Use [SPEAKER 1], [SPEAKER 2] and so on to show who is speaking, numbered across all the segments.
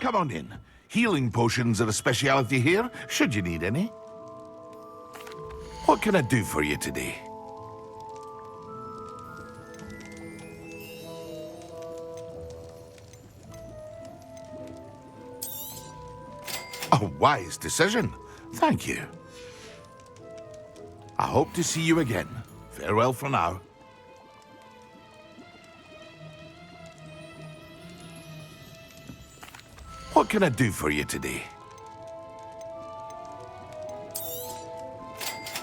[SPEAKER 1] Come on in. Healing potions are a speciality here, should you need any. What can I do for you today? A wise decision. Thank you. I hope to see you again. Farewell for now. What can I do for you today?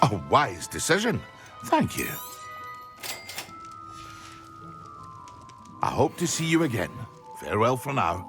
[SPEAKER 1] A wise decision. Thank you. I hope to see you again. Farewell for now.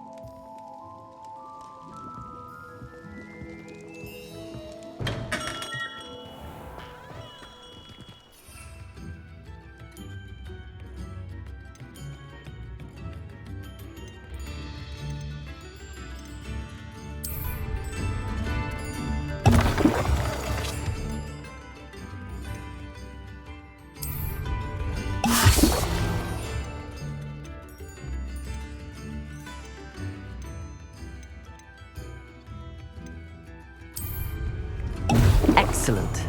[SPEAKER 2] Excellent.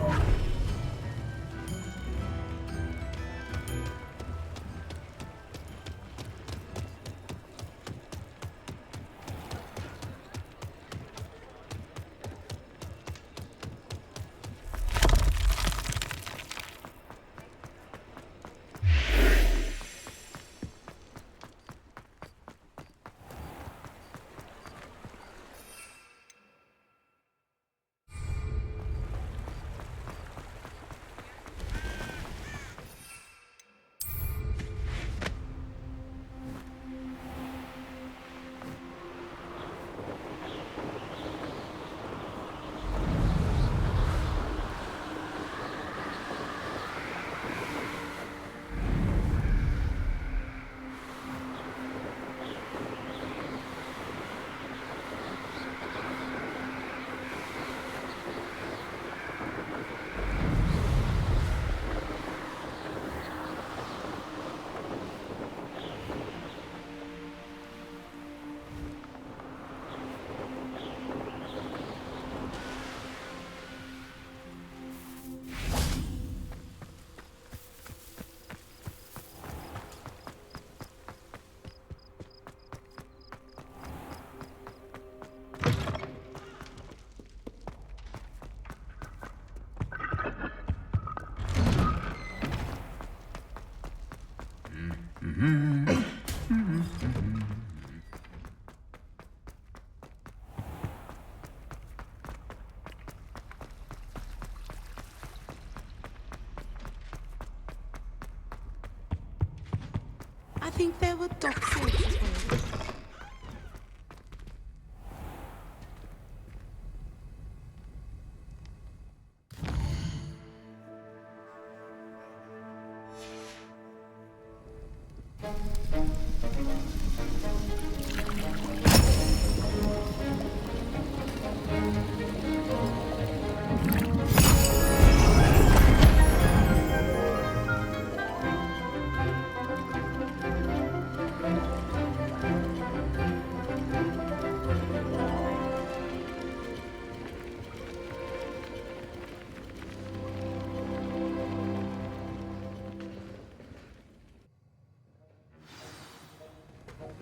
[SPEAKER 3] I think there were docks as well.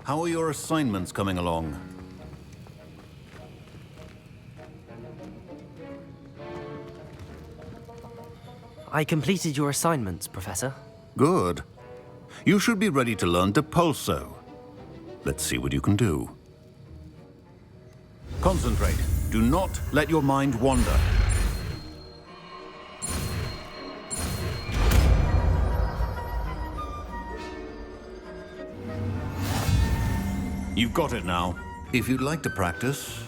[SPEAKER 4] How are your assignments coming along?
[SPEAKER 2] I completed your assignments, Professor.
[SPEAKER 4] Good. You should be ready to learn Depulso. Let's see what you can do. Concentrate. Do not let your mind wander. You've got it now. If you'd like to practice,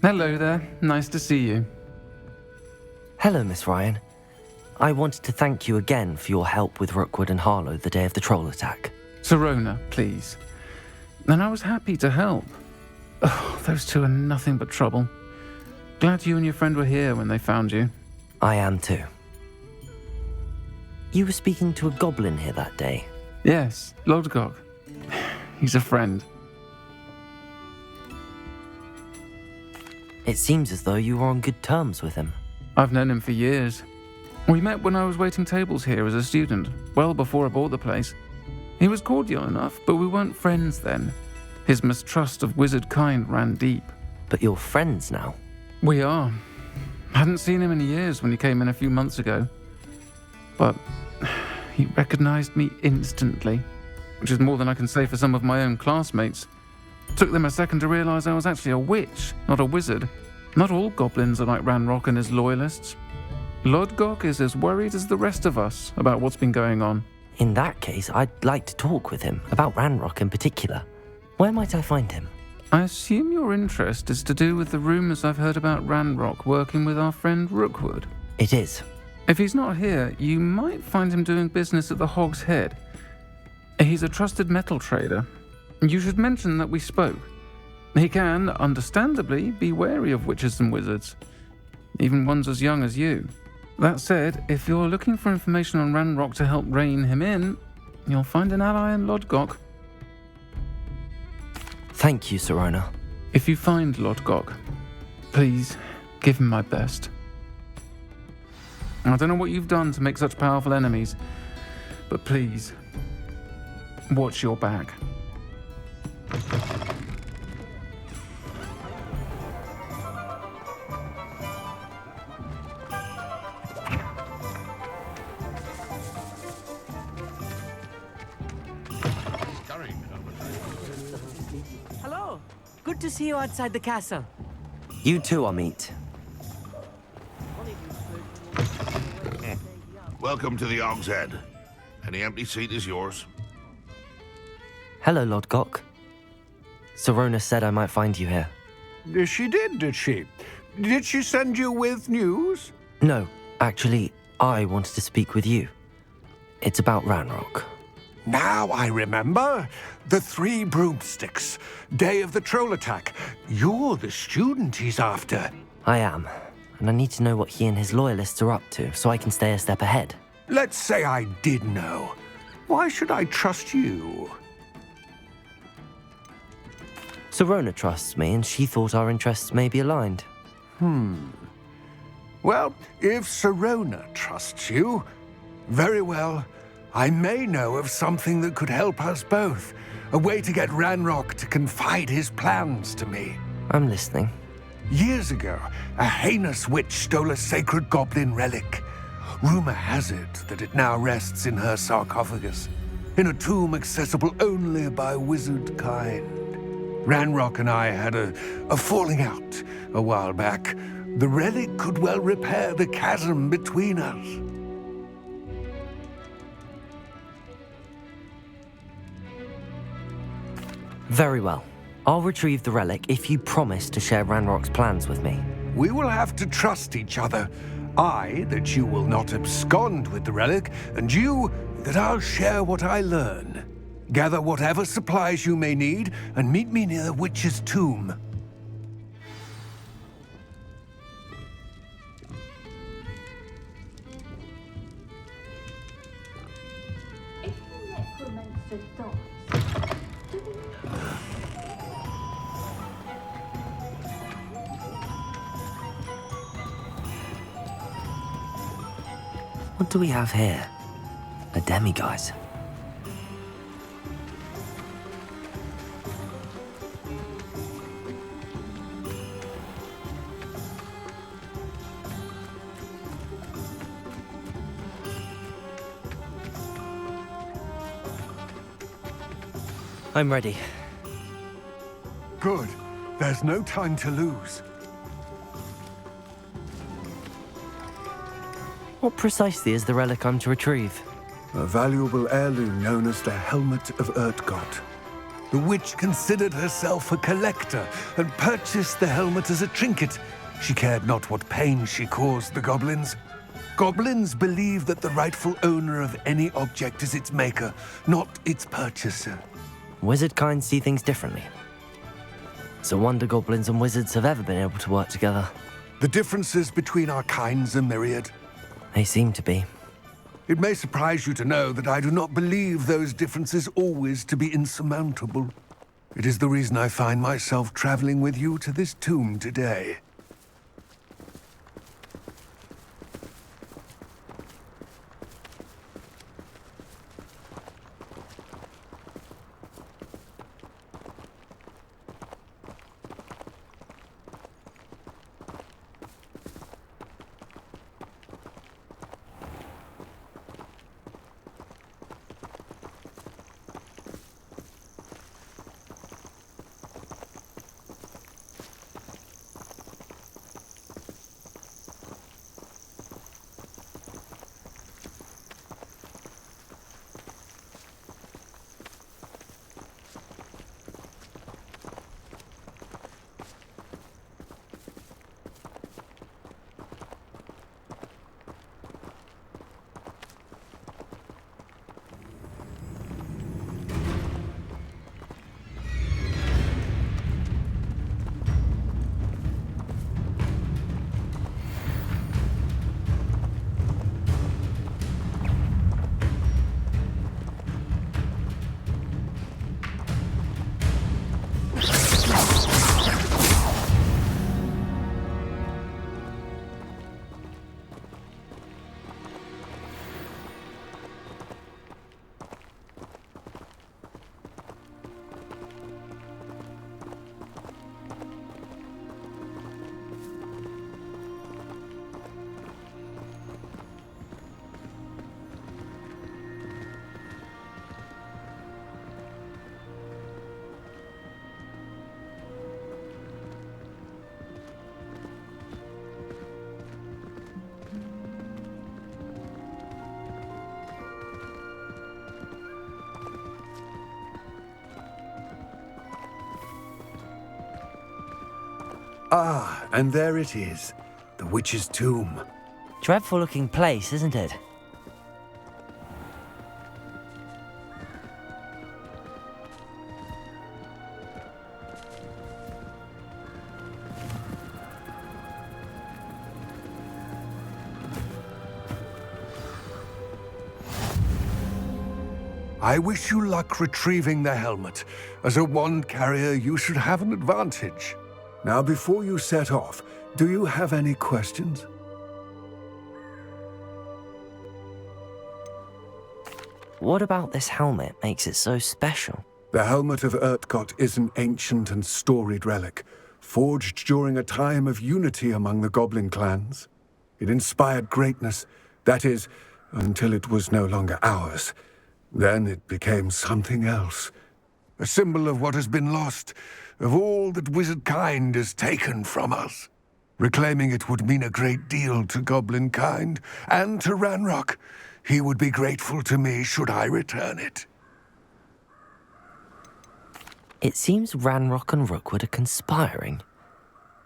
[SPEAKER 5] Hello there. Nice to see you.
[SPEAKER 2] Hello, Miss Ryan. I wanted to thank you again for your help with Rookwood and Harlow the day of the troll attack.
[SPEAKER 5] Sirona, please. And I was happy to help. Oh, those two are nothing but trouble. Glad you and your friend were here when they found you.
[SPEAKER 2] I am too. You were speaking to a goblin here that day.
[SPEAKER 5] Yes, Lodgok. He's a friend.
[SPEAKER 2] It seems as though you were on good terms with him.
[SPEAKER 5] I've known him for years. We met when I was waiting tables here as a student, well before I bought the place. He was cordial enough, but we weren't friends then. His mistrust of wizard kind ran deep.
[SPEAKER 2] But you're friends now.
[SPEAKER 5] We are. Hadn't seen him in years when he came in a few months ago. But he recognized me instantly, which is more than I can say for some of my own classmates. Took them a second to realize I was actually a witch, not a wizard. Not all goblins are like Ranrock and his loyalists. Lodgok is as worried as the rest of us about what's been going on.
[SPEAKER 2] In that case, I'd like to talk with him, about Ranrock in particular. Where might I find him?
[SPEAKER 5] I assume your interest is to do with the rumors I've heard about Ranrock working with our friend Rookwood.
[SPEAKER 2] It is.
[SPEAKER 5] If he's not here, you might find him doing business at the Hog's Head. He's a trusted metal trader. You should mention that we spoke. He can, understandably, be wary of witches and wizards, even ones as young as you. That said, if you're looking for information on Ranrock to help rein him in, you'll find an ally in Lodgok.
[SPEAKER 2] Thank you, Sirona.
[SPEAKER 5] If you find Lodgok, please give him my best. I don't know what you've done to make such powerful enemies, but please, watch your back.
[SPEAKER 6] Hello. Good to see you outside the castle.
[SPEAKER 2] You too, Amit.
[SPEAKER 1] Welcome to the Hog's Head. Any empty seat is yours.
[SPEAKER 2] Hello, Lodgok. Sirona said I might find you here.
[SPEAKER 7] She did she? Did she send you with news?
[SPEAKER 2] No, actually, I wanted to speak with you. It's about Ranrock.
[SPEAKER 7] Now I remember. The 3 broomsticks. Day of the troll attack. You're the student he's after.
[SPEAKER 2] I am, and I need to know what he and his loyalists are up to so I can stay a step ahead.
[SPEAKER 7] Let's say I did know. Why should I trust you?
[SPEAKER 2] Sirona trusts me, and she thought our interests may be aligned.
[SPEAKER 7] Well, if Sirona trusts you, very well. I may know of something that could help us both. A way to get Ranrock to confide his plans to me.
[SPEAKER 2] I'm listening.
[SPEAKER 7] Years ago, a heinous witch stole a sacred goblin relic. Rumor has it that it now rests in her sarcophagus, in a tomb accessible only by wizard kind. Ranrock and I had a falling out a while back. The relic could well repair the chasm between us.
[SPEAKER 2] Very well. I'll retrieve the relic if you promise to share Ranrock's plans with me.
[SPEAKER 7] We will have to trust each other. I, that you will not abscond with the relic, and you, that I'll share what I learn. Gather whatever supplies you may need, and meet me near the witch's tomb.
[SPEAKER 8] If the necromancer thoughts,
[SPEAKER 2] What do we have here? A demiguise. I'm ready.
[SPEAKER 7] Good. There's no time to lose.
[SPEAKER 2] What precisely is the relic I'm to retrieve?
[SPEAKER 7] A valuable heirloom known as the Helmet of Urtgott. The witch considered herself a collector and purchased the helmet as a trinket. She cared not what pain she caused the goblins. Goblins believe that the rightful owner of any object is its maker, not its purchaser.
[SPEAKER 2] Wizard kind see things differently. It's a wonder goblins and wizards have ever been able to work together.
[SPEAKER 7] The differences between our kinds are myriad.
[SPEAKER 2] They seem to be.
[SPEAKER 7] It may surprise you to know that I do not believe those differences always to be insurmountable. It is the reason I find myself traveling with you to this tomb today. Ah, and there it is, the witch's tomb.
[SPEAKER 2] Dreadful looking place, isn't it?
[SPEAKER 7] I wish you luck retrieving the helmet. As a wand carrier, you should have an advantage. Now, before you set off, do you have any questions?
[SPEAKER 2] What about this helmet makes it so special?
[SPEAKER 7] The helmet of Urtkot is an ancient and storied relic, forged during a time of unity among the goblin clans. It inspired greatness, that is, until it was no longer ours. Then it became something else. A symbol of what has been lost, of all that wizard kind is taken from us. Reclaiming it would mean a great deal to goblin kind, and to Ranrock. He would be grateful to me should I return it.
[SPEAKER 2] It seems Ranrock and Rookwood are conspiring.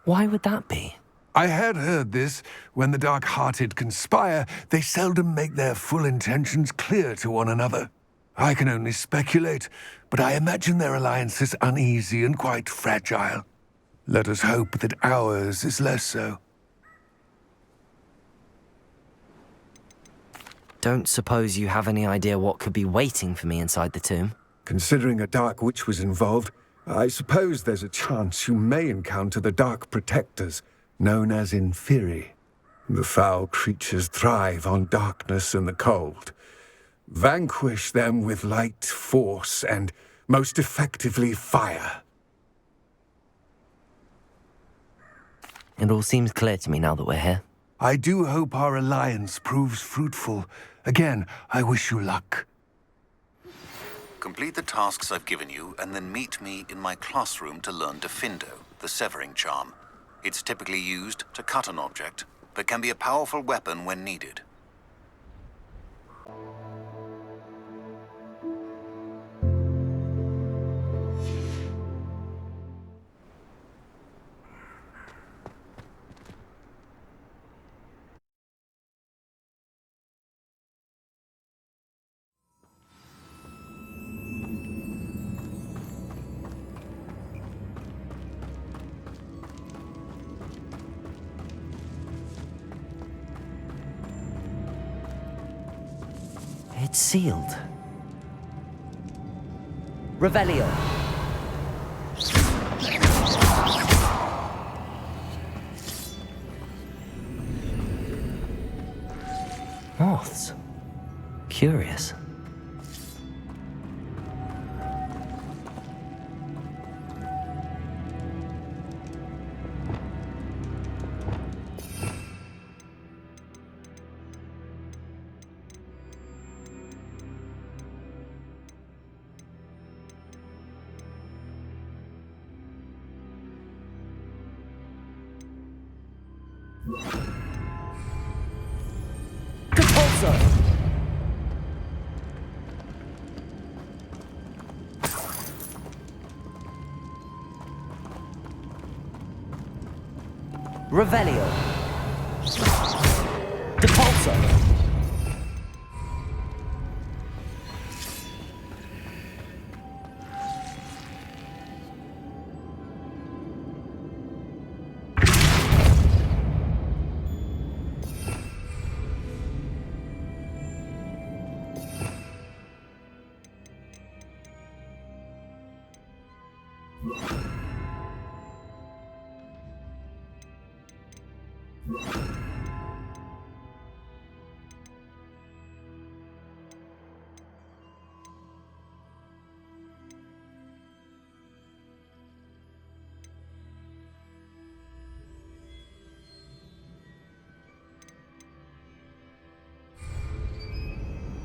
[SPEAKER 2] Why would that be?
[SPEAKER 7] I had heard this. When the dark-hearted conspire, they seldom make their full intentions clear to one another. I can only speculate, but I imagine their alliance is uneasy and quite fragile. Let us hope that ours is less so.
[SPEAKER 2] Don't suppose you have any idea what could be waiting for me inside the tomb?
[SPEAKER 7] Considering a Dark Witch was involved, I suppose there's a chance you may encounter the Dark Protectors, known as Inferi. The foul creatures thrive on darkness and the cold. Vanquish them with light, force, and, most effectively, fire.
[SPEAKER 2] It all seems clear to me now that we're here.
[SPEAKER 7] I do hope our alliance proves fruitful. Again, I wish you luck.
[SPEAKER 4] Complete the tasks I've given you, and then meet me in my classroom to learn Defindo, the severing charm. It's typically used to cut an object, but can be a powerful weapon when needed.
[SPEAKER 2] It's sealed. Revelio. Moths. Curious. Compulso! Revelio. Depulso.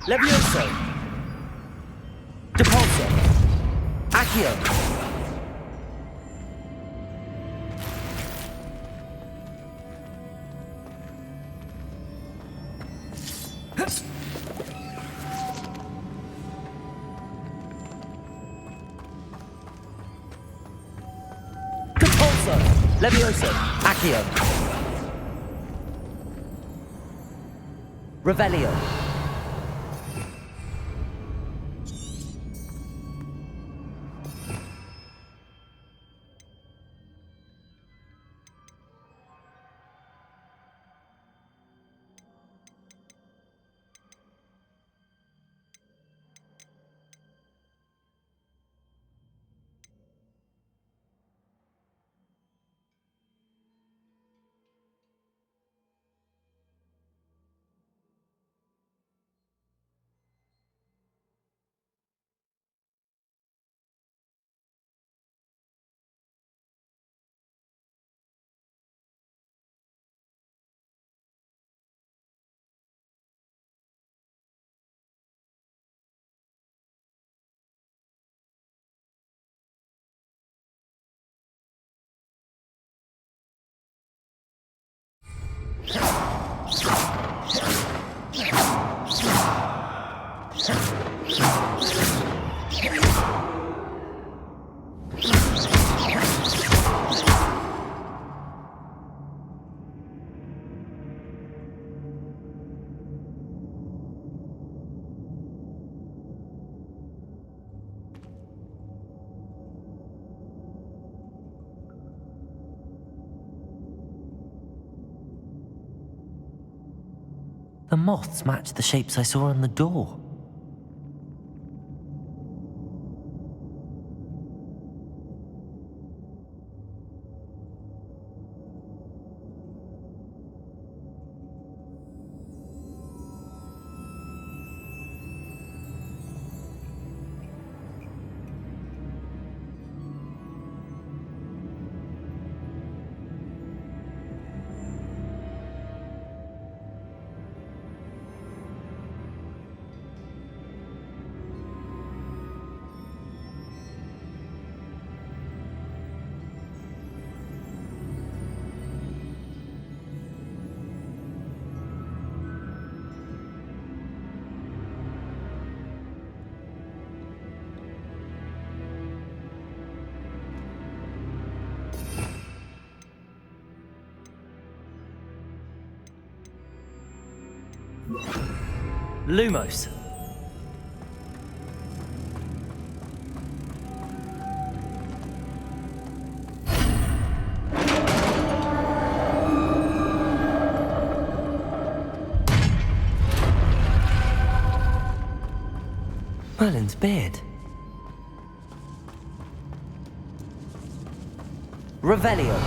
[SPEAKER 2] Levioso. Depulso. Accio. Compulso. Levioso. Accio. Revelio. The moths match the shapes I saw on the door. Lumos. Merlin's beard. Revelio.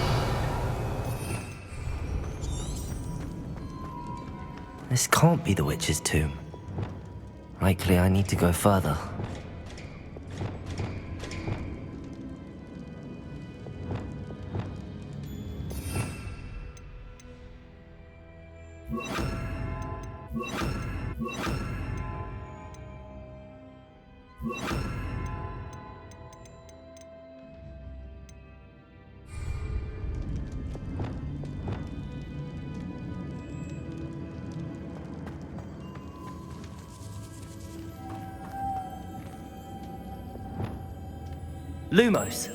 [SPEAKER 2] This can't be the witch's tomb. Likely I need to go further. Lumos.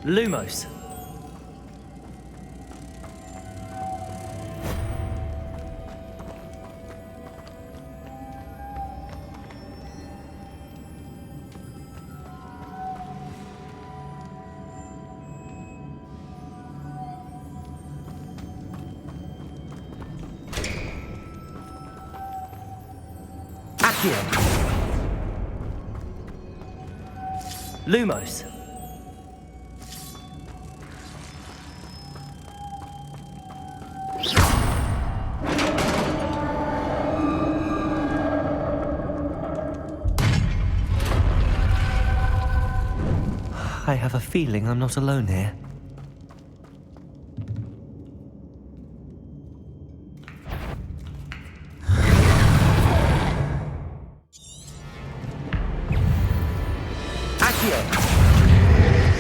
[SPEAKER 2] Lumos. Lumos. I have a feeling I'm not alone here.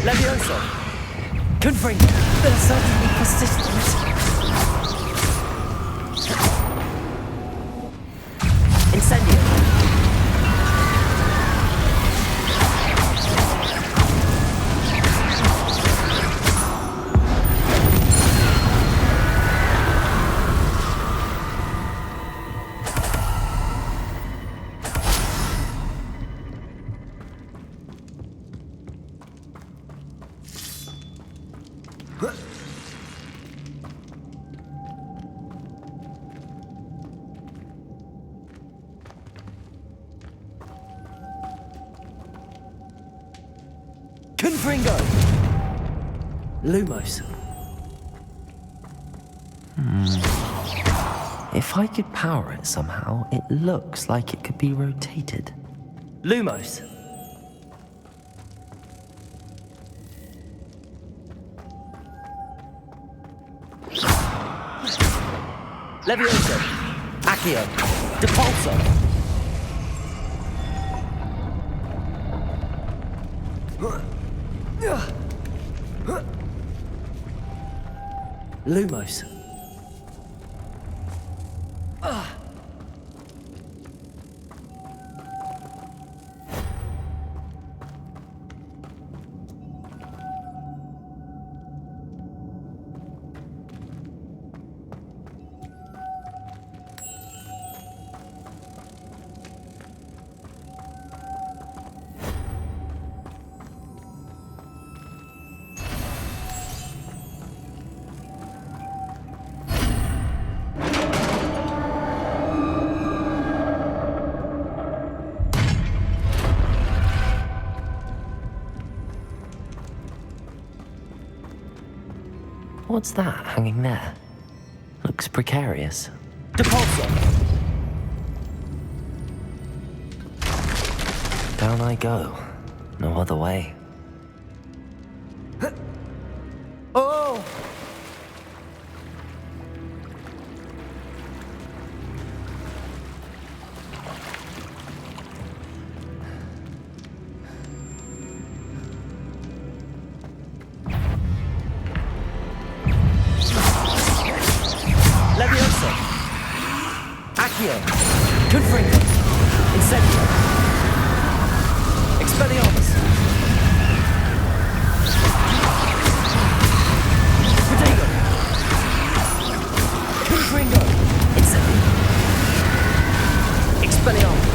[SPEAKER 2] Levioso! Confring! They're certainly persistent. Incendio! Confringo! Lumos. If I could power it somehow, it looks like it could be rotated. Lumos. Levioso. Accio. Depulso. Lumos. What's that hanging there? Looks precarious. Depulso! Down I go. No other way. Oh! Levioso. Accio. Confringo. Incendio. Expelliarmus. Protego. Confringo. Incendio. Expelliarmus.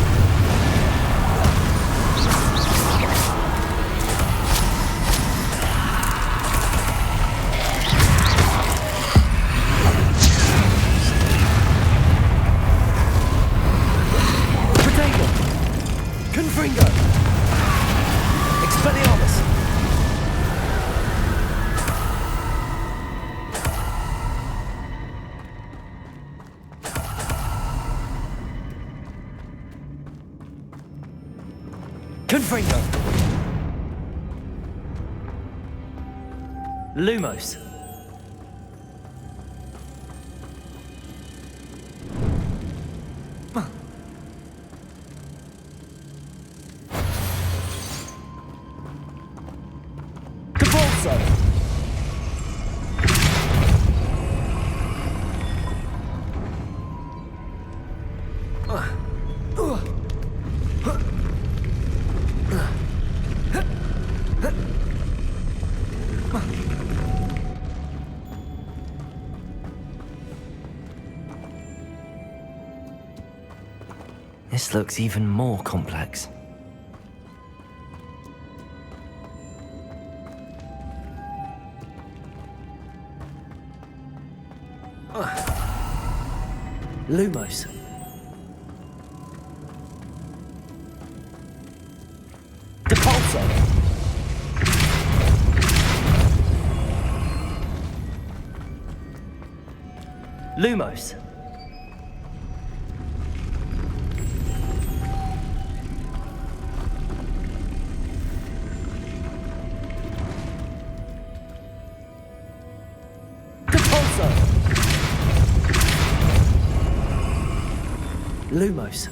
[SPEAKER 2] Fringo. Lumos. Capalso. This looks even more complex. Lumos. Depulso. Lumos. Depulso. Lumos.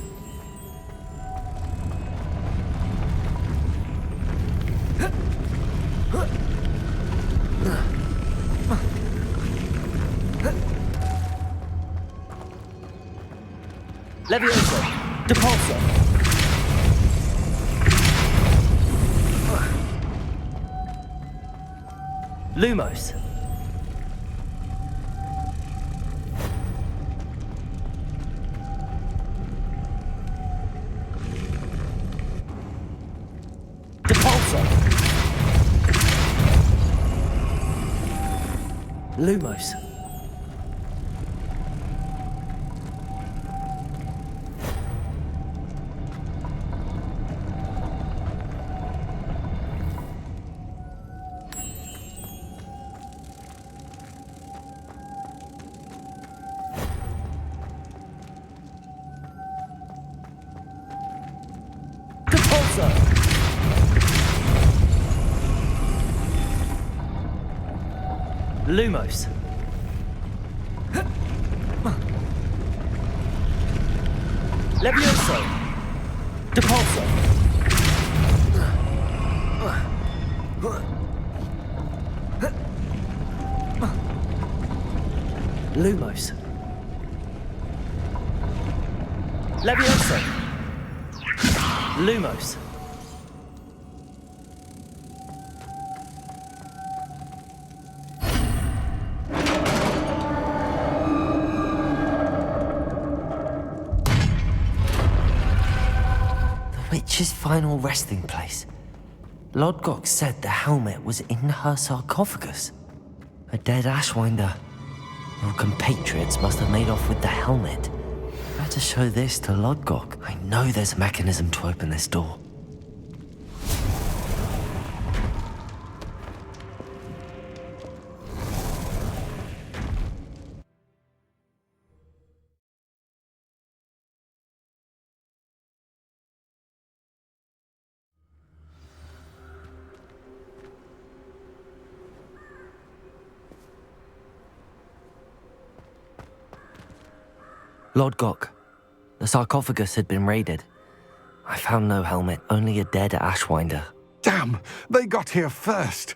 [SPEAKER 2] Levioso. Depulso. Lumos. Depulso. Lumos. Depulso. Lumos. Levioso. Depulso. Lumos. Levioso. Lumos. The witch's final resting place. Lodgok said the helmet was in her sarcophagus. A dead Ashwinder. Your compatriots must have made off with the helmet. Better show this to Lodgok. I know there's a mechanism to open this door. Lodgok. The sarcophagus had been raided. I found no helmet, only a dead Ashwinder.
[SPEAKER 7] Damn! They got here first.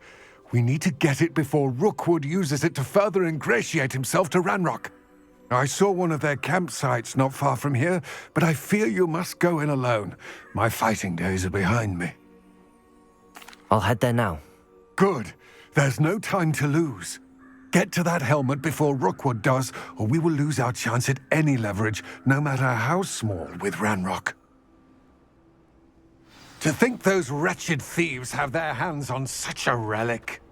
[SPEAKER 7] We need to get it before Rookwood uses it to further ingratiate himself to Ranrock. I saw one of their campsites not far from here, but I fear you must go in alone. My fighting days are behind me.
[SPEAKER 2] I'll head there now.
[SPEAKER 7] Good. There's no time to lose. Get to that helmet before Rookwood does, or we will lose our chance at any leverage, no matter how small, with Ranrock. To think those wretched thieves have their hands on such a relic.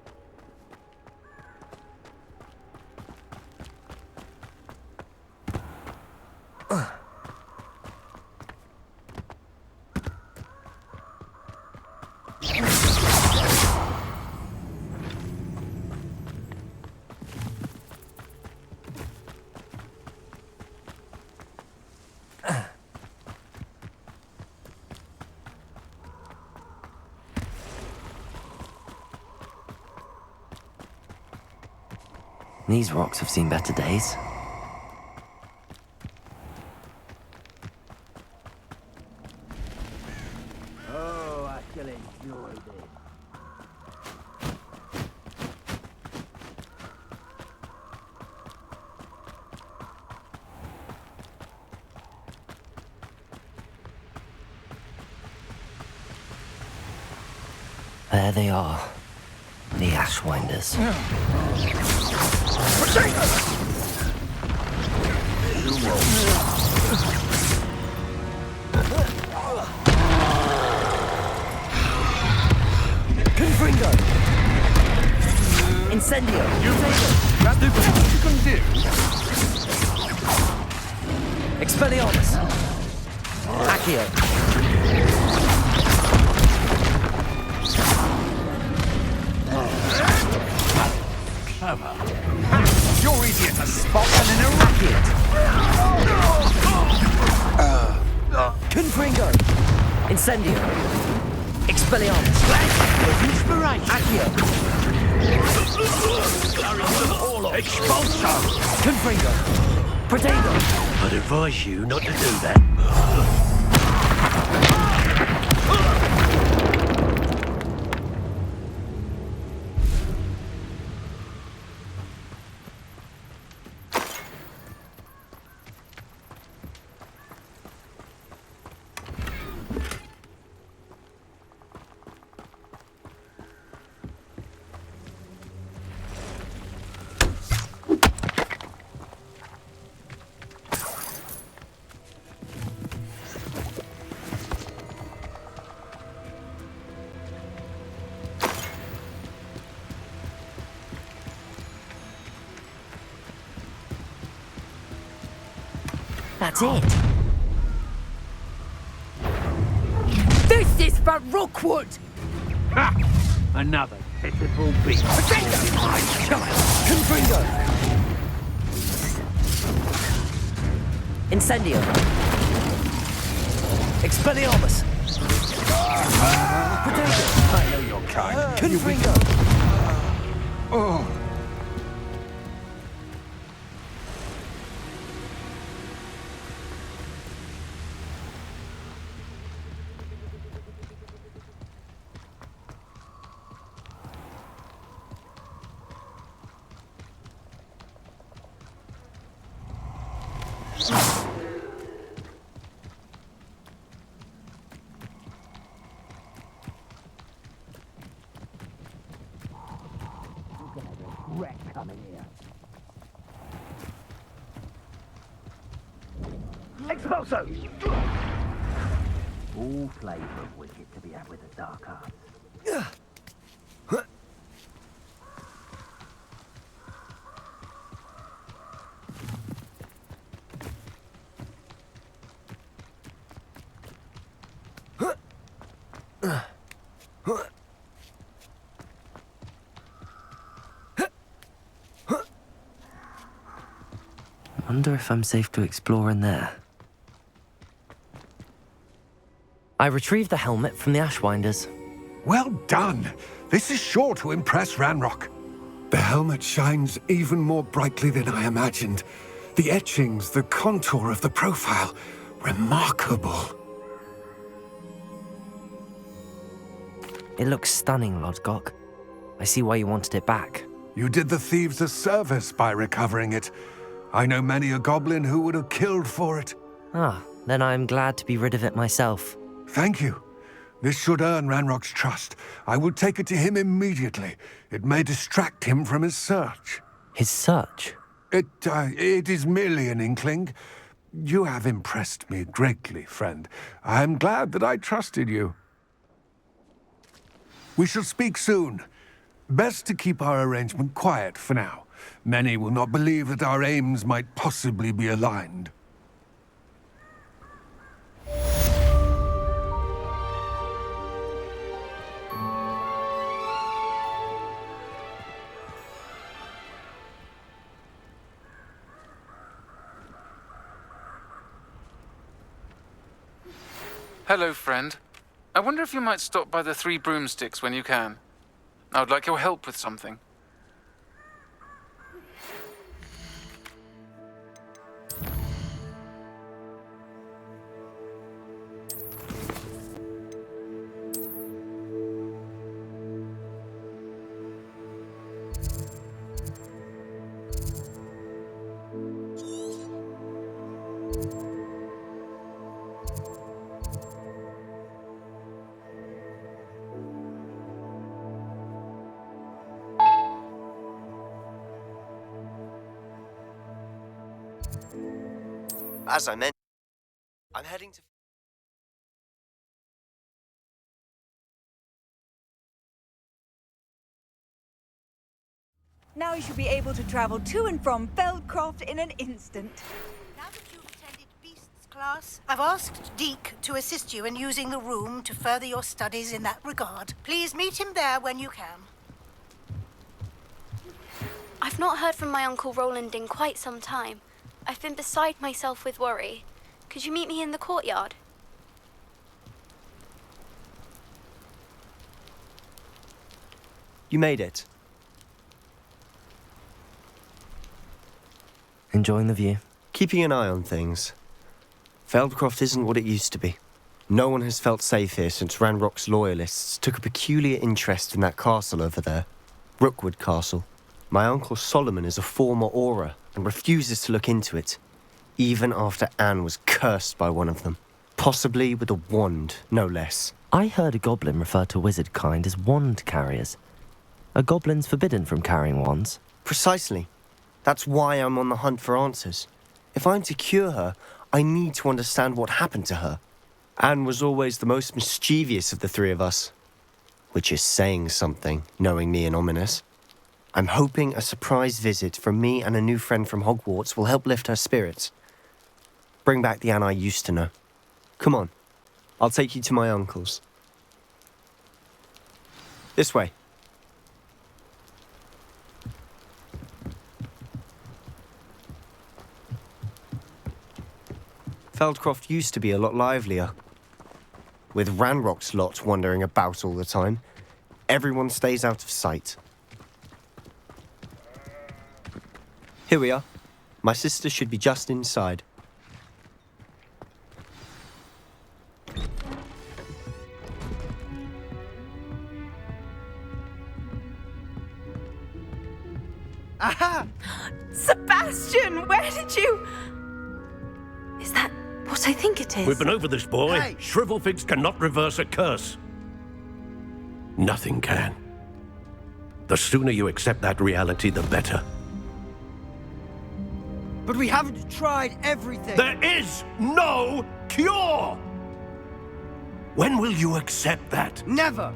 [SPEAKER 2] These rocks have seen better days.
[SPEAKER 6] Oh, I shall enjoy this.
[SPEAKER 2] There they are. The Ashwinders.
[SPEAKER 6] Confringo! Incendio!
[SPEAKER 7] That's what you can do.
[SPEAKER 6] Expelliarmus! Accio!
[SPEAKER 7] You're easier to spot than an Iraqi.
[SPEAKER 6] Confringo! Incendio! Expelliarmus! Accio!
[SPEAKER 7] Expulso!
[SPEAKER 6] Confringo! Protego!
[SPEAKER 9] I'd advise you not to do that.
[SPEAKER 6] That's it!
[SPEAKER 3] This is for Rookwood!
[SPEAKER 9] Ha! Another pitiful beast.
[SPEAKER 6] Confringo! Incendio! Expelliarmus! Protego!
[SPEAKER 7] I know your kind.
[SPEAKER 6] Confringo!
[SPEAKER 7] Oh.
[SPEAKER 9] Expulso! All flavour of wicked to be had with the dark arts.
[SPEAKER 2] Wonder if I'm safe to explore in there. I retrieved the helmet from the Ashwinders.
[SPEAKER 7] Well done. This is sure to impress Ranrock. The helmet shines even more brightly than I imagined. The etchings, the contour of the profile, remarkable.
[SPEAKER 2] It looks stunning, Lodgok. I see why you wanted it back.
[SPEAKER 7] You did the thieves a service by recovering it. I know many a goblin who would have killed for it.
[SPEAKER 2] Ah, then I'm glad to be rid of it myself.
[SPEAKER 7] Thank you. This should earn Ranrock's trust. I will take it to him immediately. It may distract him from his search.
[SPEAKER 2] His search?
[SPEAKER 7] It is merely an inkling. You have impressed me greatly, friend. I am glad that I trusted you. We shall speak soon. Best to keep our arrangement quiet for now. Many will not believe that our aims might possibly be aligned.
[SPEAKER 5] Hello, friend. I wonder if you might stop by the Three Broomsticks when you can. I would like your help with something.
[SPEAKER 10] As I mentioned, I'm heading to...
[SPEAKER 3] Now you should be able to travel to and from Feldcroft in an instant.
[SPEAKER 11] Now that you've attended Beasts class, I've asked Deke to assist you in using the room to further your studies in that regard. Please meet him there when you can.
[SPEAKER 12] I've not heard from my Uncle Roland in quite some time. I've been beside myself with worry. Could you meet me in the courtyard?
[SPEAKER 10] You made it.
[SPEAKER 2] Enjoying the view?
[SPEAKER 10] Keeping an eye on things. Feldcroft isn't what it used to be. No one has felt safe here since Ranrock's loyalists took a peculiar interest in that castle over there. Rookwood Castle. My Uncle Solomon is a former Auror and refuses to look into it, even after Anne was cursed by one of them. Possibly with a wand, no less.
[SPEAKER 2] I heard a goblin refer to wizard kind as wand carriers. Are goblins forbidden from carrying wands?
[SPEAKER 10] Precisely. That's why I'm on the hunt for answers. If I'm to cure her, I need to understand what happened to her. Anne was always the most mischievous of the three of us. Which is saying something, knowing me and Ominous. I'm hoping a surprise visit from me and a new friend from Hogwarts will help lift her spirits. Bring back the Anne I used to know. Come on, I'll take you to my uncle's. This way. Feldcroft used to be a lot livelier. With Ranrock's lot wandering about all the time, everyone stays out of sight. Here we are. My sister should be just inside.
[SPEAKER 3] Aha! Sebastian, where did you...
[SPEAKER 12] Is that what I think it is?
[SPEAKER 13] We've been over this, boy.
[SPEAKER 3] Hey.
[SPEAKER 13] Shrivelfigs cannot reverse a curse. Nothing can. The sooner you accept that reality, the better.
[SPEAKER 6] But we haven't tried everything.
[SPEAKER 13] There is no cure! When will you accept that?
[SPEAKER 6] Never.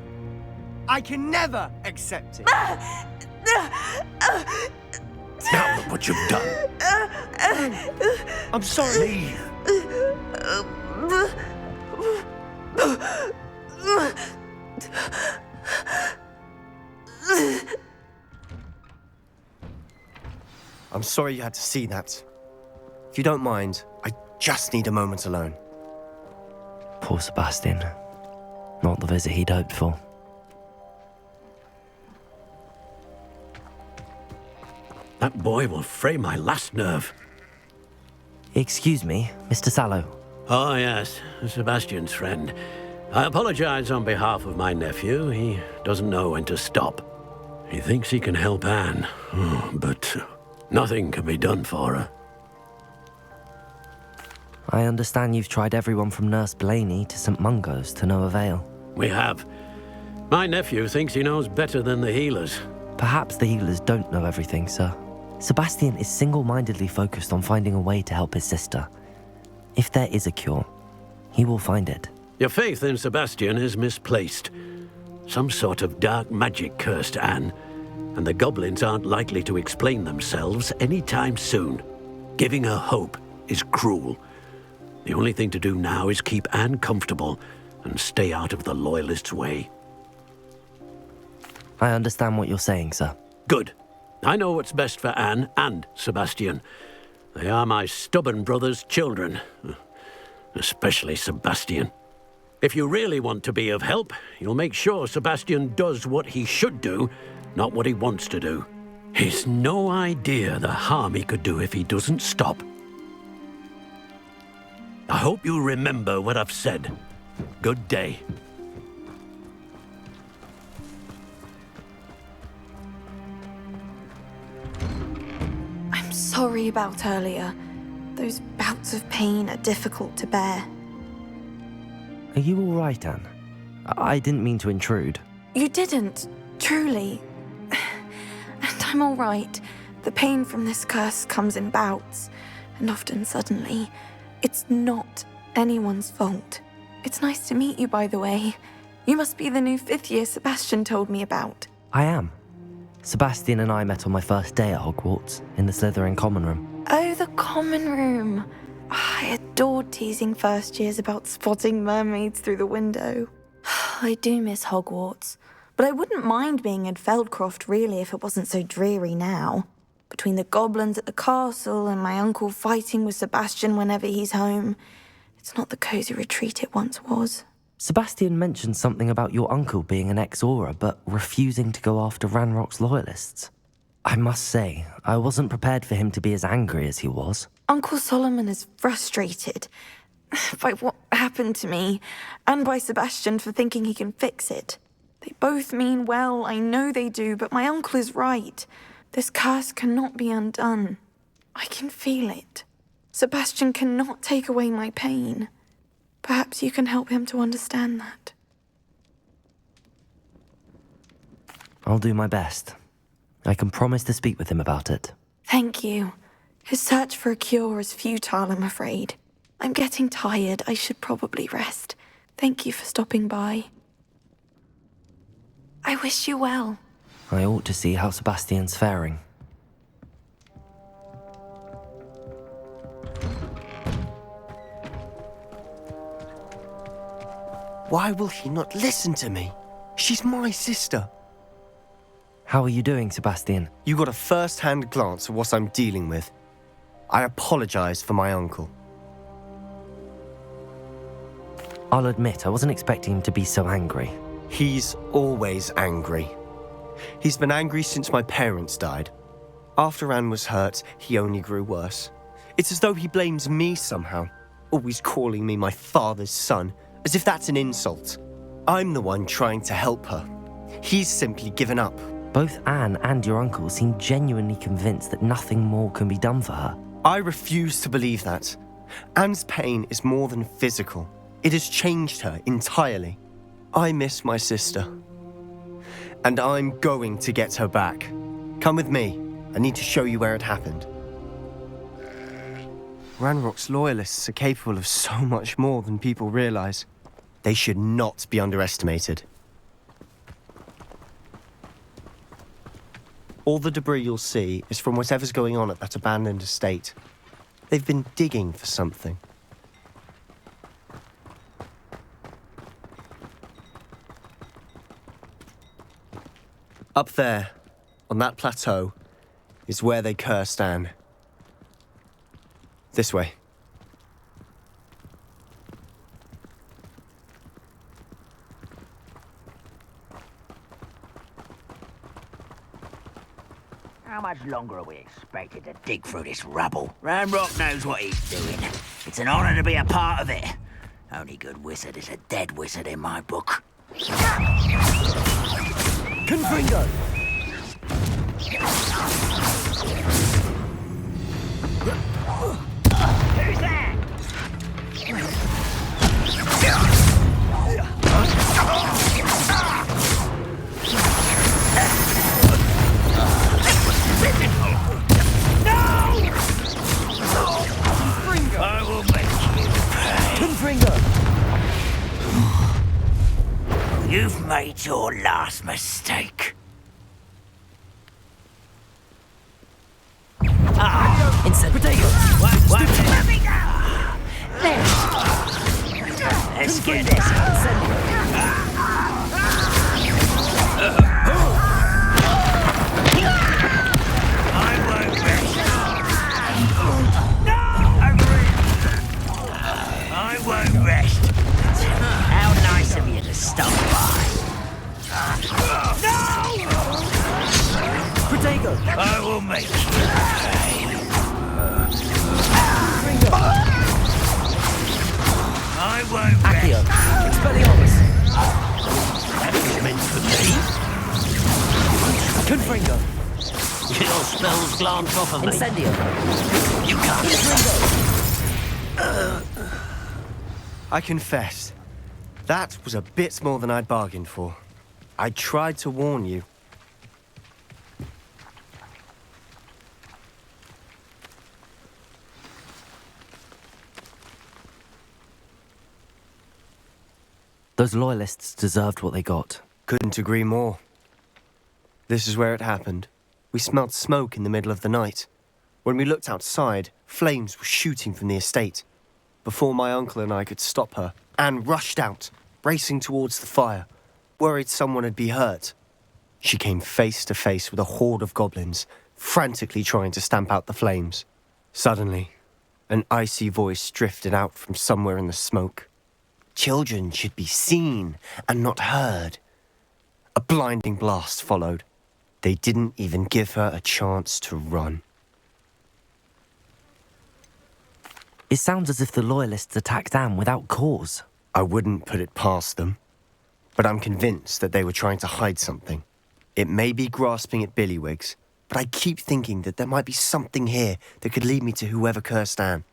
[SPEAKER 6] I can never accept it.
[SPEAKER 13] Now look what you've done.
[SPEAKER 6] I'm sorry.
[SPEAKER 13] Leave.
[SPEAKER 10] I'm sorry you had to see that. If you don't mind, I just need a moment alone.
[SPEAKER 2] Poor Sebastian. Not the visit he'd hoped for.
[SPEAKER 13] That boy will fray my last nerve.
[SPEAKER 2] Excuse me, Mr. Sallow.
[SPEAKER 13] Oh, yes, Sebastian's friend. I apologize on behalf of my nephew. He doesn't know when to stop. He thinks he can help Anne, but nothing can be done for her.
[SPEAKER 2] I understand you've tried everyone from Nurse Blaney to St. Mungo's to no avail.
[SPEAKER 13] We have. My nephew thinks he knows better than the healers.
[SPEAKER 2] Perhaps the healers don't know everything, sir. Sebastian is single-mindedly focused on finding a way to help his sister. If there is a cure, he will find it.
[SPEAKER 13] Your faith in Sebastian is misplaced. Some sort of dark magic cursed Anne, and the goblins aren't likely to explain themselves anytime soon. Giving her hope is cruel. The only thing to do now is keep Anne comfortable and stay out of the Loyalists' way.
[SPEAKER 2] I understand what you're saying, sir.
[SPEAKER 13] Good. I know what's best for Anne and Sebastian. They are my stubborn brother's children. Especially Sebastian. If you really want to be of help, you'll make sure Sebastian does what he should do, not what he wants to do. He's no idea the harm he could do if he doesn't stop. I hope you remember what I've said. Good day.
[SPEAKER 14] I'm sorry about earlier. Those bouts of pain are difficult to bear.
[SPEAKER 2] Are you all right, Anne? I didn't mean to intrude.
[SPEAKER 14] You didn't, truly. And I'm all right. The pain from this curse comes in bouts, and often suddenly. It's not anyone's fault. It's nice to meet you, by the way. You must be the new 5th year Sebastian told me about.
[SPEAKER 2] I am. Sebastian and I met on my first day at Hogwarts, in the Slytherin common room.
[SPEAKER 14] Oh, the common room. I adored teasing first years about spotting mermaids through the window. I do miss Hogwarts, but I wouldn't mind being in Feldcroft really if it wasn't so dreary now. Between the goblins at the castle and my uncle fighting with Sebastian whenever he's home, it's not the cosy retreat it once was.
[SPEAKER 2] Sebastian mentioned something about your uncle being an ex-Auror, but refusing to go after Ranrock's loyalists. I must say, I wasn't prepared for him to be as angry as he was.
[SPEAKER 14] Uncle Solomon is frustrated by what happened to me, and by Sebastian for thinking he can fix it. They both mean well, I know they do, but my uncle is right. This curse cannot be undone. I can feel it. Sebastian cannot take away my pain. Perhaps you can help him to understand that.
[SPEAKER 2] I'll do my best. I can promise to speak with him about it.
[SPEAKER 14] Thank you. His search for a cure is futile, I'm afraid. I'm getting tired. I should probably rest. Thank you for stopping by. I wish you well.
[SPEAKER 2] I ought to see how Sebastian's faring.
[SPEAKER 10] Why will he not listen to me? She's my sister.
[SPEAKER 2] How are you doing, Sebastian?
[SPEAKER 10] You got a first-hand glance at what I'm dealing with. I apologize for my uncle.
[SPEAKER 2] I'll admit, I wasn't expecting him to be so angry.
[SPEAKER 10] He's always angry. He's been angry since my parents died. After Anne was hurt, he only grew worse. It's as though he blames me somehow, always calling me my father's son, as if that's an insult. I'm the one trying to help her. He's simply given up.
[SPEAKER 2] Both Anne and your uncle seem genuinely convinced that nothing more can be done for her.
[SPEAKER 10] I refuse to believe that. Anne's pain is more than physical. It has changed her entirely. I miss my sister. And I'm going to get her back. Come with me. I need to show you where it happened. Ranrock's loyalists are capable of so much more than people realize. They should not be underestimated. All the debris you'll see is from whatever's going on at that abandoned estate. They've been digging for something. Up there, on that plateau, is where they cursed Anne. This way.
[SPEAKER 9] How much longer are we expected to dig through this rubble? Ranrock knows what he's doing. It's an honor to be a part of it. Only good wizard is a dead wizard in my book.
[SPEAKER 10] Confringo!
[SPEAKER 9] Who's that? I will make you pay.
[SPEAKER 10] Confringo!
[SPEAKER 9] You've made your last mistake.
[SPEAKER 2] Insect potato!
[SPEAKER 9] Let me go! Let's get this. I won't rest. I won't rest. How nice of you to stop by. No!
[SPEAKER 2] Potato!
[SPEAKER 9] I will make you pay. I won't
[SPEAKER 2] Accio!
[SPEAKER 9] rest.
[SPEAKER 2] Expelliarmus!
[SPEAKER 9] That's meant for me.
[SPEAKER 2] Confringo!
[SPEAKER 13] Your spells glance off of me.
[SPEAKER 2] Incendio!
[SPEAKER 9] You can't.
[SPEAKER 10] I confess, that was a bit more than I'd bargained for. I tried to warn you.
[SPEAKER 2] Those loyalists deserved what they got.
[SPEAKER 10] Couldn't agree more. This is where it happened. We smelled smoke in the middle of the night. When we looked outside, flames were shooting from the estate. Before my uncle and I could stop her, Anne rushed out, racing towards the fire, worried someone had been hurt. She came face to face with a horde of goblins, frantically trying to stamp out the flames. Suddenly, an icy voice drifted out from somewhere in the smoke. Children should be seen and not heard. A blinding blast followed. They didn't even give her a chance to run.
[SPEAKER 2] It sounds as if the Loyalists attacked Anne without cause.
[SPEAKER 10] I wouldn't put it past them, but I'm convinced that they were trying to hide something. It may be grasping at Billywigs, but I keep thinking that there might be something here that could lead me to whoever cursed Anne.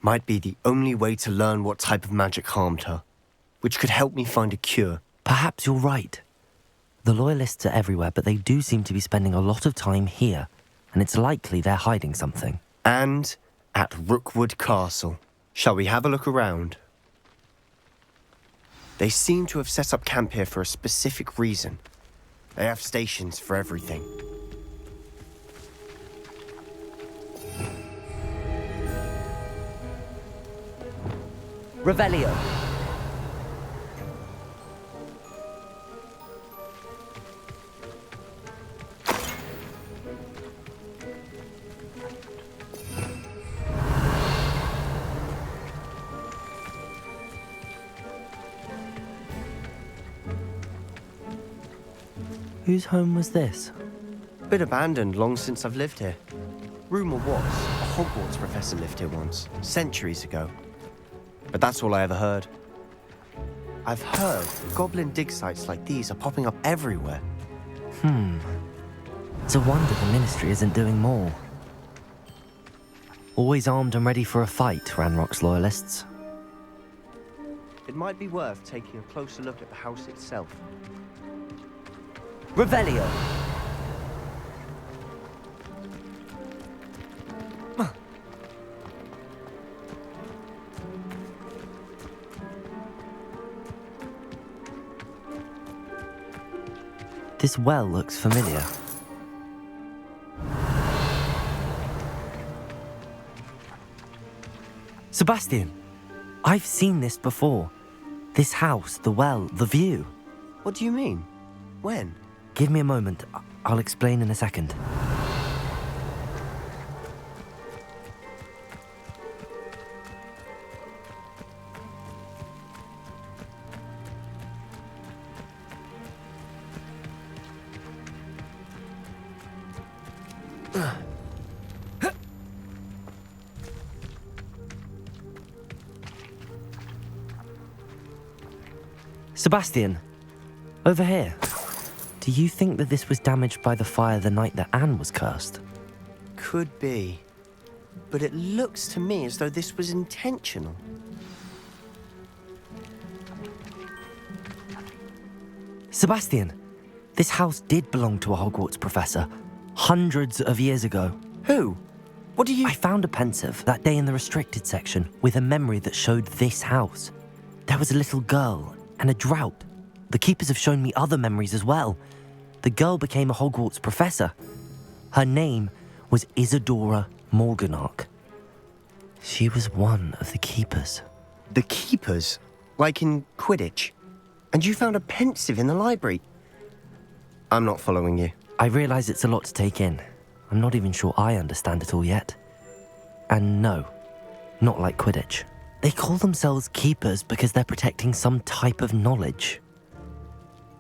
[SPEAKER 10] Might be the only way to learn what type of magic harmed her, which could help me find a cure.
[SPEAKER 2] Perhaps you're right. The Loyalists are everywhere, but they do seem to be spending a lot of time here, and it's likely they're hiding something.
[SPEAKER 10] And at Rookwood Castle. Shall we have a look around? They seem to have set up camp here for a specific reason. They have stations for everything.
[SPEAKER 2] Revelio. Whose home was this?
[SPEAKER 10] Been abandoned long since I've lived here. Rumour was, a Hogwarts professor lived here once, centuries ago. But that's all I ever heard. I've heard goblin dig sites like these are popping up everywhere.
[SPEAKER 2] It's a wonder the Ministry isn't doing more. Always armed and ready for a fight, Ranrock's Loyalists.
[SPEAKER 10] It might be worth taking a closer look at the house itself.
[SPEAKER 2] Revelio! This well looks familiar. Sebastian! I've seen this before. This house, the well, the view.
[SPEAKER 10] What do you mean? When?
[SPEAKER 2] Give me a moment. I'll explain in a second. Sebastian, over here. Do you think that this was damaged by the fire the night that Anne was cursed?
[SPEAKER 10] Could be. But it looks to me as though this was intentional.
[SPEAKER 2] Sebastian, this house did belong to a Hogwarts professor, hundreds of years ago.
[SPEAKER 10] Who? What do you...
[SPEAKER 2] I found a pensive that day in the restricted section with a memory that showed this house. There was a little girl and a drought. The keepers have shown me other memories as well. The girl became a Hogwarts professor. Her name was Isadora Morganach. She was one of the keepers.
[SPEAKER 10] The keepers? Like in Quidditch? And you found a pensive in the library? I'm not following you.
[SPEAKER 2] I realise it's a lot to take in. I'm not even sure I understand it all yet. And no, not like Quidditch. They call themselves keepers because they're protecting some type of knowledge.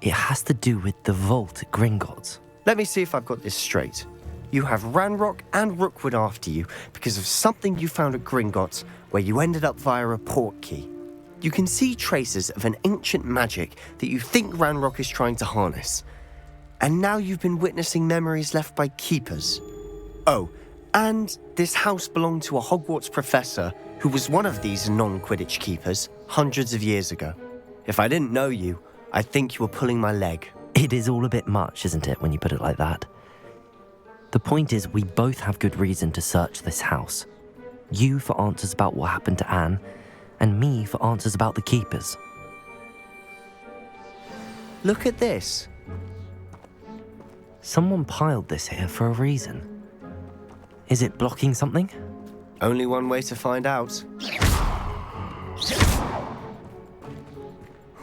[SPEAKER 2] It has to do with the vault at Gringotts.
[SPEAKER 10] Let me see if I've got this straight. You have Ranrock and Rookwood after you because of something you found at Gringotts where you ended up via a portkey. You can see traces of an ancient magic that you think Ranrock is trying to harness. And now you've been witnessing memories left by keepers. Oh, and this house belonged to a Hogwarts professor who was one of these non-Quidditch keepers hundreds of years ago. If I didn't know you, I think you were pulling my leg.
[SPEAKER 2] It is all a bit much, isn't it, when you put it like that? The point is, we both have good reason to search this house. You for answers about what happened to Anne, and me for answers about the keepers.
[SPEAKER 10] Look at this.
[SPEAKER 2] Someone piled this here for a reason. Is it blocking something?
[SPEAKER 10] Only one way to find out.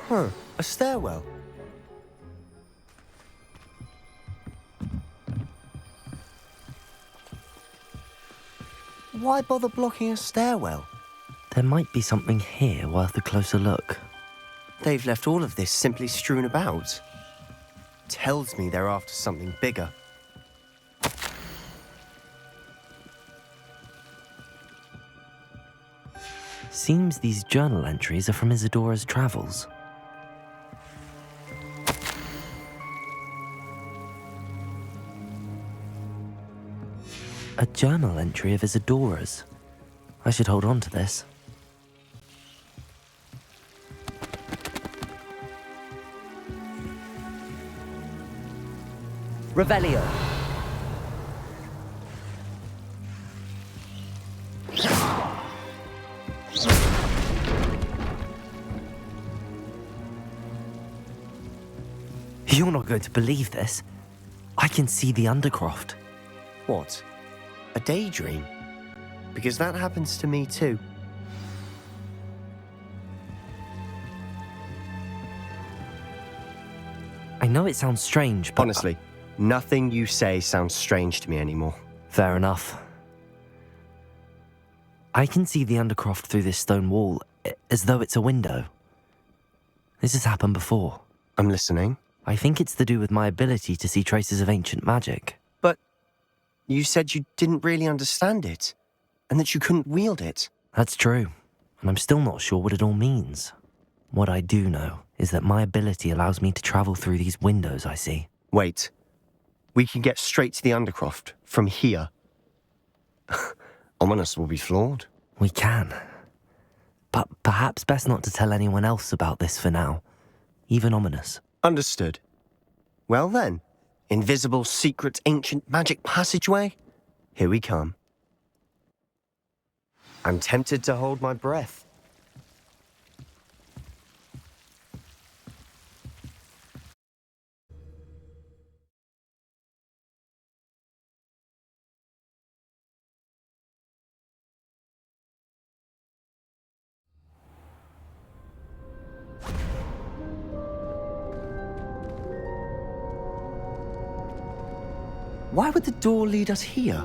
[SPEAKER 10] Huh, a stairwell. Why bother blocking a stairwell?
[SPEAKER 2] There might be something here worth a closer look.
[SPEAKER 10] They've left all of this simply strewn about. Tells me they're after something bigger.
[SPEAKER 2] Seems these journal entries are from Isadora's travels. A journal entry of Isadora's. I should hold on to this.
[SPEAKER 10] Revelio.
[SPEAKER 2] You're not going to believe this. I can see the Undercroft.
[SPEAKER 10] What? A daydream? Because that happens to me too.
[SPEAKER 2] I know it sounds strange, but...
[SPEAKER 10] Honestly, nothing you say sounds strange to me anymore.
[SPEAKER 2] Fair enough. I can see the Undercroft through this stone wall, as though it's a window. This has happened before.
[SPEAKER 10] I'm listening.
[SPEAKER 2] I think it's to do with my ability to see traces of ancient magic.
[SPEAKER 10] But you said you didn't really understand it, and that you couldn't wield it.
[SPEAKER 2] That's true, and I'm still not sure what it all means. What I do know is that my ability allows me to travel through these windows I see.
[SPEAKER 10] Wait. We can get straight to the Undercroft from here. Ominous will be floored.
[SPEAKER 2] We can. But perhaps best not to tell anyone else about this for now. Even Ominous.
[SPEAKER 10] Understood. Well then, invisible, secret, ancient magic passageway? Here we come. I'm tempted to hold my breath. Why would the door lead us here?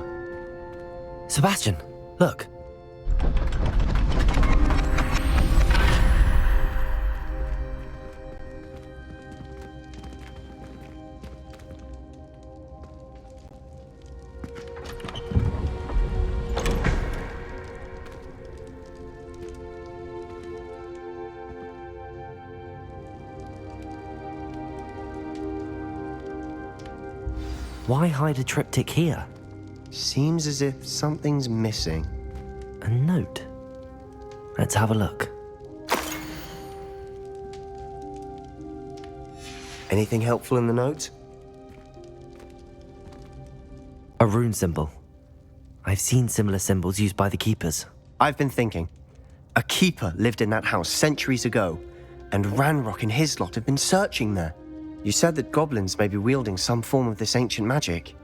[SPEAKER 2] Sebastian, look. Why hide a triptych here?
[SPEAKER 10] Seems as if something's missing.
[SPEAKER 2] A note. Let's have a look.
[SPEAKER 10] Anything helpful in the note?
[SPEAKER 2] A rune symbol. I've seen similar symbols used by the keepers.
[SPEAKER 10] I've been thinking. A keeper lived in that house centuries ago, and Ranrock and his lot have been searching there. You said that goblins may be wielding some form of this ancient magic.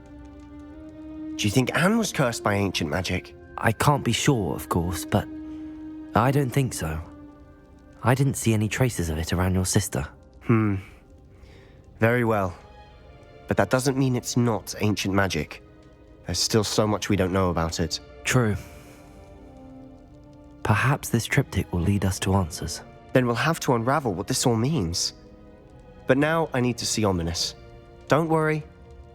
[SPEAKER 10] Do you think Anne was cursed by ancient magic?
[SPEAKER 2] I can't be sure, of course, but I don't think so. I didn't see any traces of it around your sister.
[SPEAKER 10] Very well. But that doesn't mean it's not ancient magic. There's still so much we don't know about it.
[SPEAKER 2] True. Perhaps this triptych will lead us to answers.
[SPEAKER 10] Then we'll have to unravel what this all means. But now I need to see Ominous. Don't worry,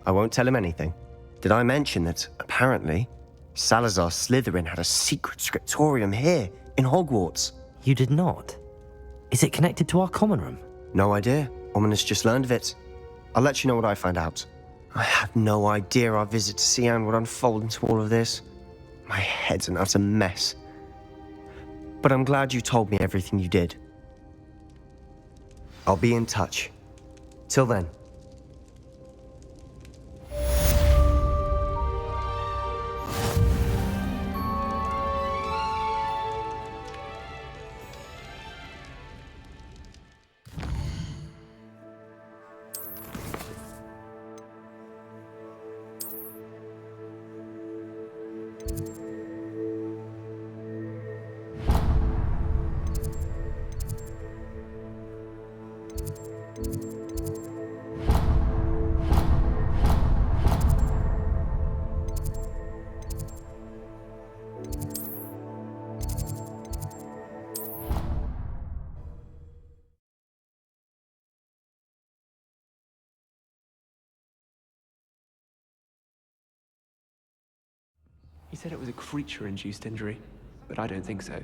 [SPEAKER 10] I won't tell him anything. Did I mention that, apparently, Salazar Slytherin had a secret scriptorium here, in Hogwarts?
[SPEAKER 2] You did not? Is it connected to our common room?
[SPEAKER 10] No idea. Ominous just learned of it. I'll let you know what I find out. I had no idea our visit to Cian would unfold into all of this. My head's an utter mess. But I'm glad you told me everything you did. I'll be in touch. Till then.
[SPEAKER 15] He said it was a creature-induced injury, but I don't think so.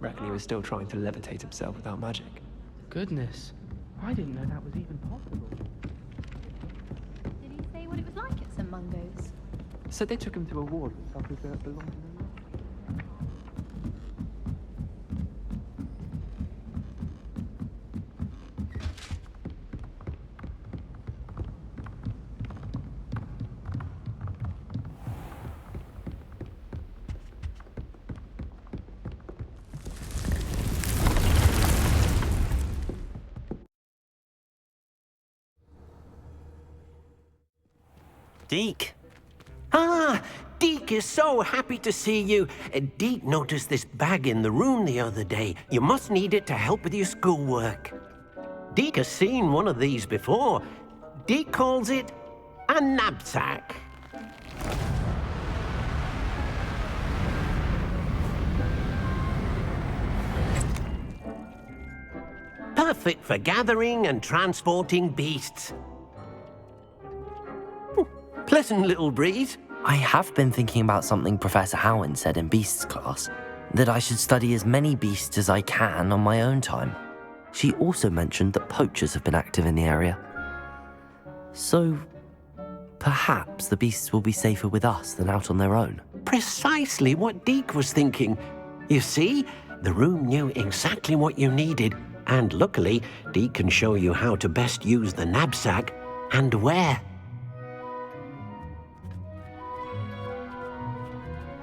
[SPEAKER 15] Reckon he was still trying to levitate himself without magic.
[SPEAKER 6] Goodness, I didn't know that was even possible.
[SPEAKER 8] Did he say what it was like at St. Mungo's?
[SPEAKER 15] So they took him to a ward with suckers that belonged to him.
[SPEAKER 16] Deke. Ah, Deke is so happy to see you. Deke noticed this bag in the room the other day. You must need it to help with your schoolwork. Deke has seen one of these before. Deke calls it a knapsack. Perfect for gathering and transporting beasts. Pleasant little breeze.
[SPEAKER 2] I have been thinking about something Professor Howin said in Beasts class, that I should study as many beasts as I can on my own time. She also mentioned that poachers have been active in the area. So, perhaps the beasts will be safer with us than out on their own.
[SPEAKER 16] Precisely what Deke was thinking. You see, the room knew exactly what you needed, and luckily, Deke can show you how to best use the knapsack and where.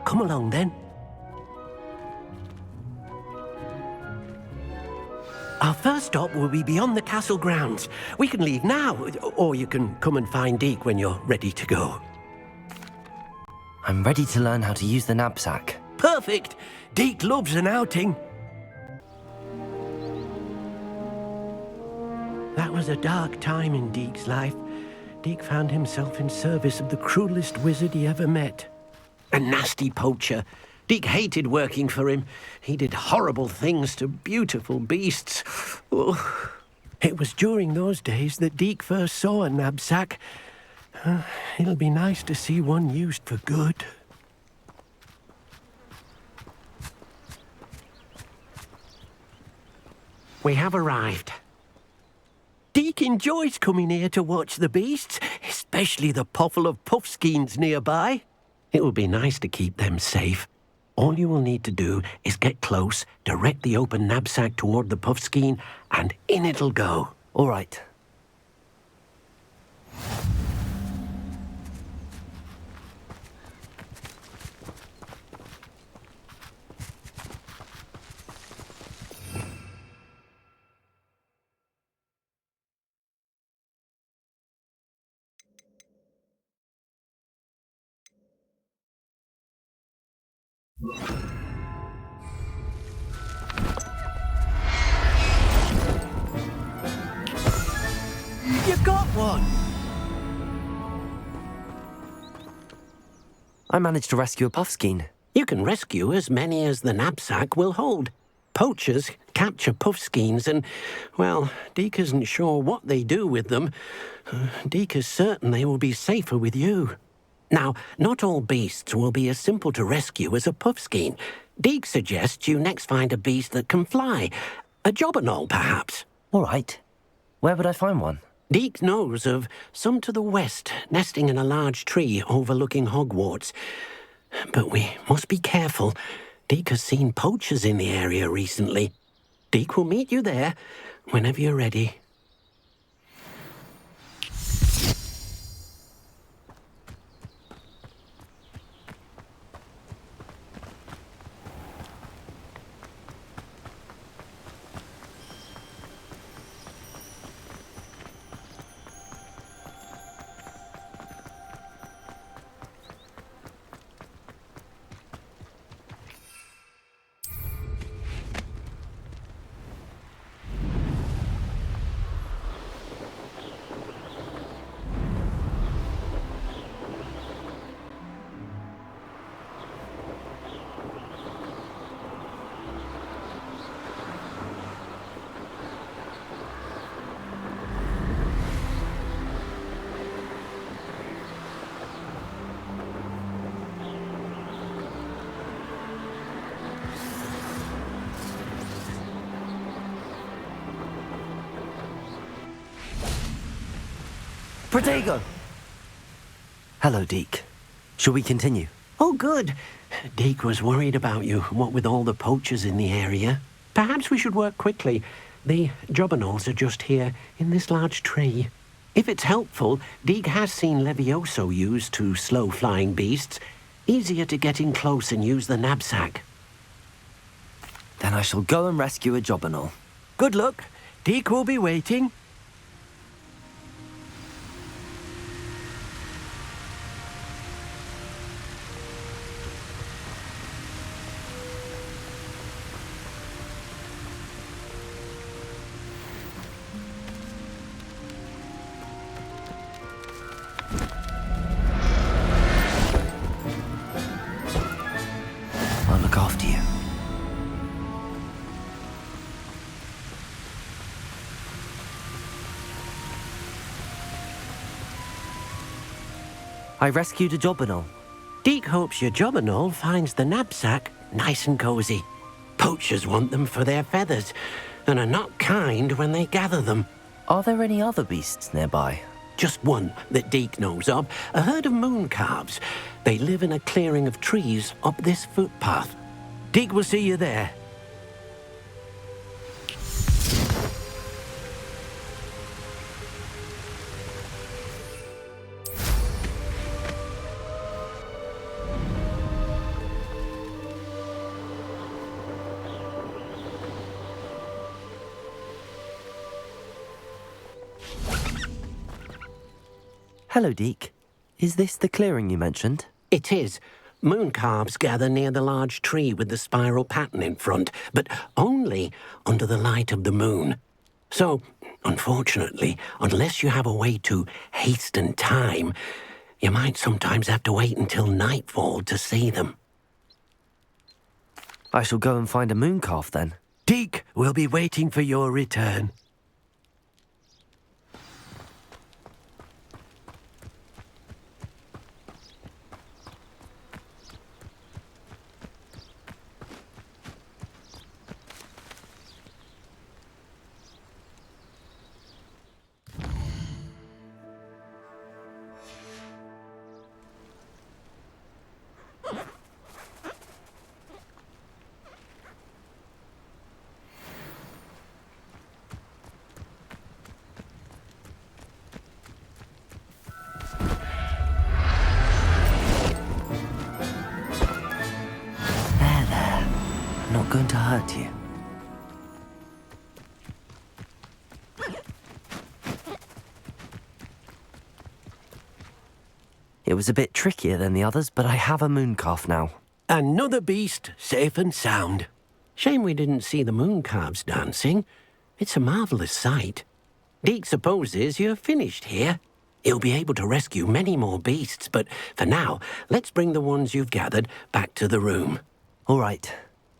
[SPEAKER 16] Come along, then. Our first stop will be beyond the castle grounds. We can leave now, or you can come and find Deke when you're ready to go.
[SPEAKER 2] I'm ready to learn how to use the knapsack.
[SPEAKER 16] Perfect! Deke loves an outing. That was a dark time in Deke's life. Deke found himself in service of the cruelest wizard he ever met. A nasty poacher. Deke hated working for him. He did horrible things to beautiful beasts. Oh. It was during those days that Deke first saw a knapsack. It'll be nice to see one used for good. We have arrived. Deke enjoys coming here to watch the beasts, especially the potful of puffskeins nearby. It will be nice to keep them safe. All you will need to do is get close, direct the open knapsack toward the puffskein, and in it'll go.
[SPEAKER 2] All right.
[SPEAKER 16] You got one!
[SPEAKER 2] I managed to rescue a puffskein.
[SPEAKER 16] You can rescue as many as the knapsack will hold. Poachers capture puffskeins and, well, Deke isn't sure what they do with them. Deke is certain they will be safer with you. Now, not all beasts will be as simple to rescue as a puffskein. Deke suggests you next find a beast that can fly. A jobberknoll, perhaps.
[SPEAKER 2] All right. Where would I find one?
[SPEAKER 16] Deke knows of some to the west, nesting in a large tree overlooking Hogwarts. But we must be careful. Deke has seen poachers in the area recently. Deke will meet you there whenever you're ready.
[SPEAKER 2] Protego! Hello, Deke. Shall we continue?
[SPEAKER 16] Oh, good. Deke was worried about you, what with all the poachers in the area. Perhaps we should work quickly. The jobberknolls are just here, in this large tree. If it's helpful, Deke has seen Levioso used to slow flying beasts. Easier to get in close and use the knapsack.
[SPEAKER 2] Then I shall go and rescue a jobberknoll.
[SPEAKER 16] Good luck. Deke will be waiting.
[SPEAKER 2] I'll look after you. I rescued a jobberknoll.
[SPEAKER 16] Deke hopes your jobberknoll finds the knapsack nice and cozy. Poachers want them for their feathers, and are not kind when they gather them.
[SPEAKER 2] Are there any other beasts nearby?
[SPEAKER 16] Just one that Deke knows of, a herd of moon calves. They live in a clearing of trees up this footpath. Deke will see you there.
[SPEAKER 2] Hello, Deke. Is this the clearing you mentioned?
[SPEAKER 16] It is. Moon calves gather near the large tree with the spiral pattern in front, but only under the light of the moon. So, unfortunately, unless you have a way to hasten time, you might sometimes have to wait until nightfall to see them.
[SPEAKER 2] I shall go and find a moon calf then.
[SPEAKER 16] Deke will be waiting for your return.
[SPEAKER 2] Not going to hurt you. It was a bit trickier than the others, but I have a moon calf now.
[SPEAKER 16] Another beast, safe and sound. Shame we didn't see the moon calves dancing. It's a marvellous sight. Deke supposes you're finished here. He'll be able to rescue many more beasts, but for now, let's bring the ones you've gathered back to the room.
[SPEAKER 2] All right.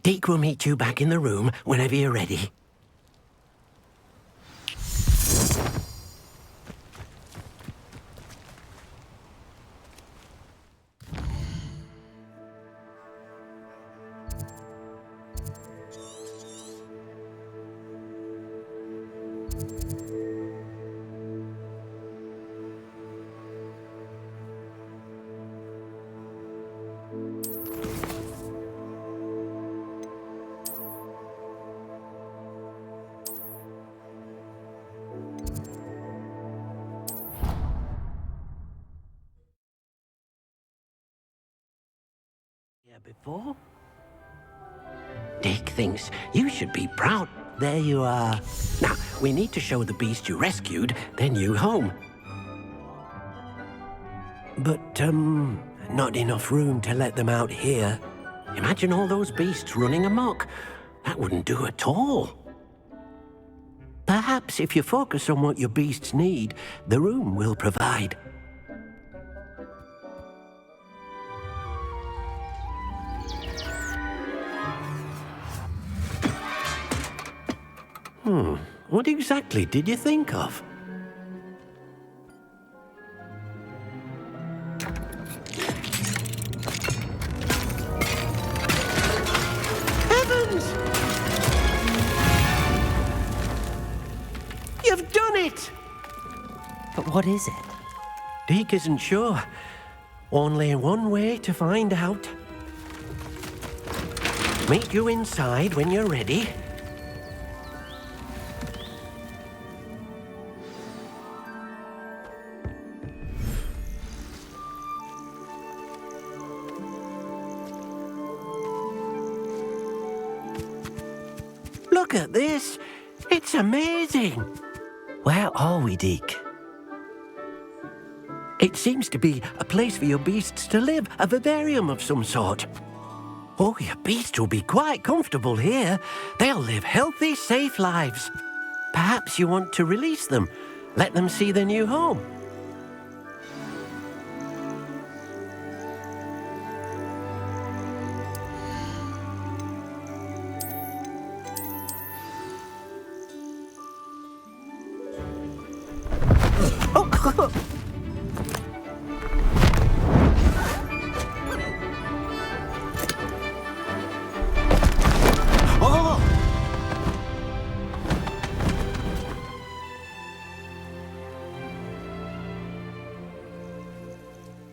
[SPEAKER 16] Deke will meet you back in the room whenever you're ready. Before? Deke thinks you should be proud. There you are. Now, we need to show the beast you rescued their new home. But, not enough room to let them out here. Imagine all those beasts running amok. That wouldn't do at all. Perhaps if you focus on what your beasts need, the room will provide. What exactly did you think of? Heavens! You've done it!
[SPEAKER 2] But what is it?
[SPEAKER 16] Deke isn't sure. Only one way to find out. Meet you inside when you're ready. Look at this. It's amazing.
[SPEAKER 2] Where are we, Deke?
[SPEAKER 16] It seems to be a place for your beasts to live, a vivarium of some sort. Oh, your beasts will be quite comfortable here. They'll live healthy, safe lives. Perhaps you want to release them, let them see their new home.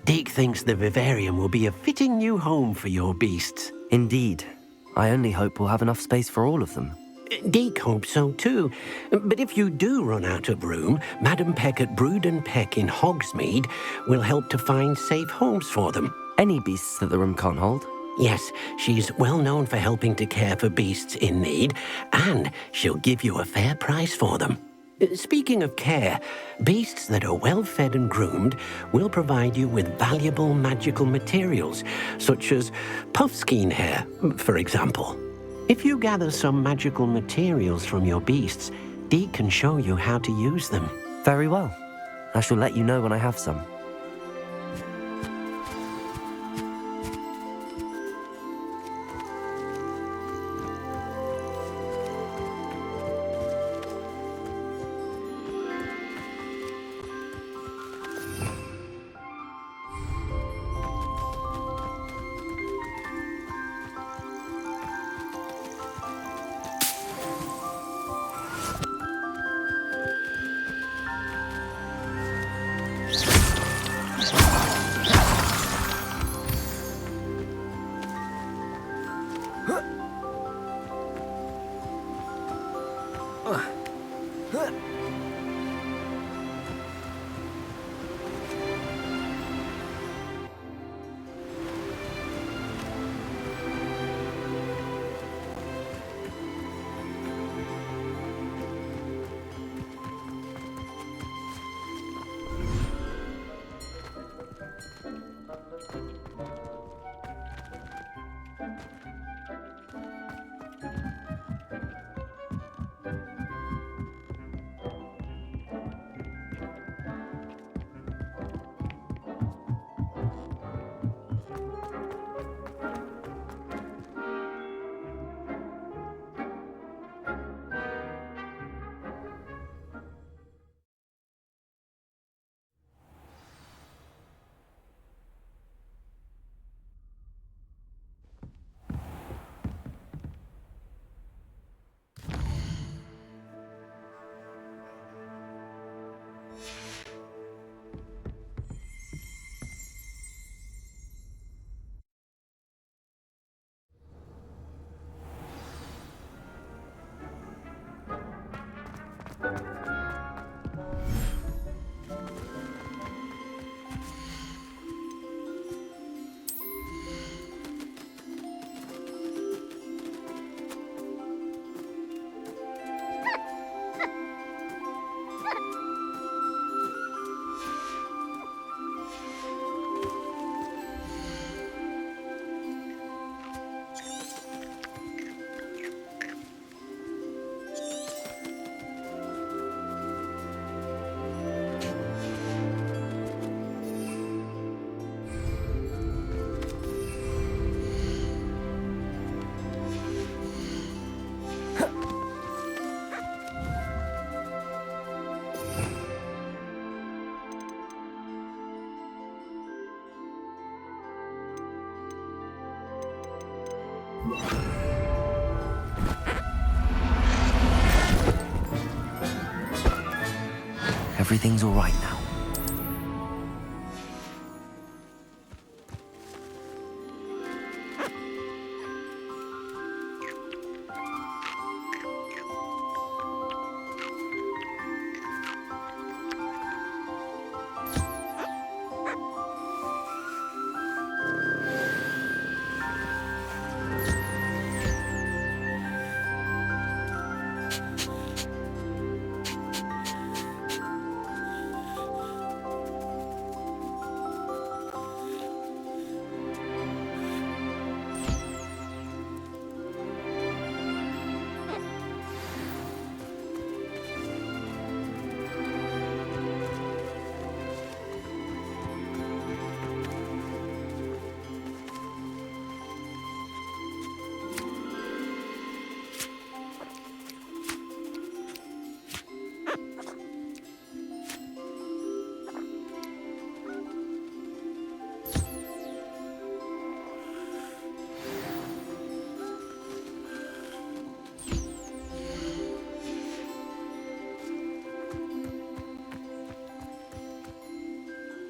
[SPEAKER 16] Deke thinks the vivarium will be a fitting new home for your beasts.
[SPEAKER 2] Indeed. I only hope we'll have enough space for all of them.
[SPEAKER 16] Deke hopes so too. But if you do run out of room, Madam Peck at Brood and Peck in Hogsmeade will help to find safe homes for them.
[SPEAKER 2] Any beasts that the room can't hold?
[SPEAKER 16] Yes, she's well known for helping to care for beasts in need, and she'll give you a fair price for them. Speaking of care, beasts that are well fed and groomed will provide you with valuable magical materials, such as puffskein hair, for example. If you gather some magical materials from your beasts, Deke can show you how to use them.
[SPEAKER 2] Very well. I shall let you know when I have some. Everything's all right now.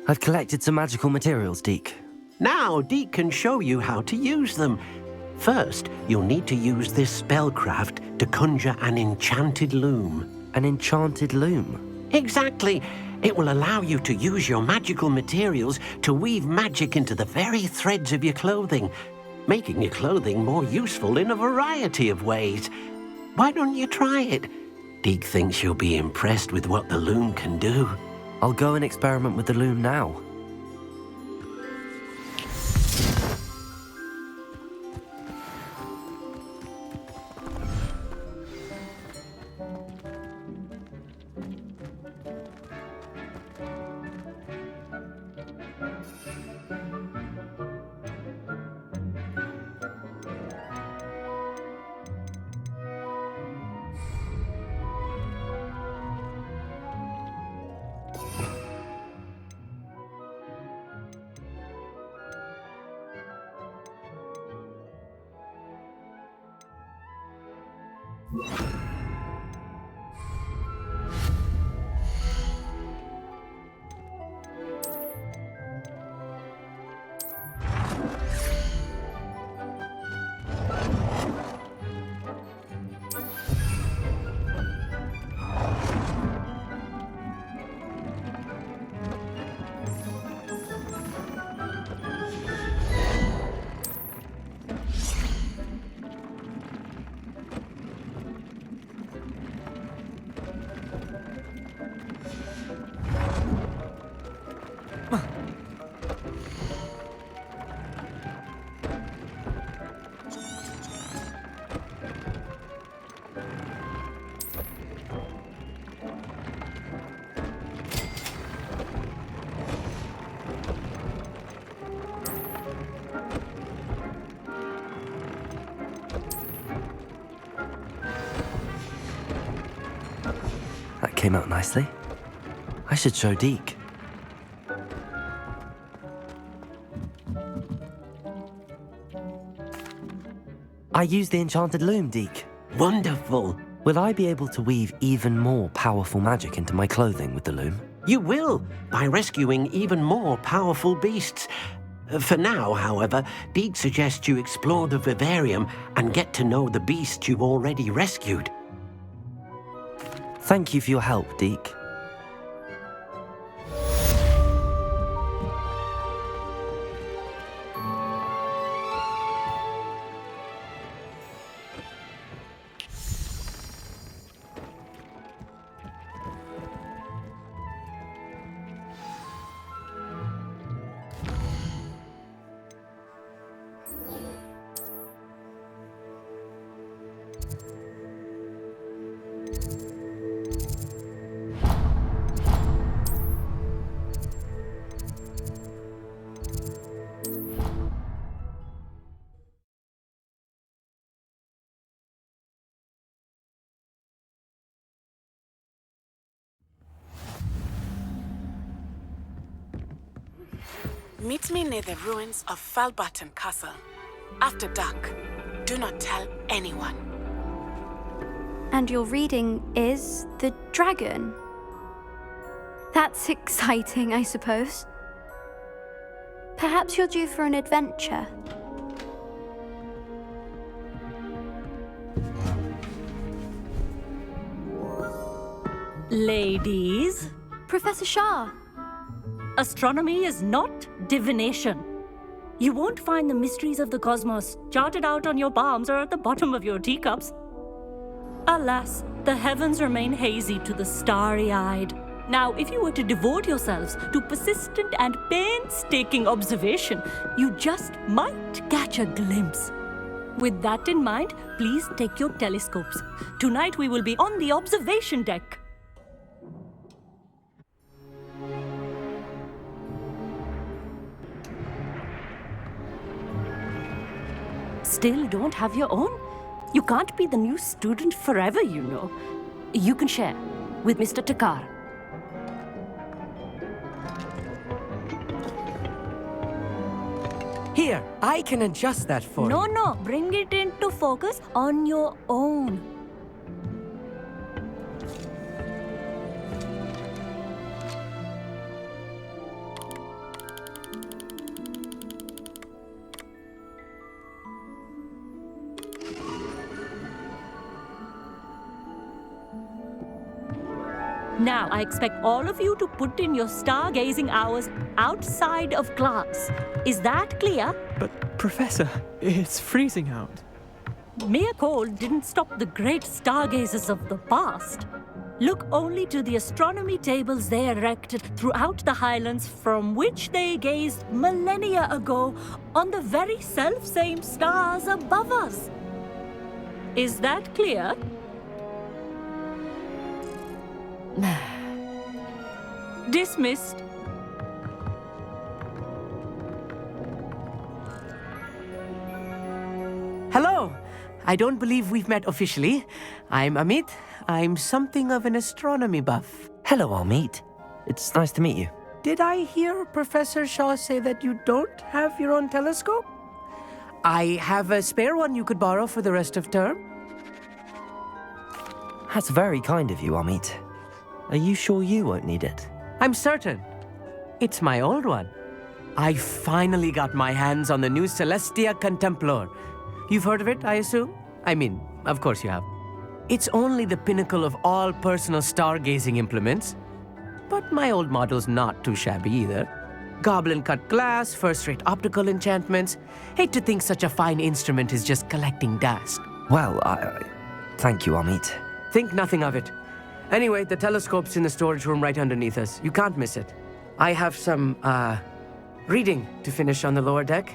[SPEAKER 2] I've collected some magical materials, Deke.
[SPEAKER 16] Now, Deke can show you how to use them. First, you'll need to use this spellcraft to conjure an enchanted loom.
[SPEAKER 2] An enchanted loom?
[SPEAKER 16] Exactly. It will allow you to use your magical materials to weave magic into the very threads of your clothing, making your clothing more useful in a variety of ways. Why don't you try it? Deke thinks you'll be impressed with what the loom can do.
[SPEAKER 2] I'll go and experiment with the loom now. Came out nicely. I should show Deke. I used the enchanted loom, Deke.
[SPEAKER 16] Wonderful.
[SPEAKER 2] Will I be able to weave even more powerful magic into my clothing with the loom?
[SPEAKER 16] You will, by rescuing even more powerful beasts. For now, however, Deke suggests you explore the vivarium and get to know the beasts you've already rescued.
[SPEAKER 2] Thank you for your help, Deke.
[SPEAKER 17] Meet me near the ruins of Falbarton Castle. After dark. Do not tell anyone.
[SPEAKER 12] And your reading is the dragon. That's exciting, I suppose. Perhaps you're due for an adventure.
[SPEAKER 18] Ladies.
[SPEAKER 12] Professor Shah.
[SPEAKER 18] Astronomy is not divination. You won't find the mysteries of the cosmos charted out on your palms or at the bottom of your teacups. Alas, the heavens remain hazy to the starry-eyed. Now, if you were to devote yourselves to persistent and painstaking observation, you just might catch a glimpse. With that in mind, please take your telescopes. Tonight we will be on the observation deck. Still don't have your own? You can't be the new student forever, you know. You can share with Mr. Takar.
[SPEAKER 6] Here, I can adjust that for you.
[SPEAKER 18] No, bring it into focus on your own. Now, I expect all of you to put in your stargazing hours outside of class. Is that clear?
[SPEAKER 15] But, Professor, it's freezing out.
[SPEAKER 18] Mere cold didn't stop the great stargazers of the past. Look only to the astronomy tables they erected throughout the Highlands from which they gazed millennia ago on the very self-same stars above us. Is that clear? Dismissed.
[SPEAKER 6] Hello. I don't believe we've met officially. I'm Amit. I'm something of an astronomy buff.
[SPEAKER 2] Hello, Amit. It's nice to meet you.
[SPEAKER 6] Did I hear Professor Shaw say that you don't have your own telescope? I have a spare one you could borrow for the rest of term.
[SPEAKER 2] That's very kind of you, Amit. Are you sure you won't need it?
[SPEAKER 6] I'm certain. It's my old one. I finally got my hands on the new Celestia Contemplar. You've heard of it, I assume? I mean, of course you have. It's only the pinnacle of all personal stargazing implements. But my old model's not too shabby either. Goblin-cut glass, first-rate optical enchantments. Hate to think such a fine instrument is just collecting dust.
[SPEAKER 2] Well, thank you, Amit.
[SPEAKER 6] Think nothing of it. Anyway, the telescope's in the storage room right underneath us. You can't miss it. I have some, reading to finish on the lower deck.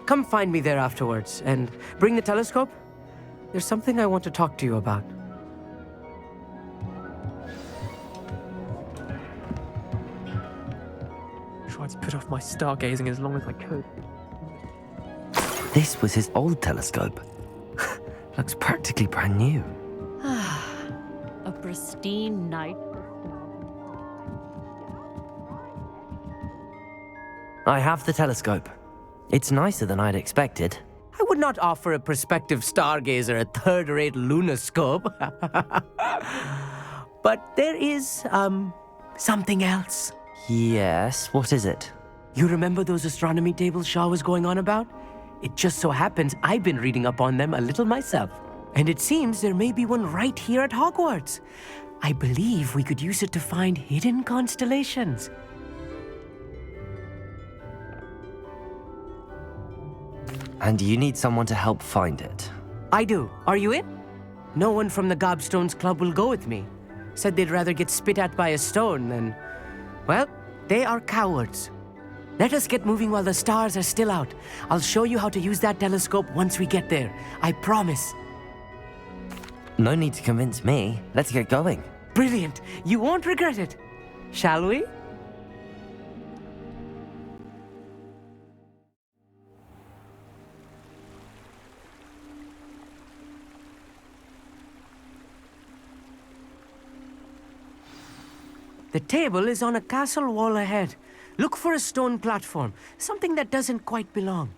[SPEAKER 6] Come find me there afterwards, and bring the telescope. There's something I want to talk to you about.
[SPEAKER 15] Tried to put off my stargazing as long as I could.
[SPEAKER 2] This was his old telescope. Looks practically brand new.
[SPEAKER 18] A pristine night.
[SPEAKER 2] I have the telescope. It's nicer than I'd expected.
[SPEAKER 6] I would not offer a prospective stargazer a third-rate lunoscope. But there is, something else.
[SPEAKER 2] Yes, what is it?
[SPEAKER 6] You remember those astronomy tables Shaw was going on about? It just so happens I've been reading up on them a little myself. And it seems there may be one right here at Hogwarts. I believe we could use it to find hidden constellations.
[SPEAKER 2] And you need someone to help find it.
[SPEAKER 6] I do. Are you in? No one from the Gobstones Club will go with me. Said they'd rather get spit at by a stone than... Well, they are cowards. Let us get moving while the stars are still out. I'll show you how to use that telescope once we get there. I promise.
[SPEAKER 2] No need to convince me. Let's get going.
[SPEAKER 6] Brilliant. You won't regret it. Shall we? The table is on a castle wall ahead. Look for a stone platform, something that doesn't quite belong.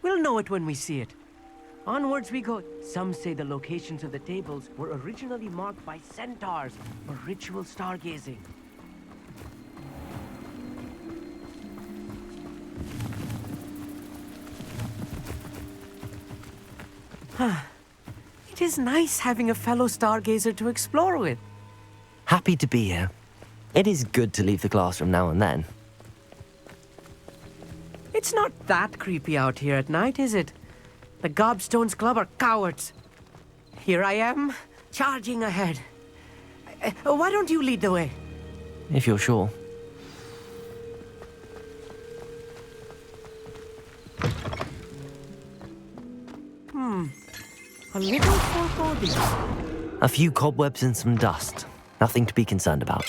[SPEAKER 6] We'll know it when we see it. Onwards we go. Some say the locations of the tables were originally marked by centaurs for ritual stargazing. It is nice having a fellow stargazer to explore with.
[SPEAKER 2] Happy to be here. It is good to leave the classroom now and then.
[SPEAKER 6] It's not that creepy out here at night, is it? The Gobstones Club are cowards. Here I am, charging ahead. Why don't you lead the way?
[SPEAKER 2] If you're sure.
[SPEAKER 6] A little foreboding.
[SPEAKER 2] A few cobwebs and some dust. Nothing to be concerned about.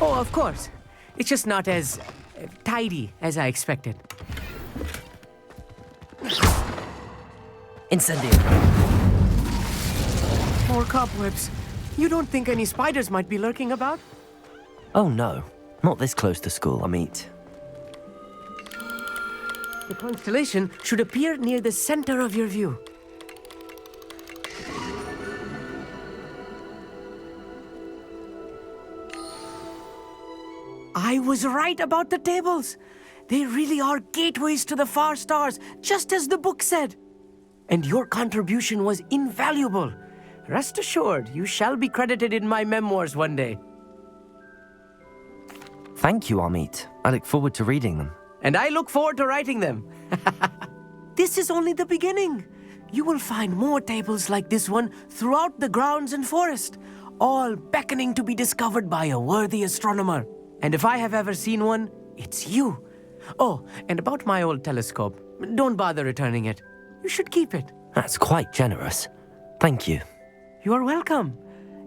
[SPEAKER 6] Oh, of course. It's just not as tidy as I expected.
[SPEAKER 2] Incendiary.
[SPEAKER 6] More cobwebs. You don't think any spiders might be lurking about?
[SPEAKER 2] Oh no, not this close to school, Amit.
[SPEAKER 6] The constellation should appear near the center of your view. I was right about the tables. They really are gateways to the far stars, just as the book said. And your contribution was invaluable. Rest assured, you shall be credited in my memoirs one day.
[SPEAKER 2] Thank you, Amit. I look forward to reading them.
[SPEAKER 6] And I look forward to writing them. This is only the beginning. You will find more tables like this one throughout the grounds and forest, all beckoning to be discovered by a worthy astronomer. And if I have ever seen one, it's you. Oh, and about my old telescope, don't bother returning it. You should keep it.
[SPEAKER 2] That's quite generous. Thank you.
[SPEAKER 6] You are welcome.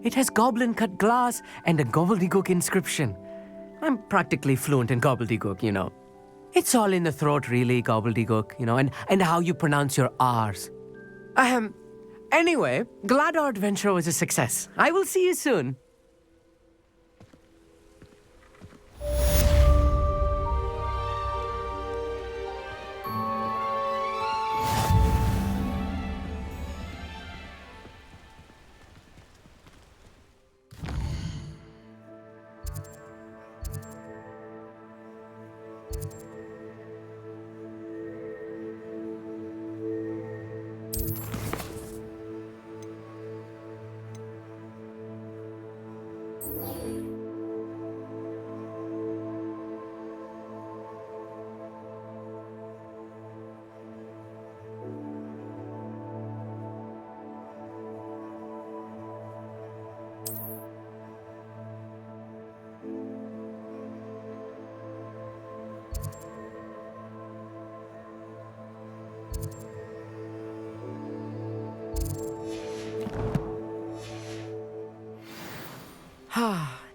[SPEAKER 6] It has goblin-cut glass and a gobbledygook inscription. I'm practically fluent in gobbledygook, you know. It's all in the throat, really, gobbledygook, you know, and how you pronounce your R's. Anyway, glad our adventure was a success. I will see you soon.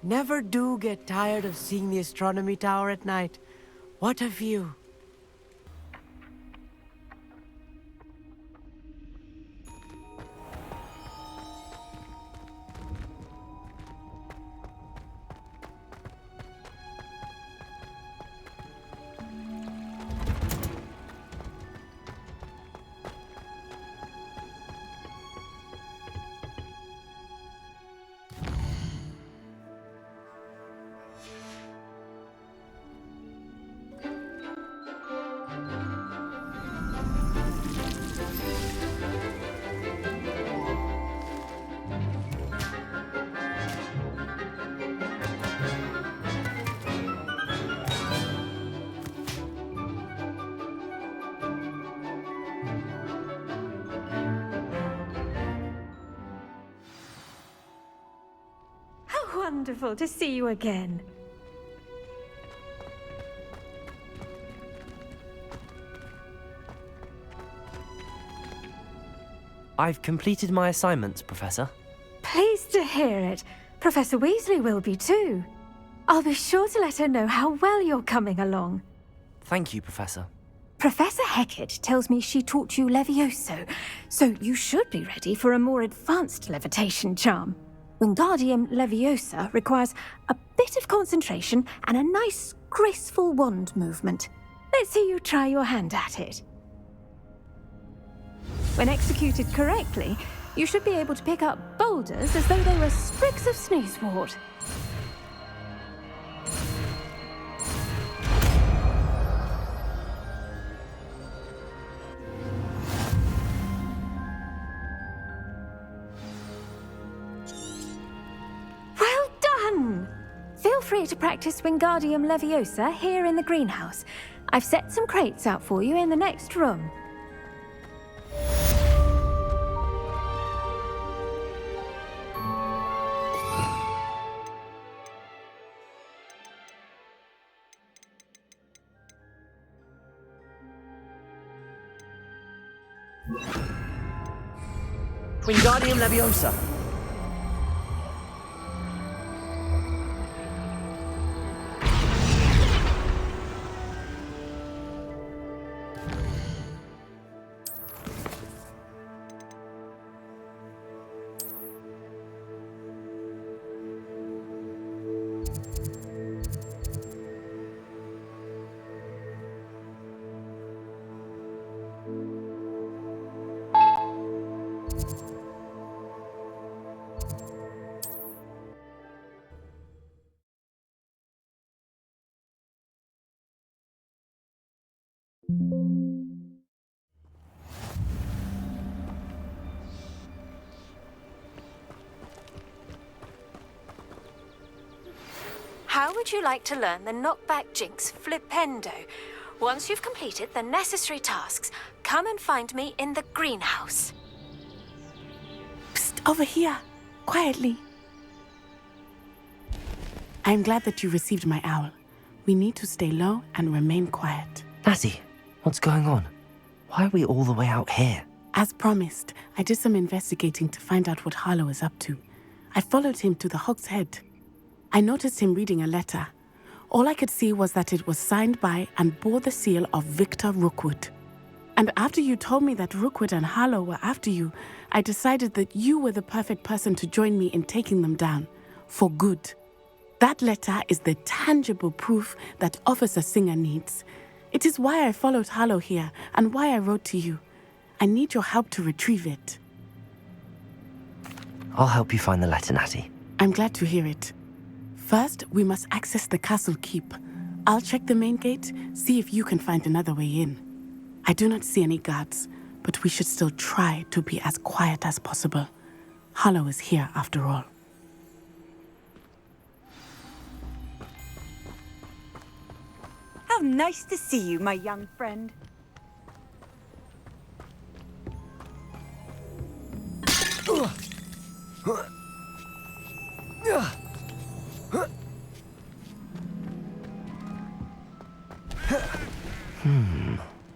[SPEAKER 6] Never do get tired of seeing the astronomy tower at night. What a view.
[SPEAKER 19] Wonderful to see you again.
[SPEAKER 2] I've completed my assignments, Professor.
[SPEAKER 19] Pleased to hear it. Professor Weasley will be too. I'll be sure to let her know how well you're coming along.
[SPEAKER 2] Thank you, Professor.
[SPEAKER 19] Professor Hecat tells me she taught you Levioso, so you should be ready for a more advanced levitation charm. Wingardium Leviosa requires a bit of concentration and a nice, graceful wand movement. Let's see you try your hand at it. When executed correctly, you should be able to pick up boulders as though they were sprigs of sneezewort. Feel free to practice Wingardium Leviosa here in the greenhouse. I've set some crates out for you in the next room.
[SPEAKER 6] Wingardium Leviosa.
[SPEAKER 20] How would you like to learn the knockback jinx flipendo? Once you've completed the necessary tasks, come and find me in the greenhouse.
[SPEAKER 17] Psst, over here. Quietly. I'm glad that you received my owl. We need to stay low and remain quiet.
[SPEAKER 2] Natty, what's going on? Why are we all the way out here?
[SPEAKER 17] As promised, I did some investigating to find out what Harlow is up to. I followed him to the Hog's Head. I noticed him reading a letter. All I could see was that it was signed by and bore the seal of Victor Rookwood. And after you told me that Rookwood and Harlow were after you, I decided that you were the perfect person to join me in taking them down. For good. That letter is the tangible proof that Officer Singer needs. It is why I followed Harlow here and why I wrote to you. I need your help to retrieve it.
[SPEAKER 2] I'll help you find the letter, Natty.
[SPEAKER 17] I'm glad to hear it. First, we must access the castle keep. I'll check the main gate, see if you can find another way in. I do not see any guards, but we should still try to be as quiet as possible. Harlow is here after all.
[SPEAKER 3] How nice to see you, my young friend.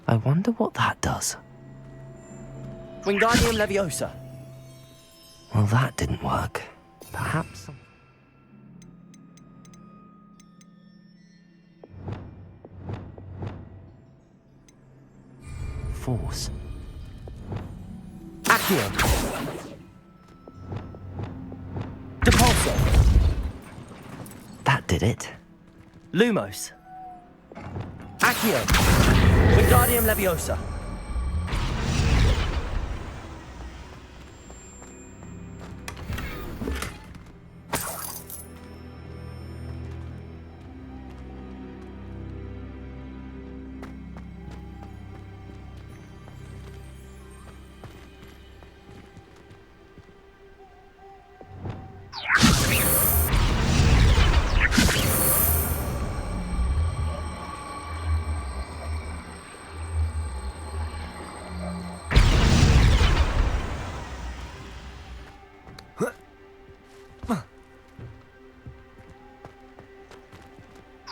[SPEAKER 2] I wonder what that does.
[SPEAKER 10] Wingardium Leviosa.
[SPEAKER 2] Well, that didn't work. Perhaps... Force.
[SPEAKER 10] Accio. Depulso.
[SPEAKER 2] That did it.
[SPEAKER 10] Lumos. Accio. Wingardium Leviosa.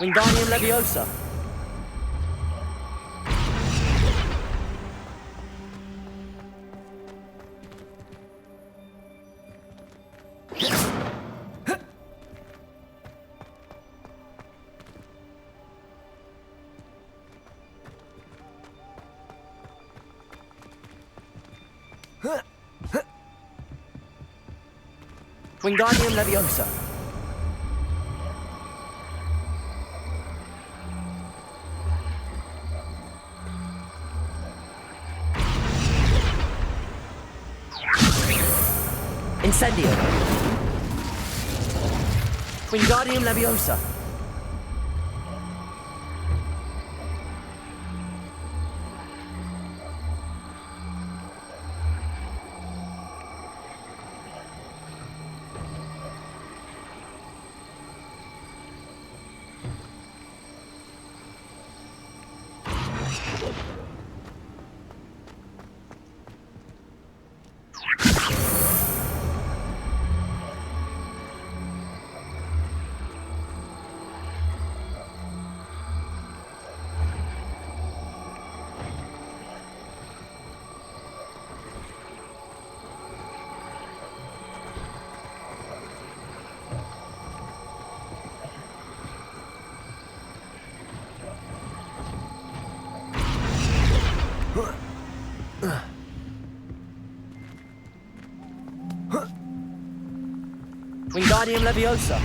[SPEAKER 10] Wingardium Leviosa. Wingardium Leviosa. Incendio. Wingardium Leviosa. Wingardium Leviosa.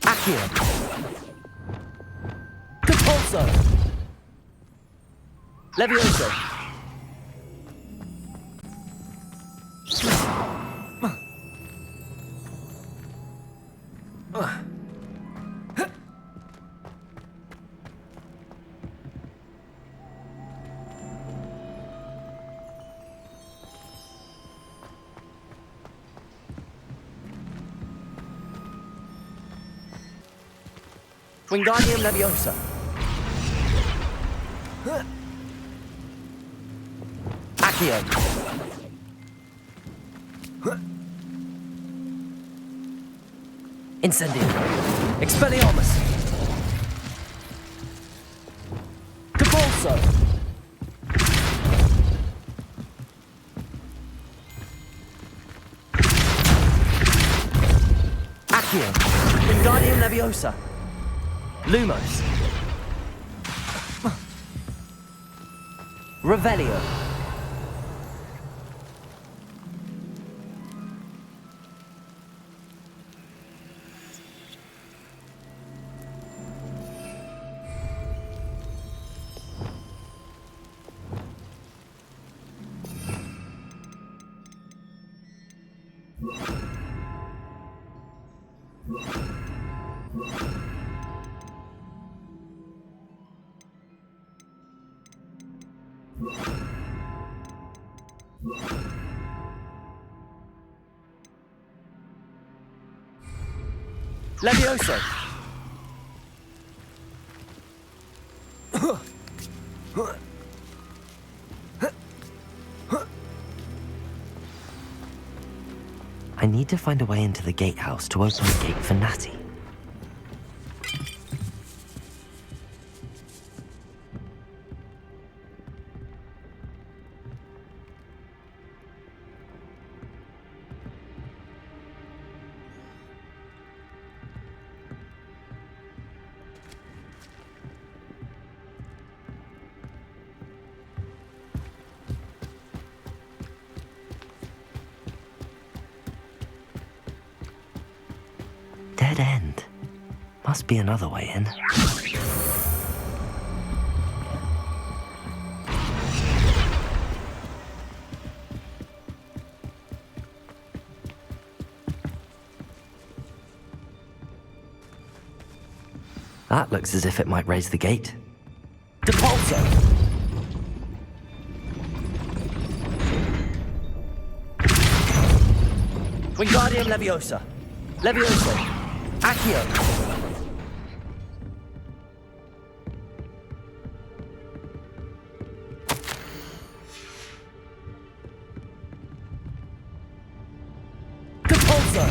[SPEAKER 10] Accio. Depulso. Leviosa.
[SPEAKER 2] Wingardium Leviosa. Accio. Incendio. Expelliarmus. Depulso. Accio. Wingardium Leviosa. Lumos. Revelio. Levioso. I need to find a way into the gatehouse to open the gate for Natty. Dead end. Must be another way in. That looks as if it might raise the gate. Depulso! Wingardium Leviosa. Levioso. Accio. Depulso.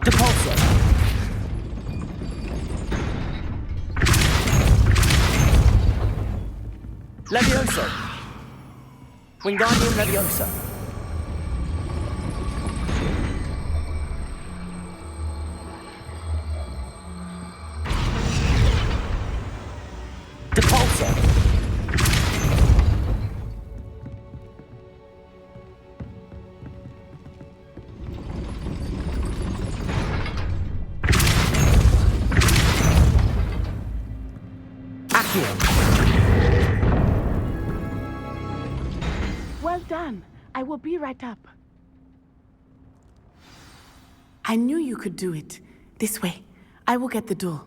[SPEAKER 2] Depulso. Levioso. Wingardium Leviosa. Depulso. Accio.
[SPEAKER 17] Well done. I will be right up. I knew you could do it. This way. I will get the door.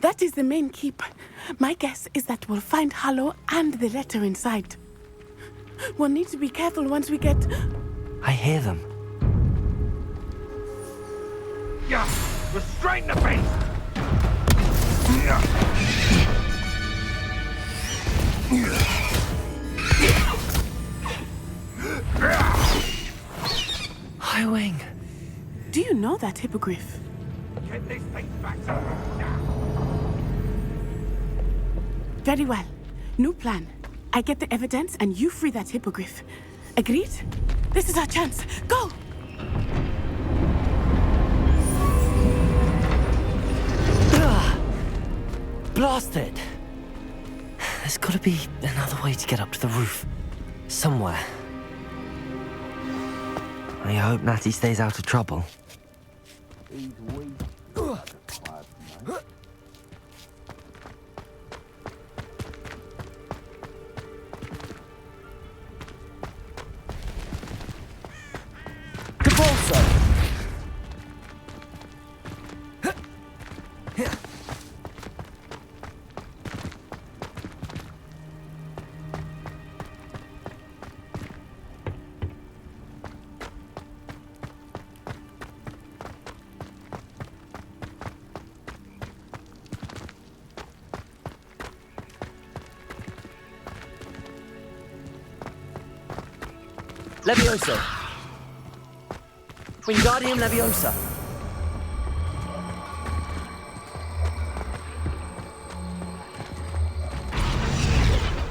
[SPEAKER 17] That is the main keep. My guess is that we'll find Harlow and the letter inside. We'll need to be careful once we get...
[SPEAKER 2] I hear them.
[SPEAKER 7] Yeah, restrain the beast!
[SPEAKER 2] Highwing.
[SPEAKER 17] Do you know that hippogriff?
[SPEAKER 7] Get this thing back to me.
[SPEAKER 17] Very well. New plan. I get the evidence and you free that hippogriff. Agreed? This is our chance. Go!
[SPEAKER 2] Blasted! There's gotta be another way to get up to the roof. Somewhere. I hope Natty stays out of trouble. Levioso! Wingardium Leviosa!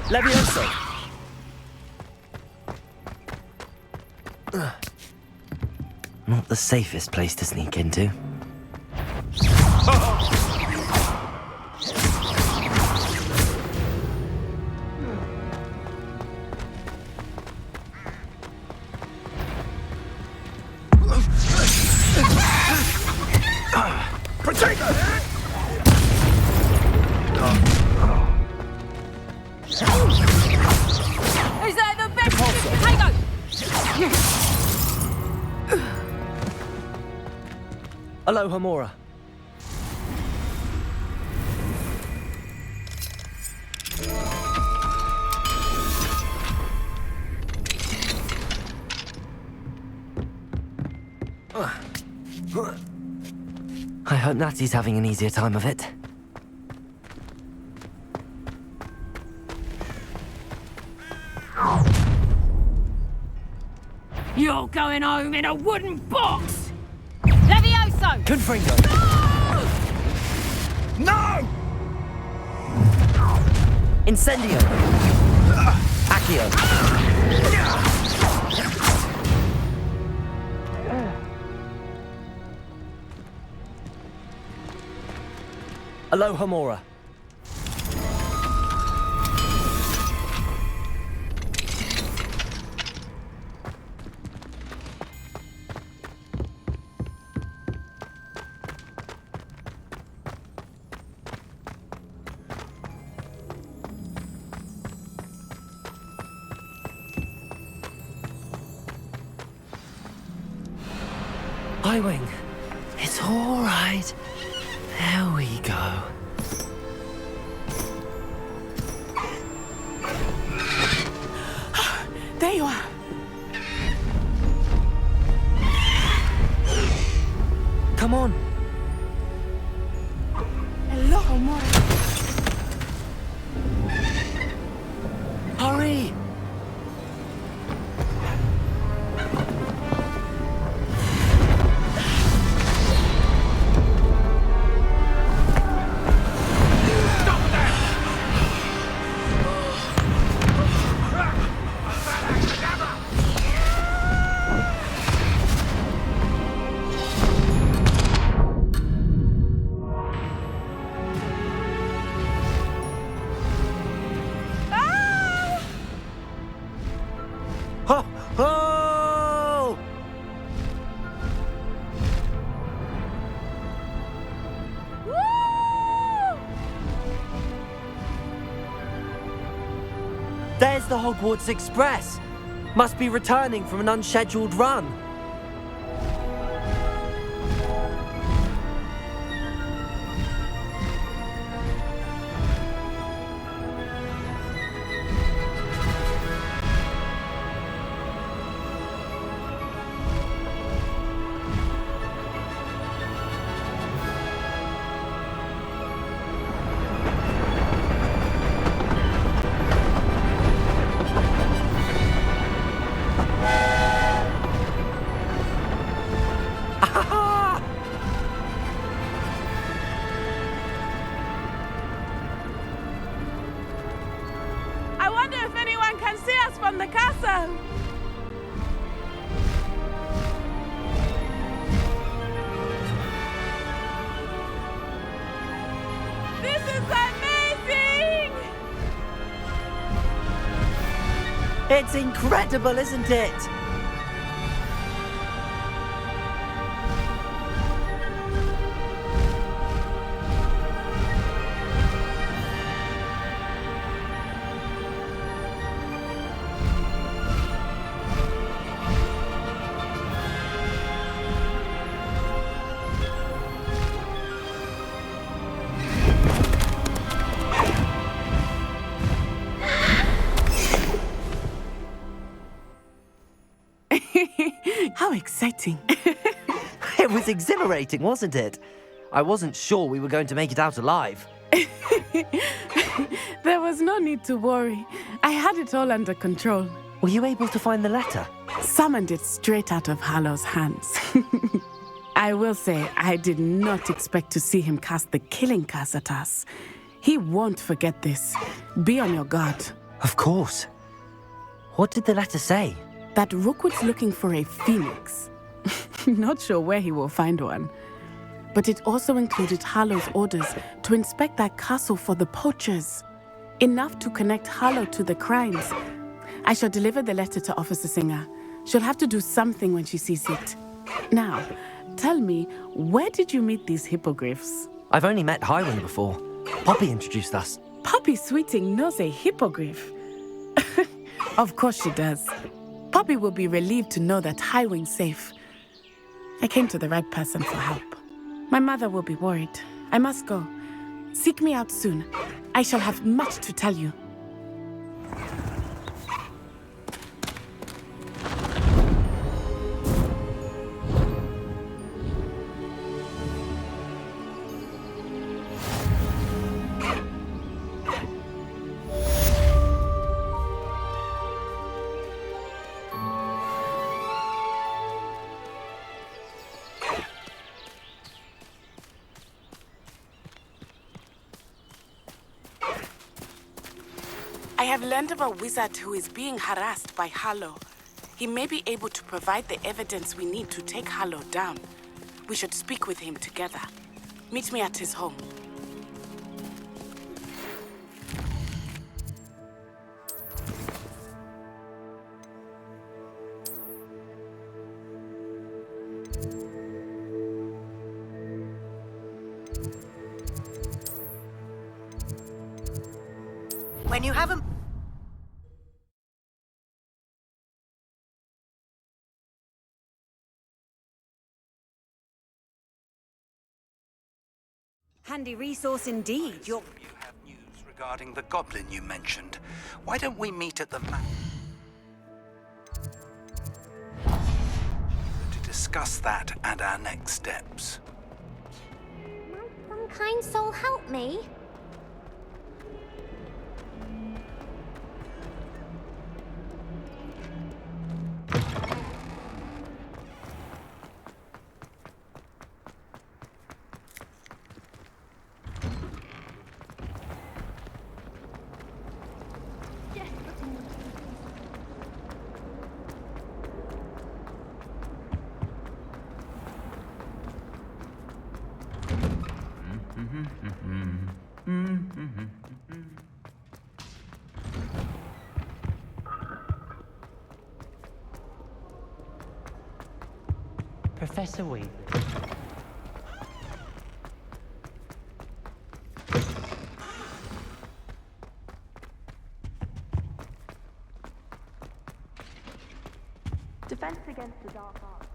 [SPEAKER 2] Levioso! Not the safest place to sneak into.
[SPEAKER 20] Is that the best potato?
[SPEAKER 2] Aloha Mora. I hope Natty's having an easier time of it.
[SPEAKER 20] You're going home in a wooden box! Levioso!
[SPEAKER 2] Confringo!
[SPEAKER 20] No!
[SPEAKER 2] Incendio! Accio! Aloha Mora. Highwing. It's all right. There we go.
[SPEAKER 17] There you are.
[SPEAKER 2] Come on.
[SPEAKER 17] Hello, Mora.
[SPEAKER 2] Hurry! Ho! Ho! There's the Hogwarts Express. Must be returning from an unscheduled run.
[SPEAKER 17] I wonder if anyone can see us from the castle. This is amazing!
[SPEAKER 2] It's incredible, isn't it?
[SPEAKER 17] How exciting.
[SPEAKER 2] It was exhilarating, wasn't it? I wasn't sure we were going to make it out alive.
[SPEAKER 17] There was no need to worry. I had it all under control.
[SPEAKER 2] Were you able to find the letter?
[SPEAKER 17] Summoned it straight out of Harlow's hands. I will say, I did not expect to see him cast the killing curse at us. He won't forget this. Be on your guard.
[SPEAKER 2] Of course. What did the letter say?
[SPEAKER 17] That Rookwood's looking for a phoenix. Not sure where he will find one. But it also included Harlow's orders to inspect that castle for the poachers. Enough to connect Harlow to the crimes. I shall deliver the letter to Officer Singer. She'll have to do something when she sees it. Now, tell me, where did you meet these hippogriffs?
[SPEAKER 2] I've only met Highwind before. Poppy introduced us.
[SPEAKER 17] Poppy Sweeting knows a hippogriff. Of course she does. Poppy will be relieved to know that Highwing's safe. I came to the right person for help. My mother will be worried. I must go. Seek me out soon. I shall have much to tell you. I have learned of a wizard who is being harassed by Harlow. He may be able to provide the evidence we need to take Harlow down. We should speak with him together. Meet me at his home.
[SPEAKER 11] When you have a...
[SPEAKER 3] Handy resource indeed.
[SPEAKER 21] You have news regarding the goblin you mentioned. Why don't we meet at the to discuss that and our next steps?
[SPEAKER 22] Some kind soul help me.
[SPEAKER 6] Professor Wade.
[SPEAKER 14] Defense against the dark arts.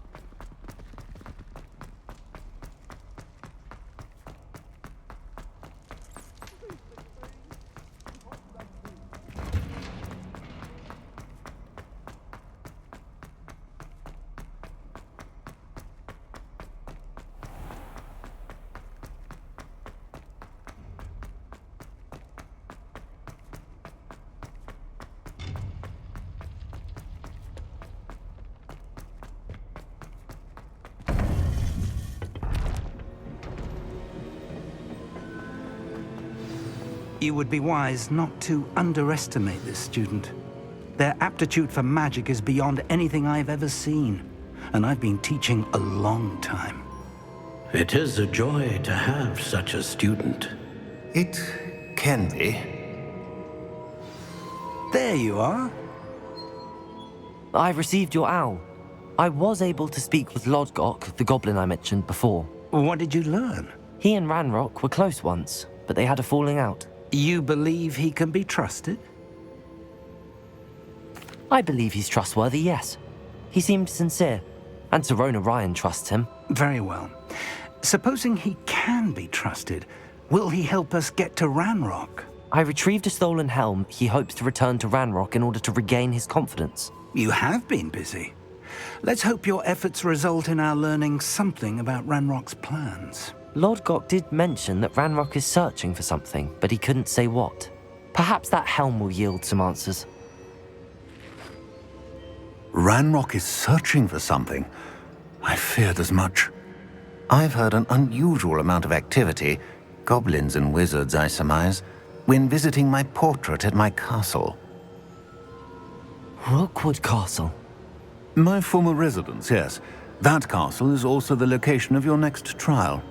[SPEAKER 21] You would be wise not to underestimate this student. Their aptitude for magic is beyond anything I've ever seen, and I've been teaching a long time.
[SPEAKER 13] It is a joy to have such a student.
[SPEAKER 21] It can be. There you are.
[SPEAKER 2] I've received your owl. I was able to speak with Lodgok, the goblin I mentioned before.
[SPEAKER 21] What did you learn?
[SPEAKER 2] He and Ranrock were close once, but they had a falling out.
[SPEAKER 21] You believe he can be trusted?
[SPEAKER 2] I believe he's trustworthy, yes. He seemed sincere, and Serona Ryan trusts him.
[SPEAKER 21] Very well. Supposing he can be trusted, will he help us get to Ranrock?
[SPEAKER 2] I retrieved a stolen helm he hopes to return to Ranrock in order to regain his confidence.
[SPEAKER 21] You have been busy. Let's hope your efforts result in our learning something about Ranrock's plans.
[SPEAKER 2] Lodgok did mention that Ranrock is searching for something, but he couldn't say what. Perhaps that helm will yield some answers.
[SPEAKER 4] Ranrock is searching for something. I feared as much. I've heard an unusual amount of activity, goblins and wizards, I surmise, when visiting my portrait at my castle.
[SPEAKER 2] Rookwood Castle?
[SPEAKER 4] My former residence, yes. That castle is also the location of your next trial.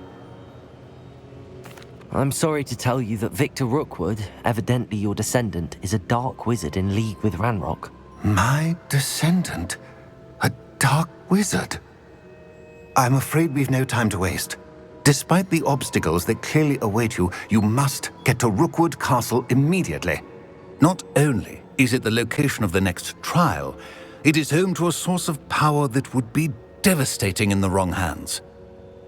[SPEAKER 2] I'm sorry to tell you that Victor Rookwood, evidently your descendant, is a dark wizard in league with Ranrock.
[SPEAKER 4] My descendant? A dark wizard? I'm afraid we've no time to waste. Despite the obstacles that clearly await you, you must get to Rookwood Castle immediately. Not only is it the location of the next trial, it is home to a source of power that would be devastating in the wrong hands.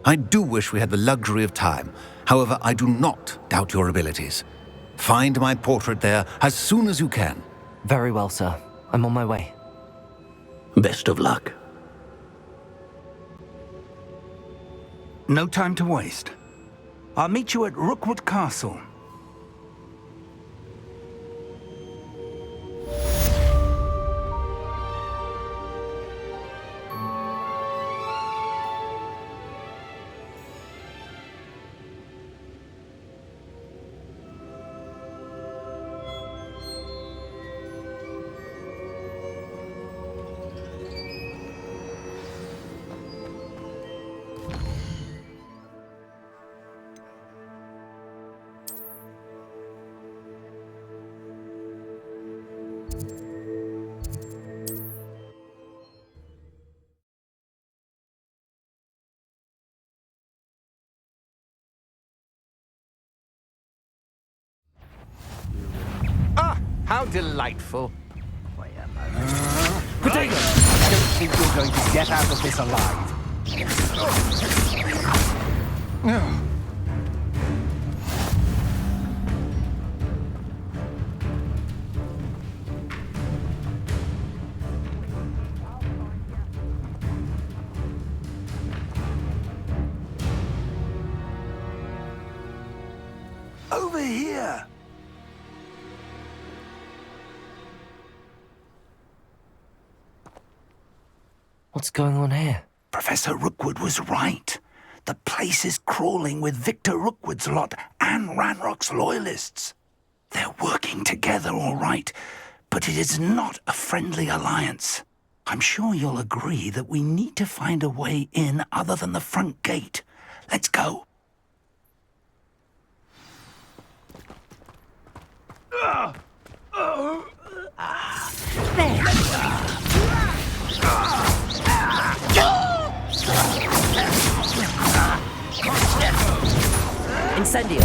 [SPEAKER 4] I do wish we had the luxury of time. However, I do not doubt your abilities. Find my portrait there as soon as you can.
[SPEAKER 2] Very well, sir. I'm on my way.
[SPEAKER 13] Best of luck.
[SPEAKER 21] No time to waste. I'll meet you at Rookwood Castle.
[SPEAKER 1] How delightful. Potato! I don't think you're going to get out of this alive.
[SPEAKER 21] Over here!
[SPEAKER 2] What's going on here?
[SPEAKER 21] Professor Rookwood was right. The place is crawling with Victor Rookwood's lot and Ranrock's loyalists. They're working together, all right, but it is not a friendly alliance. I'm sure you'll agree that we need to find a way in other than the front gate. Let's go.
[SPEAKER 9] There you are.
[SPEAKER 2] Incendio.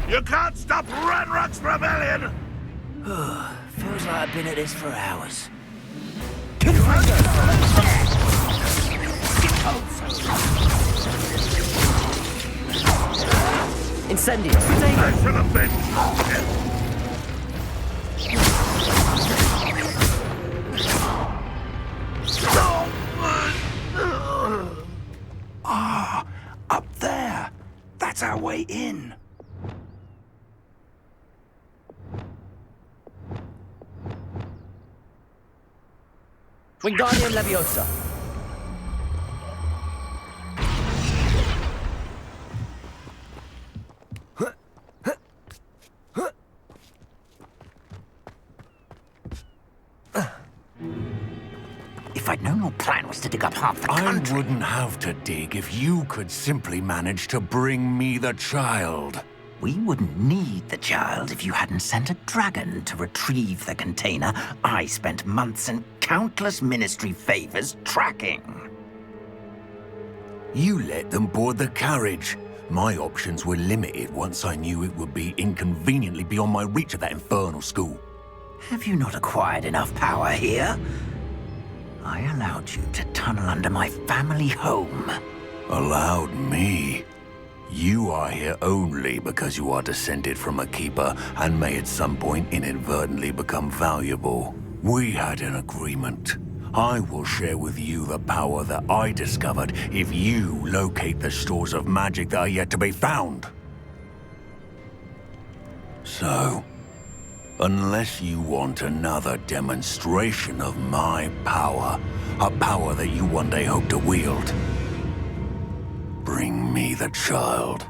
[SPEAKER 9] You can't stop Ranrock's rebellion! Feels like I've been at this for hours.
[SPEAKER 2] Incendio.
[SPEAKER 9] I should have been.
[SPEAKER 21] Ah, up there. That's our way in.
[SPEAKER 2] Wingardium Leviosa.
[SPEAKER 9] If I'd known your plan was to dig up half the country...
[SPEAKER 7] I wouldn't have to dig if you could simply manage to bring me the child.
[SPEAKER 9] We wouldn't need the child if you hadn't sent a dragon to retrieve the container I spent months and countless ministry favors tracking.
[SPEAKER 7] You let them board the carriage. My options were limited once I knew it would be inconveniently beyond my reach at that infernal school.
[SPEAKER 9] Have you not acquired enough power here? I allowed you to tunnel under my family home.
[SPEAKER 7] Allowed me?
[SPEAKER 21] You are here only because you are descended from a keeper and may at some point inadvertently become valuable. We had an agreement. I will share with you the power that I discovered if you locate the stores of magic that are yet to be found. So, unless you want another demonstration of my power, a power that you one day hope to wield, bring me the child.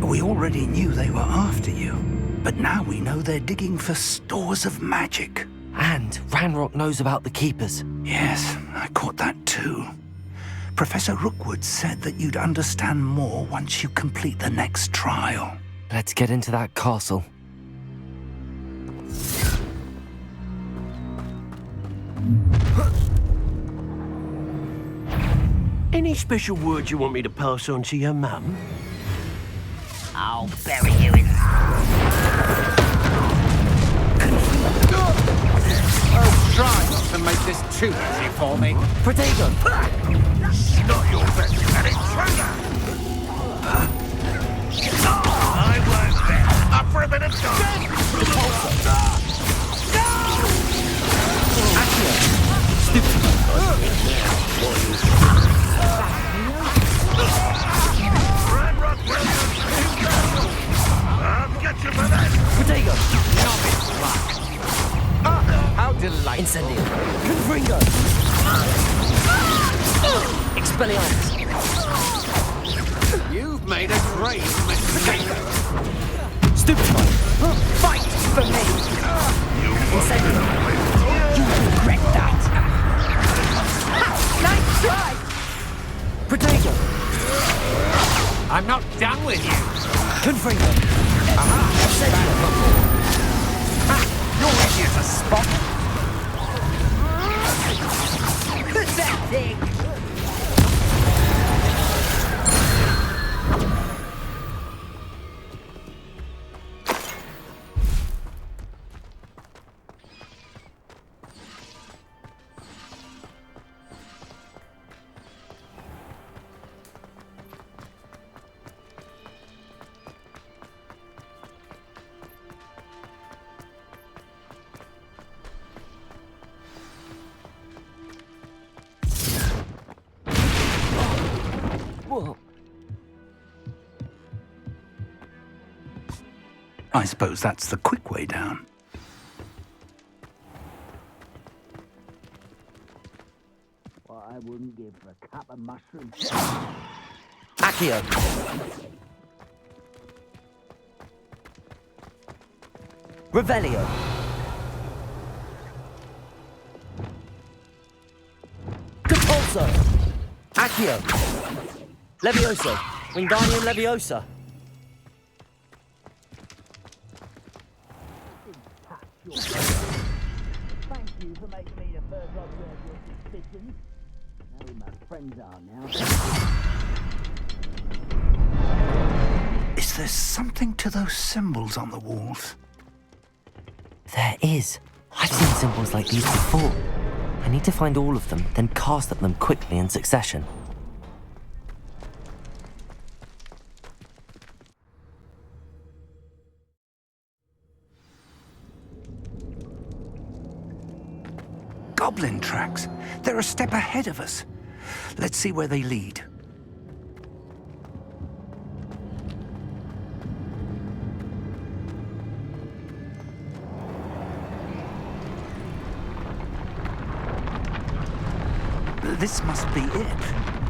[SPEAKER 21] We already knew they were after you, but now we know they're digging for stores of magic.
[SPEAKER 2] And Ranrock knows about the Keepers.
[SPEAKER 21] Yes, I caught that too. Professor Rookwood said that you'd understand more once you complete the next trial.
[SPEAKER 2] Let's get into that castle.
[SPEAKER 16] Any special words you want me to pass on to your mum?
[SPEAKER 9] I'll bury you in...
[SPEAKER 1] Oh, try not to make this too easy for me.
[SPEAKER 2] Protego!
[SPEAKER 21] Not your best at intruder! I won't bet. Up for a bit of time! I'll get you for that!
[SPEAKER 2] Protego!
[SPEAKER 1] How delightful.
[SPEAKER 2] Incendio! Confringo! Expelliarmus!
[SPEAKER 1] You've made a great mistake.
[SPEAKER 2] Stupefy! Fight for me! Incendio! You will regret that!
[SPEAKER 1] Nice try!
[SPEAKER 2] Protego!
[SPEAKER 1] I'm not done with you.
[SPEAKER 2] Confringo!
[SPEAKER 1] You're easier to spot.
[SPEAKER 9] Pathetic!
[SPEAKER 2] Whoa.
[SPEAKER 21] I suppose that's the quick way down.
[SPEAKER 9] What I wouldn't give for a cup of mushrooms.
[SPEAKER 2] Accio! Revelio! Compulso! Accio! Levioso! Wingardium Leviosa!
[SPEAKER 9] Thank you for making me the first object of your suspicions. Now who my friends are now.
[SPEAKER 21] Is there something to those symbols on the walls?
[SPEAKER 2] There is. I've seen symbols like these before. I need to find all of them, then cast at them quickly in succession.
[SPEAKER 21] Goblin tracks. They're a step ahead of us. Let's see where they lead. This must be it.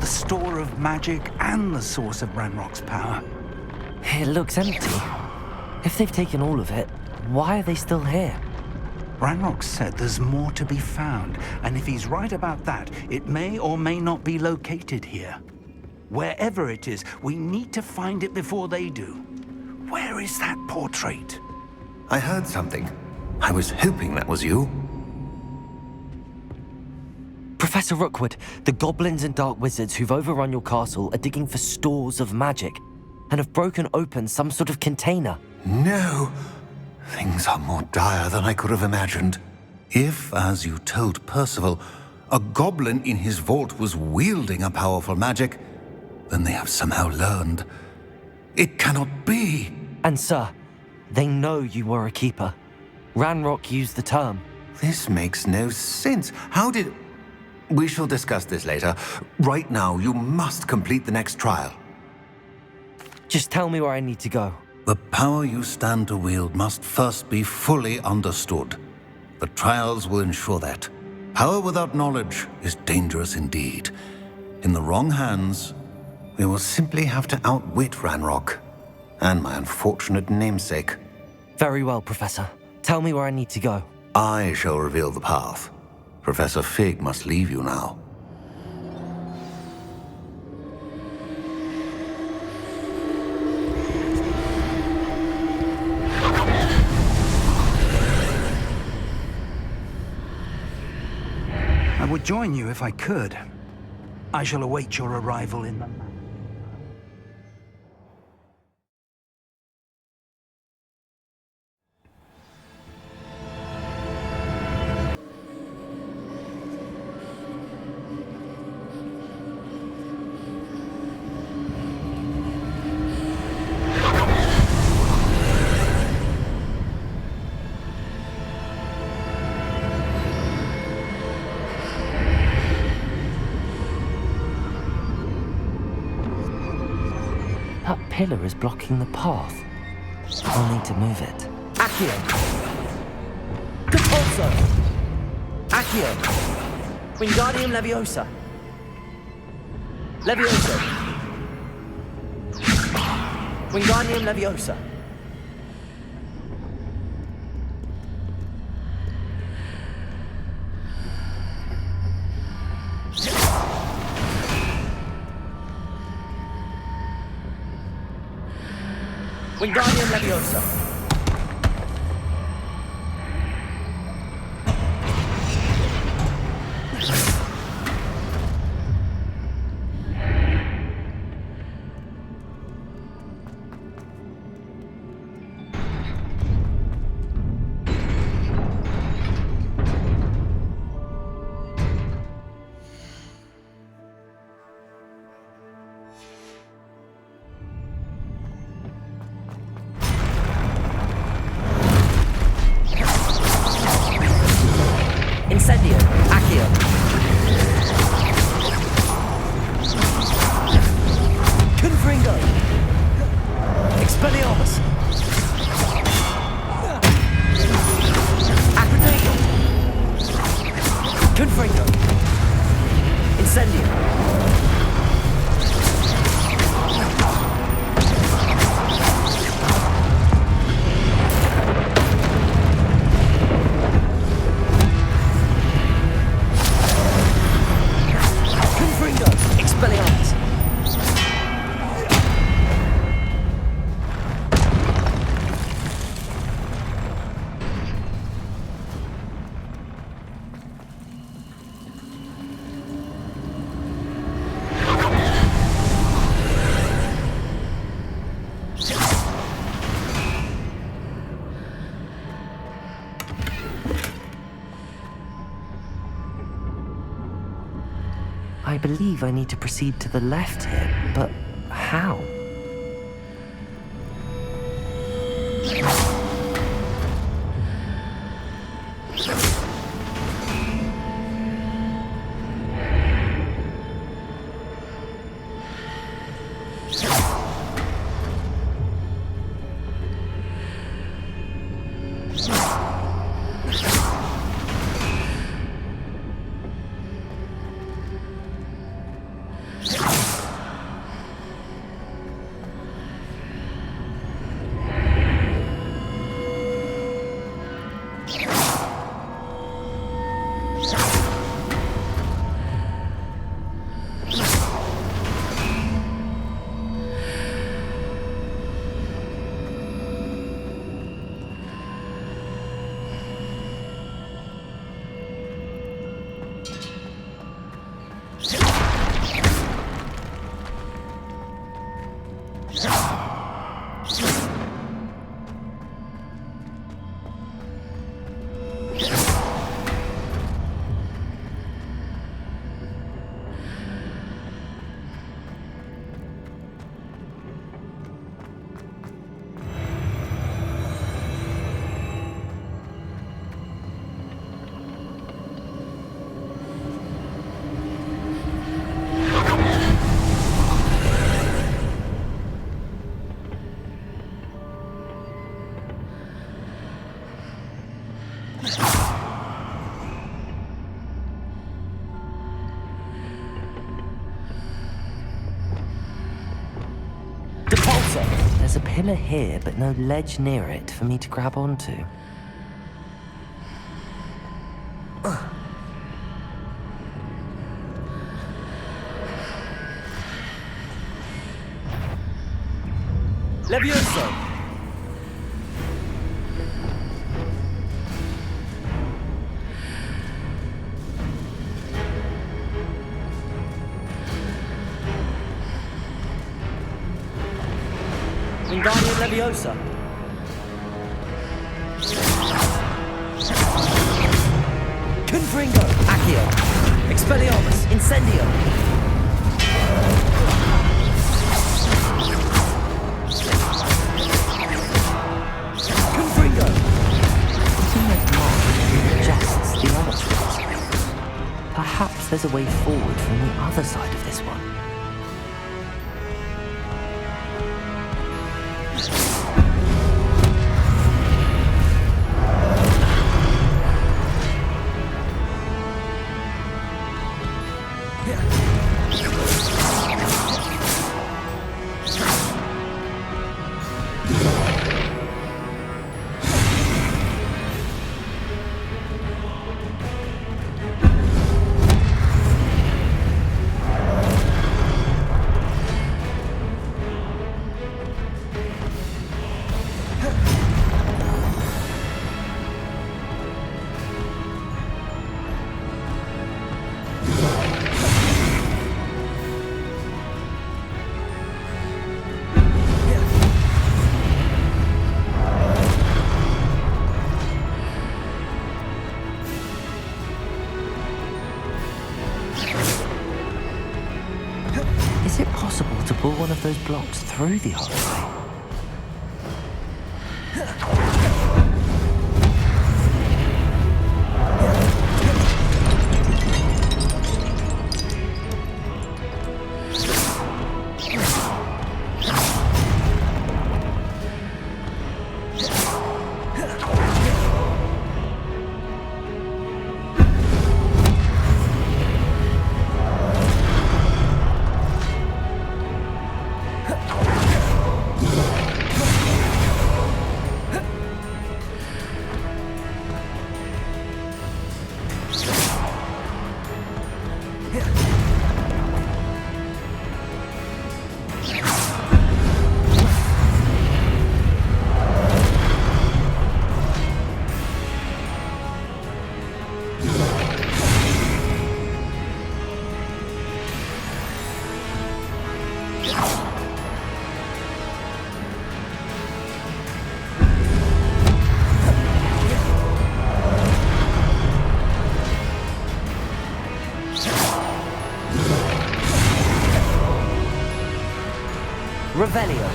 [SPEAKER 21] The store of magic and the source of Ranrock's power.
[SPEAKER 2] It looks empty. If they've taken all of it, why are they still here?
[SPEAKER 21] Ranrock said there's more to be found, and if he's right about that, it may or may not be located here. Wherever it is, we need to find it before they do. Where is that portrait?
[SPEAKER 4] I heard something. I was hoping that was you.
[SPEAKER 2] Professor Rookwood, the goblins and dark wizards who've overrun your castle are digging for stores of magic and have broken open some sort of container.
[SPEAKER 4] No. Things are more dire than I could have imagined. If, as you told Percival, a goblin in his vault was wielding a powerful magic, then they have somehow learned. It cannot be!
[SPEAKER 2] And sir, they know you were a keeper. Ranrock used the term.
[SPEAKER 4] This makes no sense. How did... We shall discuss this later. Right now, you must complete the next trial.
[SPEAKER 2] Just tell me where I need to go.
[SPEAKER 4] The power you stand to wield must first be fully understood. The trials will ensure that. Power without knowledge is dangerous indeed. In the wrong hands, we will simply have to outwit Ranrock and my unfortunate namesake.
[SPEAKER 2] Very well, Professor. Tell me where I need to go.
[SPEAKER 4] I shall reveal the path. Professor Fig must leave you now.
[SPEAKER 21] I would join you if I could. I shall await your arrival in the...
[SPEAKER 2] That pillar is blocking the path. I'll need to move it. Accio! Compulso! Accio! Wingardium Leviosa! Leviosa! Wingardium Leviosa! Wingardium Leviosa! Incendio, Accio. Confringo. Expelliarmus. Acrotago. Confringo. Incendio. Expelliarmus! I believe I need to proceed to the left here, but how? There's a pillar here, but no ledge near it for me to grab onto.
[SPEAKER 6] Levioso! Wingardium Leviosa!
[SPEAKER 2] Confringo! Accio! Expelliarmus! Incendio! Confringo! Using those marks suggests the Omnitrix. Perhaps there's a way forward from the other side of this one. Is it possible to pull one of those blocks through the hallway? Revelio.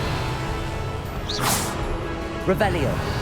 [SPEAKER 2] Revelio.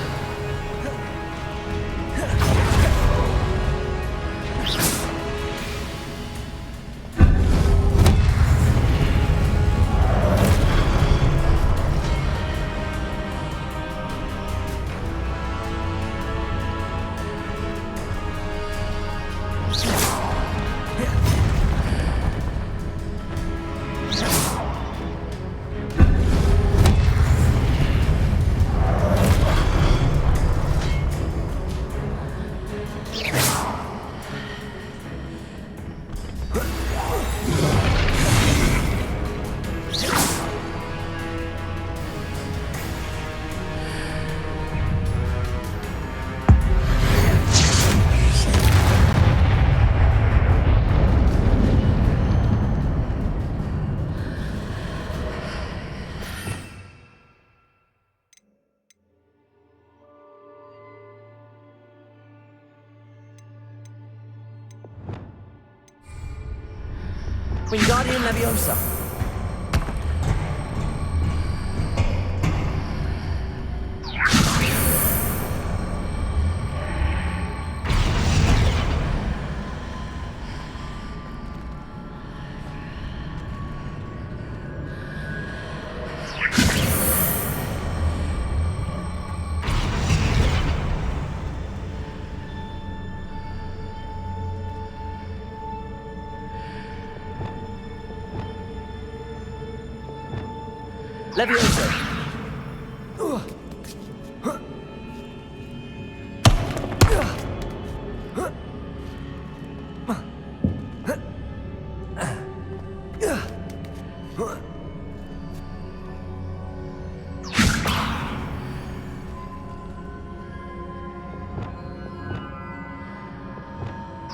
[SPEAKER 2] Wingardium Leviosa. Leviosa.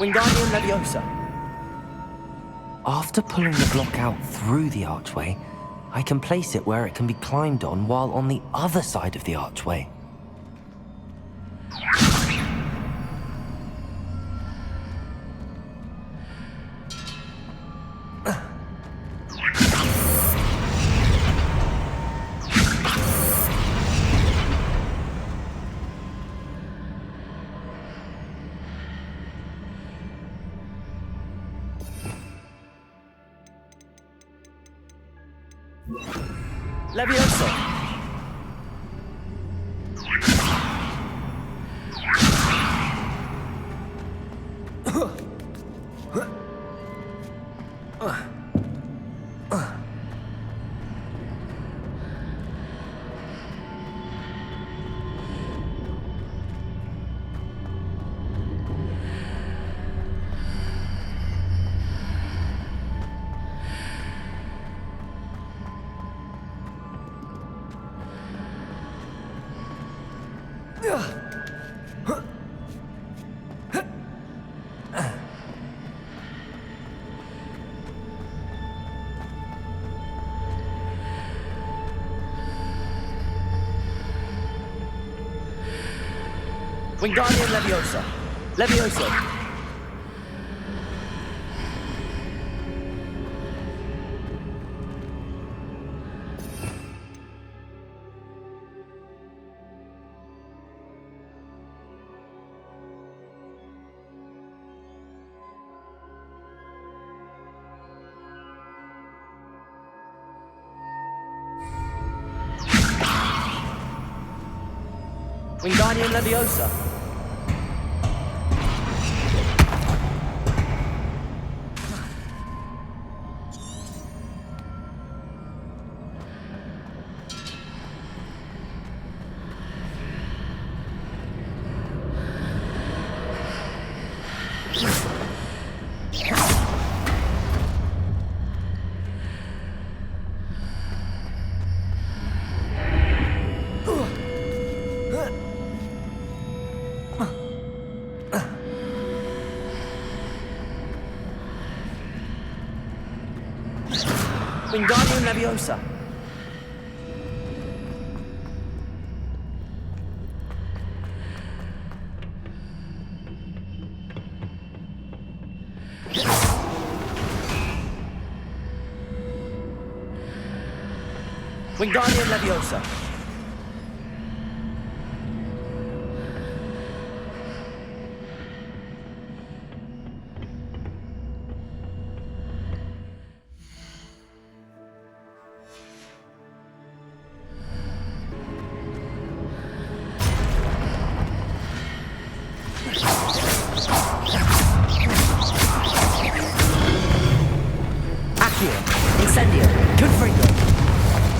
[SPEAKER 6] Wingardium Leviosa.
[SPEAKER 2] After pulling the block out through the archway, I can place it where it can be climbed on while on the other side of the archway.
[SPEAKER 6] Leviosa. Wingardium Leviosa. Leviosa. Wingardium Leviosa. Wingardium Leviosa. Wingardium Leviosa. Incendio. Confringo.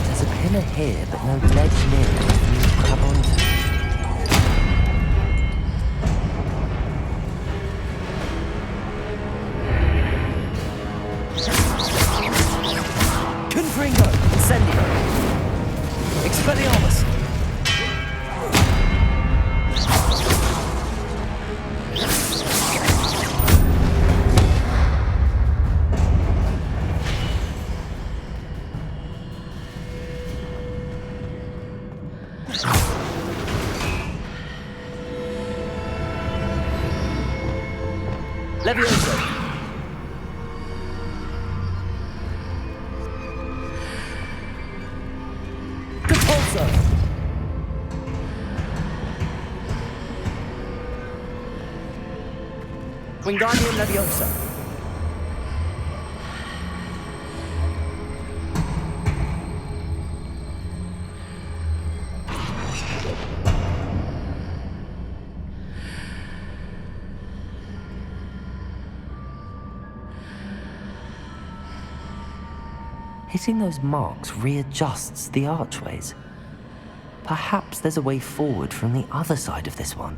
[SPEAKER 2] There's a pillar here, but no ledge near it for me to grab onto.
[SPEAKER 6] Confringo. Incendio. Expelliarmus. Leviosa. Repulsor. Wingardium Leviosa.
[SPEAKER 2] Hitting those marks readjusts the archways. Perhaps there's a way forward from the other side of this one.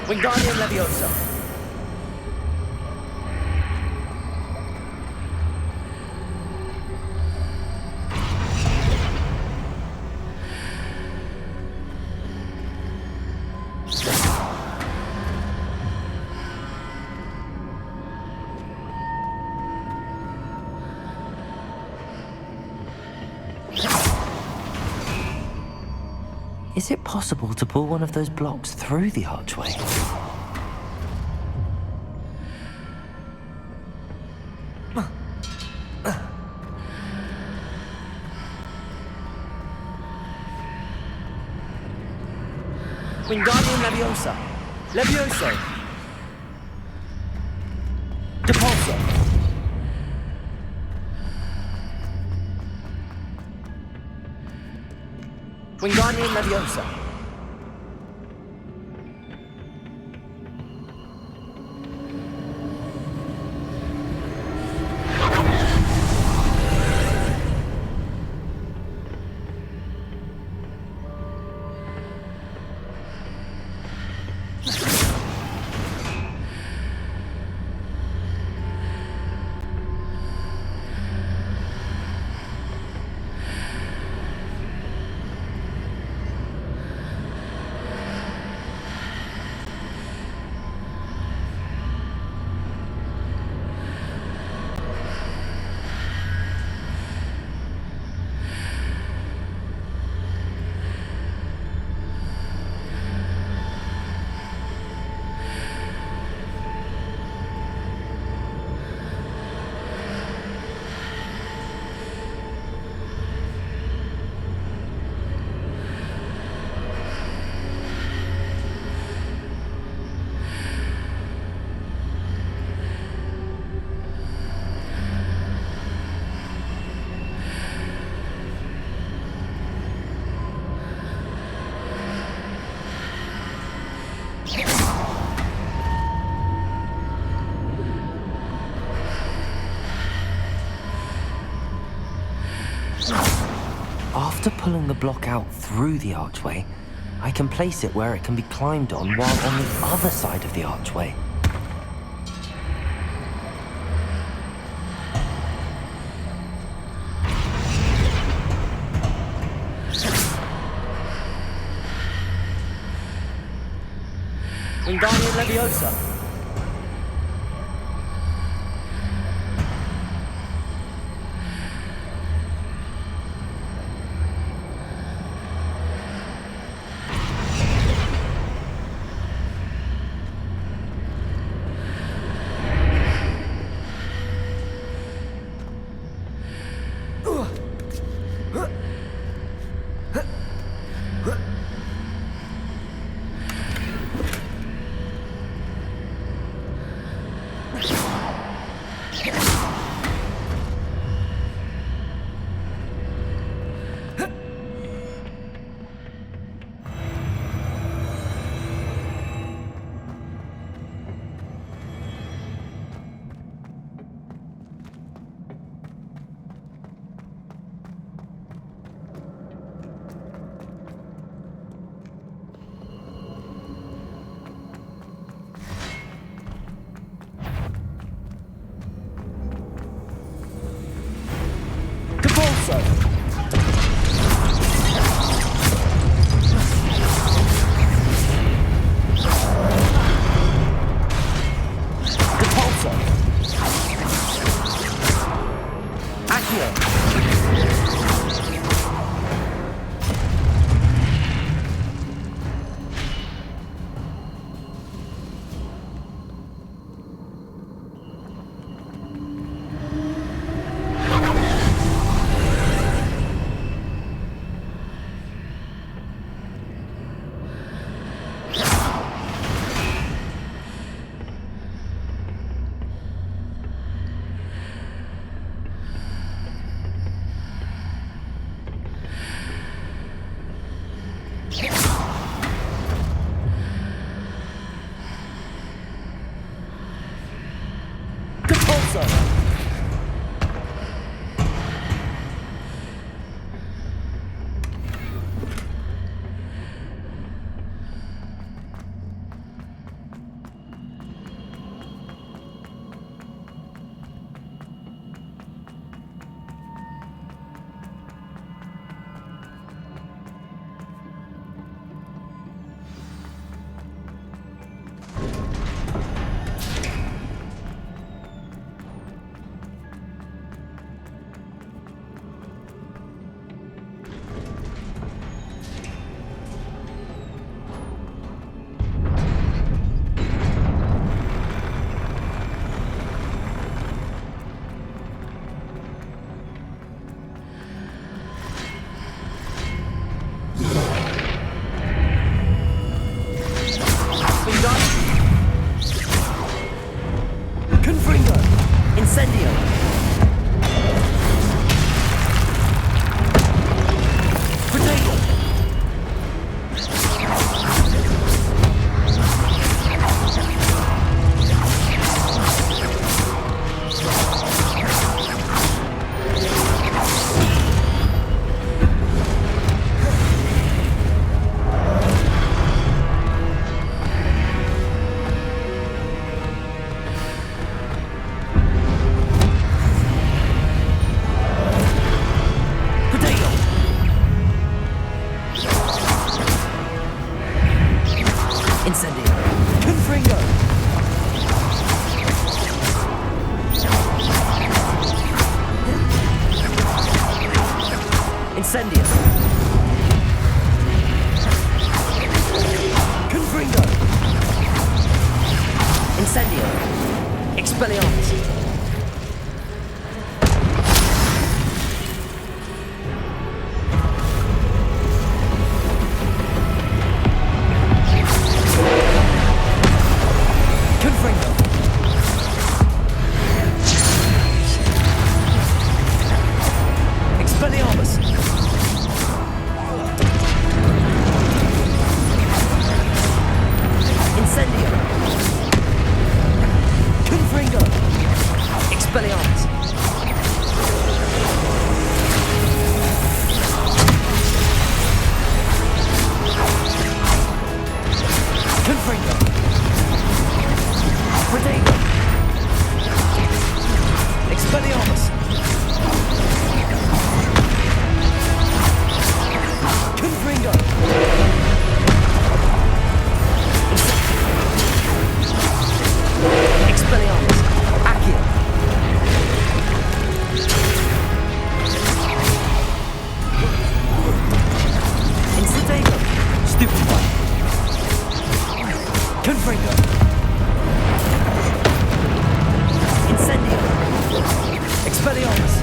[SPEAKER 6] Wingardium Leviosa.
[SPEAKER 2] Is it possible to pull one of those blocks through the archway?
[SPEAKER 6] Wingardium Leviosa. Levioso. Depulso. Wingardium Leviosa.
[SPEAKER 2] After pulling the block out through the archway, I can place it where it can be climbed on while on the other side of the archway.
[SPEAKER 6] Wingardium Leviosa.
[SPEAKER 2] Moving on. Confringo. Incendio. Potato. Incendio. Confringo. Incendio. Confringo. Incendio. Expelliarmus. Confringo. Expelliarmus. Incendio. Confringo. Expelliarmus. Confringo. Protego. Expelliarmus. Confringo. Expelliarmus. Accio. Incitego. Stupefy. Confringo. Incendio. Expelliarmus.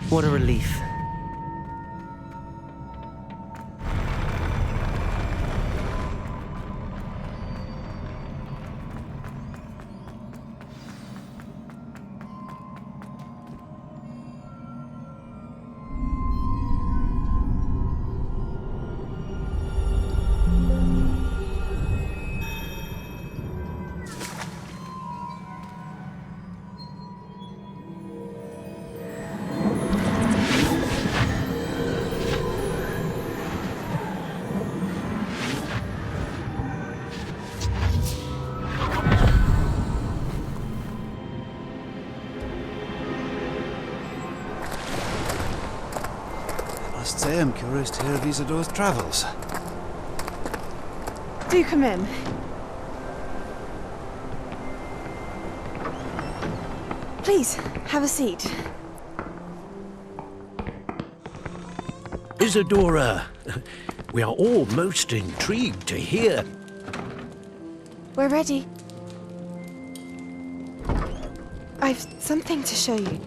[SPEAKER 2] What a relief.
[SPEAKER 1] Must say I'm curious to hear of Isadore's travels.
[SPEAKER 14] Do come in. Please, have a seat.
[SPEAKER 16] Isadora, we are all most intrigued to hear.
[SPEAKER 14] We're ready. I've something to show you.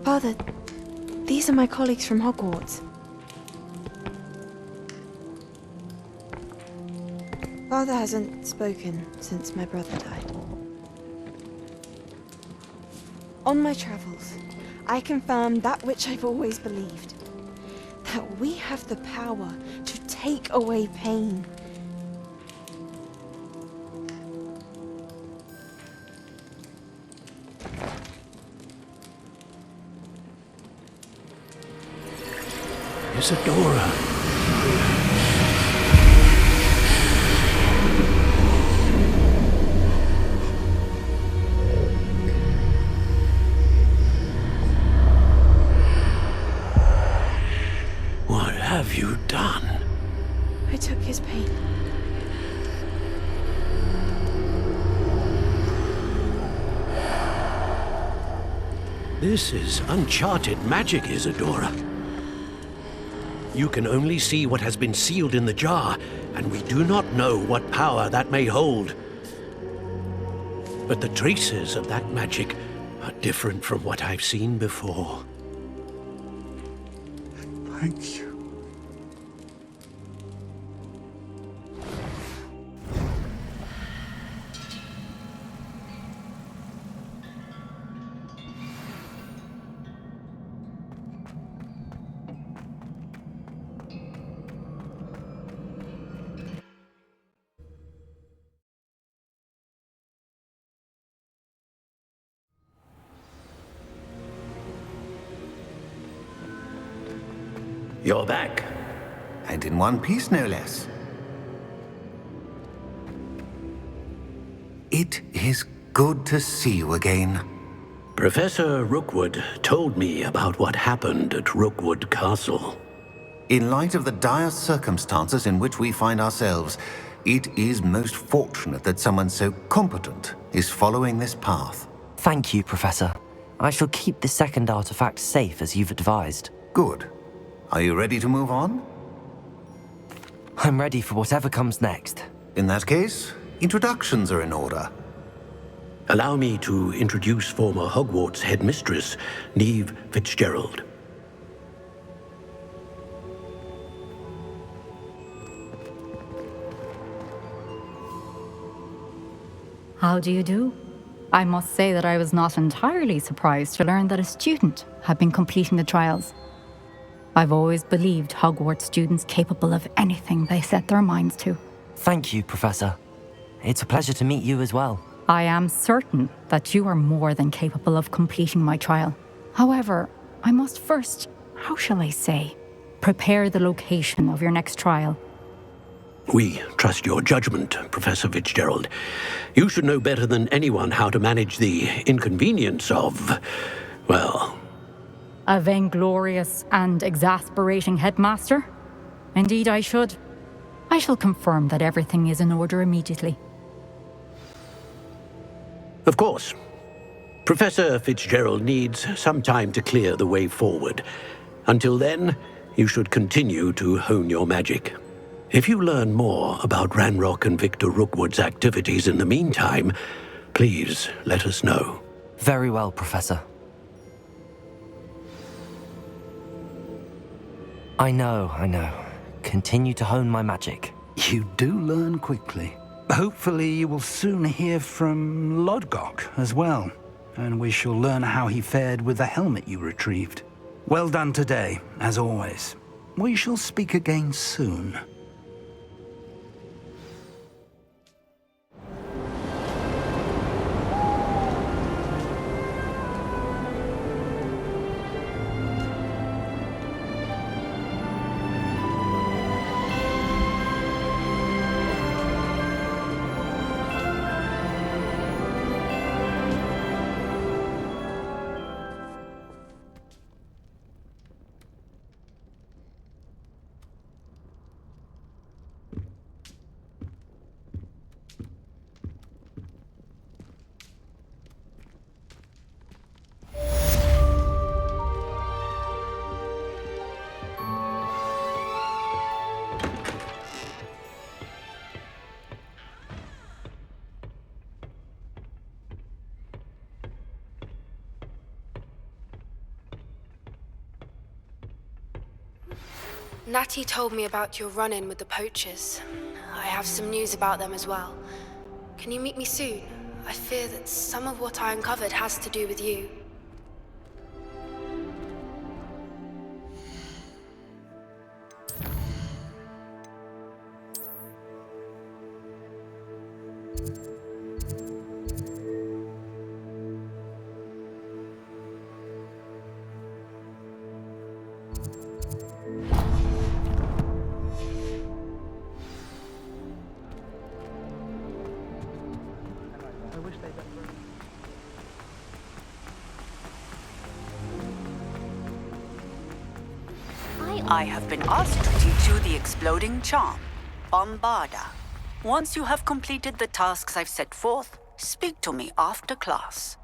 [SPEAKER 14] Father, these are my colleagues from Hogwarts. Father hasn't spoken since my brother died. On my travels, I confirmed that which I've always believed. That we have the power to take away pain.
[SPEAKER 16] Isadora. What have you done?
[SPEAKER 14] I took his pain.
[SPEAKER 16] This is uncharted magic, Isadora. You can only see what has been sealed in the jar, and we do not know what power that may hold.
[SPEAKER 13] but the traces of that magic are different from what I've seen before.
[SPEAKER 21] Thank you.
[SPEAKER 13] You're back.
[SPEAKER 4] And in one piece, no less. It is good to see you again.
[SPEAKER 13] Professor Rookwood told me about what happened at Rookwood Castle.
[SPEAKER 4] In light of the dire circumstances in which we find ourselves, it is most fortunate that someone so competent is following this path.
[SPEAKER 2] Thank you, Professor. I shall keep the second artifact safe as you've advised.
[SPEAKER 4] Good. Are you ready to move on?
[SPEAKER 2] I'm ready for whatever comes next.
[SPEAKER 4] In that case, introductions are in order.
[SPEAKER 13] Allow me to introduce former Hogwarts headmistress, Neve Fitzgerald.
[SPEAKER 5] How do you do? I must say that I was not entirely surprised to learn that a student had been completing the trials. I've always believed Hogwarts students capable of anything they set their minds to.
[SPEAKER 2] Thank you, Professor. It's a pleasure to meet you as well.
[SPEAKER 5] I am certain that you are more than capable of completing my trial. However, I must first, how shall I say, prepare the location of your next trial.
[SPEAKER 13] We trust your judgment, Professor Fitzgerald. You should know better than anyone how to manage the inconvenience of, well...
[SPEAKER 5] A vainglorious and exasperating headmaster? Indeed I should. I shall confirm that everything is in order immediately.
[SPEAKER 13] Of course. Professor Fitzgerald needs some time to clear the way forward. Until then, you should continue to hone your magic. If you learn more about Ranrock and Victor Rookwood's activities in the meantime, please let us know.
[SPEAKER 2] Very well, Professor. I know. Continue to hone my magic.
[SPEAKER 21] You do learn quickly. Hopefully you will soon hear from Lodgok as well, and we shall learn how he fared with the helmet you retrieved. Well done today, as always. We shall speak again soon.
[SPEAKER 12] Natty told me about your run-in with the poachers. I have some news about them as well. Can you meet me soon? I fear that some of what I uncovered has to do with you.
[SPEAKER 22] I have been asked to teach you the exploding charm, Bombarda. Once you have completed the tasks I've set forth, speak to me after class.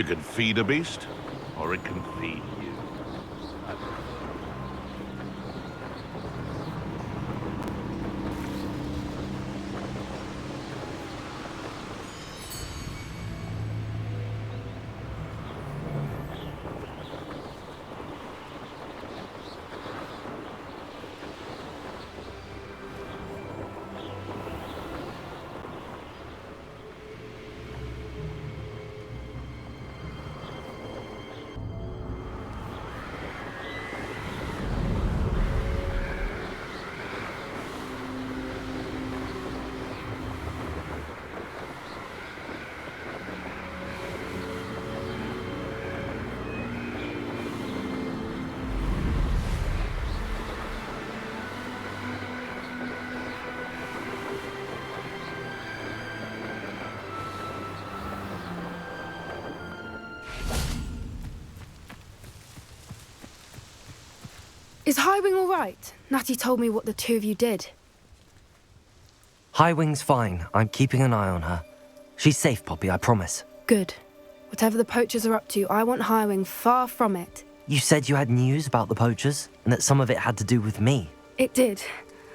[SPEAKER 8] You can feed a beast, or it can feed you.
[SPEAKER 12] Is Highwing all right? Natty told me what the two of you did.
[SPEAKER 2] Highwing's fine. I'm keeping an eye on her. She's safe, Poppy, I promise.
[SPEAKER 12] Good. Whatever the poachers are up to, I want Highwing far from it.
[SPEAKER 2] You said you had news about the poachers, and that some of it had to do with me.
[SPEAKER 12] It did.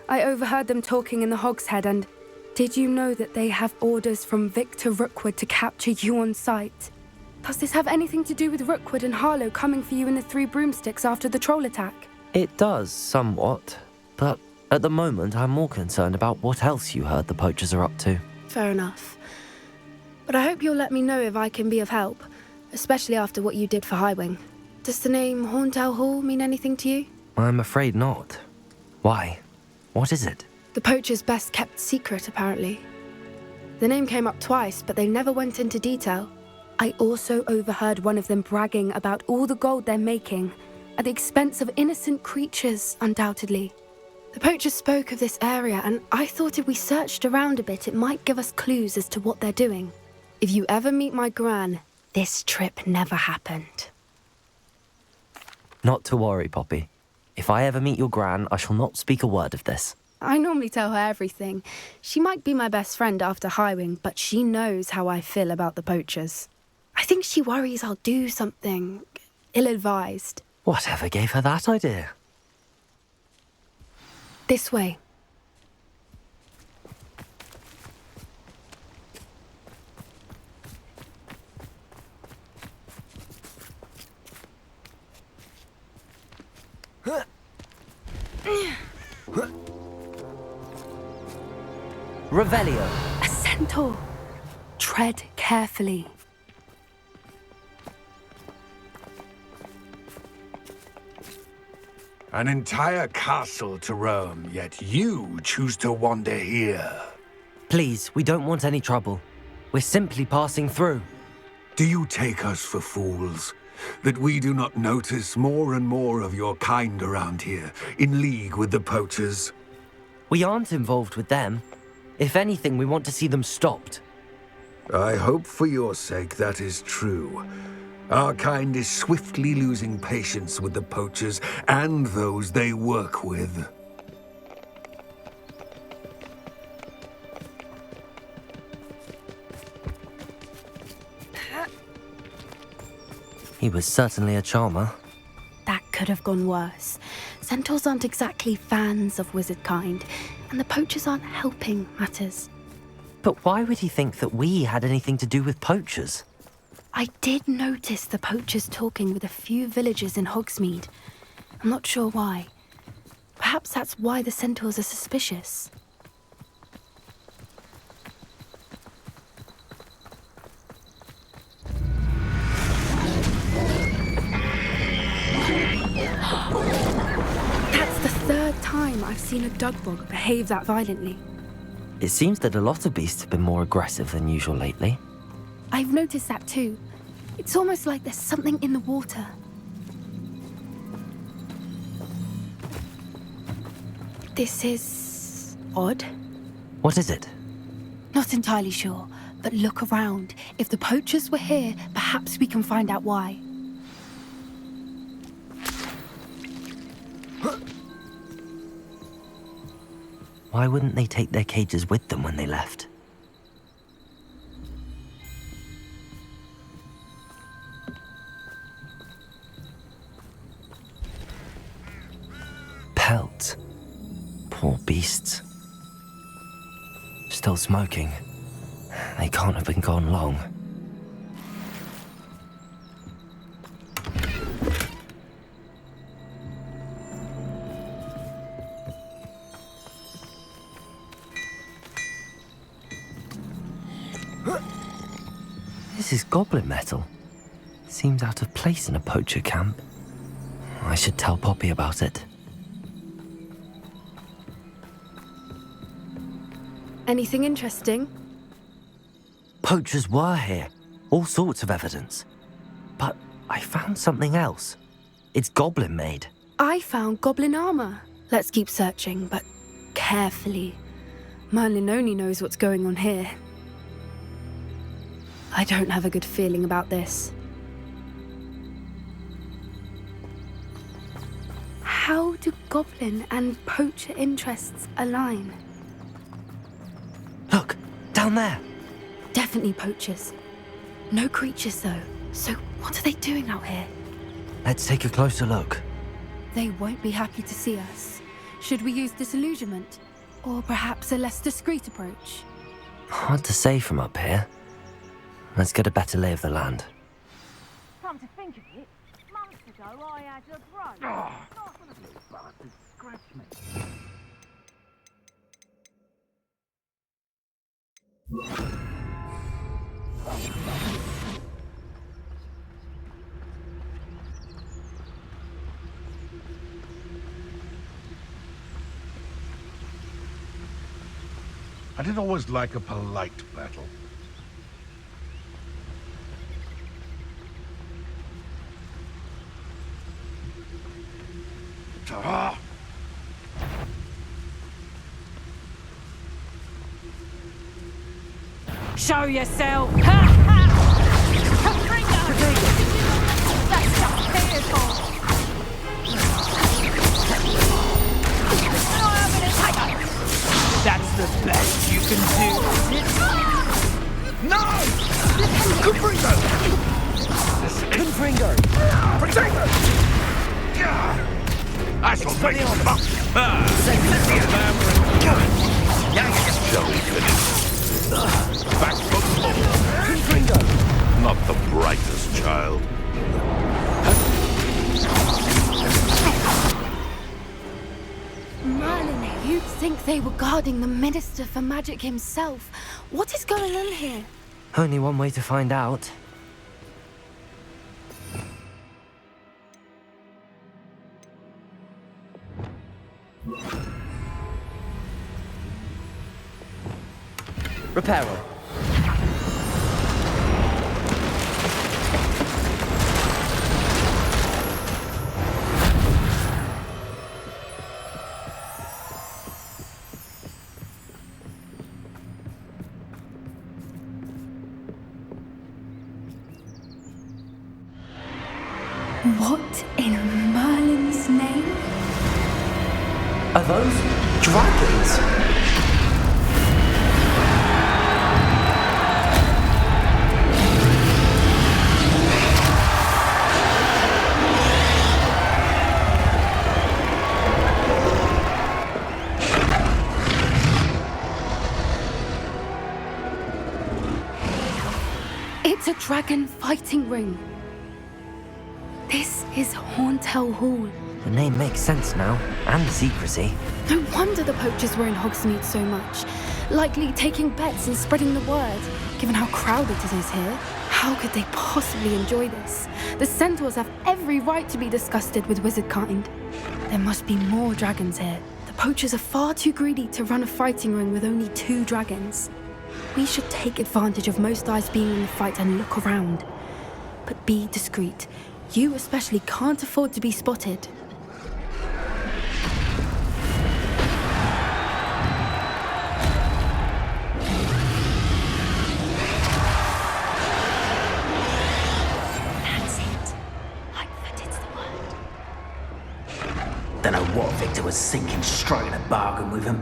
[SPEAKER 12] I overheard them talking in the Hog's Head, and did you know that they have orders from Victor Rookwood to capture you on sight? Does this have anything to do with Rookwood and Harlow coming for you in the Three Broomsticks after the troll attack?
[SPEAKER 2] It does, somewhat. But at the moment, I'm more concerned about what else you heard the poachers are up to.
[SPEAKER 12] Fair enough. But I hope you'll let me know if I can be of help, especially after what you did for Highwing. Does the name Horntail Hall mean anything to you?
[SPEAKER 2] I'm afraid not. Why? What is it?
[SPEAKER 12] The poachers' best kept secret, apparently. The name came up twice, but they never went into detail. I also overheard one of them bragging about all the gold they're making, at the expense of innocent creatures, undoubtedly. The poachers spoke of this area, and I thought if we searched around a bit, it might give us clues as to what they're doing. If you ever meet my gran, this trip never happened.
[SPEAKER 2] Not to worry, Poppy. If I ever meet your gran, I shall not speak a word of this.
[SPEAKER 12] I normally tell her everything. She might be my best friend after Highwing, but she knows how I feel about the poachers. I think she worries I'll do something ill-advised.
[SPEAKER 2] Whatever gave her that idea?
[SPEAKER 12] This way.
[SPEAKER 2] Revelio.
[SPEAKER 12] A centaur. Tread carefully.
[SPEAKER 7] An entire castle to roam, yet you choose to wander here.
[SPEAKER 2] Please, we don't want any trouble. We're simply passing through.
[SPEAKER 7] Do you take us for fools? That we do not notice more and more of your kind around here, in league with the poachers?
[SPEAKER 2] We aren't involved with them. If anything, we want to see them stopped.
[SPEAKER 7] I hope for your sake that is true. Our kind is swiftly losing patience with the poachers and those they work with.
[SPEAKER 2] He was certainly a charmer.
[SPEAKER 12] That could have gone worse. Centaurs aren't exactly fans of wizard kind, and the poachers aren't helping matters.
[SPEAKER 2] But why would he think that we had anything to do with poachers?
[SPEAKER 12] I did notice the poachers talking with a few villagers in Hogsmeade. I'm not sure why. Perhaps that's why the centaurs are suspicious. That's the third time I've seen a dugbog behave that violently.
[SPEAKER 2] It seems that a lot of beasts have been more aggressive than usual lately.
[SPEAKER 12] I've noticed that too. It's almost like there's something in the water. This is odd.
[SPEAKER 2] What is it?
[SPEAKER 12] Not entirely sure, but look around. If the poachers were here, perhaps we can find out why.
[SPEAKER 2] Why wouldn't they take their cages with them when they left? pelts. Poor beasts. Still smoking. They can't have been gone long. This is goblin metal. Seems out of place in a poacher camp. I should tell Poppy about it.
[SPEAKER 12] Anything interesting?
[SPEAKER 2] Poachers were here. All sorts of evidence. But I found something else. It's goblin made.
[SPEAKER 12] I found goblin armor. Let's keep searching, but carefully. Merlin only knows what's going on here. I don't have a good feeling about this. How do goblin and poacher interests align?
[SPEAKER 2] Look, down there.
[SPEAKER 12] Definitely poachers. No creatures, though. So what are they doing out here?
[SPEAKER 2] Let's take a closer look.
[SPEAKER 12] They won't be happy to see us. Should we use disillusionment? Or perhaps a less discreet approach?
[SPEAKER 2] Hard to say from up here. Let's get a better lay of the land.
[SPEAKER 15] Come to think of it, months ago I had a break. Not one of those bastards scratched me.
[SPEAKER 8] I did always like a polite battle. Ta-ra!
[SPEAKER 15] Show yourself! Ha ha! That's just pitiful!
[SPEAKER 1] That's the best you can do, is it? No! Confringo! Confringo! Protect her!
[SPEAKER 8] I shall make you fuck! Shall we finish? Back for more.
[SPEAKER 1] Confringo!
[SPEAKER 8] Not the brightest child.
[SPEAKER 12] Merlin, you'd think they were guarding the Minister for Magic himself. What is going on here?
[SPEAKER 2] Only one way to find out. Reparo.
[SPEAKER 12] What in Merlin's name?
[SPEAKER 2] Are those dragons?
[SPEAKER 12] It's a dragon fighting ring. This is Hauntel Hall.
[SPEAKER 2] The name makes sense now, and the secrecy.
[SPEAKER 12] No wonder the poachers were in Hogsmeade so much. Likely taking bets and spreading the word, given how crowded it is here. How could they possibly enjoy this? The centaurs have every right to be disgusted with wizard kind. There must be more dragons here. The poachers are far too greedy to run a fighting ring with only 2 dragons. We should take advantage of most eyes being in the fight and look around. But be discreet. You especially can't afford to be spotted.
[SPEAKER 9] That's it. Lightfooted's the word. Don't know what Victor was thinking, striking a bargain with him.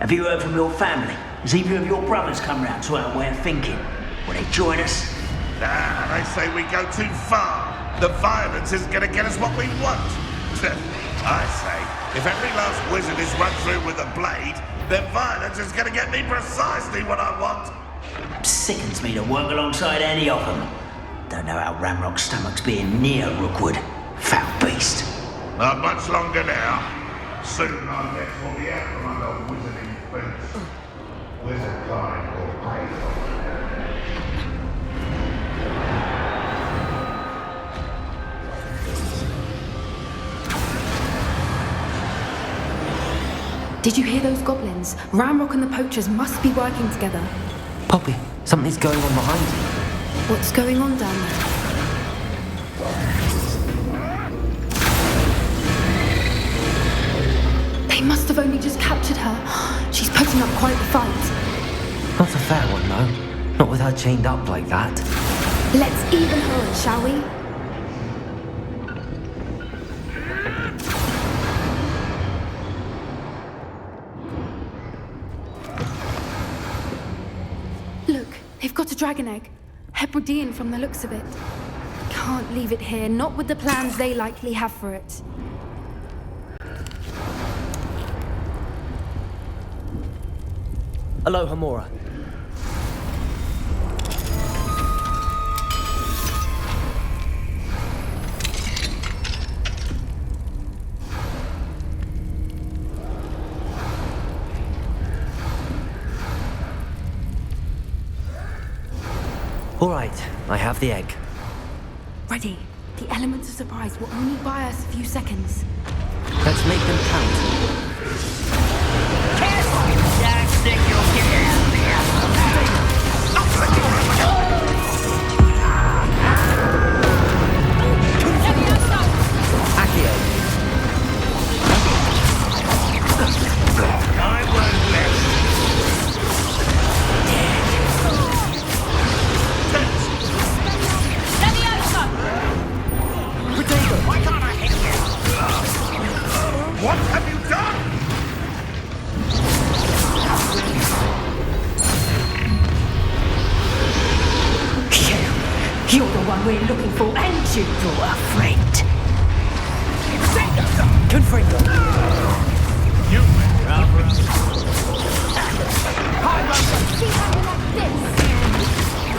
[SPEAKER 9] Have you heard from your family? Has either of your brothers come round to our way of thinking? Will they join us?
[SPEAKER 8] Nah, they say we go too far. The violence is gonna get us what we want. I say, if every last wizard is run through with a blade, then violence is gonna get me precisely what I want.
[SPEAKER 9] Sickens me to work alongside any of them. Don't know how Ramrock's stomach's being near Rookwood. Foul beast.
[SPEAKER 8] Not much longer now. Soon our necks will be out from under wizarding fence. Wizard kind will pay for it.
[SPEAKER 12] Did you hear those goblins? Ramrock and the poachers must be working together.
[SPEAKER 2] Poppy, something's going on behind you.
[SPEAKER 12] What's going on down there? They must have only just captured her. She's putting up quite the fight.
[SPEAKER 2] Not a fair one, though. Not with her chained up like that.
[SPEAKER 12] Let's even her, shall we? Look, they've got a dragon egg. Hebridean from the looks of it. Can't leave it here, not with the plans they likely have for it.
[SPEAKER 2] Aloha, Mora. All right, I have the egg.
[SPEAKER 12] Ready. The elements of surprise will only buy us a few seconds.
[SPEAKER 2] Let's make them count.
[SPEAKER 9] Don't think you'll get out of here.
[SPEAKER 2] Accio.
[SPEAKER 8] I won't let
[SPEAKER 9] Why can't I hit you?
[SPEAKER 8] What have you done?
[SPEAKER 9] You're the one we're looking for, and you brought a friend.
[SPEAKER 2] Confringo.
[SPEAKER 8] You went out.
[SPEAKER 12] See how you like this?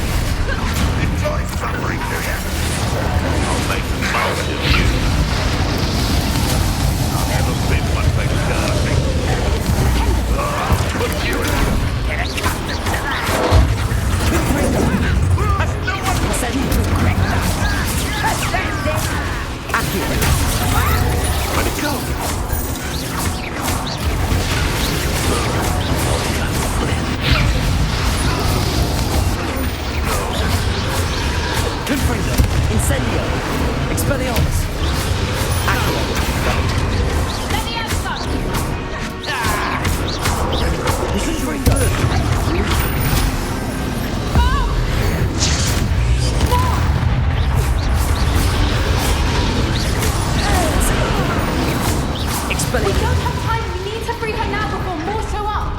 [SPEAKER 8] Enjoy suffering, do you? I'll make the most of you. I've never been one for gardening. I'll put you in.
[SPEAKER 9] Get accustomed to that.
[SPEAKER 8] Has no one
[SPEAKER 9] Send you to correct us.
[SPEAKER 8] Let it go.
[SPEAKER 2] Confringo. Incendio. Expelliarmus. Accio. This is very good.
[SPEAKER 12] We don't have time. We need to free her now before more show up.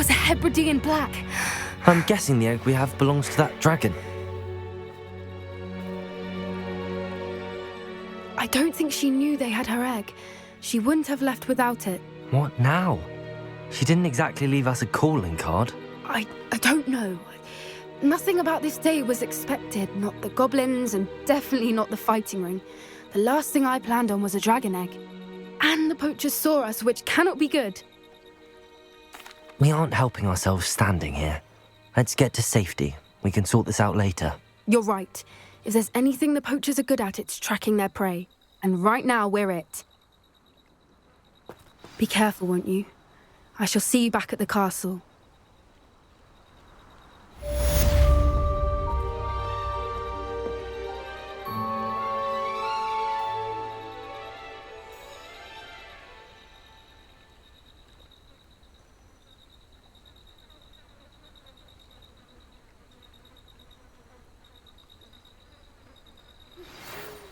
[SPEAKER 12] was a Hebridean black.
[SPEAKER 2] I'm guessing the egg we have belongs to that dragon.
[SPEAKER 12] I don't think she knew they had her egg. She wouldn't have left without it.
[SPEAKER 2] What now? She didn't exactly leave us a calling card.
[SPEAKER 12] I don't know. Nothing about this day was expected. Not the goblins, and definitely not the fighting ring. The last thing I planned on was a dragon egg. And the poachers saw us, which cannot be good.
[SPEAKER 2] We aren't helping ourselves standing here. Let's get to safety. We can sort this out later.
[SPEAKER 12] You're right. If there's anything the poachers are good at, it's tracking their prey. And right now, we're it. Be careful, won't you? I shall see you back at the castle.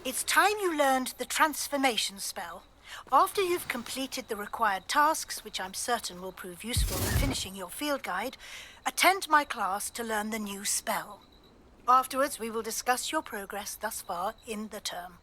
[SPEAKER 11] It's time you learned the transformation spell. After you've completed the required tasks, which I'm certain will prove useful in finishing your field guide, attend my class to learn the new spell. Afterwards, we will discuss your progress thus far in the term.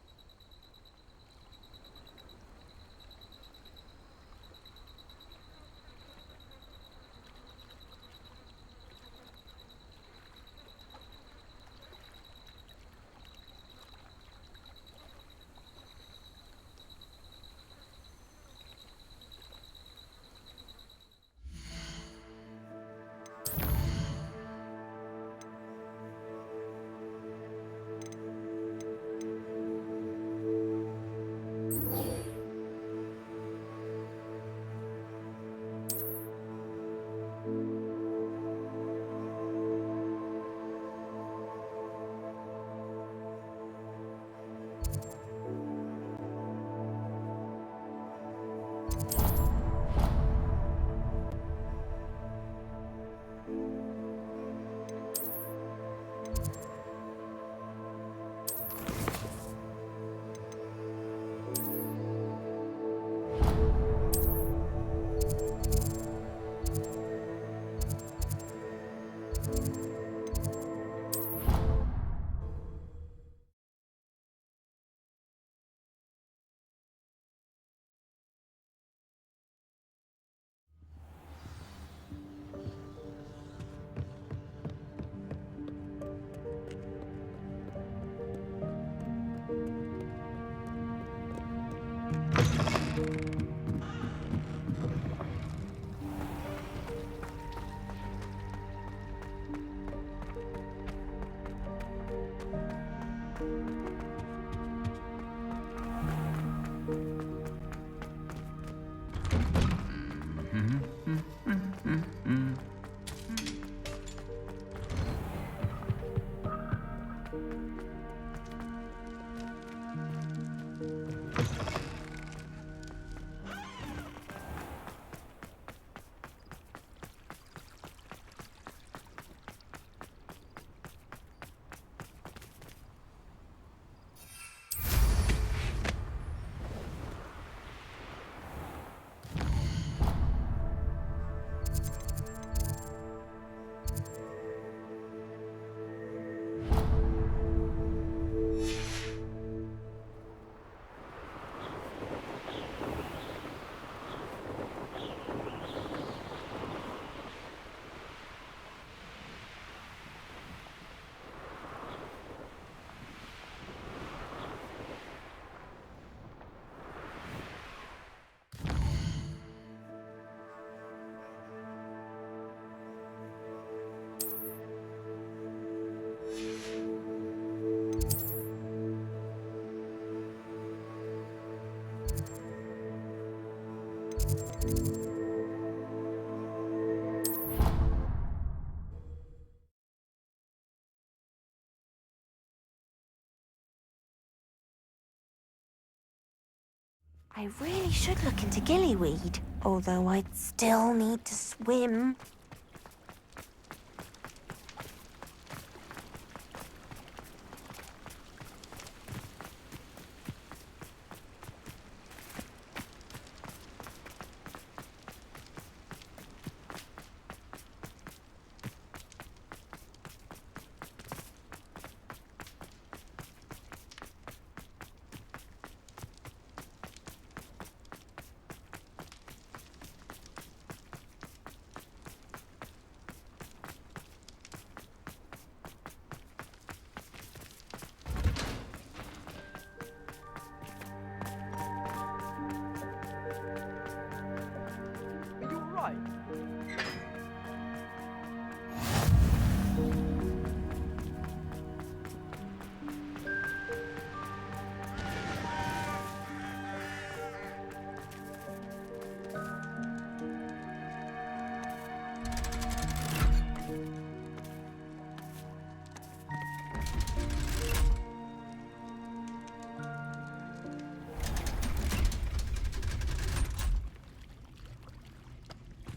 [SPEAKER 18] I really should look into gillyweed, although I'd still need to swim.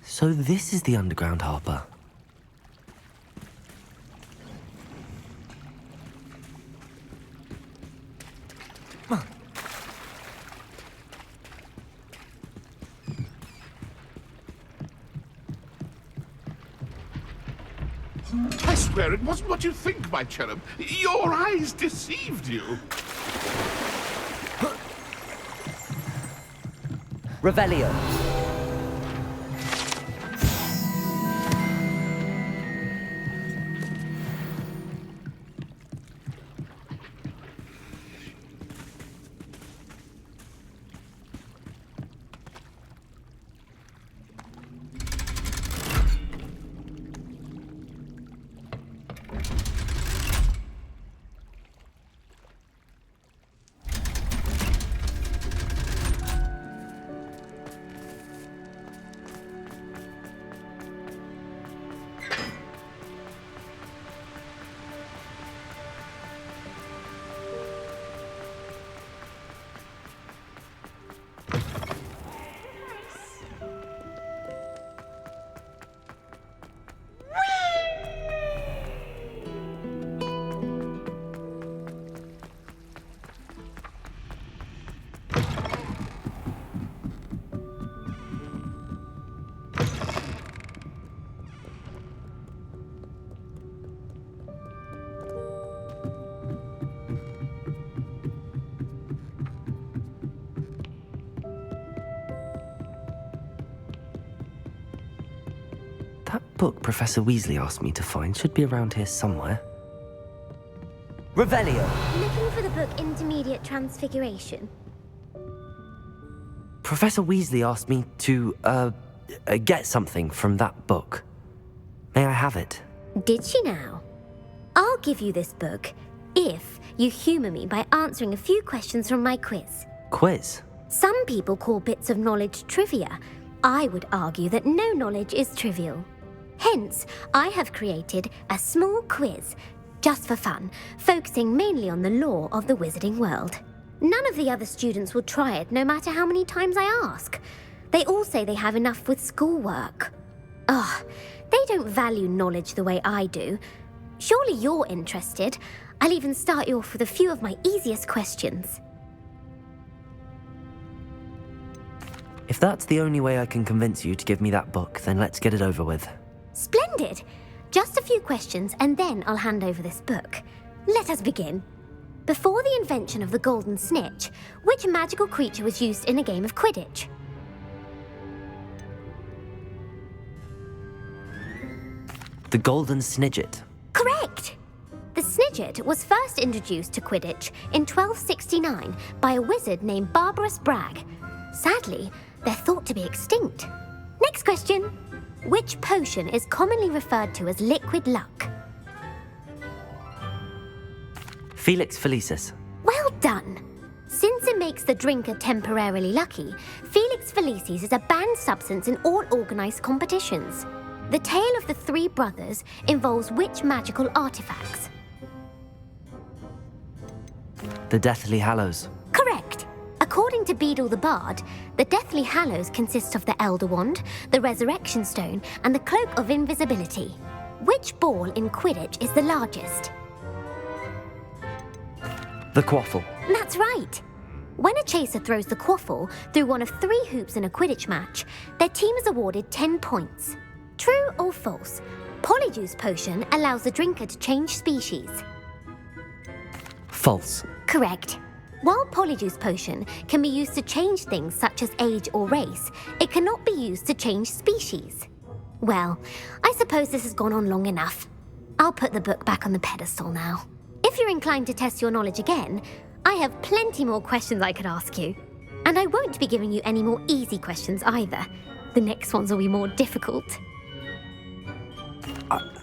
[SPEAKER 2] So this is the underground harbour.
[SPEAKER 10] I swear it wasn't what you think, my cherub. Your eyes deceived you.
[SPEAKER 2] Revelio. That book Professor Weasley asked me to find should be around here somewhere. Revelio.
[SPEAKER 19] Looking for the book Intermediate Transfiguration.
[SPEAKER 2] Professor Weasley asked me to, get something from that book. May I have it?
[SPEAKER 19] Did she now? I'll give you this book if you humour me by answering a few questions from my quiz.
[SPEAKER 2] Quiz?
[SPEAKER 19] Some people call bits of knowledge trivia. I would argue that no knowledge is trivial. Hence, I have created a small quiz, just for fun, focusing mainly on the lore of the wizarding world. None of the other students will try it, no matter how many times I ask. They all say they have enough with schoolwork. Ugh, they don't value knowledge the way I do. Surely you're interested. I'll even start you off with a few of my easiest questions.
[SPEAKER 2] If that's the only way I can convince you to give me that book, then let's get it over with.
[SPEAKER 19] Splendid! Just a few questions and then I'll hand over this book. Let us begin. Before the invention of the golden snitch, which magical creature was used in a game of Quidditch?
[SPEAKER 2] The golden snidget.
[SPEAKER 19] Correct! The snidget was first introduced to Quidditch in 1269 by a wizard named Barbarous Bragg. Sadly, they're thought to be extinct. Next question. Which potion is commonly referred to as liquid luck?
[SPEAKER 2] Felix Felicis.
[SPEAKER 19] Well done! Since it makes the drinker temporarily lucky, Felix Felicis is a banned substance in all organised competitions. The tale of the three brothers involves which magical artifacts?
[SPEAKER 2] The Deathly Hallows.
[SPEAKER 19] Correct! According to Beedle the Bard, the Deathly Hallows consist of the Elder Wand, the Resurrection Stone, and the Cloak of Invisibility. Which ball in Quidditch is the largest?
[SPEAKER 2] The Quaffle.
[SPEAKER 19] That's right! When a chaser throws the quaffle through one of 3 hoops in a Quidditch match, their team is awarded 10 points. True or false? Polyjuice Potion allows the drinker to change species.
[SPEAKER 2] False.
[SPEAKER 19] Correct. While Polyjuice Potion can be used to change things such as age or race, it cannot be used to change species. Well, I suppose this has gone on long enough. I'll put the book back on the pedestal now. If you're inclined to test your knowledge again, I have plenty more questions I could ask you. And I won't be giving you any more easy questions either. The next ones will be more difficult.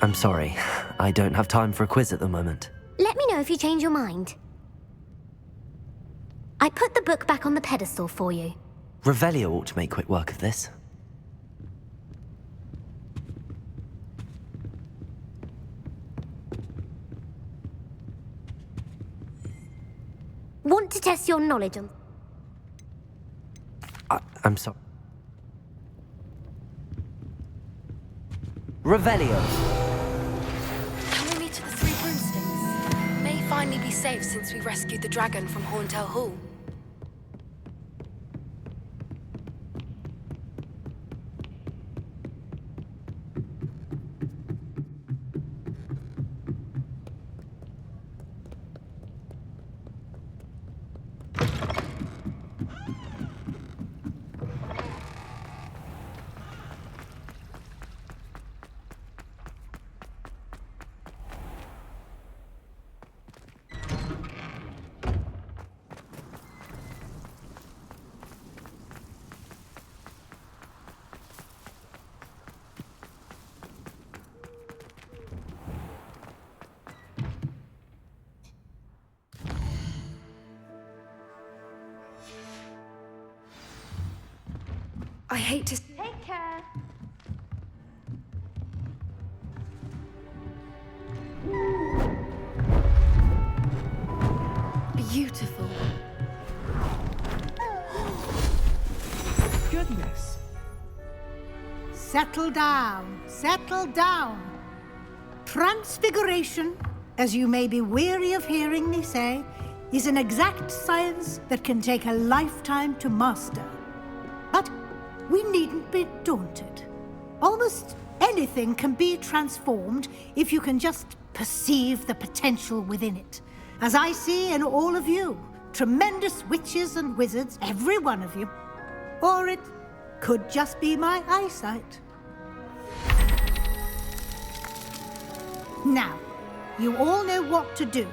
[SPEAKER 2] I'm sorry. I don't have time for a quiz at the moment.
[SPEAKER 19] Let me know if you change your mind. I put the book back on the pedestal for you.
[SPEAKER 2] Revelio ought to make quick work of this.
[SPEAKER 19] Want to test your knowledge on...
[SPEAKER 2] I'm sorry. Revelio.
[SPEAKER 12] Can we meet at the Three Broomsticks? May finally be safe since we rescued the dragon from Horntail Hall. I hate to...
[SPEAKER 18] Take care.
[SPEAKER 12] Beautiful.
[SPEAKER 17] Goodness. Settle down. Settle down. Transfiguration, as you may be weary of hearing me say, is an exact science that can take a lifetime to master. But we needn't be daunted. Almost anything can be transformed if you can just perceive the potential within it. As I see in all of you, tremendous witches and wizards, every one of you. Or it could just be my eyesight. Now, you all know what to do.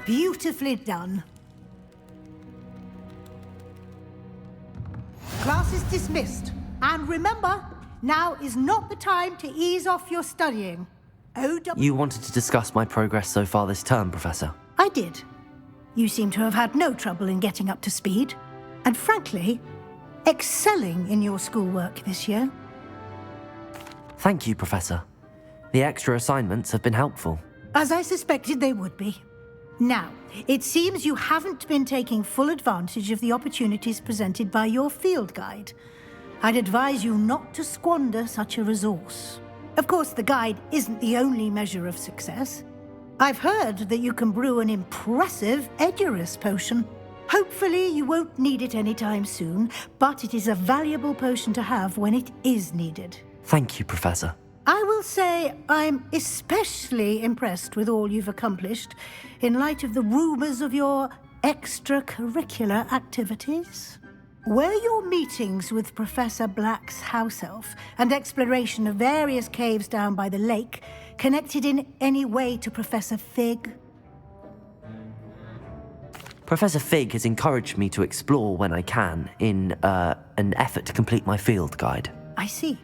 [SPEAKER 17] Beautifully done. Class is dismissed. And remember, now is not the time to ease off your studying.
[SPEAKER 2] You wanted to discuss my progress so far this term, Professor.
[SPEAKER 17] I did. You seem to have had no trouble in getting up to speed. And frankly, excelling in your schoolwork this year.
[SPEAKER 2] Thank you, Professor. The extra assignments have been helpful.
[SPEAKER 17] As I suspected they would be. Now, it seems you haven't been taking full advantage of the opportunities presented by your field guide. I'd advise you not to squander such a resource. Of course, the guide isn't the only measure of success. I've heard that you can brew an impressive Edurus potion. Hopefully, you won't need it anytime soon, but it is a valuable potion to have when it is needed.
[SPEAKER 2] Thank you, Professor.
[SPEAKER 17] I will say I'm especially impressed with all you've accomplished in light of the rumors of your extracurricular activities. Were your meetings with Professor Black's house elf and exploration of various caves down by the lake connected in any way to Professor Fig?
[SPEAKER 2] Professor Fig has encouraged me to explore when I can in an effort to complete my field guide.
[SPEAKER 17] I see.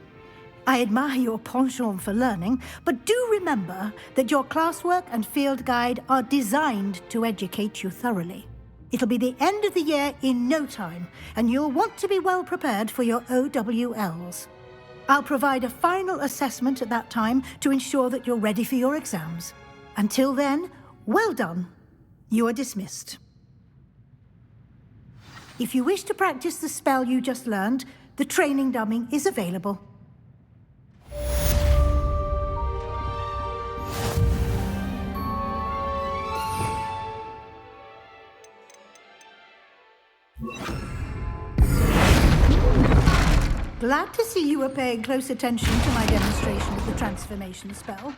[SPEAKER 17] I admire your penchant for learning, but do remember that your classwork and field guide are designed to educate you thoroughly. It'll be the end of the year in no time, and you'll want to be well prepared for your OWLs. I'll provide a final assessment at that time to ensure that you're ready for your exams. Until then, well done. You are dismissed. If you wish to practice the spell you just learned, the training dummy is available. Glad to see you were paying close attention to my demonstration of the transformation spell.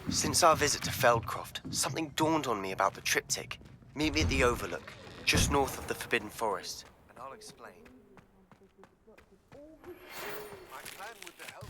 [SPEAKER 20] Since our visit to Feldcroft, something dawned on me about the triptych. Meet me at the Overlook, just north of the Forbidden Forest, and I'll explain. My plan with the help...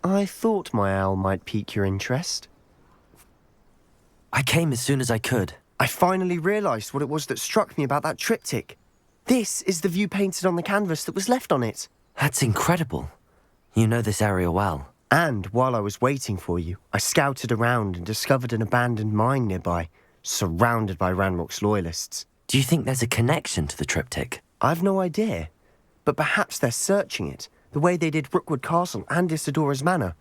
[SPEAKER 20] I thought my owl might pique your interest.
[SPEAKER 2] I came as soon as I could.
[SPEAKER 20] I finally realised what it was that struck me about that triptych. This is the view painted on the canvas that was left on it.
[SPEAKER 2] That's incredible. You know this area well.
[SPEAKER 20] And while I was waiting for you, I scouted around and discovered an abandoned mine nearby, surrounded by Ranrock's loyalists.
[SPEAKER 2] Do you think there's a connection to the triptych?
[SPEAKER 20] I've no idea, but perhaps they're searching it, the way they did Rookwood Castle and Isidora's Manor.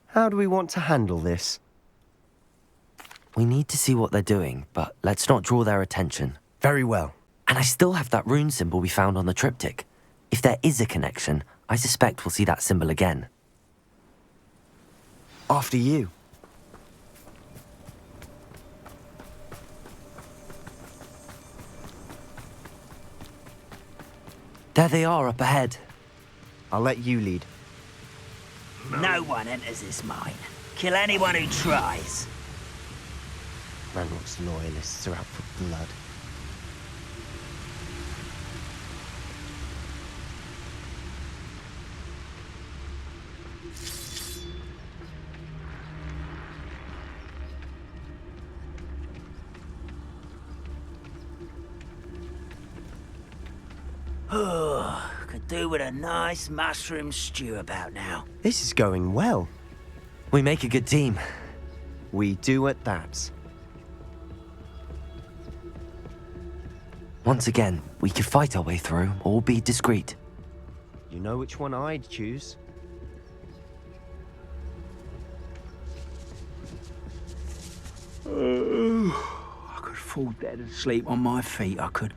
[SPEAKER 20] How do we want to handle this?
[SPEAKER 2] We need to see what they're doing, but let's not draw their attention.
[SPEAKER 20] Very well.
[SPEAKER 2] And I still have that rune symbol we found on the triptych. If there is a connection, I suspect we'll see that symbol again.
[SPEAKER 20] After you.
[SPEAKER 2] There they are up ahead.
[SPEAKER 20] I'll let you lead.
[SPEAKER 9] No one enters this mine. Kill anyone who tries.
[SPEAKER 20] Ranrock's loyalists are out for blood.
[SPEAKER 9] Could do with a nice mushroom stew about now.
[SPEAKER 20] This is going well.
[SPEAKER 2] We make a good team.
[SPEAKER 20] We do at that.
[SPEAKER 2] Once again, we could fight our way through or be discreet.
[SPEAKER 20] You know which one I'd choose.
[SPEAKER 9] I could fall dead asleep on my feet, I could.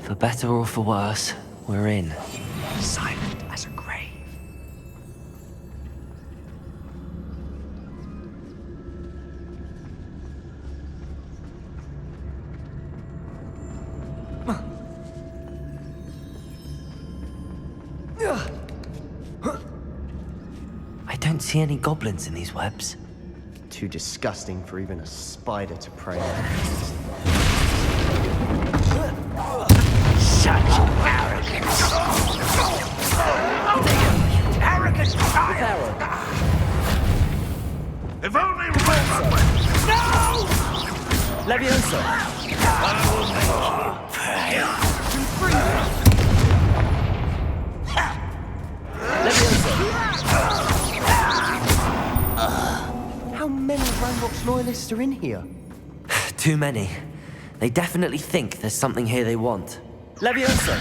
[SPEAKER 2] For better or for worse, we're in.
[SPEAKER 20] Silent as a grave.
[SPEAKER 2] I don't see any goblins in these webs.
[SPEAKER 20] Too disgusting for even a spider to prey on.
[SPEAKER 9] Such arrogance! Arrogant child!
[SPEAKER 8] If only Ranrock went... No!
[SPEAKER 1] Leviosa!
[SPEAKER 9] I will make you pray.
[SPEAKER 20] How many Ranrock's loyalists are in here?
[SPEAKER 2] Too many. They definitely think there's something here they want.
[SPEAKER 1] Leviosa!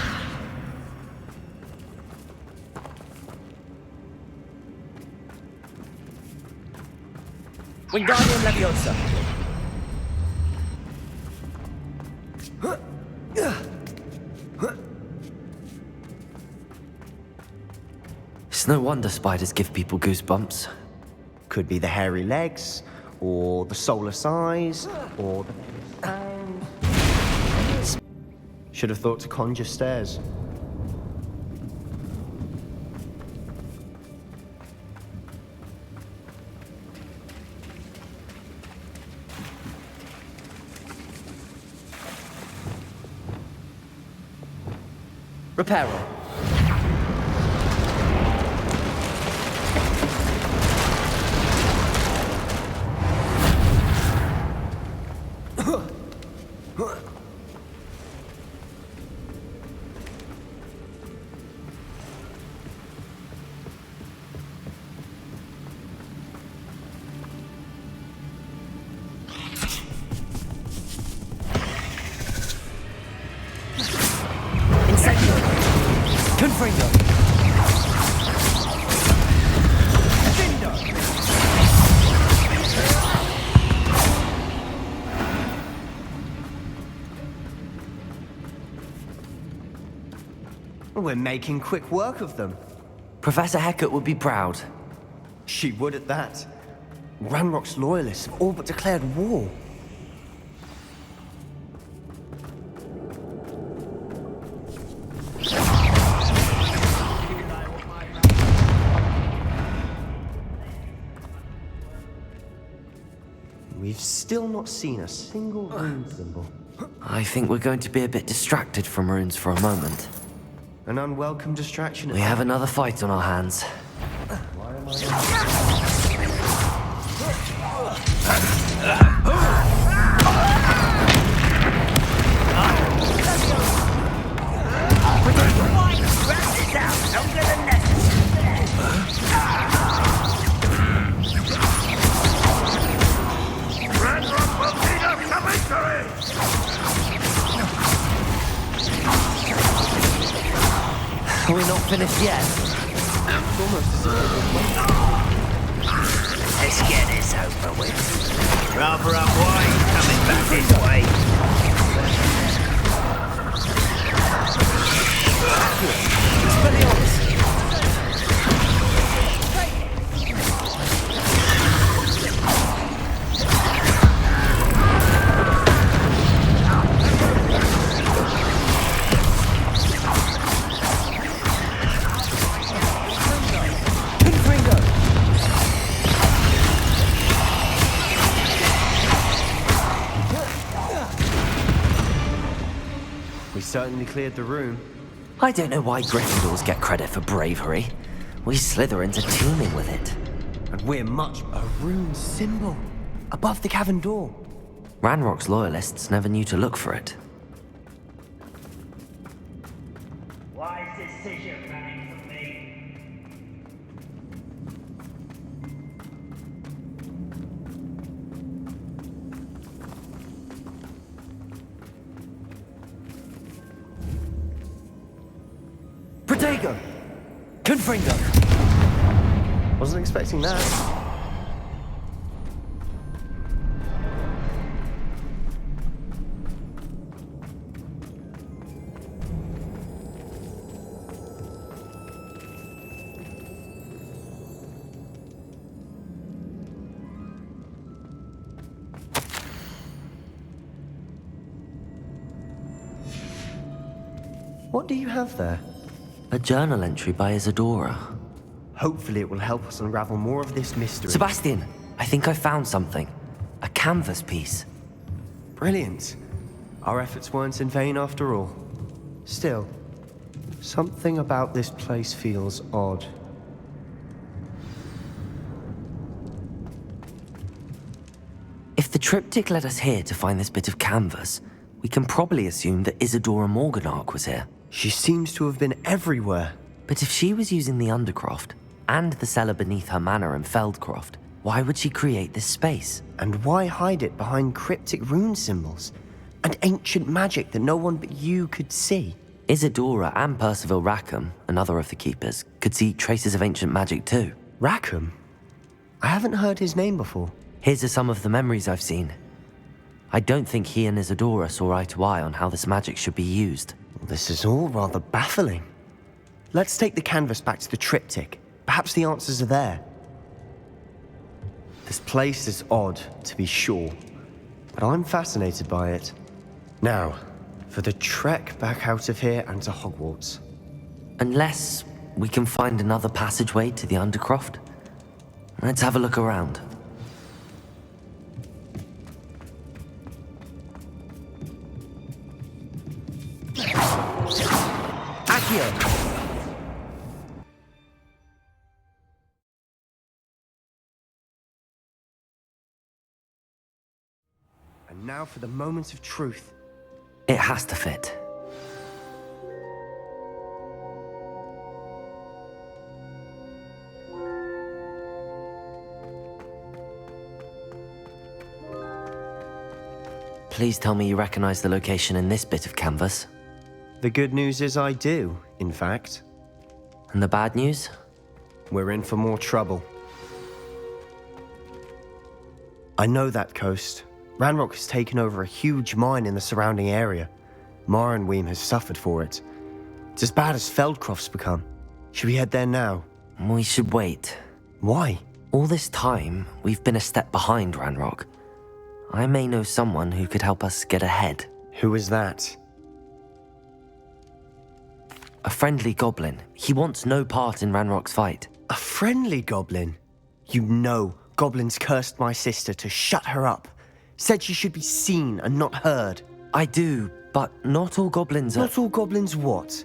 [SPEAKER 1] Wingardium Leviosa!
[SPEAKER 2] It's no wonder spiders give people goosebumps.
[SPEAKER 20] Could be the hairy legs, or the soulless eyes, or the... Should have thought to conjure stairs.
[SPEAKER 2] Reparo.
[SPEAKER 3] We're making quick work of them.
[SPEAKER 2] Professor Hecat would be proud.
[SPEAKER 3] She would at that. Ranrock's loyalists have all but declared war. We've still not seen a single rune symbol.
[SPEAKER 2] I think we're going to be a bit distracted from runes for a moment.
[SPEAKER 3] An unwelcome distraction.
[SPEAKER 2] We have another fight on our hands. We're not finished yet.
[SPEAKER 9] Let's get this over with. Rather unwise coming back this way.
[SPEAKER 3] We certainly cleared the room.
[SPEAKER 2] I don't know why Gryffindors get credit for bravery. We Slytherins are teeming with it.
[SPEAKER 3] And we're much a rune symbol above the cavern door.
[SPEAKER 2] Ranrock's loyalists never knew to look for it.
[SPEAKER 9] Wise decision running from me.
[SPEAKER 2] Protego! Confringo!
[SPEAKER 3] Wasn't expecting that. What do you have there?
[SPEAKER 2] A journal entry by Isadora.
[SPEAKER 3] Hopefully it will help us unravel more of this mystery.
[SPEAKER 2] Sebastian, I think I found something. A canvas piece.
[SPEAKER 3] Brilliant. Our efforts weren't in vain after all. Still, something about this place feels odd.
[SPEAKER 2] If the triptych led us here to find this bit of canvas, we can probably assume that Isadora Morganach was here.
[SPEAKER 3] She seems to have been everywhere.
[SPEAKER 2] But if she was using the Undercroft, and the cellar beneath her manor in Feldcroft, why would she create this space?
[SPEAKER 3] And why hide it behind cryptic rune symbols? And ancient magic that no one but you could see?
[SPEAKER 2] Isadora and Percival Rackham, another of the Keepers, could see traces of ancient magic too.
[SPEAKER 3] Rackham? I haven't heard his name before.
[SPEAKER 2] Here's are some of the memories I've seen. I don't think he and Isadora saw eye to eye on how this magic should be used.
[SPEAKER 3] This is all rather baffling. Let's take the canvas back to the triptych. Perhaps the answers are there. This place is odd, to be sure, but I'm fascinated by it. Now, for the trek back out of here and to Hogwarts.
[SPEAKER 2] Unless we can find another passageway to the Undercroft. Let's have a look around.
[SPEAKER 3] here! And now for the moment of truth.
[SPEAKER 2] It has to fit. Please tell me you recognize the location in this bit of canvas.
[SPEAKER 3] The good news is I do, in fact.
[SPEAKER 2] And the bad news?
[SPEAKER 3] We're in for more trouble. I know that coast. Ranrock has taken over a huge mine in the surrounding area. Morinweem has suffered for it. It's as bad as Feldcroft's become. Should we head there now?
[SPEAKER 2] We should wait.
[SPEAKER 3] Why?
[SPEAKER 2] All this time, we've been a step behind Ranrock. I may know someone who could help us get ahead.
[SPEAKER 3] Who is that?
[SPEAKER 2] A friendly goblin. He wants no part in Ranrock's fight.
[SPEAKER 3] A friendly goblin? You know, goblins cursed my sister to shut her up. Said she should be seen and not heard.
[SPEAKER 2] I do, but not all goblins are...
[SPEAKER 3] Not all goblins what?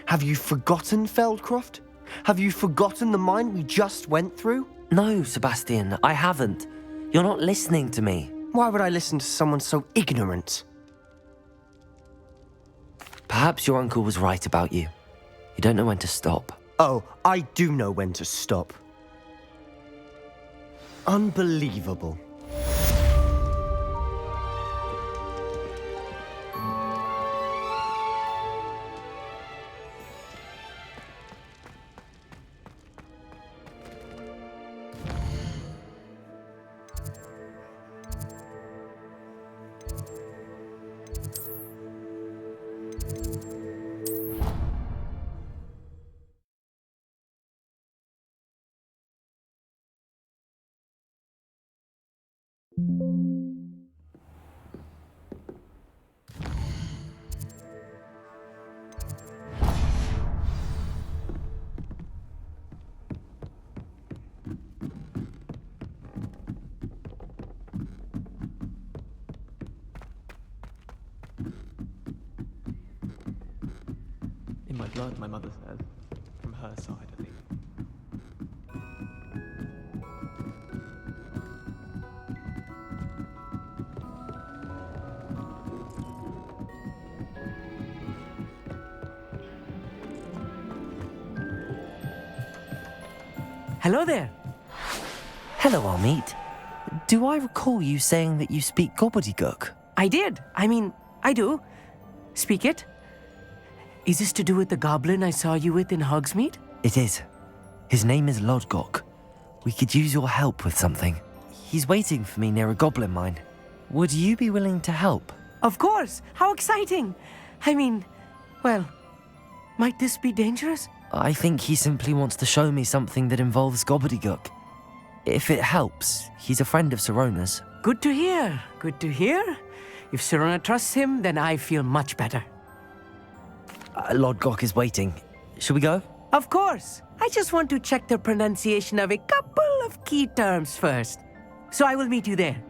[SPEAKER 3] Have you forgotten Feldcroft? Have you forgotten the mine we just went through?
[SPEAKER 2] No, Sebastian, I haven't. You're not listening to me.
[SPEAKER 3] Why would I listen to someone so ignorant?
[SPEAKER 2] Perhaps your uncle was right about you. You don't know when to stop.
[SPEAKER 3] Oh, I do know when to stop. Unbelievable.
[SPEAKER 6] In my blood, my mother says. From her side, at least.
[SPEAKER 16] Hello there.
[SPEAKER 2] Hello, Amit. Do I recall you saying that you speak gobbledygook?
[SPEAKER 16] I did. I do. Speak it. Is this to do with the goblin I saw you with in Hogsmeade?
[SPEAKER 2] It is. His name is Lodgok. We could use your help with something. He's waiting for me near a goblin mine. Would you be willing to help?
[SPEAKER 16] Of course. How exciting. Well, might this be dangerous?
[SPEAKER 2] I think he simply wants to show me something that involves gobbledygook. If it helps, he's a friend of Sirona's.
[SPEAKER 16] Good to hear. Good to hear. If Sirona trusts him, then I feel much better.
[SPEAKER 2] Lodgok is waiting. Shall we go?
[SPEAKER 16] Of course. I just want to check the pronunciation of a couple of key terms first. So I will meet you there.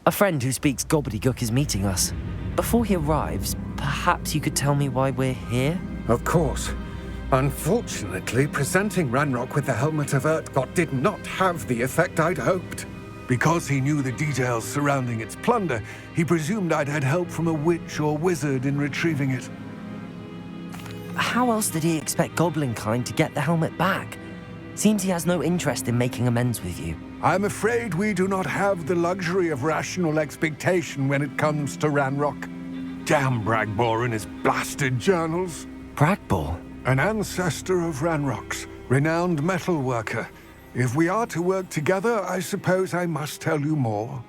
[SPEAKER 2] A friend who speaks gobbledygook is meeting us. Before he arrives, perhaps you could tell me why we're here?
[SPEAKER 7] Of course. Unfortunately, presenting Ranrock with the Helmet of Urtkot did not have the effect I'd hoped. Because he knew the details surrounding its plunder, he presumed I'd had help from a witch or wizard in retrieving it.
[SPEAKER 2] How else did he expect Goblinkind to get the helmet back? Seems he has no interest in making amends with you.
[SPEAKER 7] I'm afraid we do not have the luxury of rational expectation when it comes to Ranrock. Damn Bragbor and his blasted journals.
[SPEAKER 2] Bragbor?
[SPEAKER 7] An ancestor of Ranrock's, renowned metal worker. If we are to work together, I suppose I must tell you more.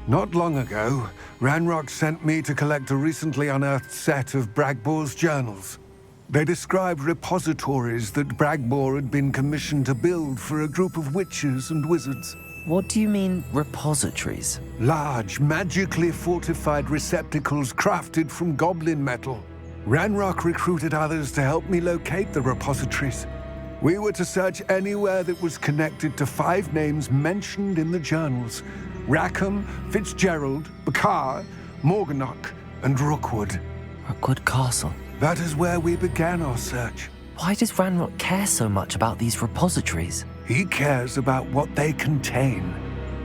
[SPEAKER 7] Not long ago, Ranrock sent me to collect a recently unearthed set of Bragbor's journals. They described repositories that Bragbor had been commissioned to build for a group of witches and wizards.
[SPEAKER 2] What do you mean, repositories?
[SPEAKER 7] Large, magically fortified receptacles crafted from goblin metal. Ranrock recruited others to help me locate the repositories. We were to search anywhere that was connected to 5 names mentioned in the journals: Rackham, Fitzgerald, Bakar, Morganach, and Rookwood.
[SPEAKER 2] Rookwood Castle.
[SPEAKER 7] That is where we began our search.
[SPEAKER 2] Why does Ranrock care so much about these repositories?
[SPEAKER 7] He cares about what they contain.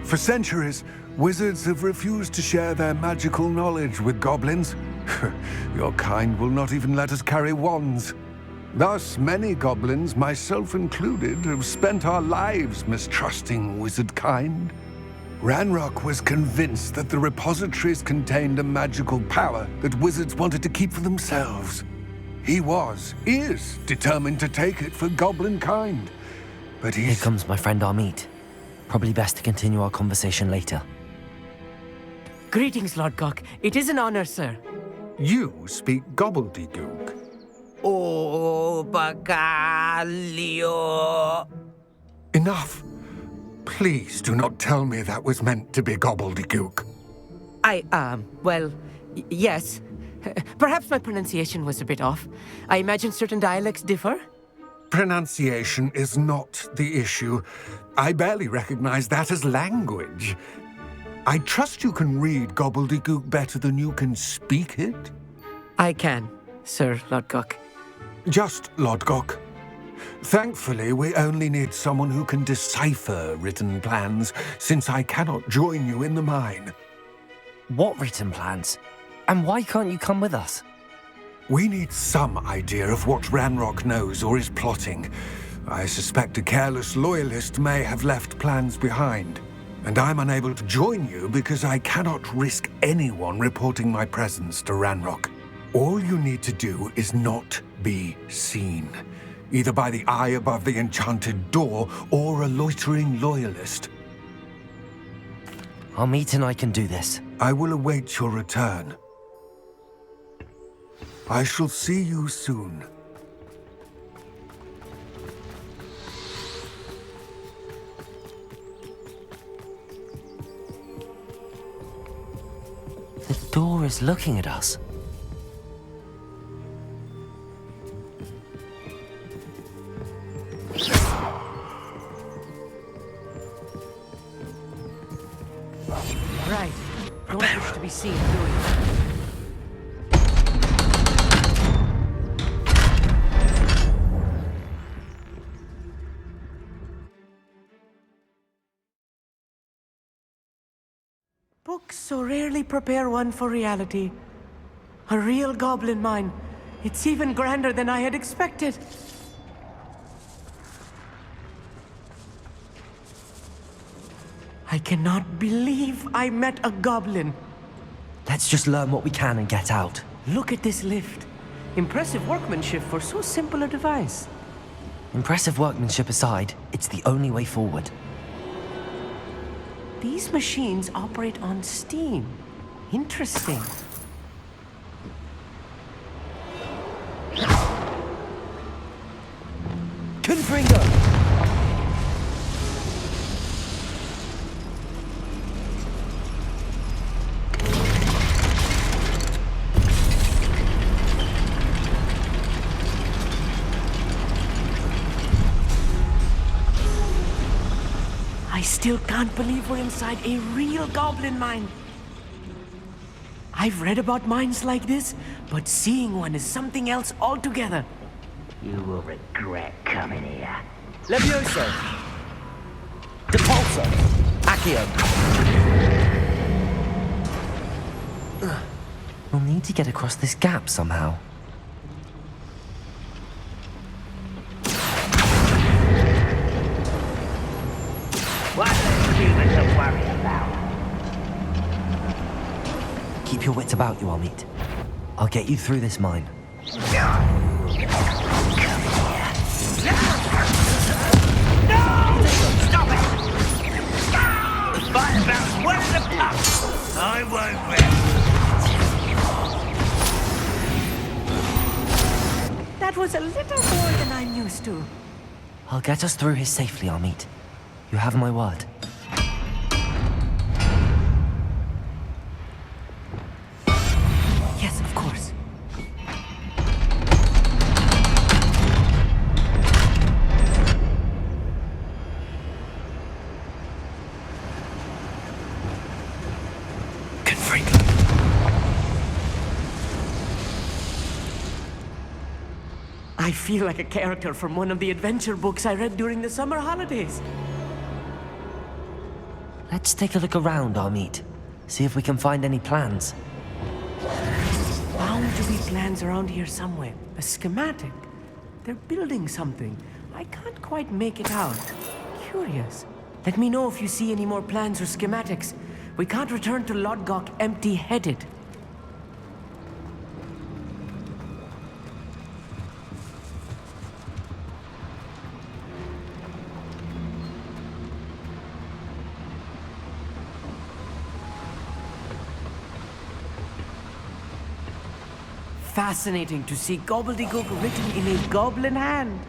[SPEAKER 7] For centuries, wizards have refused to share their magical knowledge with goblins. Your kind will not even let us carry wands. Thus, many goblins, myself included, have spent our lives mistrusting wizard kind. Ranrock was convinced that the repositories contained a magical power that wizards wanted to keep for themselves. He is determined to take it for goblin kind. But
[SPEAKER 2] Here comes my friend Amit. Probably best to continue our conversation later.
[SPEAKER 4] Greetings, Lord Cock. It is an honor, sir.
[SPEAKER 7] You speak gobbledygook.
[SPEAKER 4] Oh, Bagalio.
[SPEAKER 7] Enough. Please do not tell me that was meant to be gobbledygook.
[SPEAKER 4] Yes. Perhaps my pronunciation was a bit off. I imagine certain dialects differ.
[SPEAKER 7] Pronunciation is not the issue. I barely recognize that as language. I trust you can read gobbledygook better than you can speak it?
[SPEAKER 4] I can, Sir Lodgok.
[SPEAKER 7] Just Lodgok. Thankfully, we only need someone who can decipher written plans, since I cannot join you in the mine.
[SPEAKER 2] What written plans? And why can't you come with us?
[SPEAKER 7] We need some idea of what Ranrock knows or is plotting. I suspect a careless loyalist may have left plans behind. And I'm unable to join you because I cannot risk anyone reporting my presence to Ranrock. All you need to do is not be seen, either by the eye above the enchanted door or a loitering loyalist.
[SPEAKER 2] Amit and I can do this.
[SPEAKER 7] I will await your return. I shall see you soon.
[SPEAKER 2] The door is looking at us.
[SPEAKER 4] Right. Don't wish to be seen doing it. Books so rarely prepare one for reality. A real goblin mine. It's even grander than I had expected. I cannot believe I met a goblin.
[SPEAKER 2] Let's just learn what we can and get out.
[SPEAKER 4] Look at this lift. Impressive workmanship for so simple a device.
[SPEAKER 2] Impressive workmanship aside, it's the only way forward.
[SPEAKER 4] These machines operate on steam. Interesting.
[SPEAKER 2] Confringo!
[SPEAKER 4] I still can't believe we're inside a real goblin mine. I've read about mines like this, but seeing one is something else altogether.
[SPEAKER 9] You will regret coming here.
[SPEAKER 2] Levioso! Depulso! Accio! We'll need to get across this gap somehow.
[SPEAKER 9] What
[SPEAKER 2] Keep your wits about you, Amit. I'll get you through this mine.
[SPEAKER 9] Stop it! Fight about one of the pups! I won't rest.
[SPEAKER 4] That was a little more than I'm used to.
[SPEAKER 2] I'll get us through here safely, Amit. You have my word.
[SPEAKER 4] Yes, of course. I feel like a character from one of the adventure books I read during the summer holidays.
[SPEAKER 2] Let's take a look around, Amit. See if we can find any plans.
[SPEAKER 4] Bound to be plans around here somewhere. A schematic. They're building something. I can't quite make it out. Curious. Let me know if you see any more plans or schematics. We can't return to Lodgok empty-headed. Fascinating to see gobbledygook written in a goblin hand.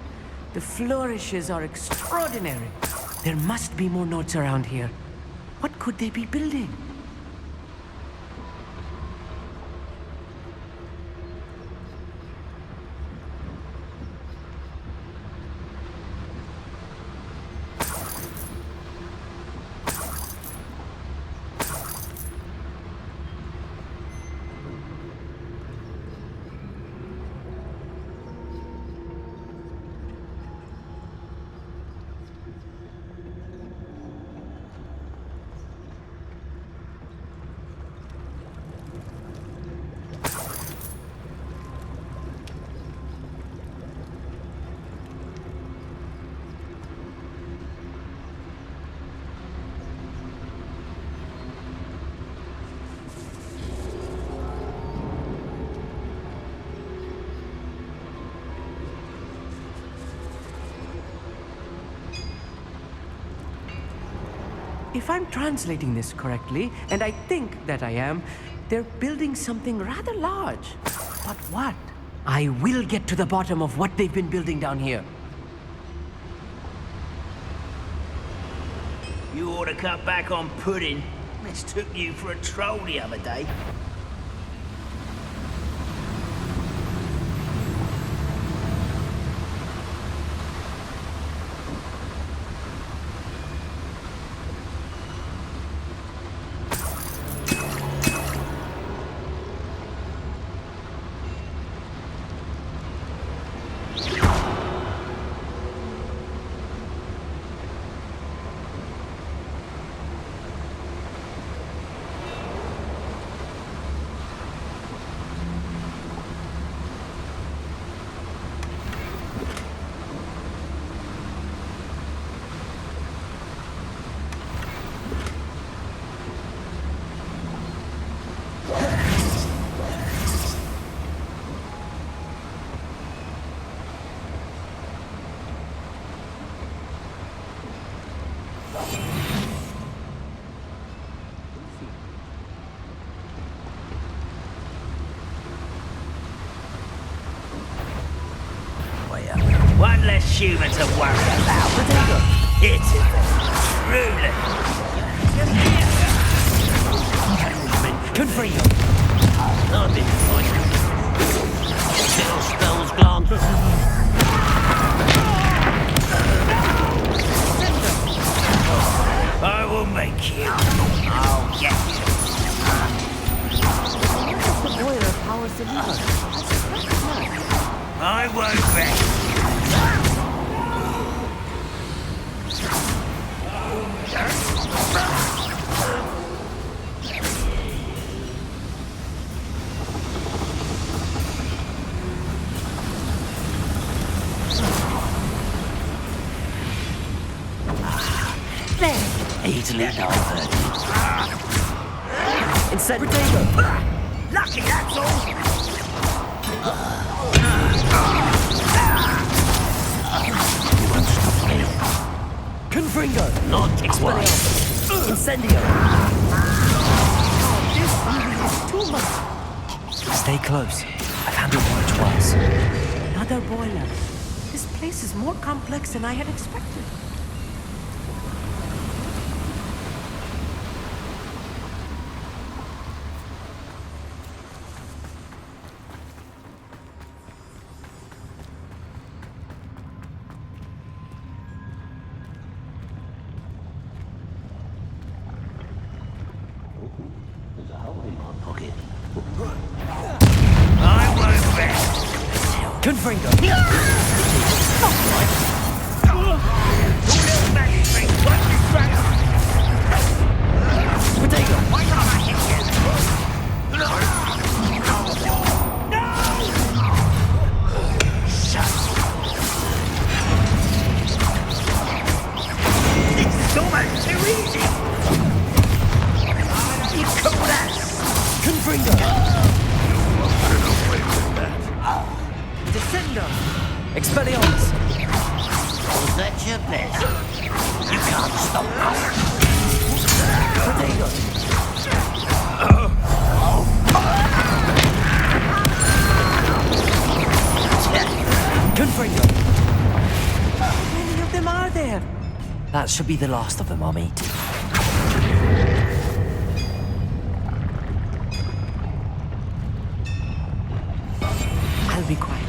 [SPEAKER 4] The flourishes are extraordinary. There must be more notes around here. What could they be building? If I'm translating this correctly, and I think that I am, they're building something rather large. But what? I will get to the bottom of what they've been building down here.
[SPEAKER 9] You ought to cut back on pudding. Mistook you for a troll the other day. One less human to worry about. It's truly.
[SPEAKER 16] Good for you. Not a bit fun. Little spells gone.
[SPEAKER 9] I will make you. I'll get you.
[SPEAKER 4] The boiler powers the lever.
[SPEAKER 9] I won't rest.
[SPEAKER 16] Easily diverted.
[SPEAKER 2] Incendio!
[SPEAKER 9] Lucky, that's all.
[SPEAKER 2] You won't stop me. Confringo!
[SPEAKER 13] Not
[SPEAKER 2] Expelliarmus! Incendio!
[SPEAKER 4] This really is too much.
[SPEAKER 2] Stay close. I've handled much worse.
[SPEAKER 4] Another boiler. This place is more complex than I had expected.
[SPEAKER 13] There's a hole in my pocket.
[SPEAKER 9] I won't rest.
[SPEAKER 2] Confringo! Potato!
[SPEAKER 9] Why can't I hit you? No! Shut. This is almost too easy. You call that?
[SPEAKER 2] Confringo!
[SPEAKER 4] Descendo!
[SPEAKER 2] Expelliarmus!
[SPEAKER 9] Was that your pleasure? You can't stop us.
[SPEAKER 2] Potato! Confringo!
[SPEAKER 4] How many of them are there?
[SPEAKER 2] That should be the last of them, Amit.
[SPEAKER 4] I'll be quiet.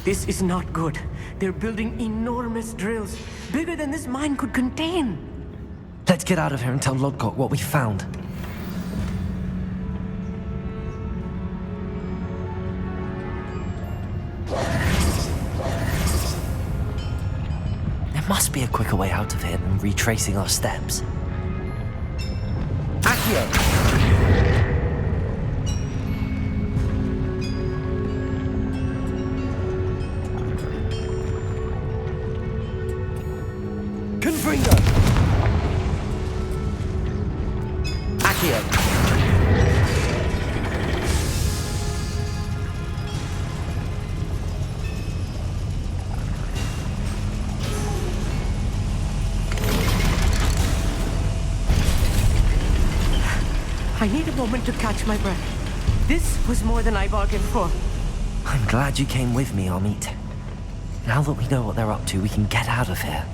[SPEAKER 4] This is not good. They're building enormous drills, bigger than this mine could contain.
[SPEAKER 2] Let's get out of here and tell Lodgok what we found. There must be a quicker way out of here than retracing our steps. Accio! Confringo! Accio!
[SPEAKER 4] I need a moment to catch my breath. This was more than I bargained for.
[SPEAKER 2] I'm glad you came with me, Amit. Now that we know what they're up to, we can get out of here.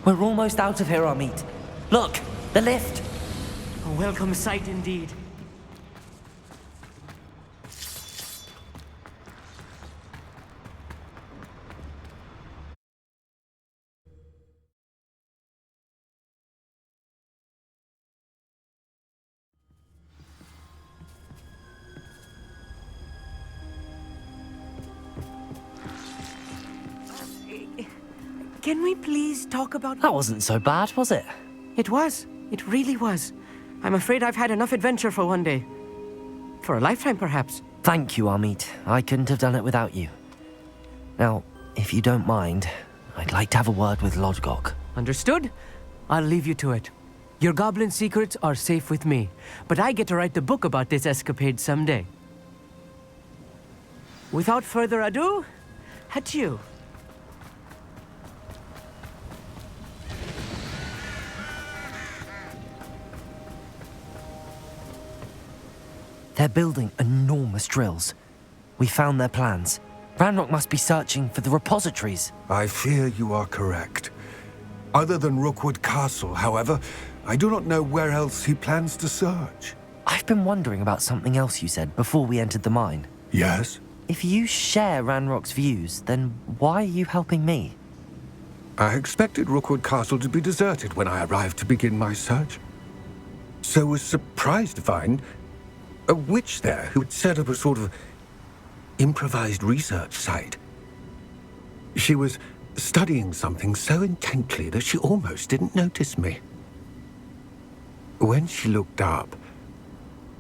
[SPEAKER 2] We're almost out of here, Amit. Look, the lift.
[SPEAKER 4] A welcome sight indeed. Can we please talk about...
[SPEAKER 2] That wasn't so bad, was it?
[SPEAKER 4] It was. It really was. I'm afraid I've had enough adventure for one day. For a lifetime, perhaps.
[SPEAKER 2] Thank you, Amit. I couldn't have done it without you. Now, if you don't mind, I'd like to have a word with Lodgok.
[SPEAKER 4] Understood? I'll leave you to it. Your goblin secrets are safe with me, but I get to write the book about this escapade someday. Without further ado, adieu.
[SPEAKER 2] They're building enormous drills. We found their plans. Ranrock must be searching for the repositories.
[SPEAKER 7] I fear you are correct. Other than Rookwood Castle, however, I do not know where else he plans to search.
[SPEAKER 2] I've been wondering about something else you said before we entered the mine.
[SPEAKER 7] Yes?
[SPEAKER 2] If you share Ranrock's views, then why are you helping me?
[SPEAKER 7] I expected Rookwood Castle to be deserted when I arrived to begin my search. So was surprised to find a witch there who had set up a sort of improvised research site. She was studying something so intently that she almost didn't notice me. When she looked up,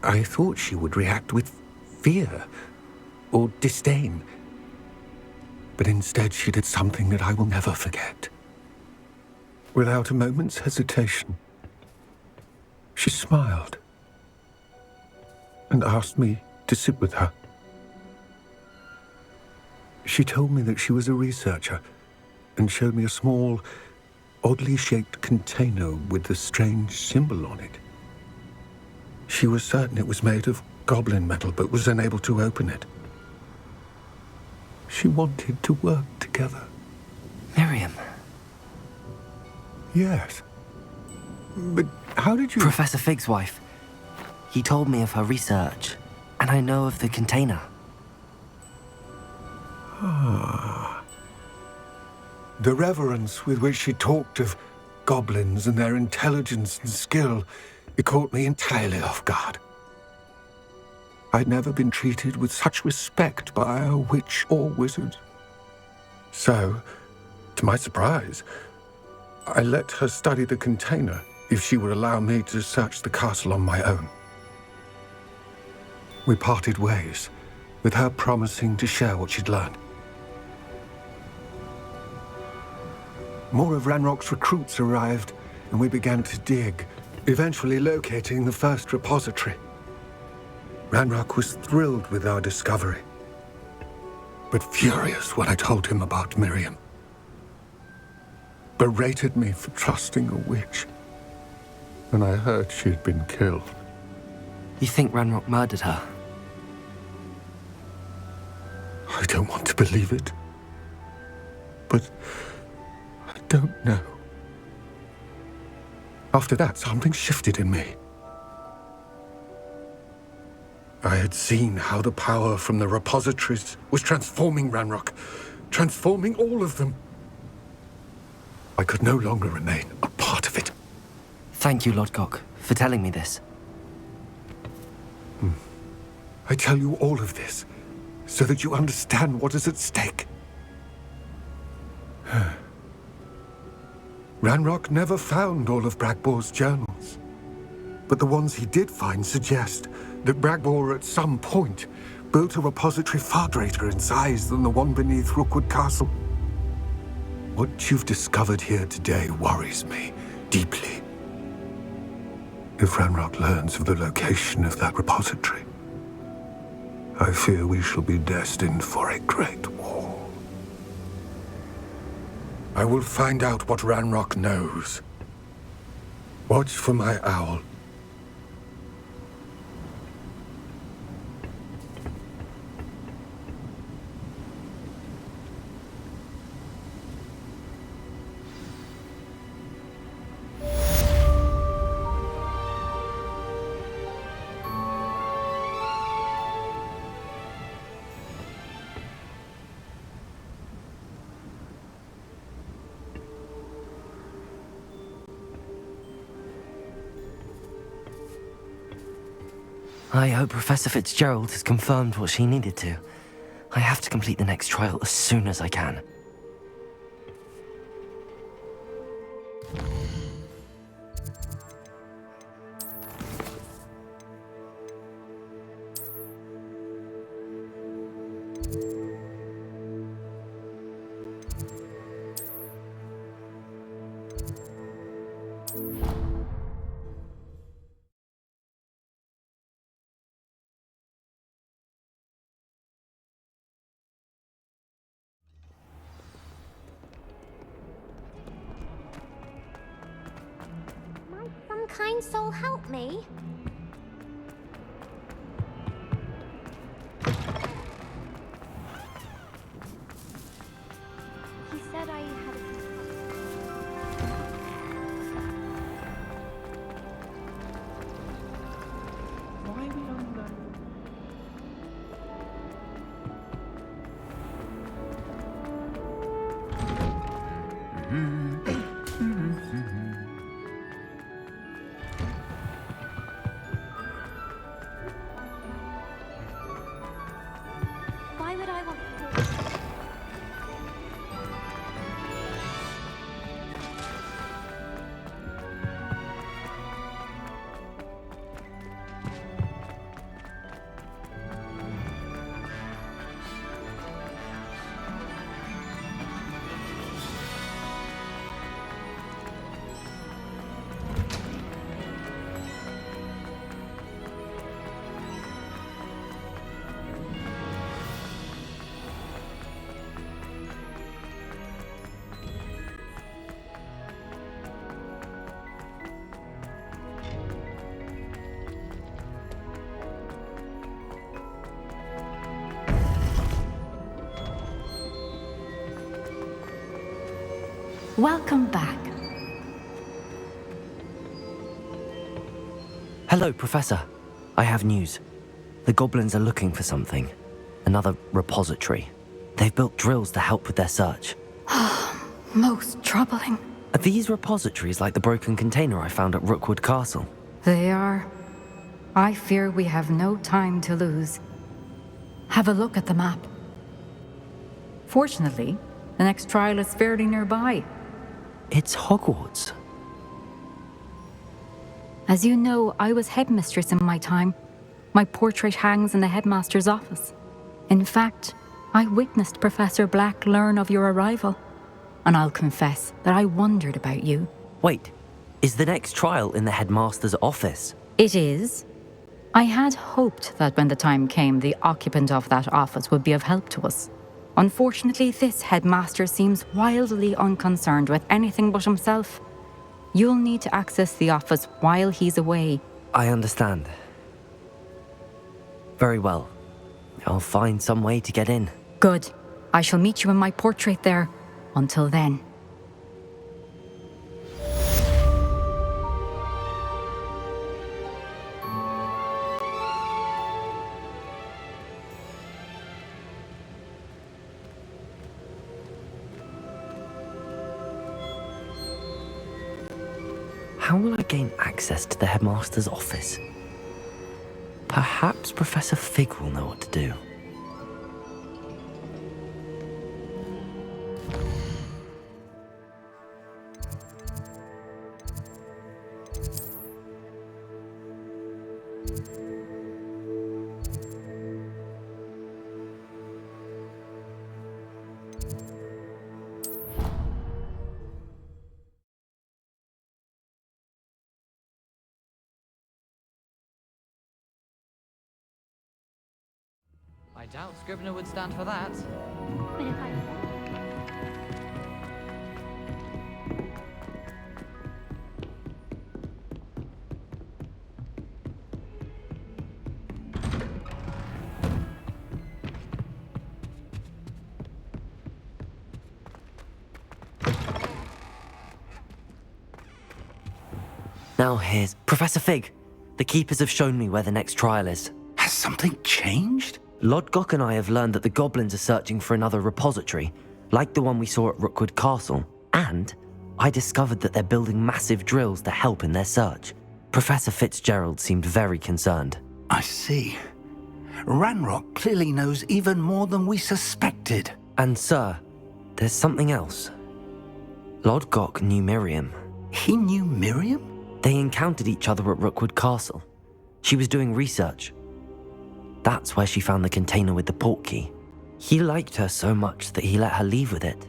[SPEAKER 7] I thought she would react with fear or disdain. But instead she did something that I will never forget. Without a moment's hesitation, she smiled and asked me to sit with her. She told me that she was a researcher and showed me a small, oddly shaped container with a strange symbol on it. She was certain it was made of goblin metal, but was unable to open it. She wanted to work together.
[SPEAKER 2] Miriam.
[SPEAKER 7] Yes. But how did you...
[SPEAKER 2] Professor Fig's wife. He told me of her research, and I know of the container.
[SPEAKER 7] Ah. The reverence with which she talked of goblins and their intelligence and skill, it caught me entirely off guard. I'd never been treated with such respect by a witch or wizard. So, to my surprise, I let her study the container if she would allow me to search the castle on my own. We parted ways, with her promising to share what she'd learned. More of Ranrock's recruits arrived, and we began to dig, eventually locating the first repository. Ranrock was thrilled with our discovery, but furious when I told him about Miriam. Berated me for trusting a witch, and I heard she had been killed.
[SPEAKER 2] You think Ranrock murdered her?
[SPEAKER 7] I don't want to believe it, but I don't know. After that, something shifted in me. I had seen how the power from the repositories was transforming Ranrock, transforming all of them. I could no longer remain a part of it.
[SPEAKER 2] Thank you, Lodgok, for telling me this.
[SPEAKER 7] I tell you all of this so that you understand what is at stake. Ranrock never found all of Bragbor's journals, but the ones he did find suggest that Bragbor at some point built a repository far greater in size than the one beneath Rookwood Castle. What you've discovered here today worries me deeply. If Ranrock learns of the location of that repository, I fear we shall be destined for a great war. I will find out what Ranrock knows. Watch for my owl.
[SPEAKER 2] I hope Professor Fitzgerald has confirmed what she needed to. I have to complete the next trial as soon as I can.
[SPEAKER 19] Some kind soul help me? He said I had a...
[SPEAKER 6] Why are we on that?
[SPEAKER 19] Why
[SPEAKER 5] welcome back.
[SPEAKER 2] Hello, Professor. I have news. The goblins are looking for something. Another repository. They've built drills to help with their search.
[SPEAKER 5] Most troubling.
[SPEAKER 2] Are these repositories like the broken container I found at Rookwood Castle?
[SPEAKER 5] They are. I fear we have no time to lose. Have a look at the map. Fortunately, the next trial is fairly nearby.
[SPEAKER 2] It's Hogwarts.
[SPEAKER 5] As you know, I was headmistress in my time. My portrait hangs in the headmaster's office. In fact, I witnessed Professor Black learn of your arrival. And I'll confess that I wondered about you.
[SPEAKER 2] Wait, is the next trial in the headmaster's office?
[SPEAKER 5] It is. I had hoped that when the time came, the occupant of that office would be of help to us. Unfortunately, this headmaster seems wildly unconcerned with anything but himself. You'll need to access the office while he's away.
[SPEAKER 2] I understand. Very well. I'll find some way to get in.
[SPEAKER 5] Good. I shall meet you in my portrait there. Until then.
[SPEAKER 2] How will I gain access to the headmaster's office? Perhaps Professor Fig will know what to do.
[SPEAKER 1] I doubt Scrivener would stand for that.
[SPEAKER 2] Now here's Professor Fig. The Keepers have shown me where the next trial is.
[SPEAKER 21] Has something changed?
[SPEAKER 2] Lodgok and I have learned that the goblins are searching for another repository, like the one we saw at Rookwood Castle. And I discovered that they're building massive drills to help in their search. Professor Fitzgerald seemed very concerned.
[SPEAKER 21] I see. Ranrock clearly knows even more than we suspected.
[SPEAKER 2] And sir, there's something else. Lodgok knew Miriam.
[SPEAKER 21] He knew Miriam?
[SPEAKER 2] They encountered each other at Rookwood Castle. She was doing research. That's where she found the container with the portkey. He liked her so much that he let her leave with it,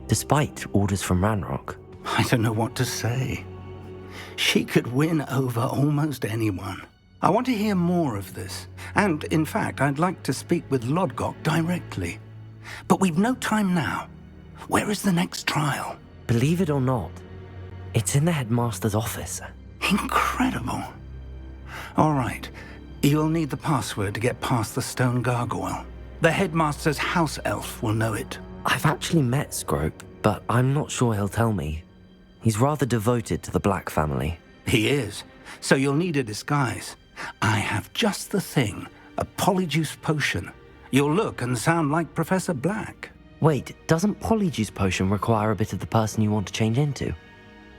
[SPEAKER 2] despite orders from Ranrock.
[SPEAKER 21] I don't know what to say. She could win over almost anyone. I want to hear more of this. And, in fact, I'd like to speak with Lodgok directly. But we've no time now. Where is the next trial?
[SPEAKER 2] Believe it or not, it's in the headmaster's office.
[SPEAKER 21] Incredible. All right. You'll need the password to get past the stone gargoyle. The headmaster's house elf will know it.
[SPEAKER 2] I've actually met Scrope, but I'm not sure he'll tell me. He's rather devoted to the Black family.
[SPEAKER 21] He is. So you'll need a disguise. I have just the thing. A polyjuice potion. You'll look and sound like Professor Black.
[SPEAKER 2] Wait, doesn't Polyjuice Potion require a bit of the person you want to change into?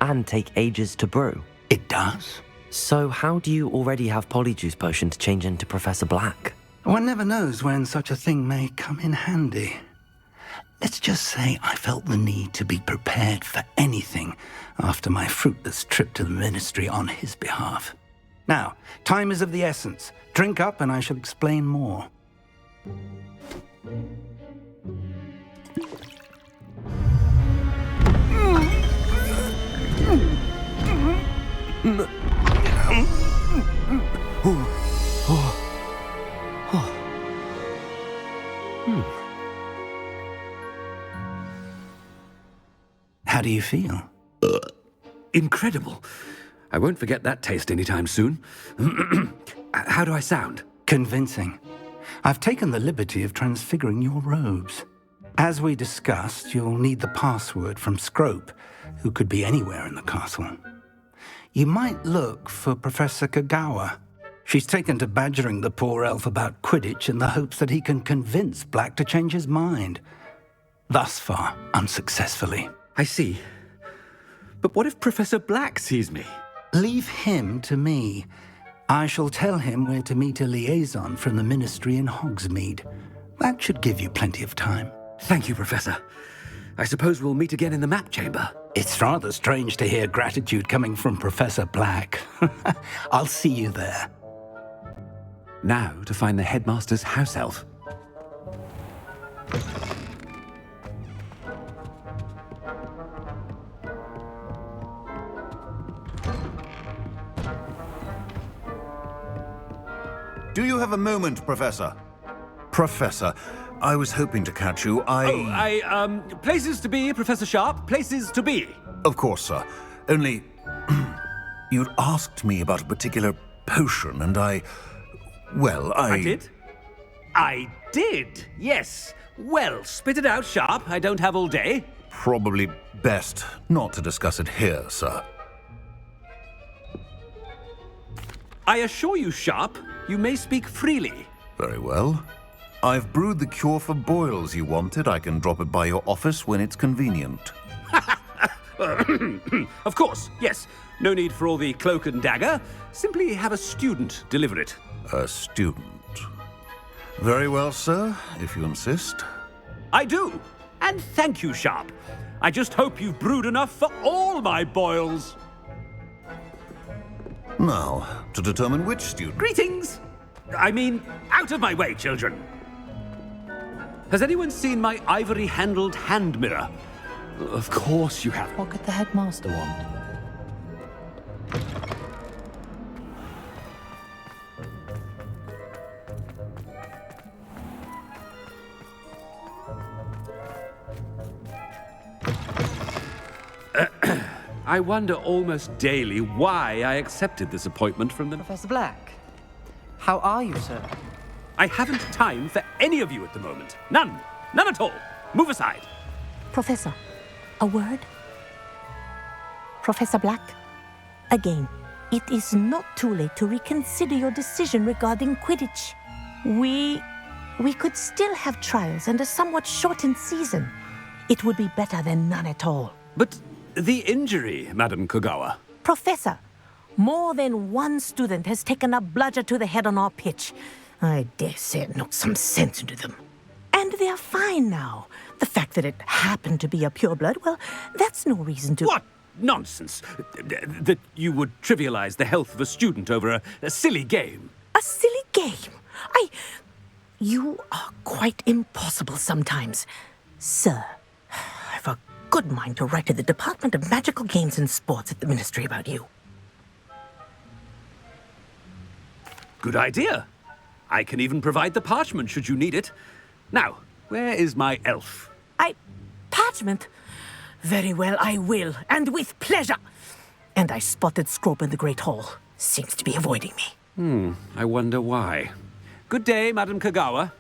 [SPEAKER 2] And take ages to brew?
[SPEAKER 21] It does.
[SPEAKER 2] So how do you already have Polyjuice Potion to change into Professor Black?
[SPEAKER 21] One never knows when such a thing may come in handy. Let's just say I felt the need to be prepared for anything after my fruitless trip to the ministry on his behalf. Now, time is of the essence. Drink up and I shall explain more. How do you feel?
[SPEAKER 14] Incredible. I won't forget that taste anytime soon. How do I sound?
[SPEAKER 21] Convincing. I've taken the liberty of transfiguring your robes. As we discussed, you'll need the password from Scrope, who could be anywhere in the castle. You might look for Professor Kagawa. She's taken to badgering the poor elf about Quidditch in the hopes that he can convince Black to change his mind. Thus far, unsuccessfully.
[SPEAKER 14] I see. But what if Professor Black sees me?
[SPEAKER 21] Leave him to me. I shall tell him where to meet a liaison from the Ministry in Hogsmeade. That should give you plenty of time.
[SPEAKER 14] Thank you, Professor. I suppose we'll meet again in the map chamber.
[SPEAKER 21] It's rather strange to hear gratitude coming from Professor Black. I'll see you there.
[SPEAKER 14] Now to find the headmaster's house elf.
[SPEAKER 15] Do you have a moment, Professor? Professor, I was hoping to catch you.
[SPEAKER 14] Places to be, Professor Sharp. Places to be.
[SPEAKER 15] Of course, sir. Only, you'd asked me about a particular potion, and I
[SPEAKER 14] did? I did, yes. Well, spit it out, Sharp. I don't have all day.
[SPEAKER 15] Probably best not to discuss it here, sir.
[SPEAKER 14] I assure you, Sharp, you may speak freely.
[SPEAKER 15] Very well. I've brewed the cure for boils you wanted. I can drop it by your office when it's convenient.
[SPEAKER 14] Of course, yes. No need for all the cloak and dagger. Simply have a student deliver it.
[SPEAKER 15] A student? Very well, sir, if you insist.
[SPEAKER 14] I do. And thank you, Sharp. I just hope you've brewed enough for all my boils.
[SPEAKER 15] Now, to determine which student...
[SPEAKER 14] Greetings! I mean, out of my way, children. Has anyone seen my ivory-handled hand mirror? Of course you have.
[SPEAKER 2] What could the headmaster want?
[SPEAKER 14] I wonder almost daily why I accepted this appointment from them.
[SPEAKER 4] Professor Black, how are you, sir?
[SPEAKER 14] I haven't time for any of you at the moment. None. None at all. Move aside.
[SPEAKER 22] Professor, a word? Professor Black, again, it is not too late to reconsider your decision regarding Quidditch. We could still have trials and a somewhat shortened season. It would be better than none at all.
[SPEAKER 14] But the injury, Madam Kagawa.
[SPEAKER 22] Professor, more than one student has taken a bludger to the head on our pitch. I dare say it knocked some sense into them. And they're fine now. The fact that it happened to be a pureblood, well, that's no reason to...
[SPEAKER 14] What nonsense! That you would trivialize the health of a student over a silly game.
[SPEAKER 22] A silly game? You are quite impossible sometimes. Sir, I've a good mind to write to the Department of Magical Games and Sports at the Ministry about you.
[SPEAKER 14] Good idea. I can even provide the parchment should you need it. Now, where is my elf?
[SPEAKER 22] Parchment? Very well, I will, and with pleasure. And I spotted Scrope in the Great Hall. Seems to be avoiding me.
[SPEAKER 14] I wonder why. Good day, Madam Kagawa.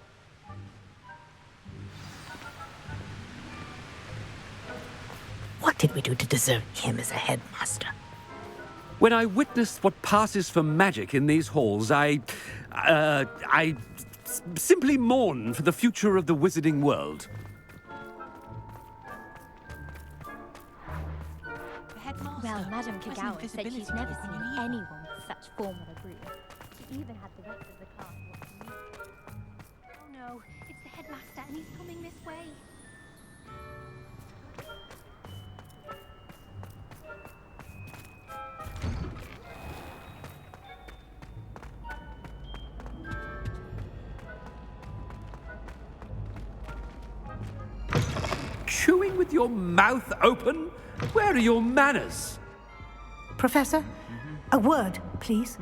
[SPEAKER 22] What did we do to deserve him as a headmaster?
[SPEAKER 14] When I witnessed what passes for magic in these halls, I simply mourn for the future of the wizarding world.
[SPEAKER 19] Well, Madame Kagawa said she's never seen anyone with such formal agreement. She even had the rest of the class watching music. Oh no, it's the headmaster and he's coming this way.
[SPEAKER 14] Chewing with your mouth open? Where are your manners?
[SPEAKER 17] Professor, a word, please.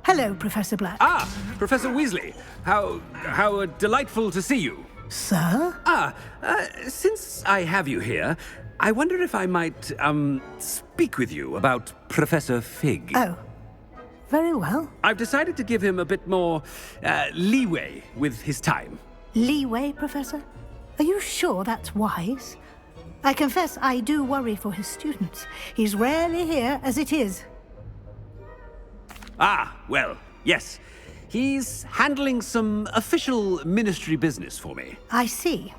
[SPEAKER 17] Hello, Professor Black.
[SPEAKER 14] Ah, Professor Weasley. How delightful to see you.
[SPEAKER 17] Sir?
[SPEAKER 14] Since I have you here, I wonder if I might, speak with you about Professor Fig.
[SPEAKER 17] Oh, very well.
[SPEAKER 14] I've decided to give him a bit more, leeway with his time.
[SPEAKER 17] Leeway, Professor? Are you sure that's wise? I confess I do worry for his students. He's rarely here as it is.
[SPEAKER 14] Ah, well, yes. He's handling some official ministry business for me.
[SPEAKER 17] I see.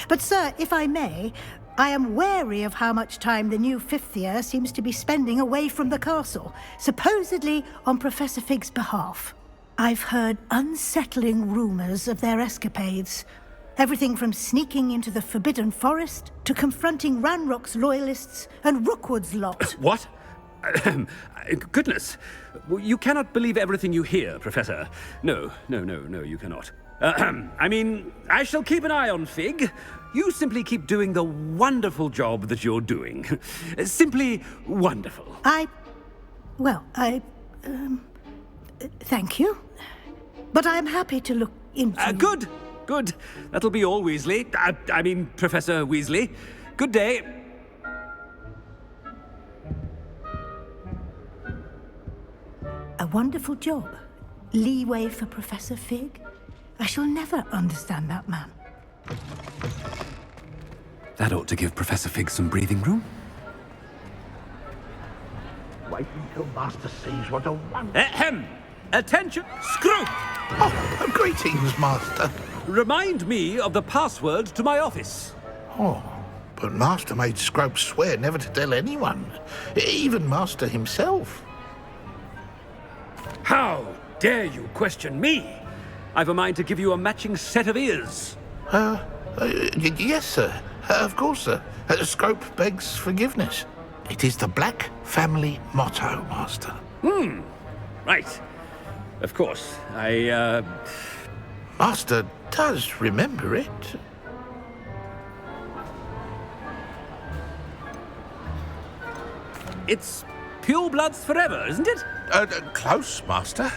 [SPEAKER 17] But sir, if I may, I am wary of how much time the new fifth year seems to be spending away from the castle, supposedly on Professor Fig's behalf. I've heard unsettling rumors of their escapades. Everything from sneaking into the Forbidden Forest to confronting Ranrock's loyalists and Rookwood's lot.
[SPEAKER 14] What? Goodness. You cannot believe everything you hear, Professor. No, you cannot. I mean, I shall keep an eye on Fig. You simply keep doing the wonderful job that you're doing. Simply wonderful.
[SPEAKER 17] Thank you. But I'm happy to look into...
[SPEAKER 14] Good. That'll be all, Weasley. I mean, Professor Weasley. Good day.
[SPEAKER 17] A wonderful job. Leeway for Professor Fig. I shall never understand that man.
[SPEAKER 14] That ought to give Professor Fig some breathing room.
[SPEAKER 21] Wait until Master sees what a wonder...
[SPEAKER 14] Ahem! Attention! Screw!
[SPEAKER 21] Oh, greetings, Master.
[SPEAKER 14] Remind me of the password to my office.
[SPEAKER 21] Oh, but Master made Scrope swear never to tell anyone, even Master himself.
[SPEAKER 14] How dare you question me? I've a mind to give you a matching set of ears.
[SPEAKER 21] Yes, sir. Of course, sir. Scrope begs forgiveness. It is the Black family motto, Master.
[SPEAKER 14] Right. Of course.
[SPEAKER 21] Master does remember it.
[SPEAKER 14] It's pure bloods forever, isn't it?
[SPEAKER 21] Close, Master.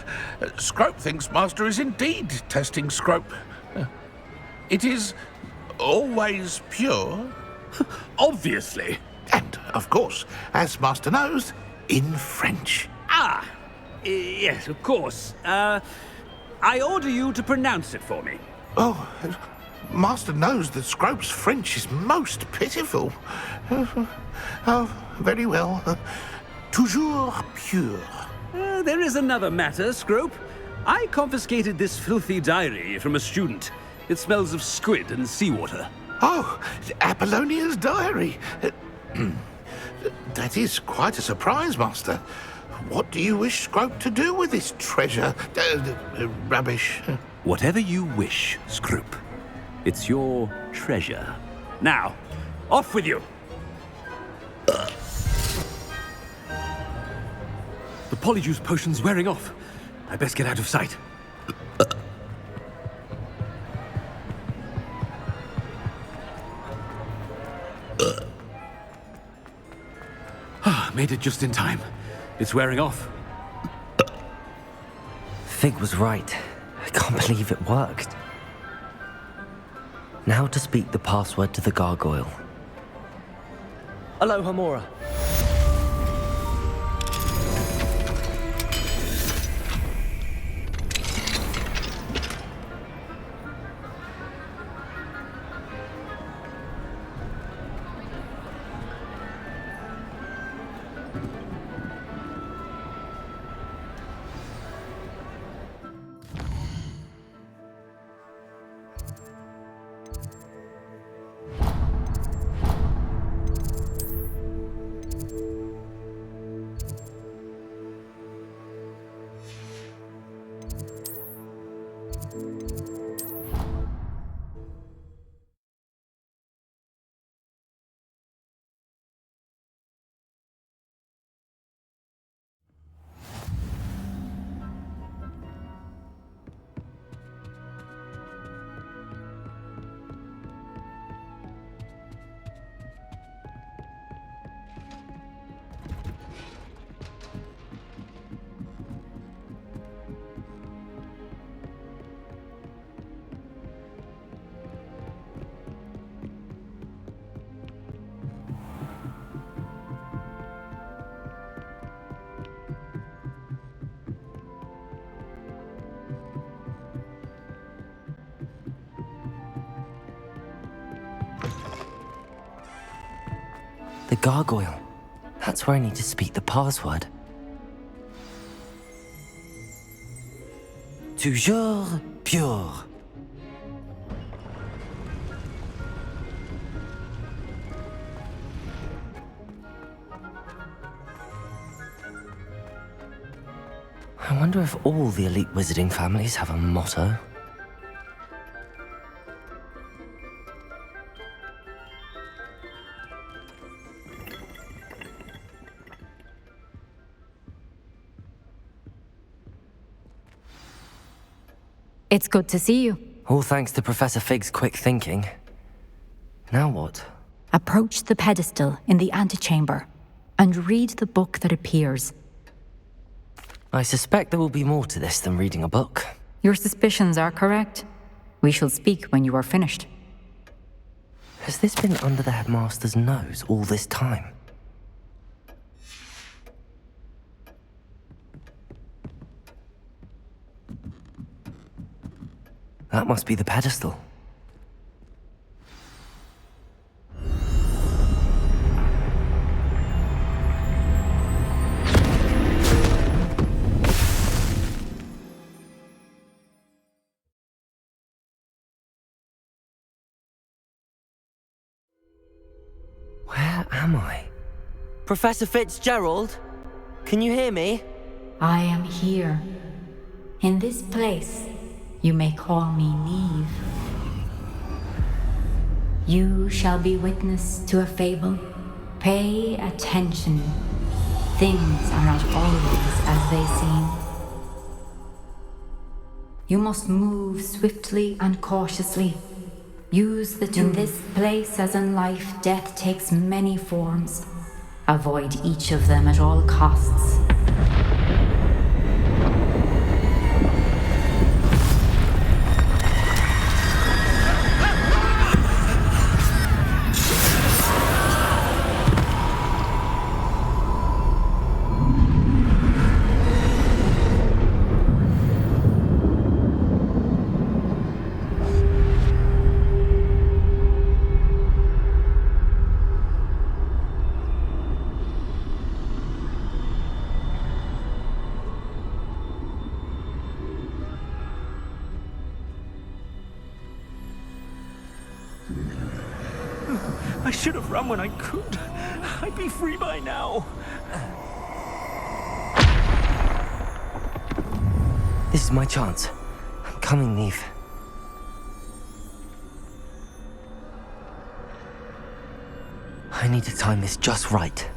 [SPEAKER 21] Scrope thinks Master is indeed testing Scrope. It is always pure.
[SPEAKER 14] Obviously.
[SPEAKER 21] And, of course, as Master knows, in French.
[SPEAKER 14] Ah! Yes, of course. I order you to pronounce it for me.
[SPEAKER 21] Oh, Master knows that Scrope's French is most pitiful. Oh, very well. Toujours pure.
[SPEAKER 14] There is another matter, Scrope. I confiscated this filthy diary from a student. It smells of squid and seawater.
[SPEAKER 21] Oh, Apollonia's diary. That is quite a surprise, Master. What do you wish Scrope to do with this treasure? Rubbish.
[SPEAKER 14] Whatever you wish, Scrope. It's your treasure. Now, off with you. The polyjuice potion's wearing off. I best get out of sight. Made it just in time. It's wearing off.
[SPEAKER 2] Fig was right. I can't believe it worked. Now to speak the password to the gargoyle. Aloha Mora. The gargoyle. That's where I need to speak the password. Toujours pure. I wonder if all the elite wizarding families have a motto.
[SPEAKER 5] It's good to see you.
[SPEAKER 2] All thanks to Professor Fig's quick thinking. Now what?
[SPEAKER 5] Approach the pedestal in the antechamber and read the book that appears.
[SPEAKER 2] I suspect there will be more to this than reading a book.
[SPEAKER 5] Your suspicions are correct. We shall speak when you are finished.
[SPEAKER 2] Has this been under the headmaster's nose all this time? That must be the pedestal. Where am I? Professor Fitzgerald? Can you hear me?
[SPEAKER 5] I am here. In this place, you may call me Neve. You shall be witness to a fable. Pay attention. Things are not always as they seem. You must move swiftly and cautiously. Use the tool. In this place, as in life, death takes many forms. Avoid each of them at all costs.
[SPEAKER 16] I should have run when I could. I'd be free by now.
[SPEAKER 2] This is my chance. I'm coming, Neve. I need to time this just right.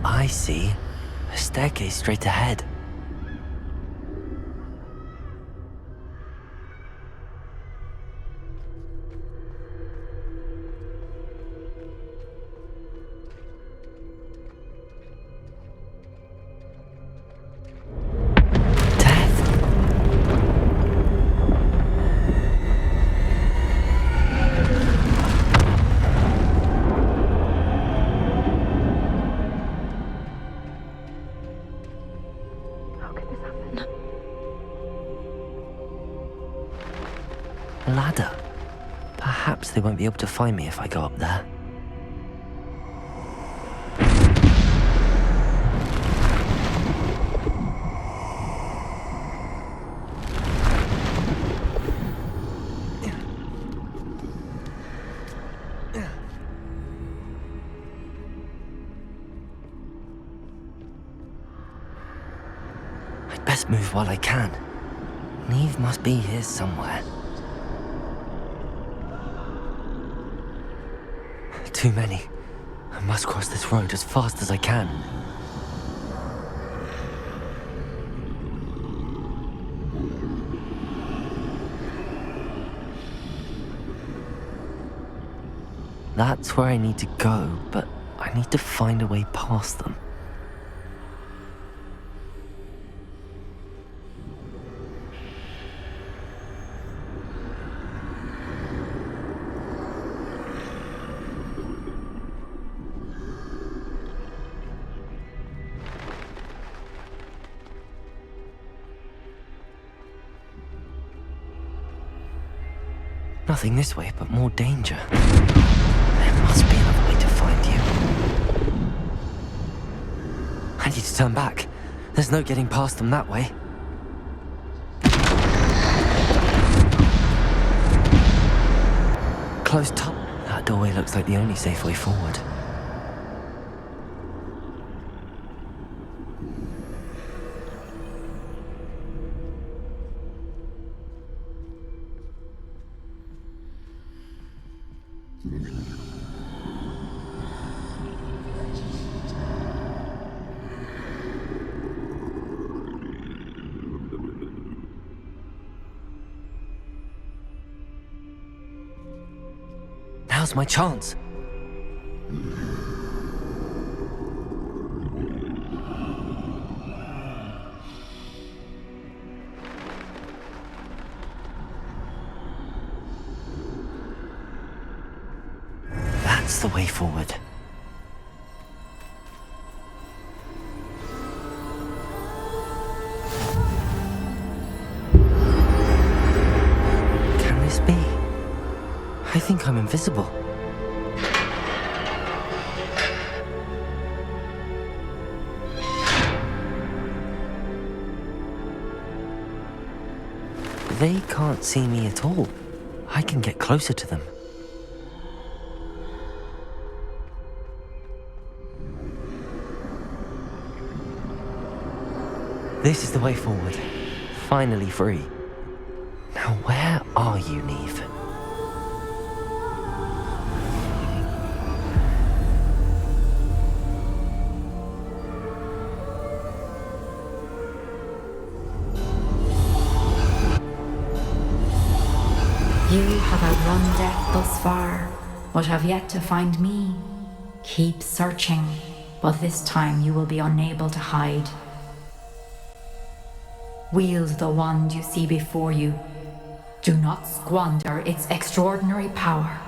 [SPEAKER 2] I see a staircase straight ahead. Ladder. Perhaps they won't be able to find me if I go up there. I'd best move while I can. Neve must be here somewhere. Too many. I must cross this road as fast as I can. That's where I need to go, but I need to find a way past them. Nothing this way but more danger. There must be another way to find you. I need to turn back. There's no getting past them that way. Closed top. That doorway looks like the only safe way forward. Now's my chance. That's the way forward. Can this be? I think I'm invisible. They can't see me at all. I can get closer to them. This is the way forward. Finally free. Now where are you, Neve?
[SPEAKER 5] You have outrun death thus far, but have yet to find me. Keep searching, but this time you will be unable to hide. Wield the wand you see before you. Do not squander its extraordinary power.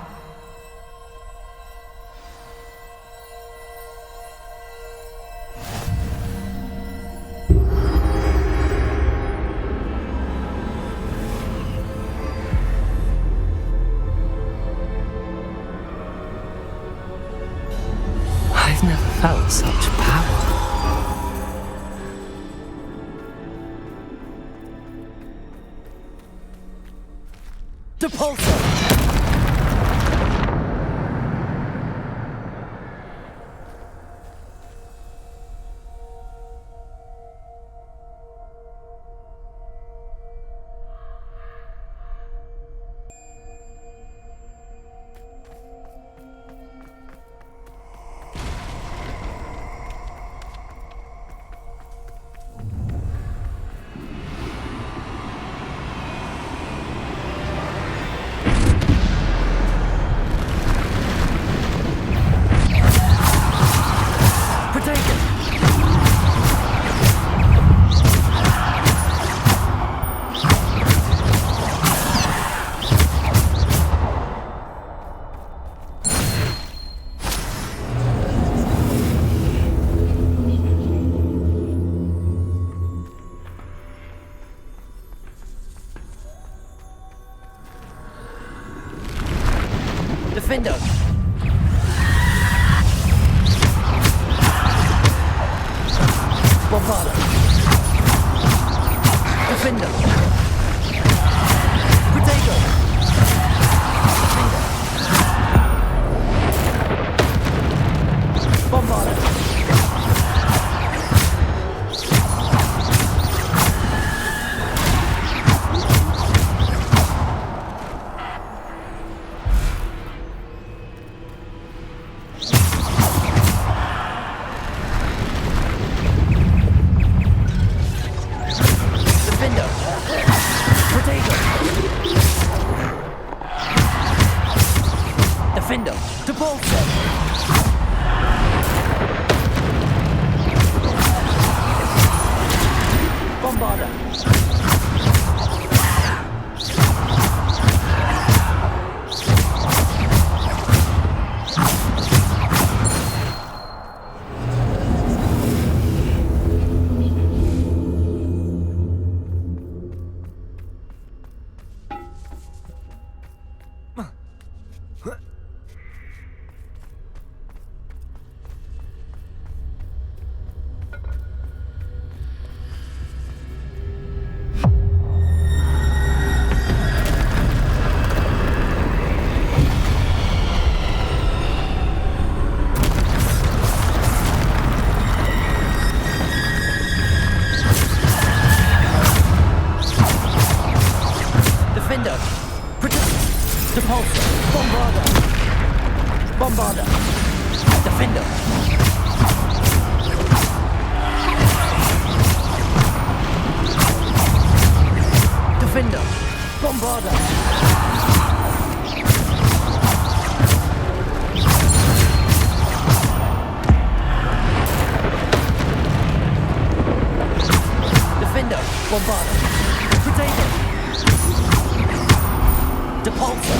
[SPEAKER 2] I've never felt such power. Depulso! Defender! Bombarda! Defender! Potato! Defender! Bombarda! Defender, Depulso! Bombarda!
[SPEAKER 1] Bombarder. Defender. Defender. Bombarder. Defender. Bombarder. Potato. Depulsor.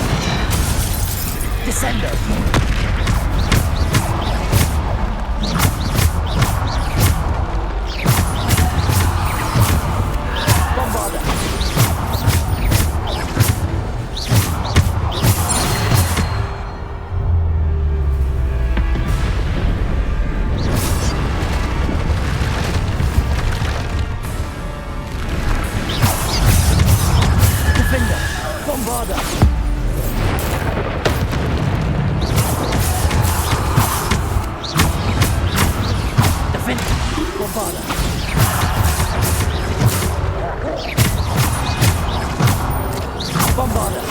[SPEAKER 1] Descender. Bombarder. Defender. Bombarder. Defender. Bombarder. Bombarder.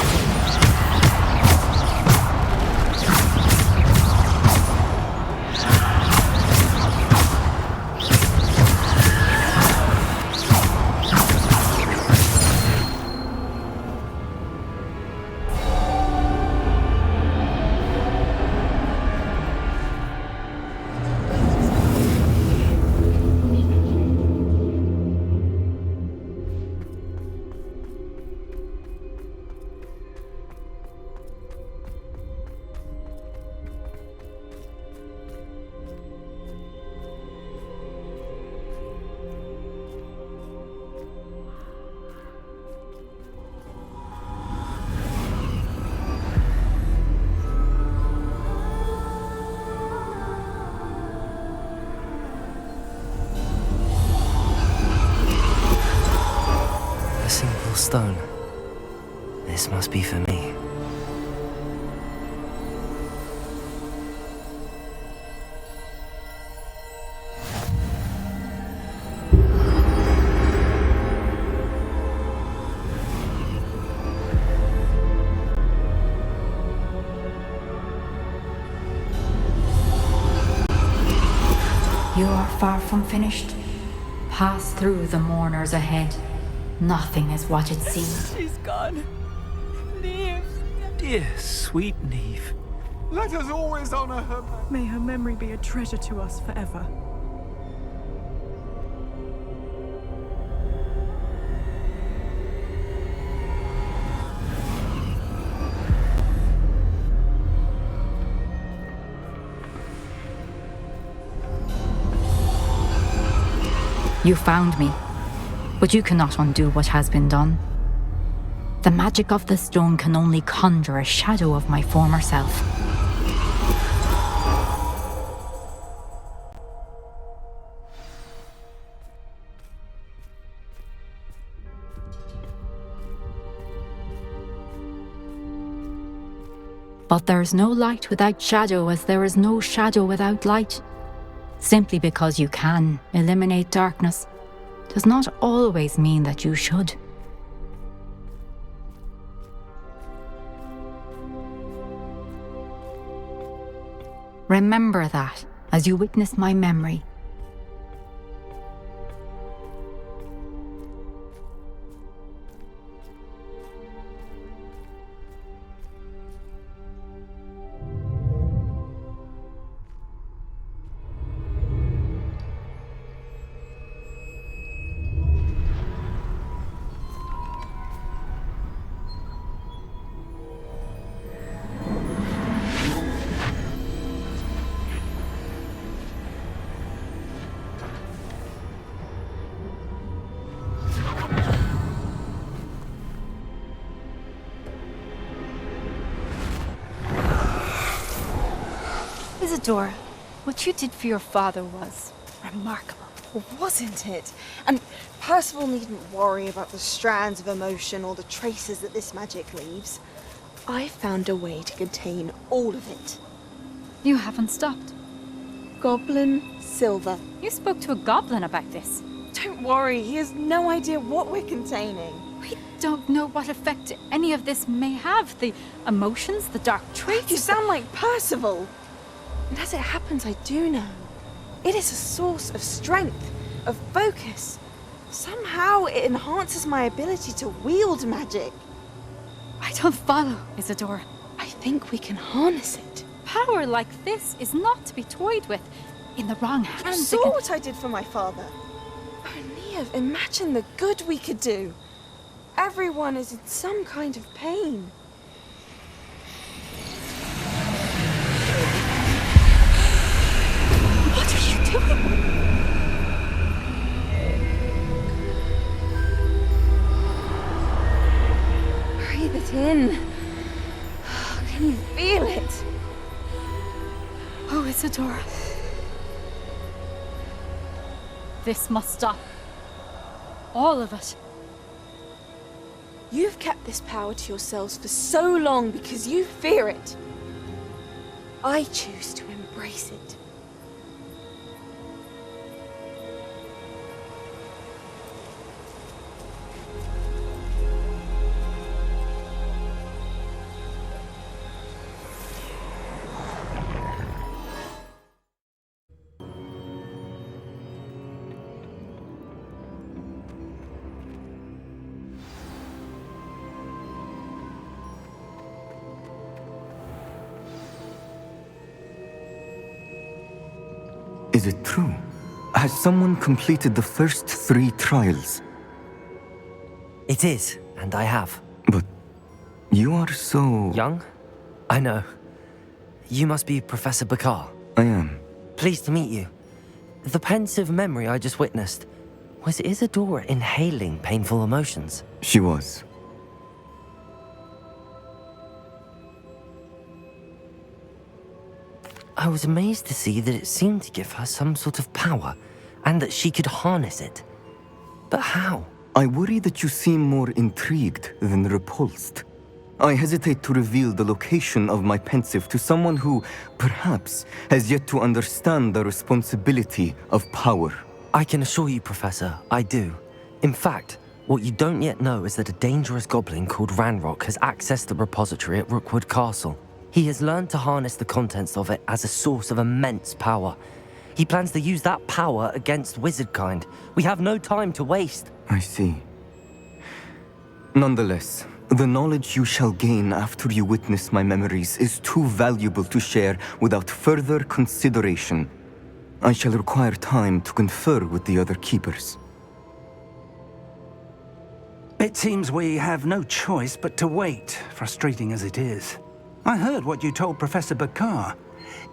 [SPEAKER 2] A simple stone. This must be for me.
[SPEAKER 5] You are far from finished. Pass through the mourners ahead. Nothing is what it seems.
[SPEAKER 1] She's gone. Neve.
[SPEAKER 10] Dear, sweet Neve.
[SPEAKER 1] Let us always honor her.
[SPEAKER 11] May her memory be a treasure to us forever.
[SPEAKER 5] You found me, but you cannot undo what has been done. The magic of the stone can only conjure a shadow of my former self. But there is no light without shadow, as there is no shadow without light. Simply because you can eliminate darkness does not always mean that you should. Remember that as you witness my memory.
[SPEAKER 23] Isadora, what you did for your father was remarkable, wasn't it? And Percival needn't worry about the strands of emotion or the traces that this magic leaves. I found a way to contain all of it.
[SPEAKER 5] You haven't stopped.
[SPEAKER 23] Goblin Silver.
[SPEAKER 5] You spoke to a goblin about this.
[SPEAKER 23] Don't worry, he has no idea what we're containing.
[SPEAKER 5] Wait, don't know what effect any of this may have. The emotions, the dark traits.
[SPEAKER 23] You sound like Percival. And as it happens, I do know. It is a source of strength, of focus. Somehow it enhances my ability to wield magic.
[SPEAKER 5] I don't follow, Isadora.
[SPEAKER 23] I think we can harness it.
[SPEAKER 5] Power like this is not to be toyed with. In the wrong hands.
[SPEAKER 23] You saw what I did for my father. Oh, Neve, imagine the good we could do. Everyone is in some kind of pain.
[SPEAKER 5] What are you doing?
[SPEAKER 23] Breathe it in. Can you feel it?
[SPEAKER 5] Oh, Isadora. This must stop. All of it.
[SPEAKER 23] You've kept this power to yourselves for so long because you fear it. I choose to embrace it.
[SPEAKER 8] Is it true? Has someone completed the first 3 trials?
[SPEAKER 2] It is, and I have.
[SPEAKER 8] But you are so...
[SPEAKER 2] Young? I know. You must be Professor Bakar.
[SPEAKER 8] I am.
[SPEAKER 2] Pleased to meet you. The pensive memory I just witnessed, was Isadora inhaling painful emotions?
[SPEAKER 8] She was.
[SPEAKER 2] I was amazed to see that it seemed to give her some sort of power, and that she could harness it. But how?
[SPEAKER 8] I worry that you seem more intrigued than repulsed. I hesitate to reveal the location of my pensive to someone who, perhaps, has yet to understand the responsibility of power.
[SPEAKER 2] I can assure you, Professor, I do. In fact, what you don't yet know is that a dangerous goblin called Ranrock has accessed the repository at Rookwood Castle. He has learned to harness the contents of it as a source of immense power. He plans to use that power against wizardkind. We have no time to waste.
[SPEAKER 8] I see. Nonetheless, the knowledge you shall gain after you witness my memories is too valuable to share without further consideration. I shall require time to confer with the other keepers.
[SPEAKER 21] It seems we have no choice but to wait, frustrating as it is. I heard what you told Professor Bakar.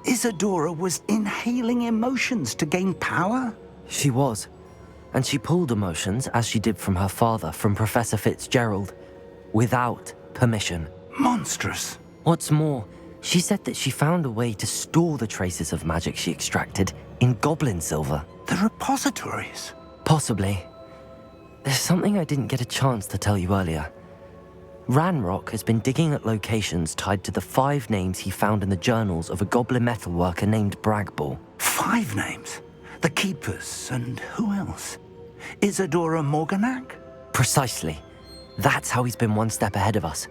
[SPEAKER 21] Isadora was inhaling emotions to gain power?
[SPEAKER 2] She was. And she pulled emotions, as she did from her father, from Professor Fitzgerald, without permission.
[SPEAKER 21] Monstrous.
[SPEAKER 2] What's more, she said that she found a way to store the traces of magic she extracted in goblin silver.
[SPEAKER 21] The repositories?
[SPEAKER 2] Possibly. There's something I didn't get a chance to tell you earlier. Ranrock has been digging at locations tied to the 5 names he found in the journals of a goblin metalworker named Bragball.
[SPEAKER 21] 5 names? The Keepers, and who else? Isadora Morganac?
[SPEAKER 2] Precisely. That's how he's been one step ahead of us.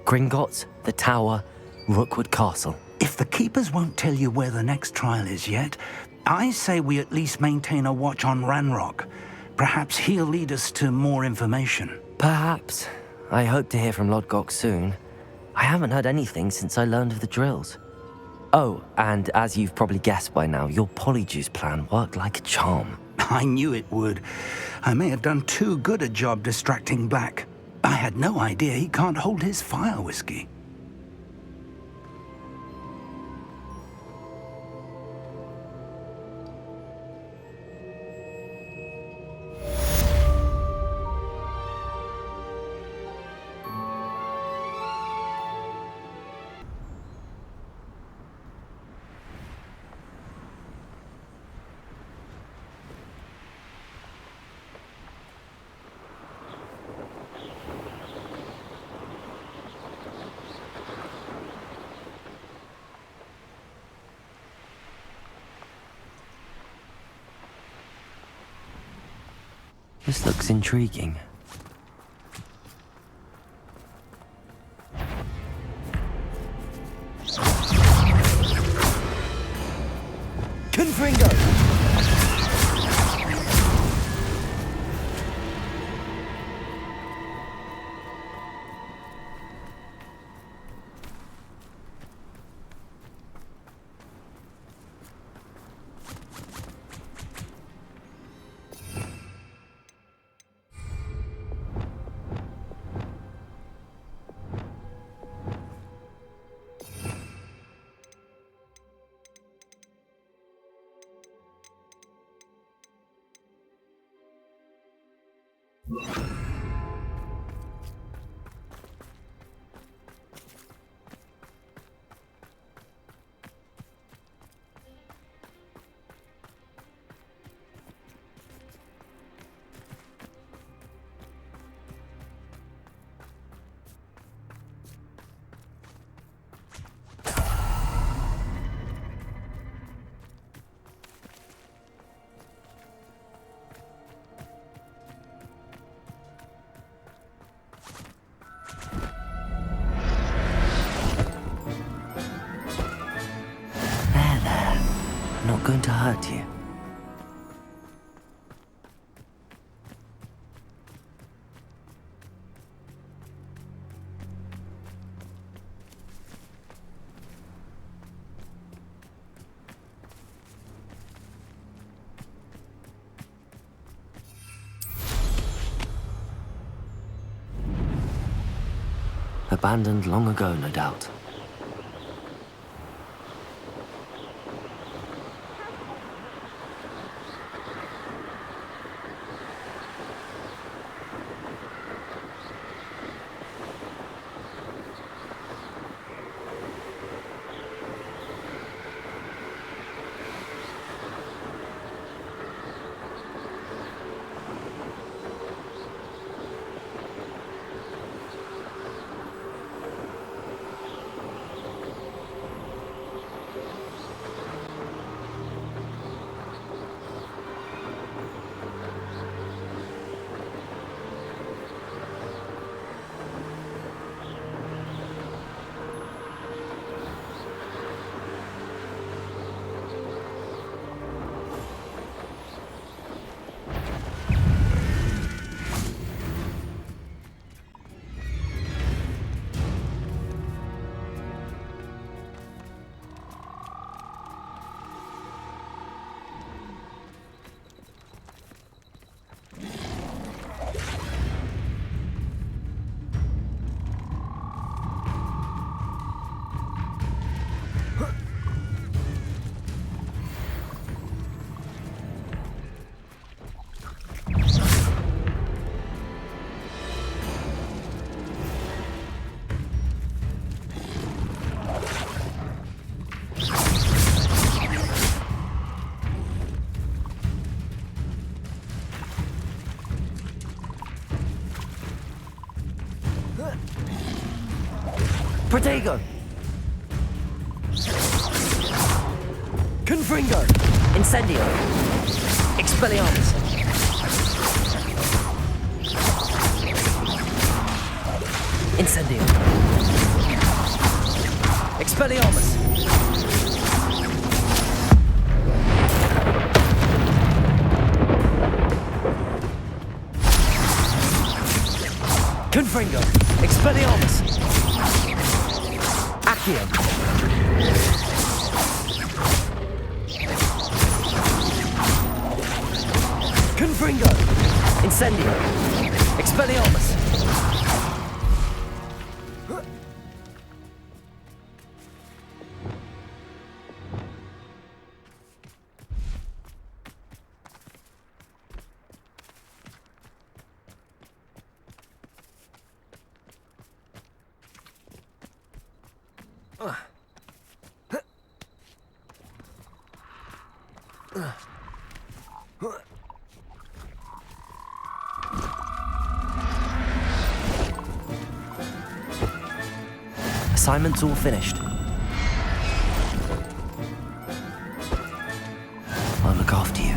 [SPEAKER 2] Gringotts, the Tower, Rookwood Castle.
[SPEAKER 21] If the Keepers won't tell you where the next trial is yet, I say we at least maintain a watch on Ranrock. Perhaps he'll lead us to more information.
[SPEAKER 2] Perhaps. I hope to hear from Lodgok soon. I haven't heard anything since I learned of the drills. Oh, and as you've probably guessed by now, your Polyjuice plan worked like a charm.
[SPEAKER 21] I knew it would. I may have done too good a job distracting Black. I had no idea he can't hold his fire whiskey.
[SPEAKER 2] This looks intriguing. Confringo! Not going to hurt you. Abandoned long ago, no doubt. Protego! Confringo! Incendio! Expelliarmus! Incendio! Expelliarmus! Confringo! Expelliarmus! Accio! Confringo! Incendio! Expelliarmus! Assignment's all finished. I'll look after you.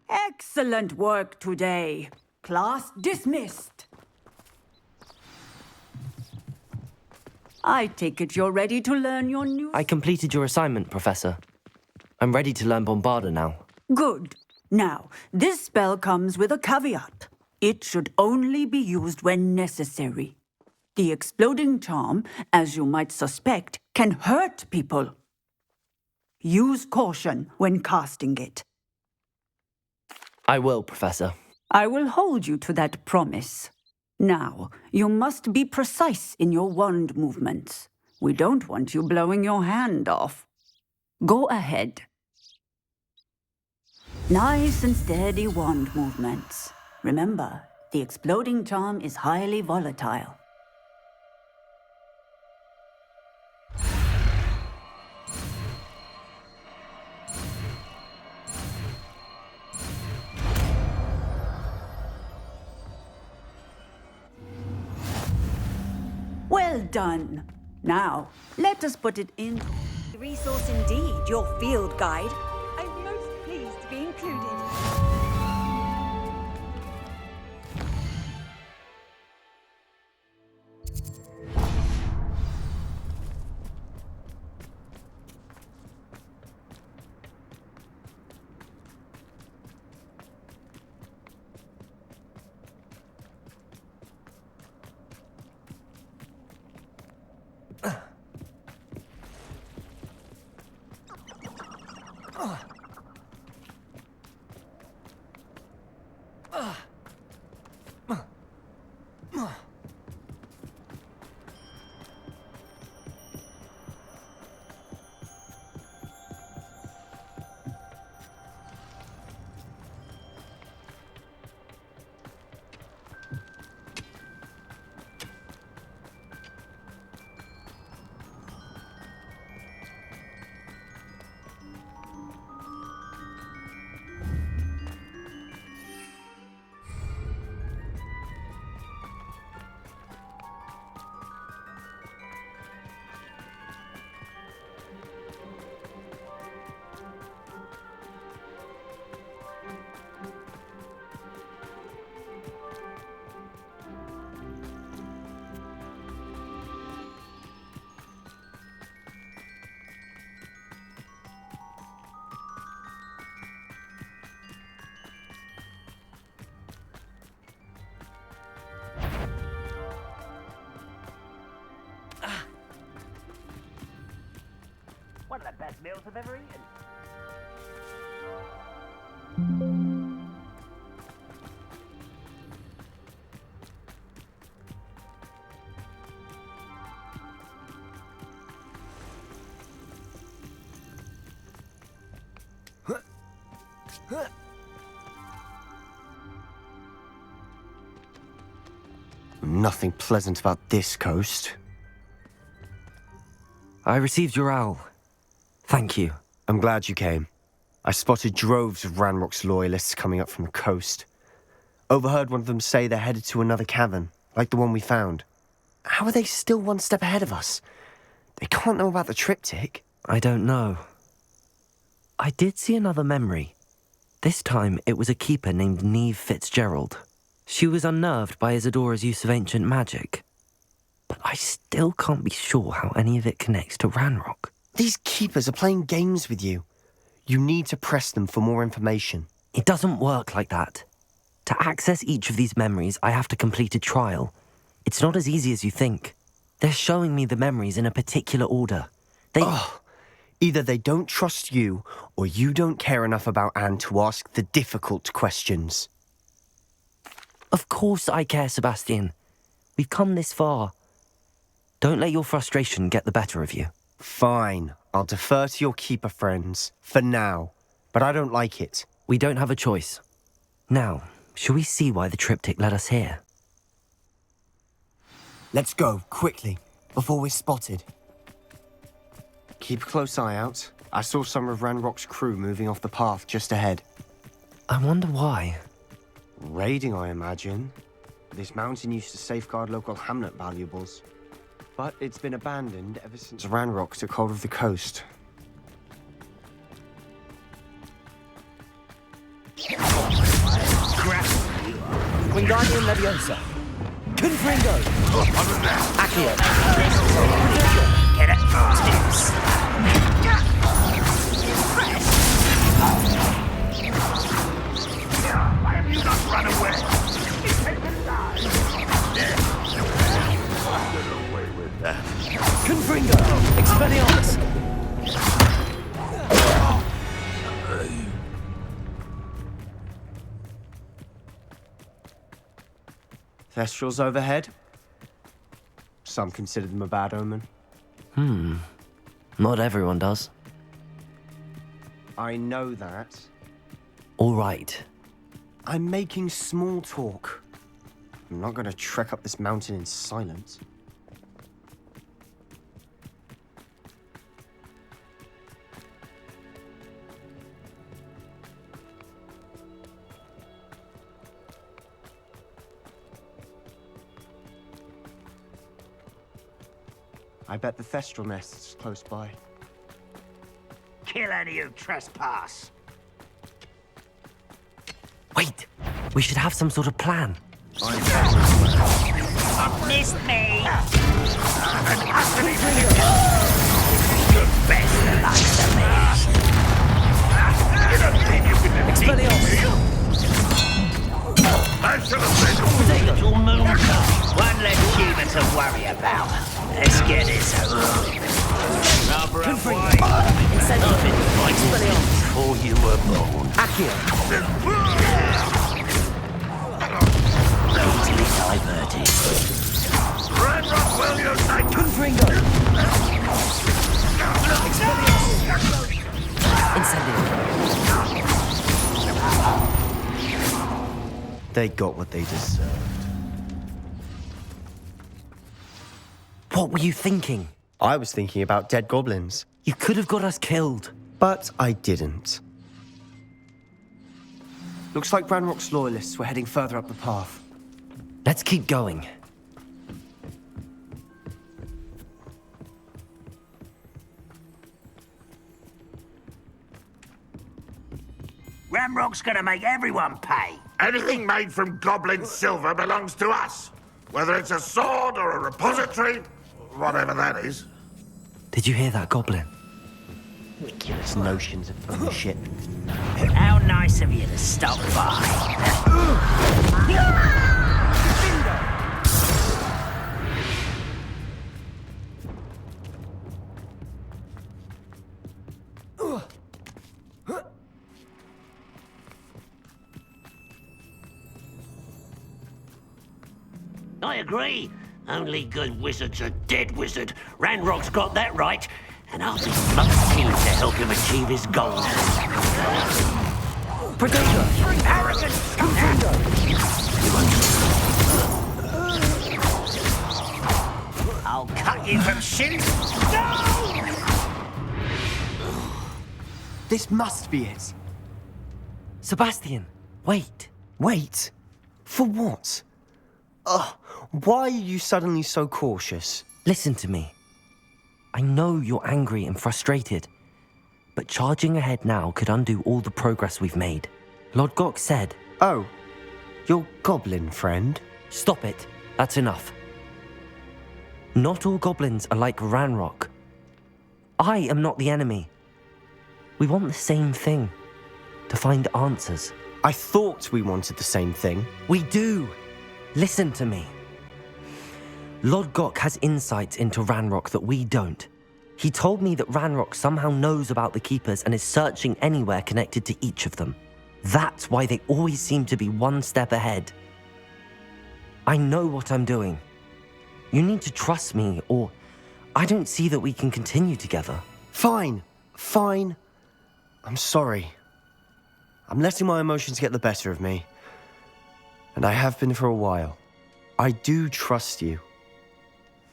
[SPEAKER 12] Excellent work today. Class dismissed. I take it you're ready to learn your new...
[SPEAKER 2] I completed your assignment, Professor. I'm ready to learn Bombarda now.
[SPEAKER 12] Good. Now, this spell comes with a caveat. It should only be used when necessary. The exploding charm, as you might suspect, can hurt people. Use caution when casting it.
[SPEAKER 2] I will, Professor.
[SPEAKER 12] I will hold you to that promise. Now, you must be precise in your wand movements. We don't want you blowing your hand off. Go ahead. Nice and steady wand movements. Remember, the exploding charm is highly volatile. Well done. Now, let us put it in.
[SPEAKER 18] Resource indeed, your field guide. I'm most pleased to be included.
[SPEAKER 9] One of the best meals I've ever eaten.
[SPEAKER 3] Nothing pleasant about this coast.
[SPEAKER 2] I received your owl. Thank you.
[SPEAKER 3] I'm glad you came. I spotted droves of Ranrock's loyalists coming up from the coast. Overheard one of them say they're headed to another cavern, like the one we found. How are they still one step ahead of us? They can't know about the triptych.
[SPEAKER 2] I don't know. I did see another memory. This time it was a keeper named Neve Fitzgerald. She was unnerved by Isadora's use of ancient magic. But I still can't be sure how any of it connects to Ranrock.
[SPEAKER 3] These keepers are playing games with you. You need to press them for more information.
[SPEAKER 2] It doesn't work like that. To access each of these memories, I have to complete a trial. It's not as easy as you think. They're showing me the memories in a particular order.
[SPEAKER 3] Either they don't trust you, or you don't care enough about Anne to ask the difficult questions.
[SPEAKER 2] Of course I care, Sebastian. We've come this far. Don't let your frustration get the better of you.
[SPEAKER 3] Fine. I'll defer to your keeper friends, for now. But I don't like it.
[SPEAKER 2] We don't have a choice. Now, shall we see why the triptych led us here?
[SPEAKER 3] Let's go, quickly, before we're spotted. Keep a close eye out. I saw some of Ranrock's crew moving off the path just ahead.
[SPEAKER 2] I wonder why.
[SPEAKER 3] Raiding, I imagine. This mountain used to safeguard local hamlet valuables. But it's been abandoned ever since Ranrock took hold of the coast.
[SPEAKER 2] Wingardium Leviosa. Confringo. Accio.
[SPEAKER 9] Get it? Sticks.
[SPEAKER 21] Why have you not run away? Get away with that.
[SPEAKER 2] Confringo. Expelliarmus.
[SPEAKER 3] Thestrals overhead. Some consider them a bad omen.
[SPEAKER 2] Not everyone does.
[SPEAKER 3] I know that.
[SPEAKER 2] All right.
[SPEAKER 3] I'm making small talk. I'm not going to trek up this mountain in silence. I bet the Thestral nest's close by.
[SPEAKER 9] Kill any who trespass.
[SPEAKER 2] Wait. We should have some sort of plan.
[SPEAKER 9] Missed me. Best the likes of me.
[SPEAKER 2] Expelliarmus.
[SPEAKER 21] I should have said
[SPEAKER 9] Little moon. One less human to worry about. Let's get this over with. Before you were born.
[SPEAKER 2] Accio.
[SPEAKER 9] Easily diverted.
[SPEAKER 21] Ranrock, will you say
[SPEAKER 2] Confringo. Incendio.
[SPEAKER 3] They got what they deserved.
[SPEAKER 2] What were you thinking?
[SPEAKER 3] I was thinking about dead goblins.
[SPEAKER 2] You could have got us killed.
[SPEAKER 3] But I didn't. Looks like Ranrock's loyalists were heading further up the path.
[SPEAKER 2] Let's keep going.
[SPEAKER 9] Ramrock's gonna make everyone pay.
[SPEAKER 21] anything made from goblin silver belongs to us? Whether it's a sword or a repository, whatever that is.
[SPEAKER 2] Did you hear that, Goblin?
[SPEAKER 3] Ridiculous notions of ownership.
[SPEAKER 9] How nice of you to stop by. I agree. Only good wizards are dead wizard. Ranrock's got that right. And I'll be most keen to help him achieve his goals.
[SPEAKER 2] Predator!
[SPEAKER 9] Arrogant! I'll cut you from shins. No!
[SPEAKER 3] This must be it.
[SPEAKER 2] Sebastian, wait.
[SPEAKER 3] Wait? For what? Ugh, why are you suddenly so cautious?
[SPEAKER 2] Listen to me. I know you're angry and frustrated, but charging ahead now could undo all the progress we've made. Lord Gok said...
[SPEAKER 3] Oh, your goblin friend?
[SPEAKER 2] Stop it. That's enough. Not all goblins are like Ranrock. I am not the enemy. We want the same thing. To find answers.
[SPEAKER 3] I thought we wanted the same thing.
[SPEAKER 2] We do. Listen to me. Lord Gok has insights into Ranrock that we don't. He told me that Ranrock somehow knows about the Keepers and is searching anywhere connected to each of them. That's why they always seem to be one step ahead. I know what I'm doing. You need to trust me, or I don't see that we can continue together.
[SPEAKER 3] Fine. Fine. I'm sorry. I'm letting my emotions get the better of me. And I have been for a while. I do trust you.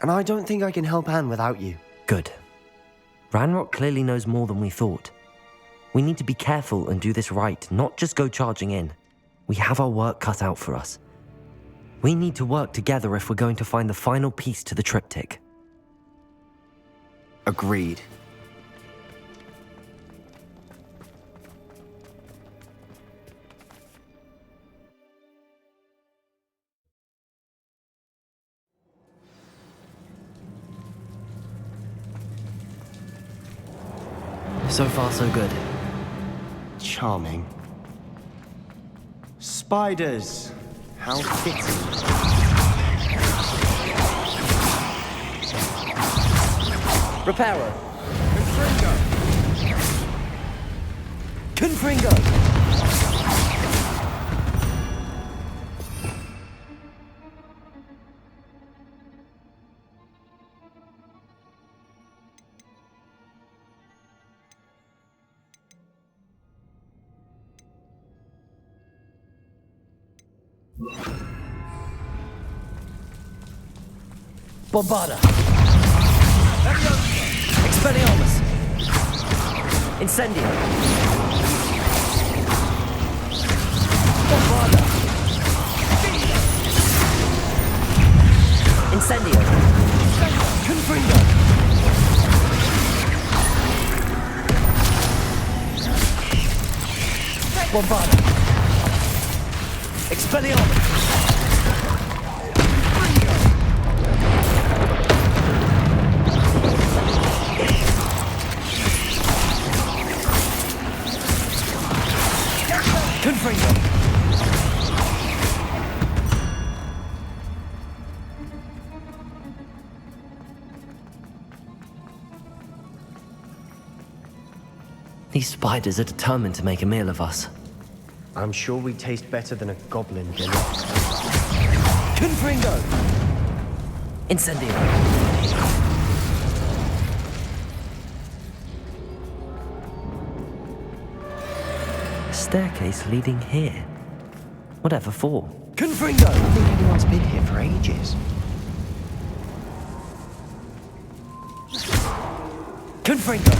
[SPEAKER 3] And I don't think I can help Anne without you.
[SPEAKER 2] Good. Ranrock clearly knows more than we thought. We need to be careful and do this right, not just go charging in. We have our work cut out for us. We need to work together if we're going to find the final piece to the triptych.
[SPEAKER 3] Agreed.
[SPEAKER 2] So far, so good.
[SPEAKER 3] Charming. Spiders! How fitting.
[SPEAKER 2] Reparo. Confringo. Bombarda. Expelliarmus. Incendio. Bombarda. Incendio. Confringo. Bombarda. Expelliarmus. Confringo. These spiders are determined to make a meal of us.
[SPEAKER 3] I'm sure we taste better than a goblin dinner.
[SPEAKER 2] Confringo! Incendio. A staircase leading here. Whatever for?
[SPEAKER 3] Confringo! I don't think anyone's been here for ages.
[SPEAKER 2] Confringo!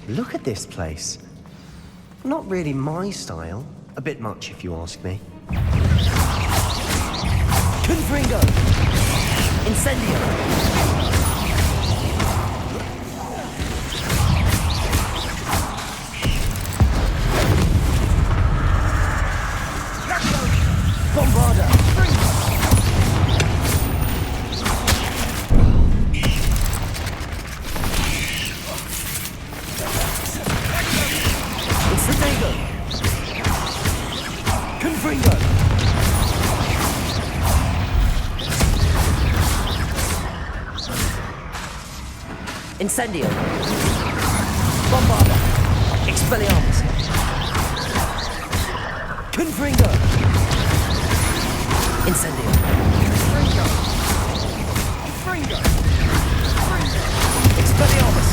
[SPEAKER 3] Look at this place. Not really my style. A bit much, if you ask me.
[SPEAKER 2] Confringo! Incendio! Bombarda! Incendio! Confringo! Incendio! Bombarda! Expelliarmus! Confringo! Incendio! Confringo! Expelliarmus!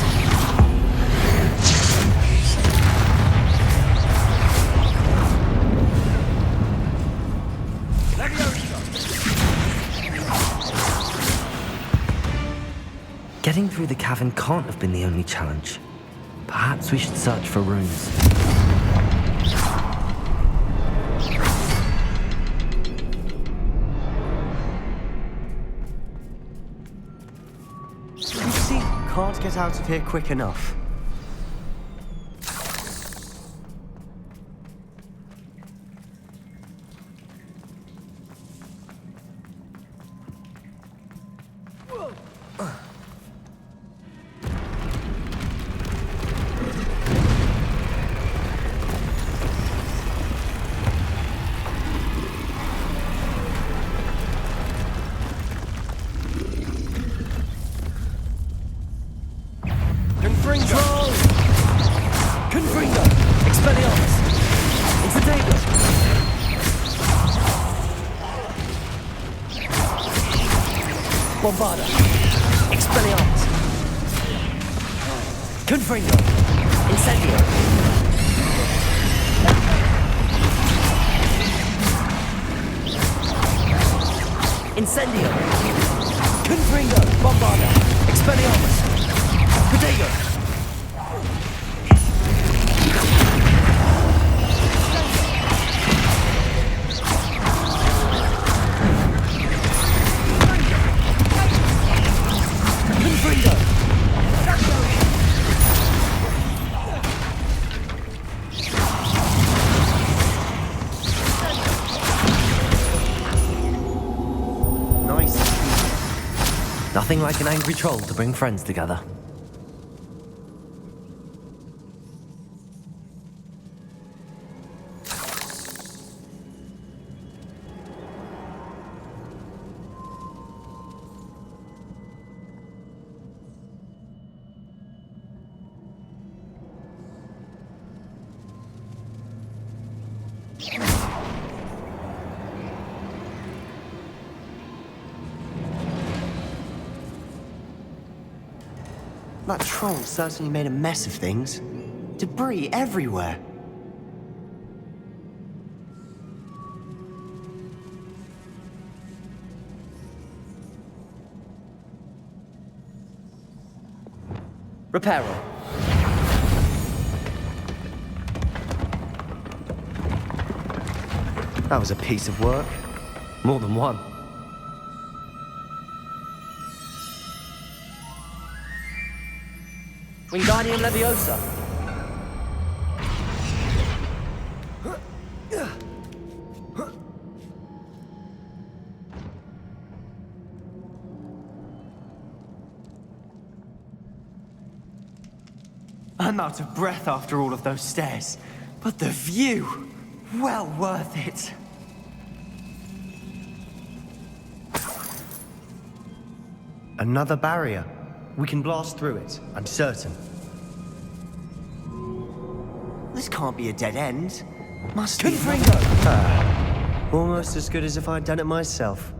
[SPEAKER 2] Getting through the cavern can't have been the only challenge. Perhaps we should search for runes.
[SPEAKER 3] You see, can't get out of here quick enough.
[SPEAKER 2] Confringo! Confringo! Expelliarmus! Incendio! Bombarda! Expelliarmus! Confringo! Incendio! Incendio! Confringo! Bombarda! Expelliarmus! Protego!
[SPEAKER 3] Nice
[SPEAKER 2] Nothing like an angry troll to bring friends together.
[SPEAKER 3] That troll certainly made a mess of things. Debris everywhere.
[SPEAKER 2] Reparo.
[SPEAKER 3] That was a piece of work.
[SPEAKER 2] More than one. Wingardium Leviosa.
[SPEAKER 3] I'm out of breath after all of those stairs. But the view, well worth it. Another barrier. We can blast through it, I'm certain. This can't be a dead end. Must be. Almost as good as if I'd done it myself.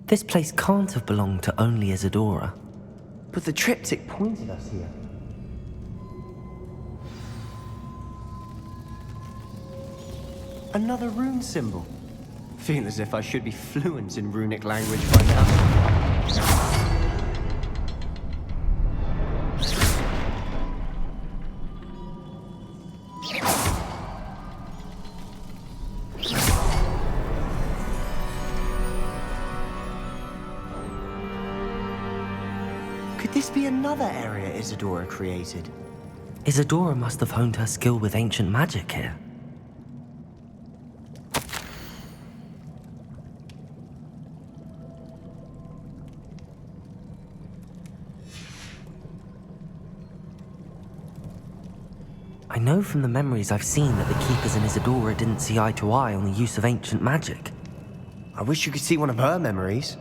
[SPEAKER 2] This place can't have belonged to only Isadora.
[SPEAKER 3] But the triptych pointed us here. Another rune symbol. Feel as if I should be fluent in runic language by now. Could this be another area Isadora created?
[SPEAKER 2] Isadora must have honed her skill with ancient magic here. I know from the memories I've seen that the Keepers and Isadora didn't see eye to eye on the use of ancient magic.
[SPEAKER 3] I wish you could see one of her memories.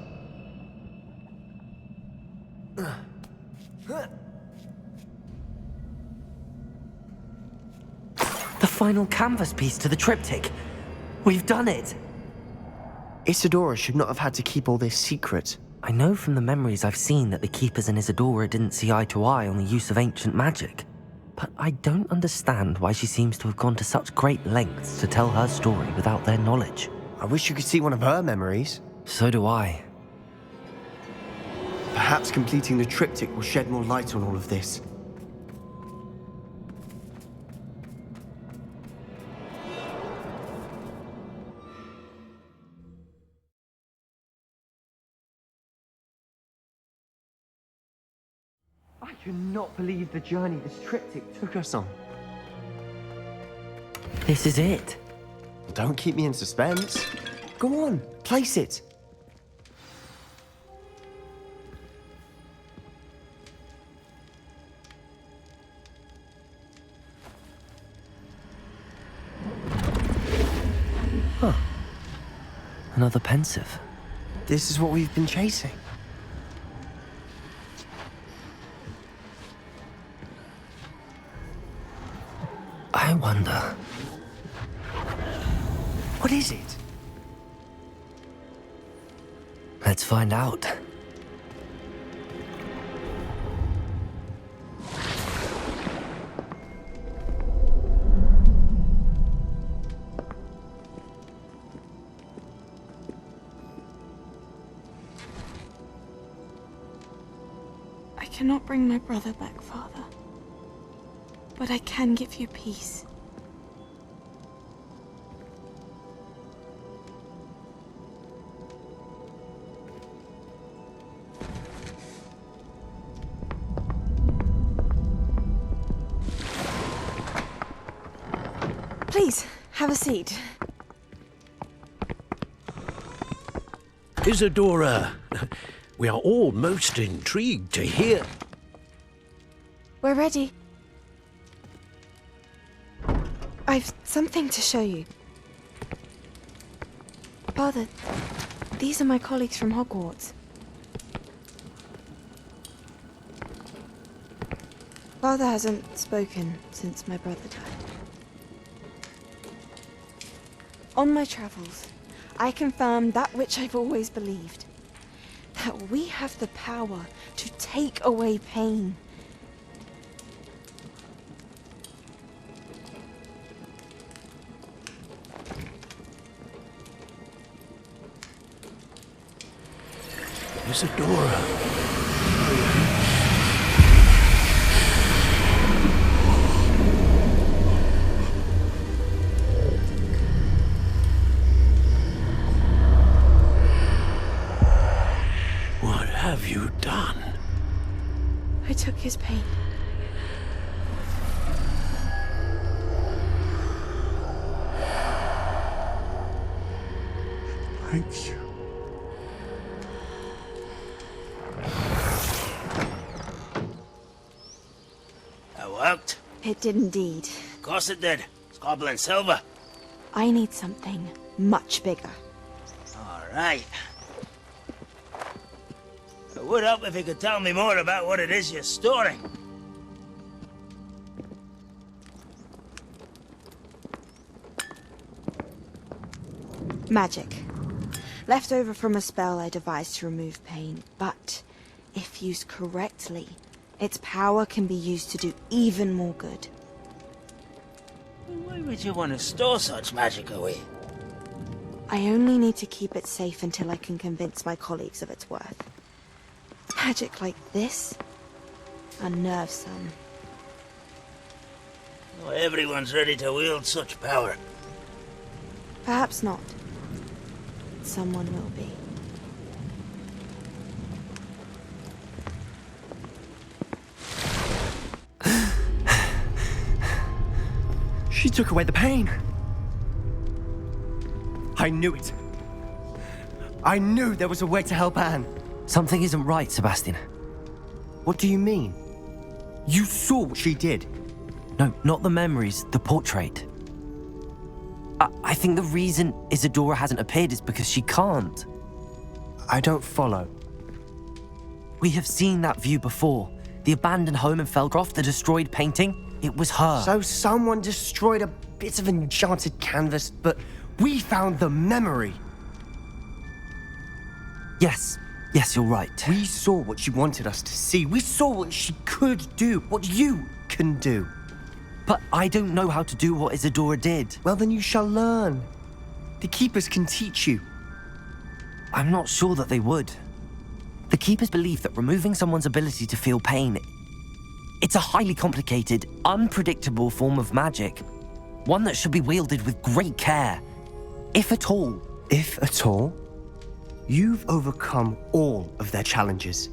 [SPEAKER 2] The final canvas piece to the triptych. We've done it!
[SPEAKER 3] Isadora should not have had to keep all this secret.
[SPEAKER 2] I know from the memories I've seen that the Keepers and Isadora didn't see eye to eye on the use of ancient magic. But I don't understand why she seems to have gone to such great lengths to tell her story without their knowledge.
[SPEAKER 3] I wish you could see one of her memories.
[SPEAKER 2] So do I.
[SPEAKER 3] Perhaps completing the triptych will shed more light on all of this. I cannot believe the journey this triptych took us on.
[SPEAKER 2] This is it.
[SPEAKER 3] Don't keep me in suspense. Go on, place it.
[SPEAKER 2] Huh. Another pensive.
[SPEAKER 3] This is what we've been chasing.
[SPEAKER 2] I wonder...
[SPEAKER 3] What is it?
[SPEAKER 2] Let's find out.
[SPEAKER 23] I cannot bring my brother back, Father. But I can give you peace. Please, have a seat.
[SPEAKER 16] Isadora, we are all most intrigued to hear.
[SPEAKER 23] We're ready. I've something to show you. Father, these are my colleagues from Hogwarts. Father hasn't spoken since my brother died. On my travels, I confirmed that which I've always believed. That we have the power to take away pain.
[SPEAKER 16] Isadora. What have you done?
[SPEAKER 23] I took his pain.
[SPEAKER 21] Thank you.
[SPEAKER 9] That worked?
[SPEAKER 23] It did indeed.
[SPEAKER 9] Of course it did. It's goblin silver.
[SPEAKER 23] I need something much bigger.
[SPEAKER 9] All right. I would help if you could tell me more about what it is you're storing.
[SPEAKER 23] Magic. Left over from a spell I devised to remove pain, but if used correctly, its power can be used to do even more good.
[SPEAKER 9] Why would you want to store such magic away?
[SPEAKER 23] I only need to keep it safe until I can convince my colleagues of its worth. Magic like this unnerves some.
[SPEAKER 9] Not everyone's ready to wield such power.
[SPEAKER 23] Perhaps not. Someone will be.
[SPEAKER 3] She took away the pain. I knew it. I knew there was a way to help Anne.
[SPEAKER 2] Something isn't right, Sebastian.
[SPEAKER 3] What do you mean? You saw what she did.
[SPEAKER 2] No, not the memories, the portrait. I think the reason Isadora hasn't appeared is because she can't.
[SPEAKER 3] I don't follow.
[SPEAKER 2] We have seen that view before. The abandoned home in Feldcroft, the destroyed painting, it was her.
[SPEAKER 3] So someone destroyed a bit of enchanted canvas, but we found the memory.
[SPEAKER 2] Yes, you're right.
[SPEAKER 3] We saw what she wanted us to see. We saw what she could do, what you can do.
[SPEAKER 2] But I don't know how to do what Isadora did.
[SPEAKER 3] Well, then you shall learn. The Keepers can teach you.
[SPEAKER 2] I'm not sure that they would. The Keepers believe that removing someone's ability to feel pain, it's a highly complicated, unpredictable form of magic. One that should be wielded with great care. If at all.
[SPEAKER 3] If at all? You've overcome all of their challenges.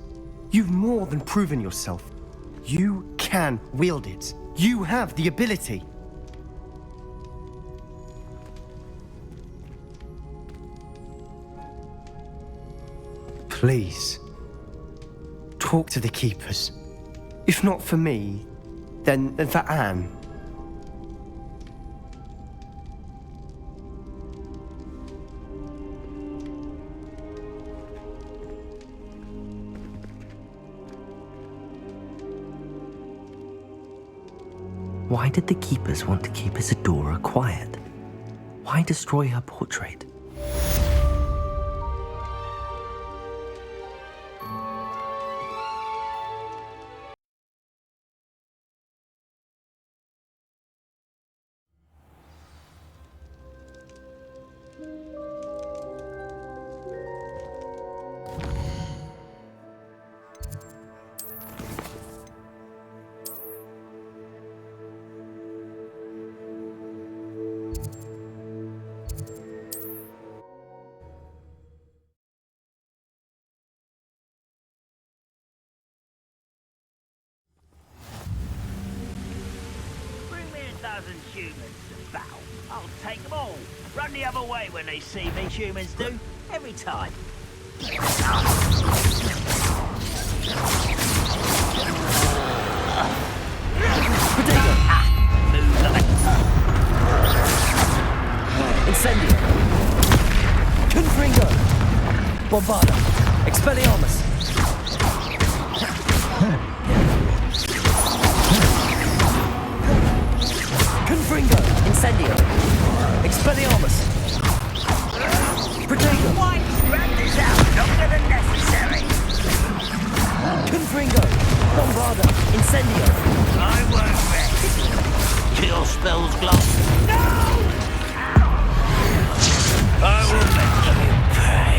[SPEAKER 3] You've more than proven yourself. You can wield it. You have the ability. Please, talk to the Keepers. If not for me, then for Anne.
[SPEAKER 2] Why did the Keepers want to keep Isadora quiet? Why destroy her portrait?
[SPEAKER 9] Humans to battle. I'll take them all. Run the other way when they see me, humans do. Every time.
[SPEAKER 2] Incendio! Confringo! Bombarda! Expelliarmus! Confringo! Incendio! Expelliarmus! Protego!
[SPEAKER 9] Why drag this out longer than necessary?
[SPEAKER 2] Confringo! Bombarda! Incendio!
[SPEAKER 9] I won't rest. Kill spells gloss. No! I will make you pay.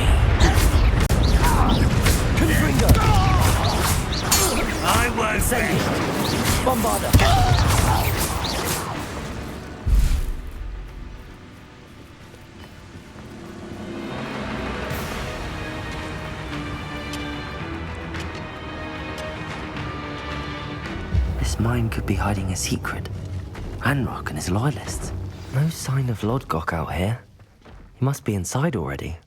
[SPEAKER 2] Confringo!
[SPEAKER 9] I won't
[SPEAKER 2] Incendio!
[SPEAKER 9] rest.
[SPEAKER 2] Bombarda! This mine could be hiding a secret. Ranrock and his loyalists. No sign of Lodgok out here. He must be inside already.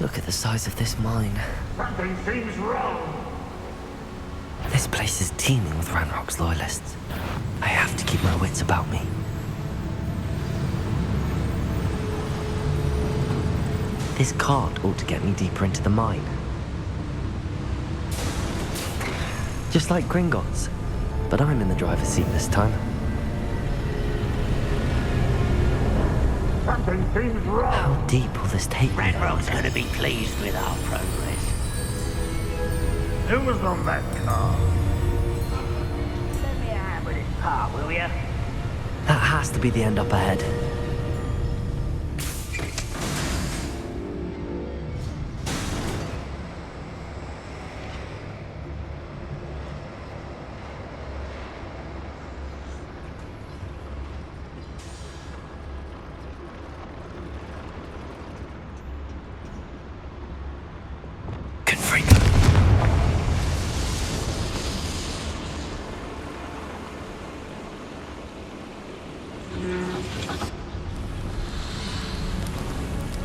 [SPEAKER 2] Look at the size of this mine.
[SPEAKER 21] Something seems wrong.
[SPEAKER 2] This place is teeming with Ranrock's loyalists. I have to keep my wits about me. This cart ought to get me deeper into the mine. Just like Gringotts, but I'm in the driver's seat this time.
[SPEAKER 21] Something seems wrong.
[SPEAKER 2] How deep will this take me?
[SPEAKER 9] Ranrock's going to be pleased with our progress.
[SPEAKER 21] Who was on that car?
[SPEAKER 9] Lend me a hand with this part, will ya?
[SPEAKER 2] That has to be the end up ahead.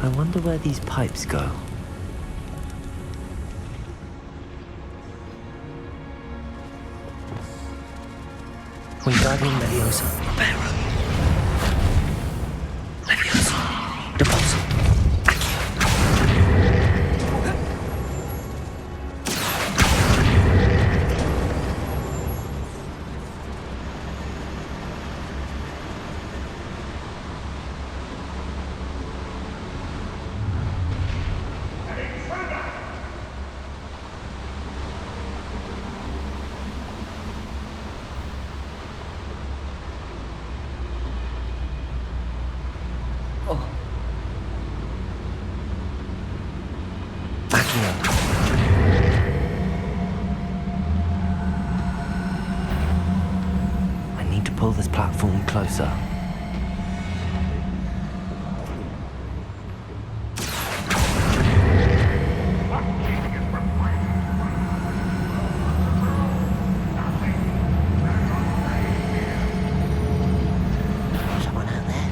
[SPEAKER 2] I wonder where these pipes go. Wingardium Leviosa. Pero. Leviosa. Depulso. I need to pull this platform closer.
[SPEAKER 9] Someone out there?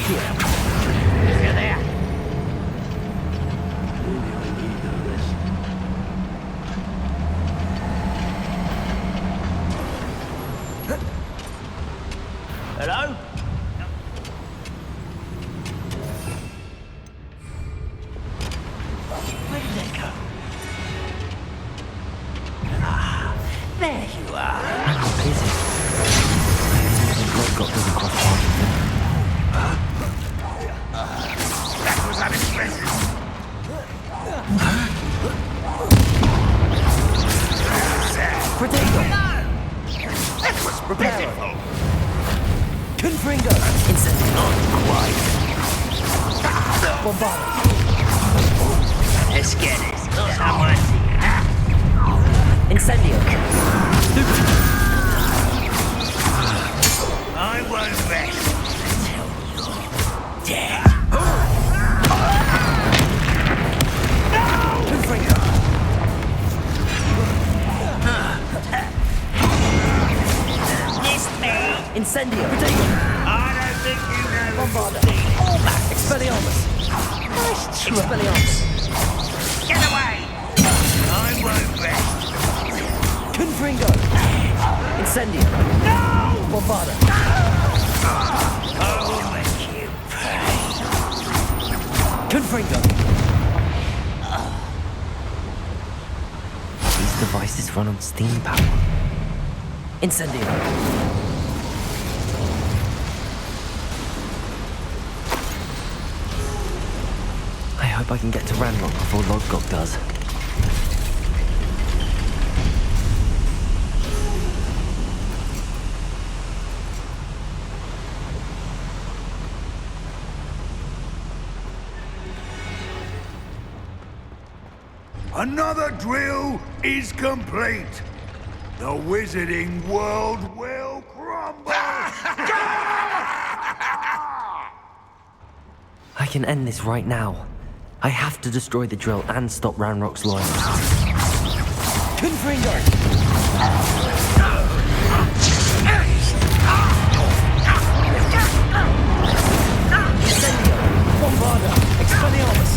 [SPEAKER 16] here.
[SPEAKER 9] If you're there. Hello? Where did they go? Ah, there you are.
[SPEAKER 2] How busy? Lord doesn't cross paths with him.
[SPEAKER 9] That was unexpected.
[SPEAKER 2] Protego!
[SPEAKER 9] That was pitiful.
[SPEAKER 2] Confringo! Incendio!
[SPEAKER 9] Not quite.
[SPEAKER 2] Bombard!
[SPEAKER 9] Let's get it. Someone see.
[SPEAKER 2] Incendio!
[SPEAKER 9] I won't rest until you're dead.
[SPEAKER 2] Confringo!
[SPEAKER 9] Missed me.
[SPEAKER 2] Incendio! Protego!
[SPEAKER 9] I don't think you know.
[SPEAKER 2] Bombarda! Expelliarmus!
[SPEAKER 9] Nice try.
[SPEAKER 2] Expelliarmus!
[SPEAKER 9] Get away. I won't rest.
[SPEAKER 2] Confringo! Incendio!
[SPEAKER 9] No!
[SPEAKER 2] Bombarda!
[SPEAKER 9] I will make you pay.
[SPEAKER 2] Confringo! These devices run on steam power. Incendio! I hope I can get to Ranrock before Lodgok does.
[SPEAKER 21] Another drill is complete. The wizarding world will crumble.
[SPEAKER 2] I can end this right now. I have to destroy the drill and stop Ranrock's loyalists. Confringo! Incendio! Bombarda! Expelliarmus!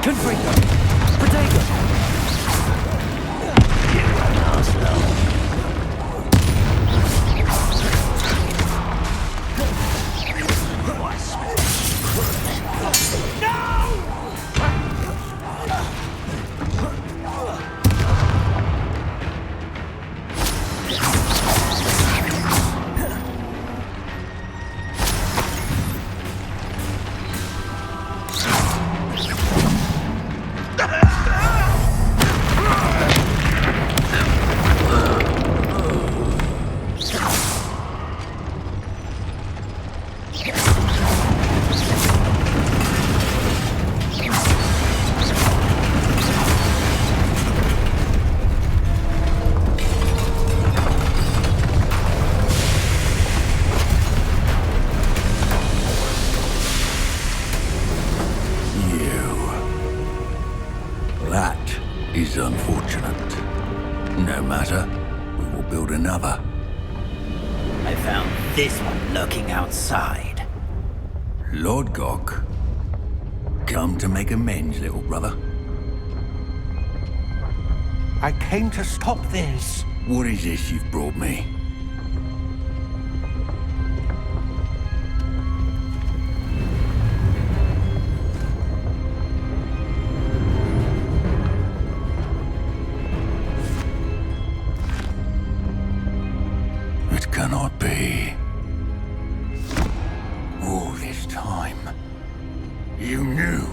[SPEAKER 2] Confringo! Protego!
[SPEAKER 9] You won't last long.
[SPEAKER 21] is unfortunate. No matter, we will build another.
[SPEAKER 9] I found this one lurking outside.
[SPEAKER 21] Lord Gok, come to make amends, little brother.
[SPEAKER 16] I came to stop this.
[SPEAKER 21] What is this you've brought me? It cannot be. All this time, you knew.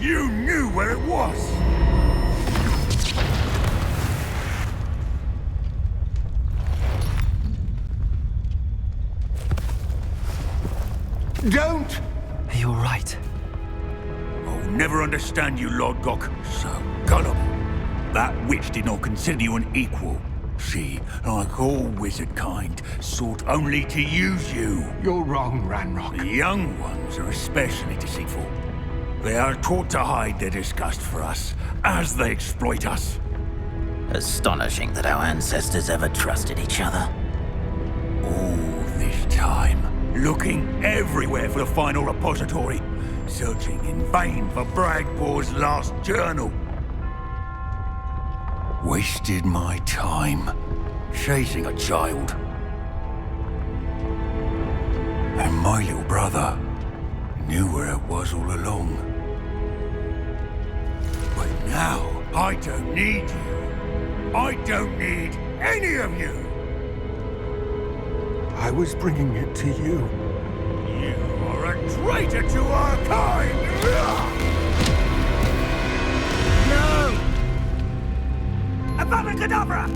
[SPEAKER 21] You knew where it was. Don't!
[SPEAKER 2] Are you alright?
[SPEAKER 21] I'll never understand you, Lord Gok. So gullible. That witch did not consider you an equal. She, like all wizard kind, sought only to use you.
[SPEAKER 16] You're wrong, Ranrock.
[SPEAKER 21] The young ones are especially deceitful. They are taught to hide their disgust for us, as they exploit us.
[SPEAKER 9] Astonishing that our ancestors ever trusted each other.
[SPEAKER 21] All this looking everywhere for the final repository, searching in vain for Bragbor's last journal. Wasted my time chasing a child. And my little brother knew where it was all along. But now, I don't need you. I don't need any of you.
[SPEAKER 7] I was bringing it to you.
[SPEAKER 21] You are a traitor to our kind! No! Avada Kedavra!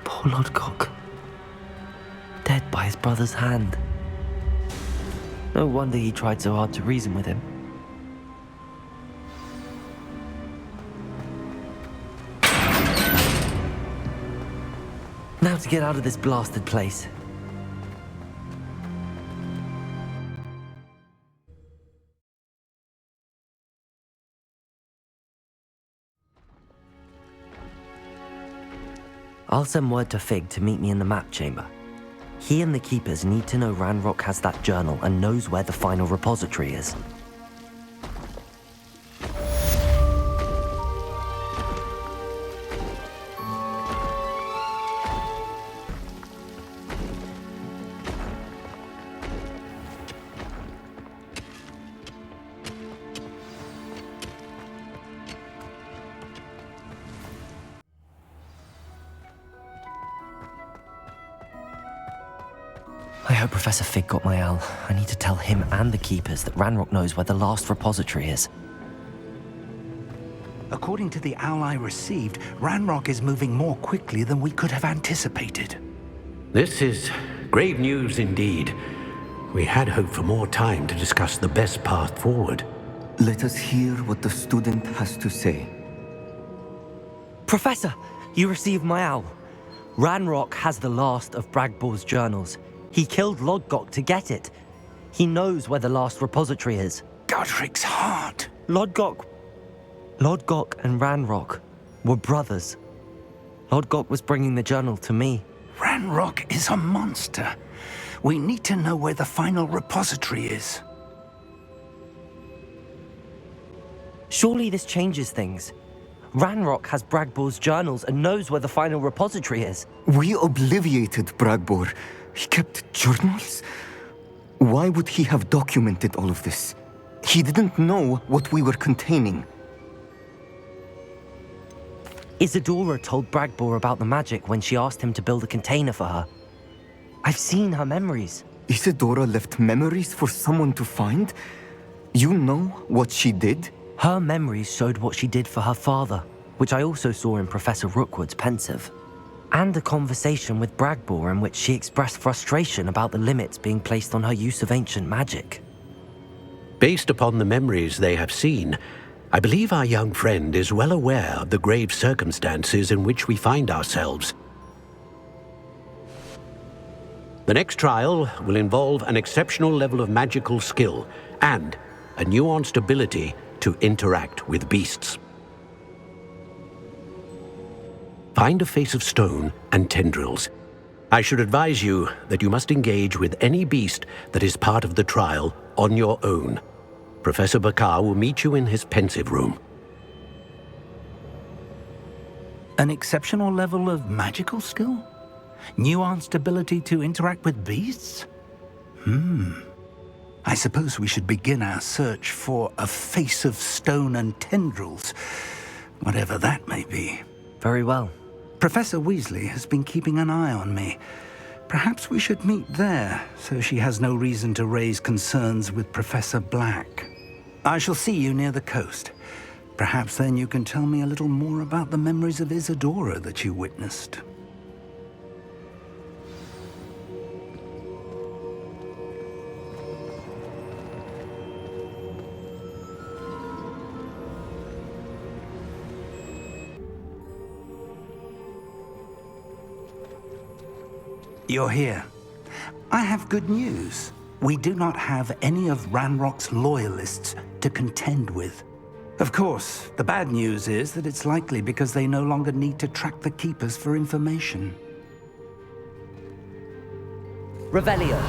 [SPEAKER 2] Poor Lodgok. Dead by his brother's hand. No wonder he tried so hard to reason with him. Now to get out of this blasted place. I'll send word to Fig to meet me in the map chamber. He and the Keepers need to know Ranrock has that journal and knows where the final repository is. I hope Professor Fig got my owl. I need to tell him and the Keepers that Ranrock knows where the last repository is.
[SPEAKER 21] According to the owl I received, Ranrock is moving more quickly than we could have anticipated.
[SPEAKER 13] This is grave news indeed. We had hoped for more time to discuss the best path forward.
[SPEAKER 8] Let us hear what the student has to say.
[SPEAKER 2] Professor, you received my owl. Ranrock has the last of Bragbor's journals. He killed Lodgok to get it. He knows where the last repository is.
[SPEAKER 21] Godric's heart.
[SPEAKER 2] Lodgok and Ranrock were brothers. Lodgok was bringing the journal to me.
[SPEAKER 21] Ranrock is a monster. We need to know where the final repository is.
[SPEAKER 2] Surely this changes things. Ranrock has Bragbor's journals and knows where the final repository is.
[SPEAKER 8] We obliviated Bragbor. He kept journals? Why would he have documented all of this? He didn't know what we were containing.
[SPEAKER 2] Isadora told Bragbor about the magic when she asked him to build a container for her. I've seen her memories.
[SPEAKER 8] Isadora left memories for someone to find? You know what she did?
[SPEAKER 2] Her memories showed what she did for her father, which I also saw in Professor Rookwood's pensive. And a conversation with Bragbor in which she expressed frustration about the limits being placed on her use of ancient magic.
[SPEAKER 13] Based upon the memories they have seen, I believe our young friend is well aware of the grave circumstances in which we find ourselves. The next trial will involve an exceptional level of magical skill and a nuanced ability to interact with beasts. Find a face of stone and tendrils. I should advise you that you must engage with any beast that is part of the trial on your own. Professor Bakar will meet you in his pensive room.
[SPEAKER 21] An exceptional level of magical skill? Nuanced ability to interact with beasts? I suppose we should begin our search for a face of stone and tendrils, whatever that may be.
[SPEAKER 2] Very well.
[SPEAKER 21] Professor Weasley has been keeping an eye on me. Perhaps we should meet there, so she has no reason to raise concerns with Professor Black. I shall see you near the coast. Perhaps then you can tell me a little more about the memories of Isadora that you witnessed. You're here. I have good news. We do not have any of Ranrock's loyalists to contend with. Of course, the bad news is that it's likely because they no longer need to track the Keepers for information.
[SPEAKER 2] Revelio.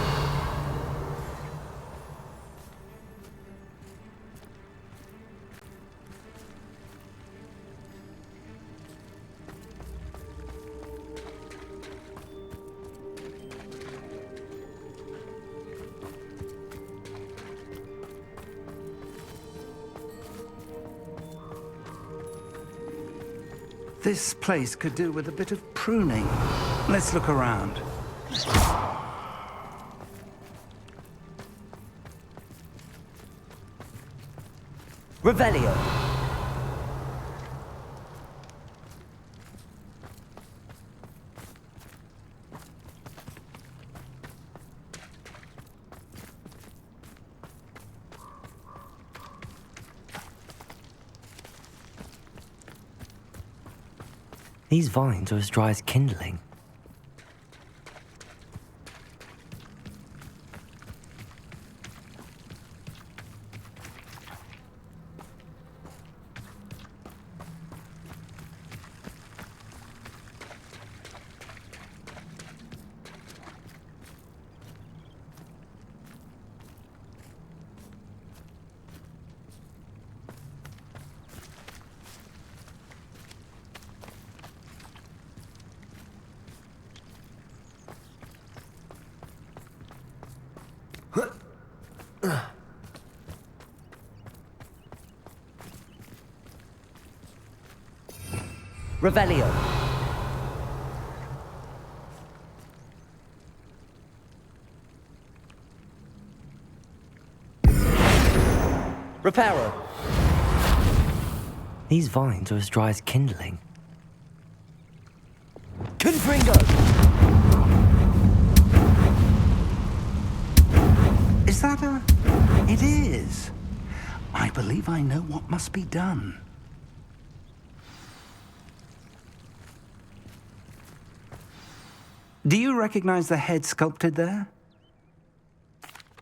[SPEAKER 21] This place could do with a bit of pruning. Let's look around.
[SPEAKER 2] Revelio. These vines are as dry as kindling. Revelio. Reparo. These vines are as dry as kindling. Confringo!
[SPEAKER 21] Is that a... It is. I believe I know what must be done. Do you recognize the head sculpted there?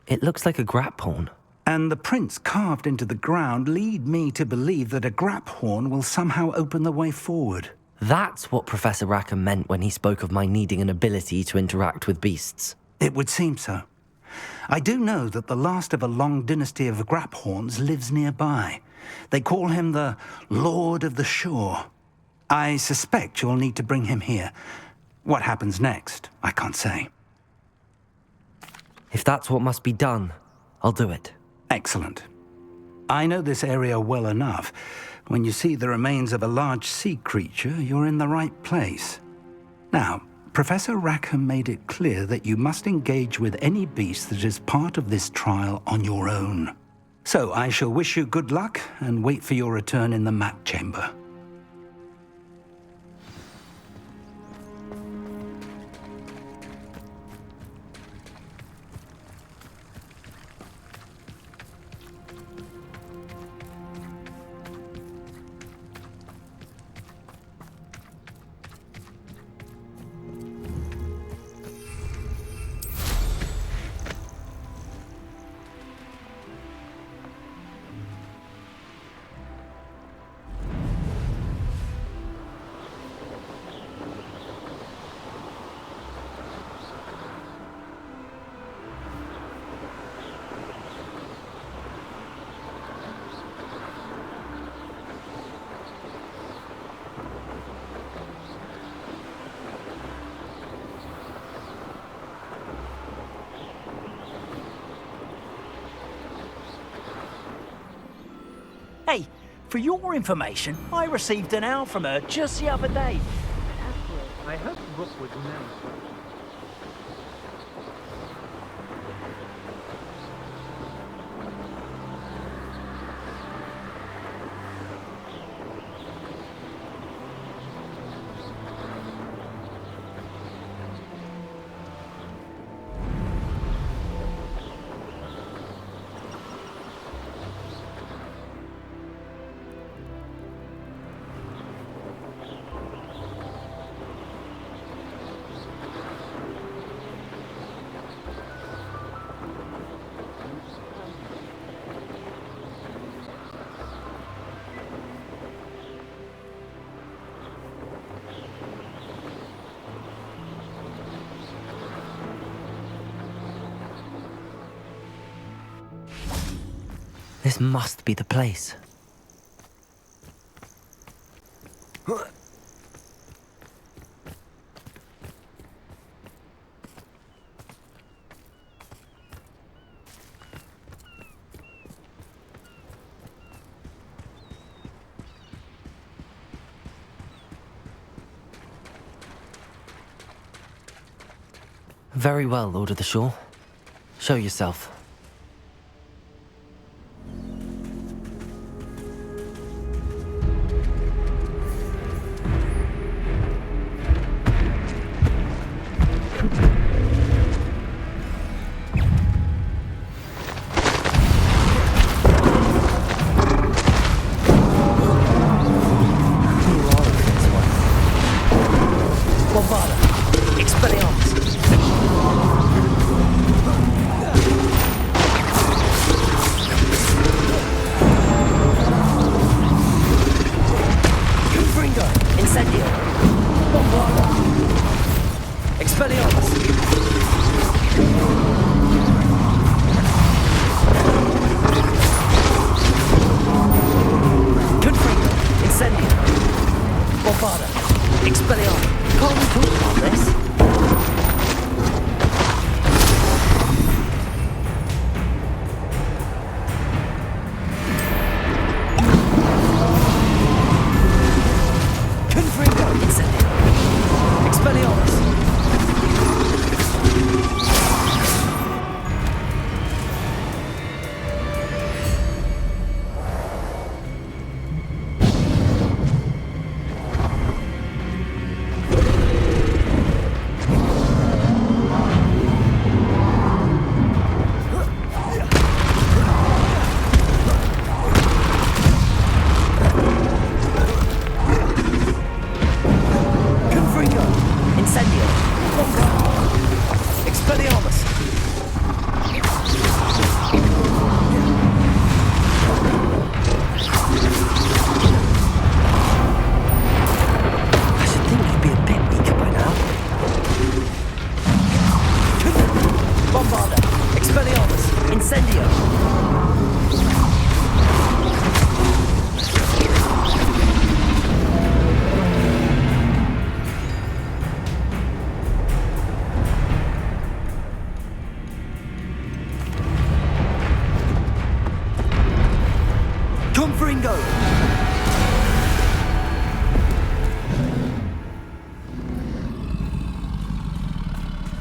[SPEAKER 2] It looks like a grap horn.
[SPEAKER 21] And the prints carved into the ground lead me to believe that a grap horn will somehow open the way forward.
[SPEAKER 2] That's what Professor Rackham meant when he spoke of my needing an ability to interact with beasts.
[SPEAKER 21] It would seem so. I do know that the last of a long dynasty of grap horns lives nearby. They call him the Lord of the Shore. I suspect you'll need to bring him here. What happens next, I can't say.
[SPEAKER 2] If that's what must be done, I'll do it.
[SPEAKER 21] Excellent. I know this area well enough. When you see the remains of a large sea creature, you're in the right place. Now, Professor Rackham made it clear that you must engage with any beast that is part of this trial on your own. So I shall wish you good luck and wait for your return in the map chamber.
[SPEAKER 9] Hey, for your information, I received an owl from her just the other day.
[SPEAKER 10] I hope Rookwood knows.
[SPEAKER 2] This must be the place. Very well, Lord of the Shore. Show yourself.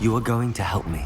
[SPEAKER 2] You are going to help me.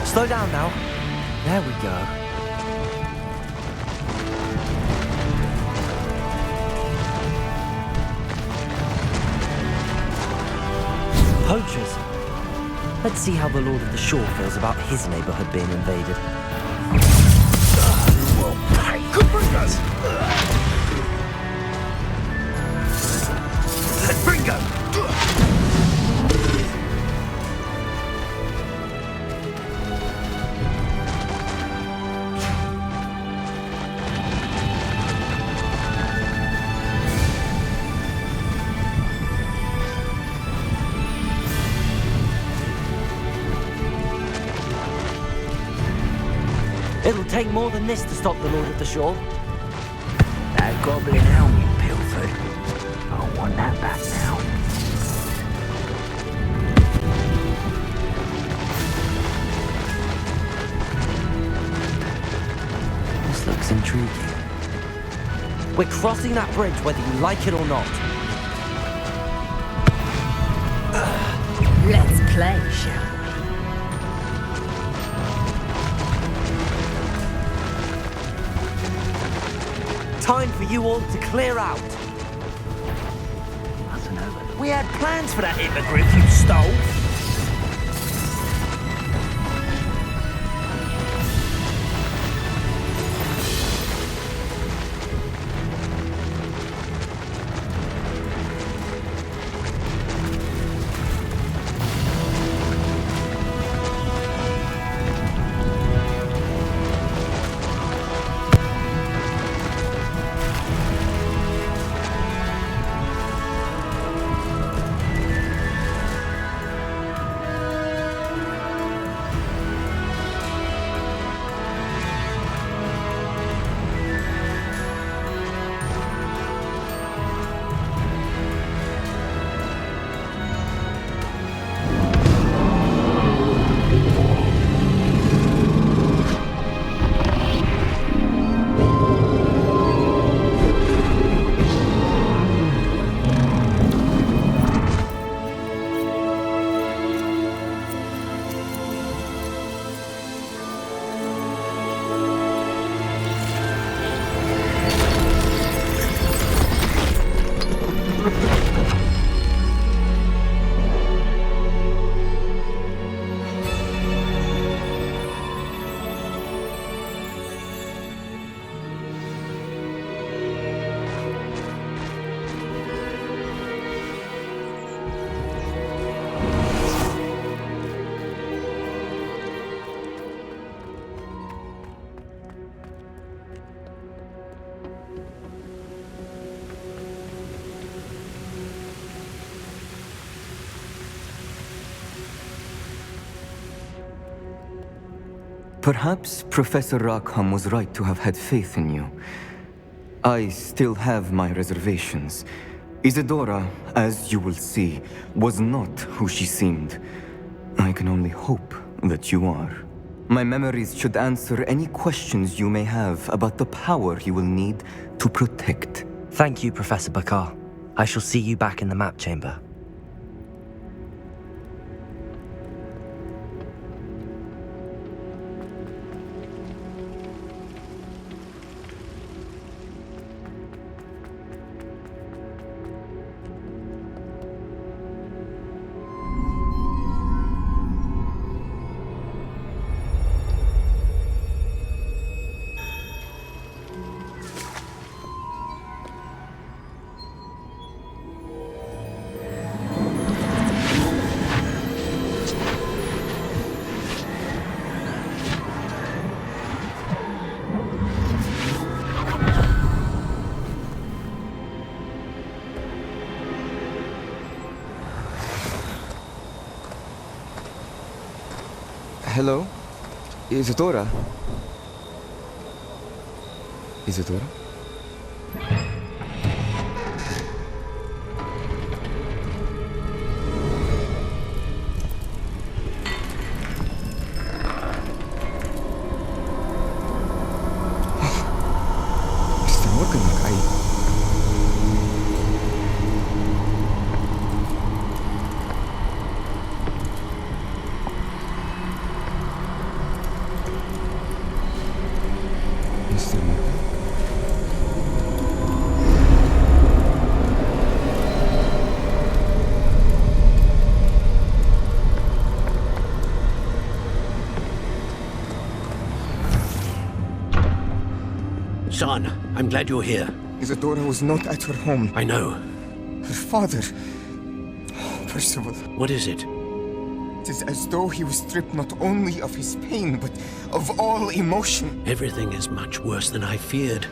[SPEAKER 2] Slow down now. There we go. Poachers. Let's see how the Lord of the Shore feels about his neighborhood being invaded.
[SPEAKER 21] Could bring us. Bingo!
[SPEAKER 2] It'll take more than this to stop the Lord of the Shore.
[SPEAKER 9] That goblin helm you pilfered. I want that back now.
[SPEAKER 2] This looks intriguing. We're crossing that bridge whether you like it or not.
[SPEAKER 22] Let's play, shall we?
[SPEAKER 2] time for you all to clear out.
[SPEAKER 9] We had plans for that hippogriff you stole.
[SPEAKER 8] Perhaps Professor Rackham was right to have had faith in you. I still have my reservations. Isadora, as you will see, was not who she seemed. I can only hope that you are. My memories should answer any questions you may have about the power you will need to protect.
[SPEAKER 2] Thank you, Professor Bakar. I shall see you back in the map chamber.
[SPEAKER 8] Hello? Isadora? Isadora? Mr. Morgan,
[SPEAKER 13] Son, I'm glad you're here.
[SPEAKER 8] Isadora was not at her home.
[SPEAKER 13] I know.
[SPEAKER 8] Her father... Percival.
[SPEAKER 13] What is it?
[SPEAKER 8] It is as though he was stripped not only of his pain, but of all emotion.
[SPEAKER 13] Everything is much worse than I feared.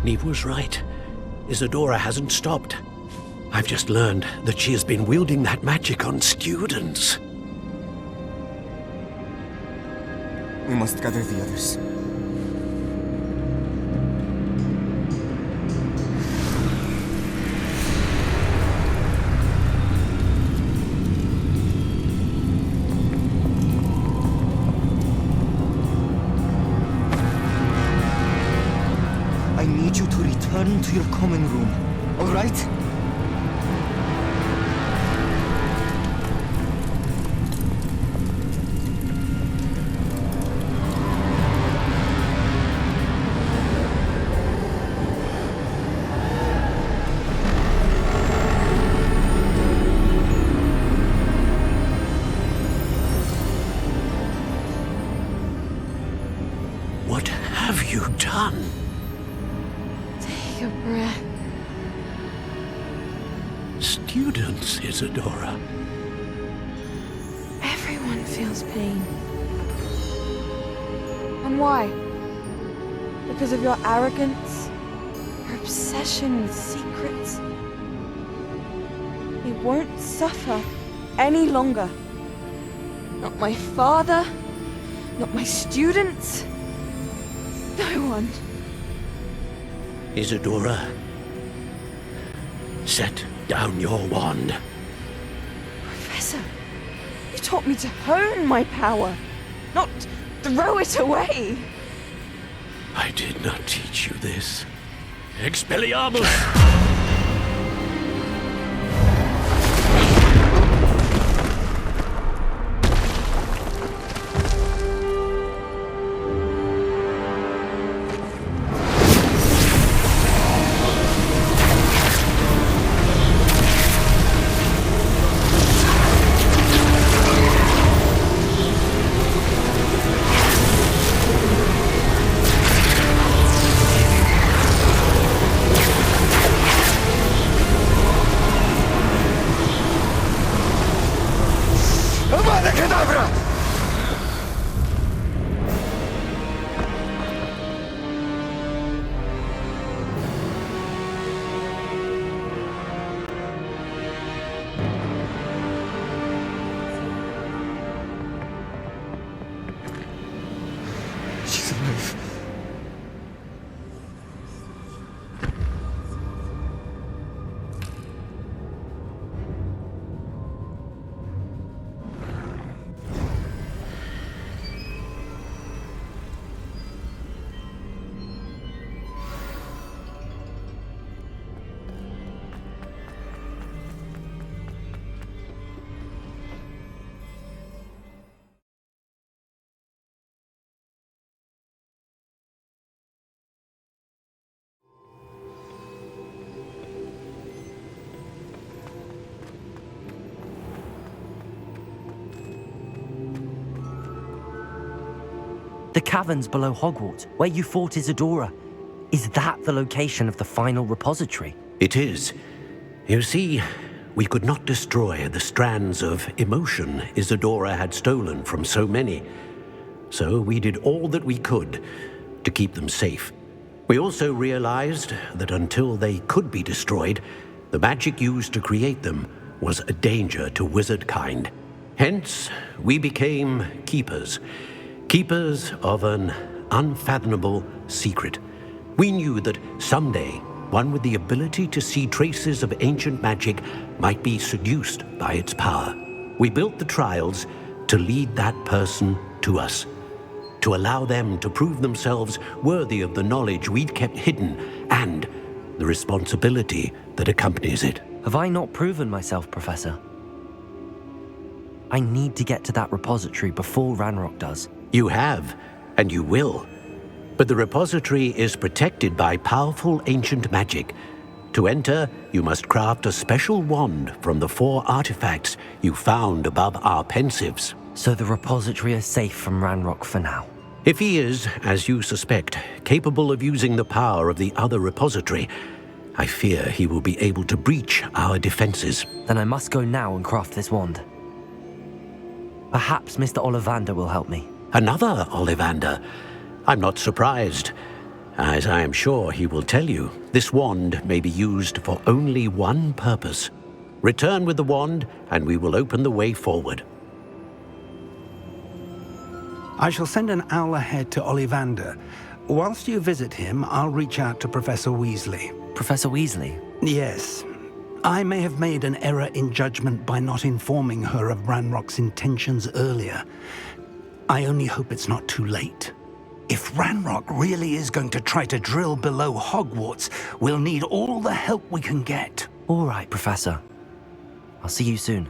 [SPEAKER 13] Neve was right. Isadora hasn't stopped. I've just learned that she has been wielding that magic on students.
[SPEAKER 8] We must gather the others. I need you to return to your common room, all right?
[SPEAKER 13] have you done?
[SPEAKER 23] Take a breath.
[SPEAKER 13] Students, Isadora.
[SPEAKER 23] Everyone feels pain. And why? Because of your arrogance? Your obsession with secrets? They won't suffer any longer. Not my father, not my students, no one.
[SPEAKER 13] Isadora, set down your wand.
[SPEAKER 23] Professor, you taught me to hone my power, not throw it away.
[SPEAKER 13] I did not teach you this. Expelliarmus!
[SPEAKER 7] She's alive.
[SPEAKER 2] The caverns below Hogwarts, where you fought Isadora. Is that the location of the final repository?
[SPEAKER 13] It is. You see, we could not destroy the strands of emotion Isadora had stolen from so many. So we did all that we could to keep them safe. We also realized that until they could be destroyed, the magic used to create them was a danger to wizard kind. Hence, we became keepers. Keepers of an unfathomable secret. We knew that someday, one with the ability to see traces of ancient magic might be seduced by its power. We built the trials to lead that person to us, to allow them to prove themselves worthy of the knowledge we'd kept hidden and the responsibility that accompanies it.
[SPEAKER 2] Have I not proven myself, Professor? I need to get to that repository before Ranrock does.
[SPEAKER 13] You have, and you will. But the repository is protected by powerful ancient magic. To enter, you must craft a special wand from the 4 artifacts you found above our pensives.
[SPEAKER 2] So the repository is safe from Ranrock for now.
[SPEAKER 13] If he is, as you suspect, capable of using the power of the other repository, I fear he will be able to breach our defenses.
[SPEAKER 2] Then I must go now and craft this wand. Perhaps Mr. Ollivander will help me.
[SPEAKER 13] Another Ollivander? I'm not surprised. As I am sure he will tell you, this wand may be used for only one purpose. Return with the wand, and we will open the way forward.
[SPEAKER 21] I shall send an owl ahead to Ollivander. Whilst you visit him, I'll reach out to Professor Weasley.
[SPEAKER 2] Professor Weasley?
[SPEAKER 21] Yes. I may have made an error in judgment by not informing her of Ranrock's intentions earlier. I only hope it's not too late. If Ranrock really is going to try to drill below Hogwarts, we'll need all the help we can get.
[SPEAKER 2] All right, Professor. I'll see you soon.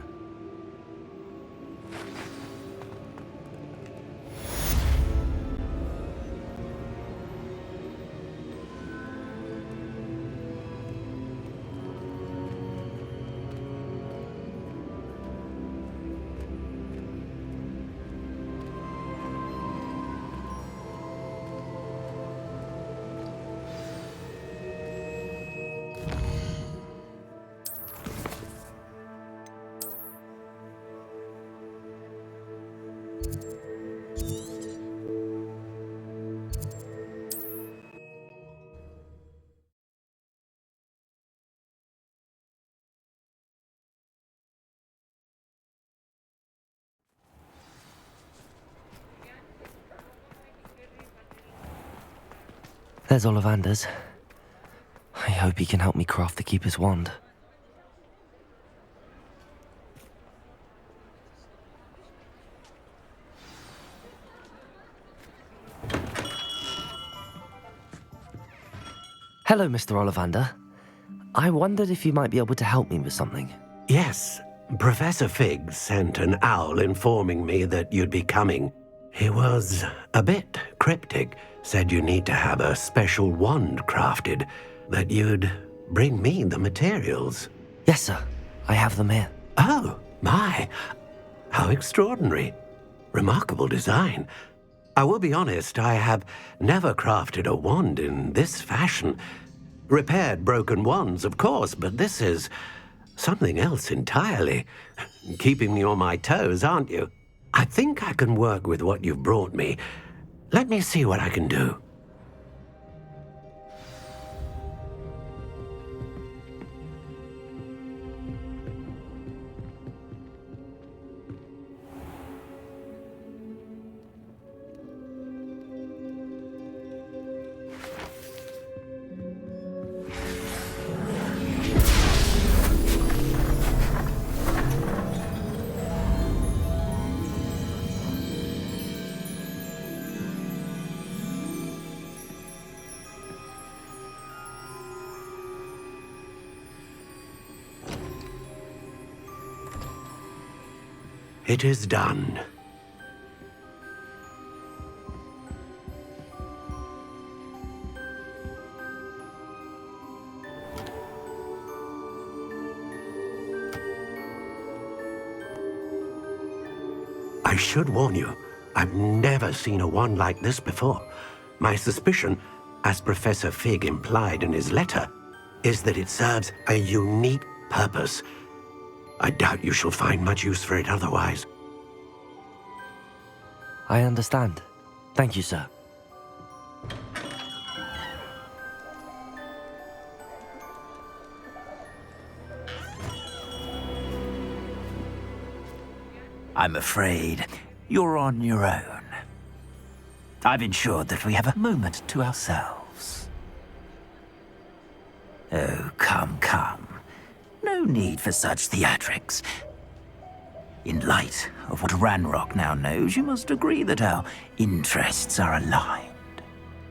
[SPEAKER 2] There's Ollivander's. I hope he can help me craft the Keeper's wand. Hello, Mr. Ollivander. I wondered if you might be able to help me with something.
[SPEAKER 13] Yes, Professor Fig sent an owl informing me that you'd be coming. He was a bit cryptic, said you need to have a special wand crafted, that you'd bring me the materials.
[SPEAKER 2] Yes, sir. I have them here.
[SPEAKER 13] Oh, my. How extraordinary. Remarkable design. I will be honest, I have never crafted a wand in this fashion. Repaired broken wands, of course, but this is something else entirely. Keeping me on my toes, aren't you? I think I can work with what you've brought me. Let me see what I can do. It is done. I should warn you, I've never seen a wand like this before. My suspicion, as Professor Fig implied in his letter, is that it serves a unique purpose. I doubt you shall find much use for it otherwise.
[SPEAKER 2] I understand. Thank you, sir.
[SPEAKER 9] I'm afraid you're on your own. I've ensured that we have a moment to ourselves. Oh, come, come. No need for such theatrics. In light of what Ranrock now knows, you must agree that our interests are aligned.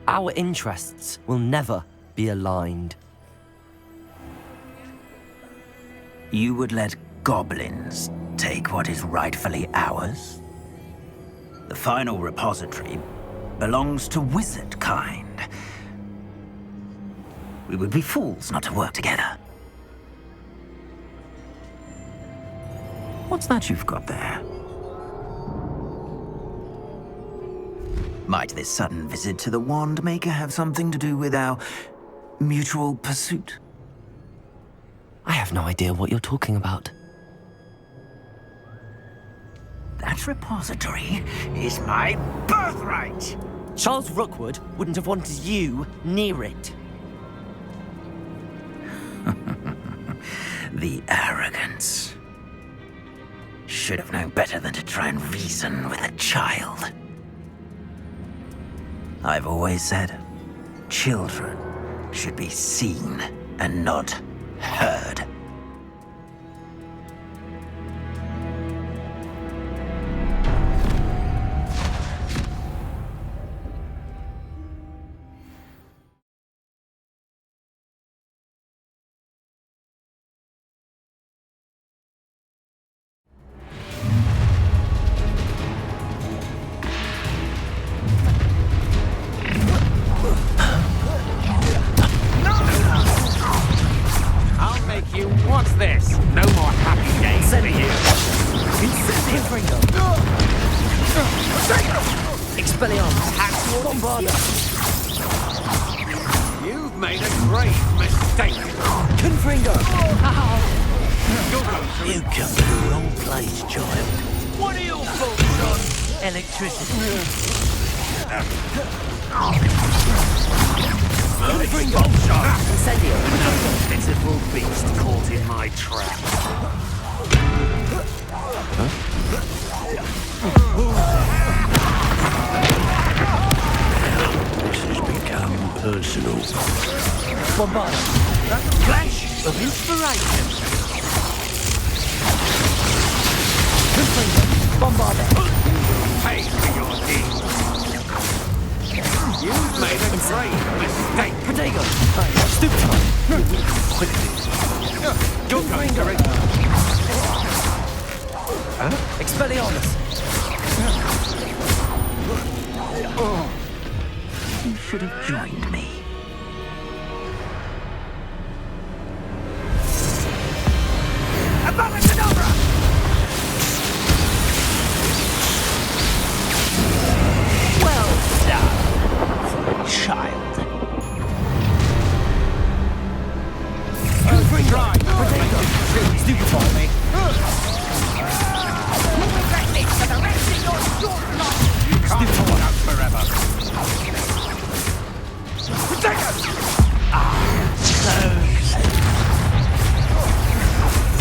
[SPEAKER 2] Our interests will never be aligned.
[SPEAKER 9] You would let goblins take what is rightfully ours? The final repository belongs to wizard kind. We would be fools not to work together. What's that you've got there? Might this sudden visit to the Wand Maker have something to do with our mutual pursuit?
[SPEAKER 2] I have no idea what you're talking about.
[SPEAKER 9] That repository is my birthright!
[SPEAKER 2] Charles Rookwood wouldn't have wanted you near it.
[SPEAKER 9] The arrogance. Should have known better than to try and reason with a child. I've always said, children should be seen and not heard.
[SPEAKER 1] What's this? No more happy days for you.
[SPEAKER 2] Expelliarmus, Bombarda.
[SPEAKER 1] You've made a grave mistake.
[SPEAKER 2] Confringo.
[SPEAKER 9] You come to the wrong place, child.
[SPEAKER 1] What are your thoughts on
[SPEAKER 9] electricity?
[SPEAKER 1] Confringo.
[SPEAKER 2] Incendio.
[SPEAKER 1] Pitiful beast caught in my trap.
[SPEAKER 13] This has become
[SPEAKER 16] personal.
[SPEAKER 2] Bombard. Flash of inspiration. Confringo. Bombarder.
[SPEAKER 14] Pay for your deeds. You've made a great mistake.
[SPEAKER 2] Protego. Stupid time. Confringo. Expelliarmus.
[SPEAKER 9] You should have joined me. Abracadabra! Well done, child.
[SPEAKER 2] Confringo. Protego. Stupefy me.
[SPEAKER 9] Regret this for the rest of your short life. You can't hold out forever. Protego!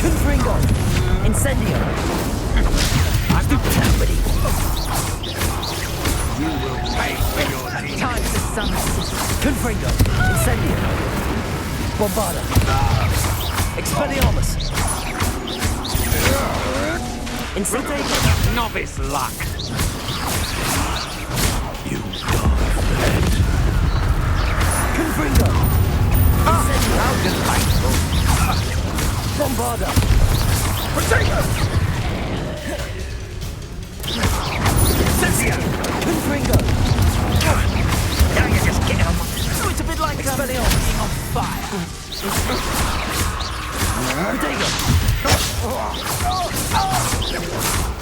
[SPEAKER 2] Confringo. Incendio. Stupefy.
[SPEAKER 14] You will pay for your deeds.
[SPEAKER 2] Time to sunset. Confringo. Incendio. Bombarda. Expelliarmus. Incendio.
[SPEAKER 14] Novice luck.
[SPEAKER 16] You dark
[SPEAKER 2] Confringo. Incendio. How delightful. Bombarda.
[SPEAKER 14] Protego!
[SPEAKER 2] Incendio. Confringo.
[SPEAKER 9] Now you're just getting on my... Oh, it's a bit like
[SPEAKER 2] Expelliarmus.
[SPEAKER 9] being on fire.
[SPEAKER 2] Protego.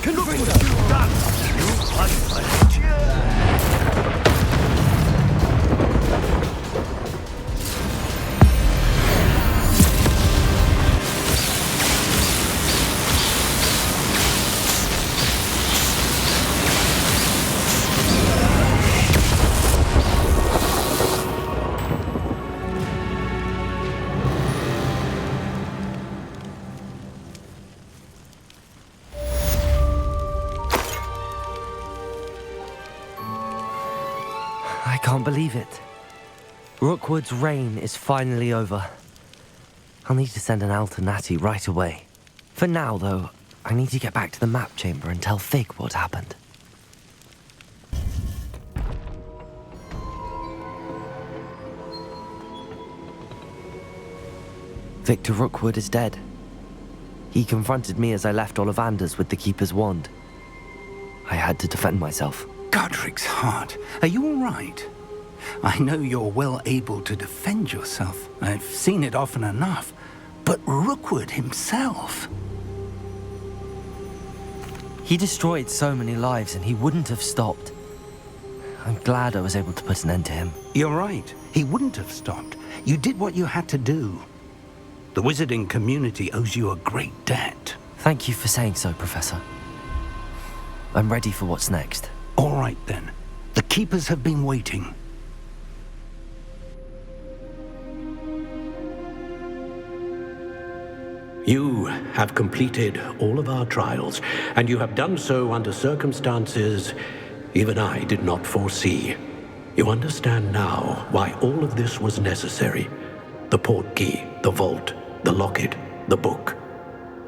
[SPEAKER 2] Confringo. I can't believe it. Rookwood's reign is finally over. I'll need to send an Alternati right away. For now, though, I need to get back to the map chamber and tell Fig what happened. Victor Rookwood is dead. He confronted me as I left Ollivanders with the Keeper's wand. I had to defend myself.
[SPEAKER 21] Godric's heart, are you all right? I know you're well able to defend yourself. I've seen it often enough. But Rookwood himself...
[SPEAKER 2] He destroyed so many lives and he wouldn't have stopped. I'm glad I was able to put an end to him.
[SPEAKER 21] You're right. He wouldn't have stopped. You did what you had to do. The wizarding community owes you a great debt.
[SPEAKER 2] Thank you for saying so, Professor. I'm ready for what's next.
[SPEAKER 21] All right, then. The Keepers have been waiting.
[SPEAKER 13] You have completed all of our trials, and you have done so under circumstances even I did not foresee. You understand now why all of this was necessary. The portkey, the vault, the locket, the book,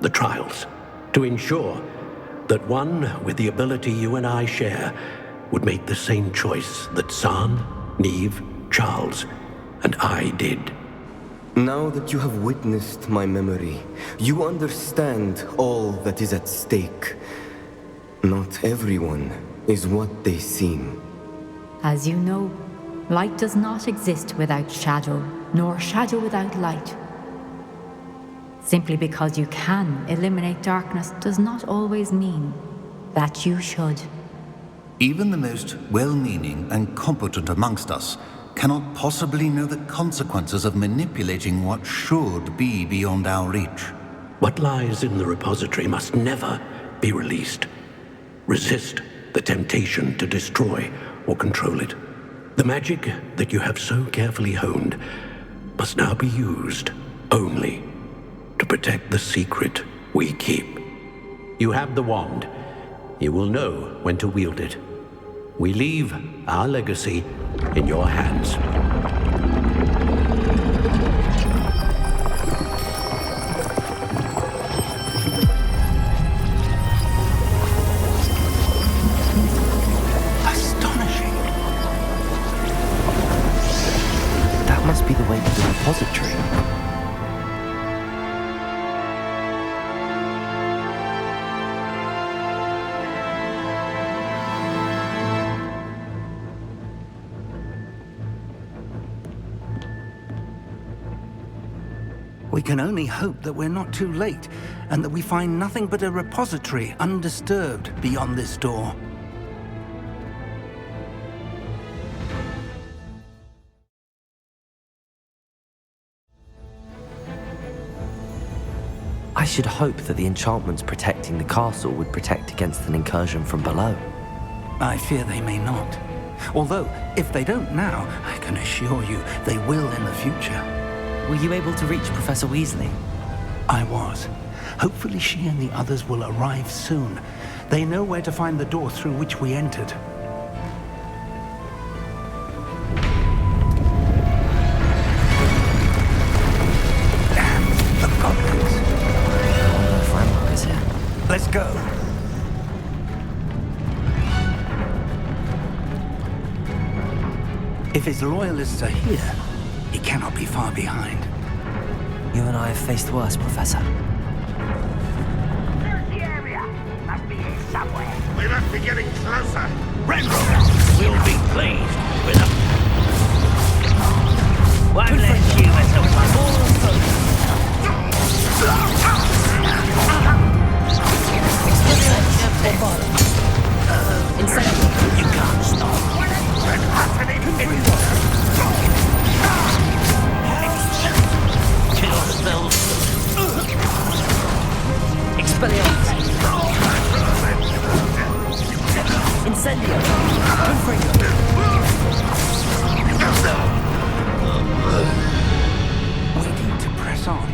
[SPEAKER 13] the trials. To ensure that one with the ability you and I share would make the same choice that San, Neve, Charles, and I did.
[SPEAKER 8] Now that you have witnessed my memory, you understand all that is at stake. Not everyone is what they seem.
[SPEAKER 5] As you know, light does not exist without shadow, nor shadow without light. Simply because you can eliminate darkness does not always mean that you should.
[SPEAKER 6] Even the most well-meaning and competent amongst us cannot possibly know the consequences of manipulating what should be beyond our reach.
[SPEAKER 13] What lies in the repository must never be released. Resist the temptation to destroy or control it. The magic that you have so carefully honed must now be used only to protect the secret we keep. You have the wand. You will know when to wield it. We leave our legacy in your hands.
[SPEAKER 2] the way to the repository.
[SPEAKER 21] We can only hope that we're not too late, and that we find nothing but a repository undisturbed beyond this door.
[SPEAKER 2] I should hope that the enchantments protecting the castle would protect against an incursion from below.
[SPEAKER 21] I fear they may not. Although, if they don't now, I can assure you they will in the future.
[SPEAKER 2] Were you able to reach Professor Weasley?
[SPEAKER 21] I was. Hopefully she and the others will arrive soon. They know where to find the door through which we entered. Damn, the goblins.
[SPEAKER 2] I wonder if Ranrock is here.
[SPEAKER 21] Let's go. If his loyalists are here, he cannot be far behind.
[SPEAKER 2] You and I have faced worse, Professor.
[SPEAKER 9] There's the area. Must be here somewhere.
[SPEAKER 4] We must be getting closer.
[SPEAKER 9] Renbrook will be pleased with a... Won't let you as a You can't stop. Kill ourselves.
[SPEAKER 2] Expelliarmus! Incendio!
[SPEAKER 21] Waiting to press on.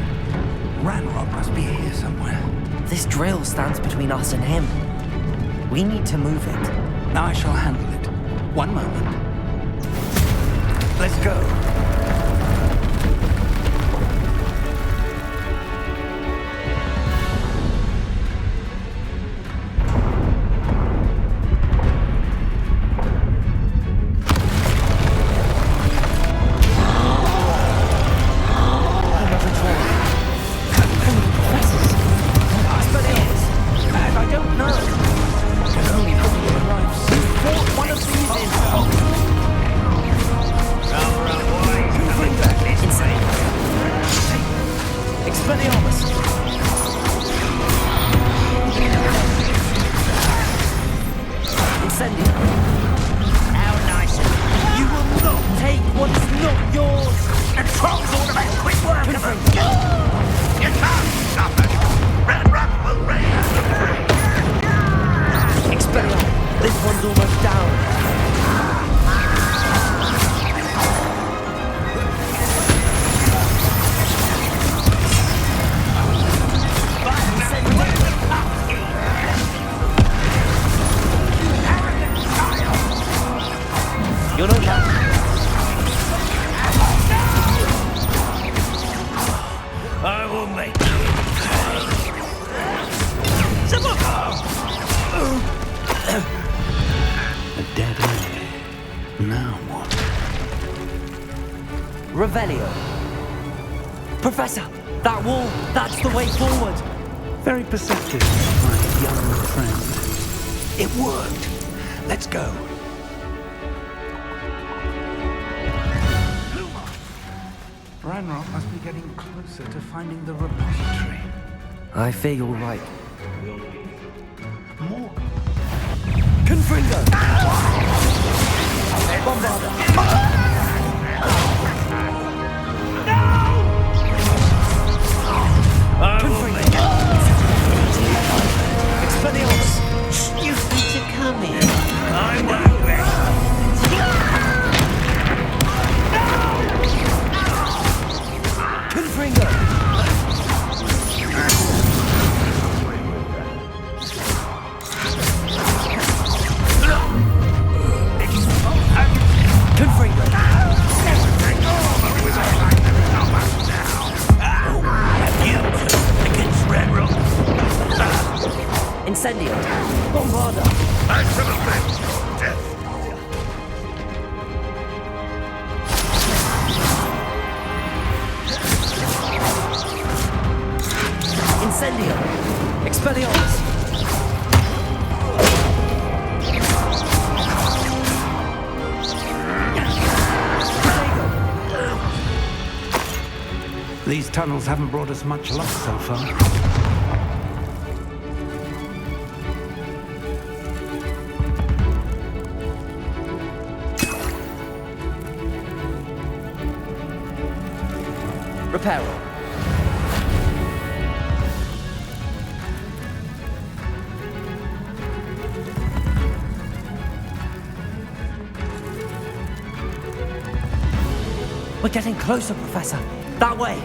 [SPEAKER 21] Ranrock must be here somewhere.
[SPEAKER 2] This drill stands between us and him. We need to move it.
[SPEAKER 21] I shall handle it. One moment. Let's go.
[SPEAKER 2] Revelio. Professor, that wall, that's the way forward.
[SPEAKER 21] Very perceptive, my young friend. It worked. Let's go. Ranrock must be getting closer to finding the repository.
[SPEAKER 2] I fear you're right.
[SPEAKER 21] More.
[SPEAKER 2] Confringo! Bombarda!
[SPEAKER 16] You need to come in.
[SPEAKER 9] I won't
[SPEAKER 2] Confringo! Incendio! Bombarda!
[SPEAKER 4] I should have been death.
[SPEAKER 2] Incendio! Expelliarmus!
[SPEAKER 21] These tunnels haven't brought us much luck so far.
[SPEAKER 2] Reparo. We're getting closer, Professor. That way.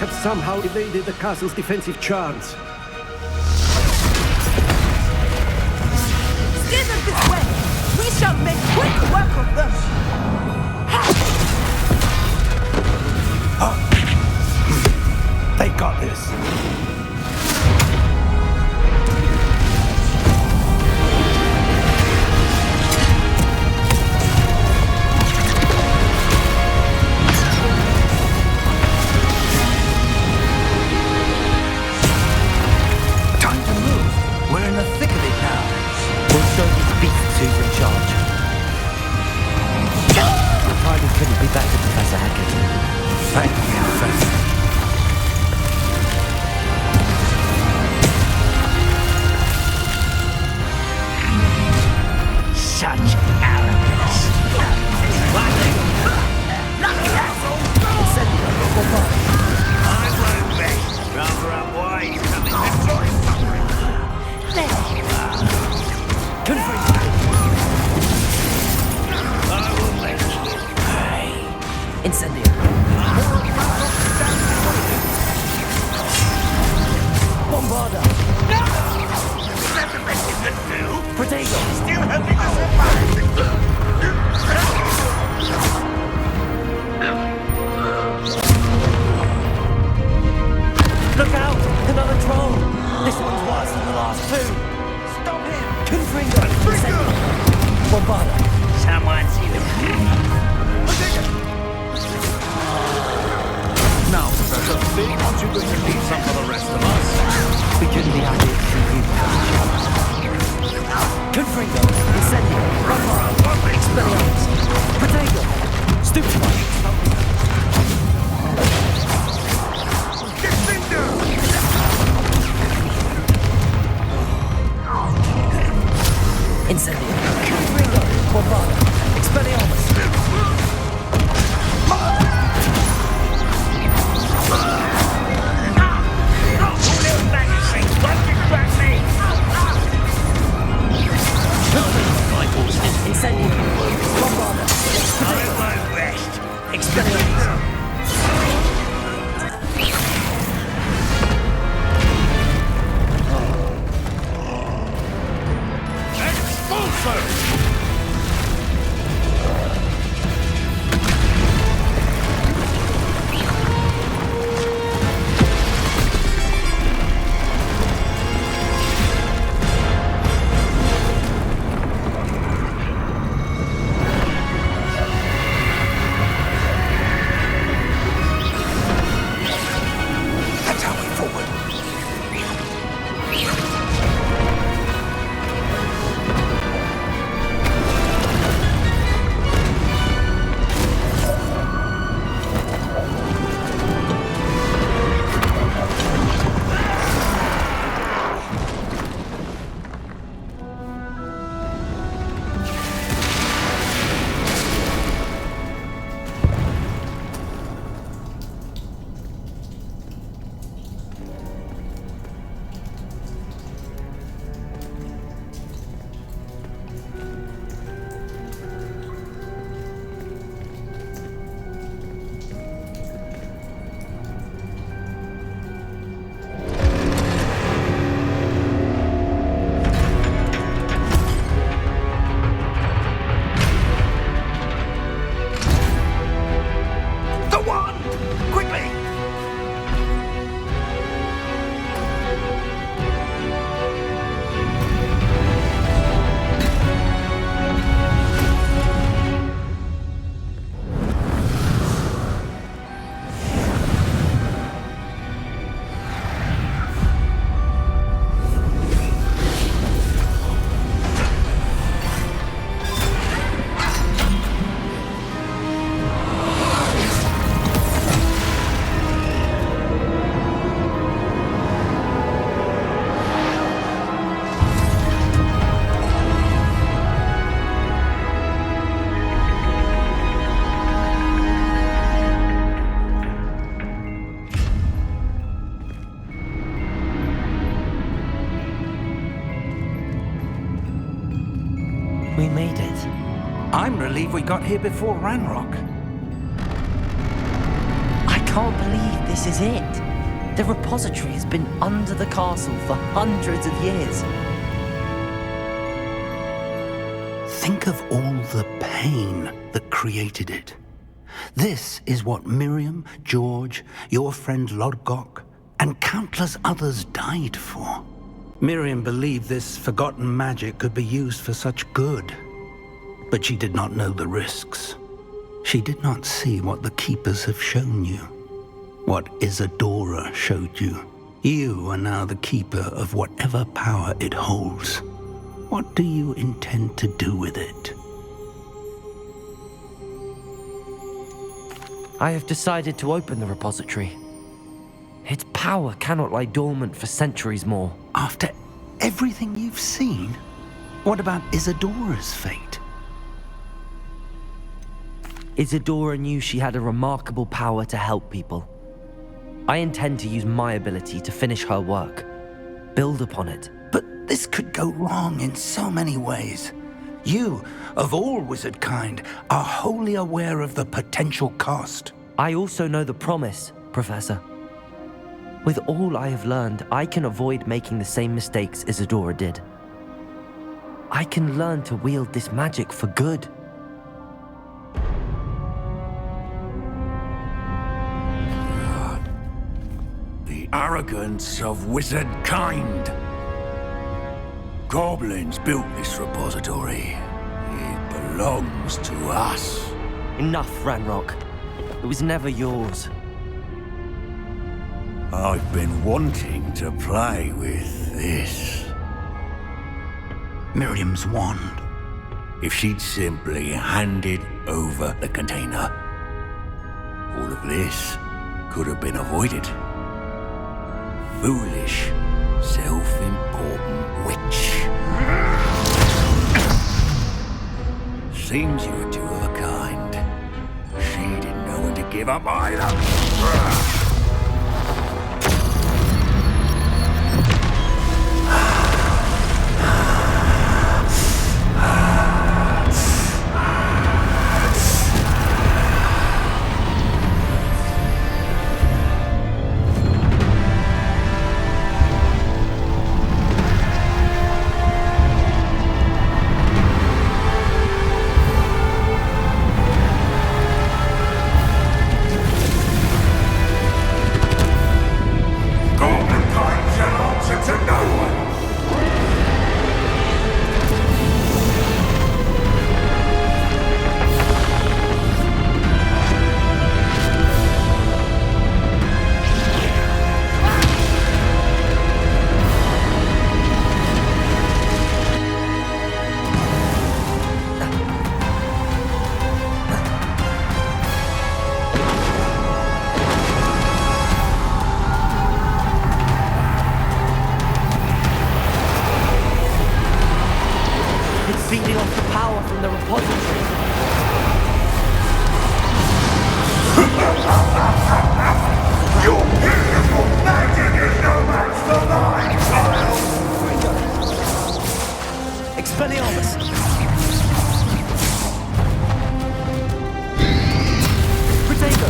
[SPEAKER 16] Have somehow evaded the castle's defensive charms.
[SPEAKER 22] Steer them this way! We shall make quick work of them!
[SPEAKER 21] They got this.
[SPEAKER 2] Couldn't be better, Professor Hackett.
[SPEAKER 21] Thank you, Professor.
[SPEAKER 9] Such arrogance.
[SPEAKER 2] Lucky asshole! Incendio,
[SPEAKER 9] I won't be. Rather unwise coming to join
[SPEAKER 2] There you are. Confront.
[SPEAKER 9] I will make you pay.
[SPEAKER 2] Incendio. Bombarda.
[SPEAKER 9] No! Is that the best you can do?
[SPEAKER 2] Protego.
[SPEAKER 9] Still hoping to survive.
[SPEAKER 2] Look out! Another troll! This one's worse than the last two!
[SPEAKER 9] Stop him!
[SPEAKER 2] Confringo! Incendio. Bombarda.
[SPEAKER 9] Someone's here.
[SPEAKER 6] Now, Professor, aren't you going to leave some for the rest of us?
[SPEAKER 2] We couldn't be out here through you. Confringo. Incendio. Bombarda. Expelliarmus. Protego. Stupefy. Incendio. Confringo. Bombarda. Expelliarmus. Incendio. Bombarda.
[SPEAKER 9] I won't rest
[SPEAKER 2] made it.
[SPEAKER 21] I'm relieved we got here before Ranrock.
[SPEAKER 2] I can't believe this is it. The repository has been under the castle for hundreds of years.
[SPEAKER 21] Think of all the pain that created it. This is what Miriam, George, your friend Lodgok, and countless others died for. Miriam believed this forgotten magic could be used for such good, but she did not know the risks. She did not see what the Keepers have shown you, what Isadora showed you. You are now the Keeper of whatever power it holds. What do you intend to do with it?
[SPEAKER 2] I have decided to open the repository. Its power cannot lie dormant for centuries more.
[SPEAKER 21] After everything you've seen, what about Isadora's fate?
[SPEAKER 2] Isadora knew she had a remarkable power to help people. I intend to use my ability to finish her work, build upon it.
[SPEAKER 21] But this could go wrong in so many ways. You, of all wizard kind, are wholly aware of the potential cost.
[SPEAKER 2] I also know the promise, Professor. With all I have learned, I can avoid making the same mistakes Isadora did. I can learn to wield this magic for good.
[SPEAKER 21] The arrogance of wizard kind. Goblins built this repository. It belongs to us.
[SPEAKER 2] Enough, Ranrock. It was never yours.
[SPEAKER 21] I've been wanting to play with this. Miriam's wand. If she'd simply handed over the container, all of this could have been avoided. Foolish, self-important witch. Seems you were two of a kind. She didn't know when to give up either.
[SPEAKER 2] Feeding off the power from the repository.
[SPEAKER 4] Your beautiful magic is no match for mine, child!
[SPEAKER 2] Expelliarmus! Protego!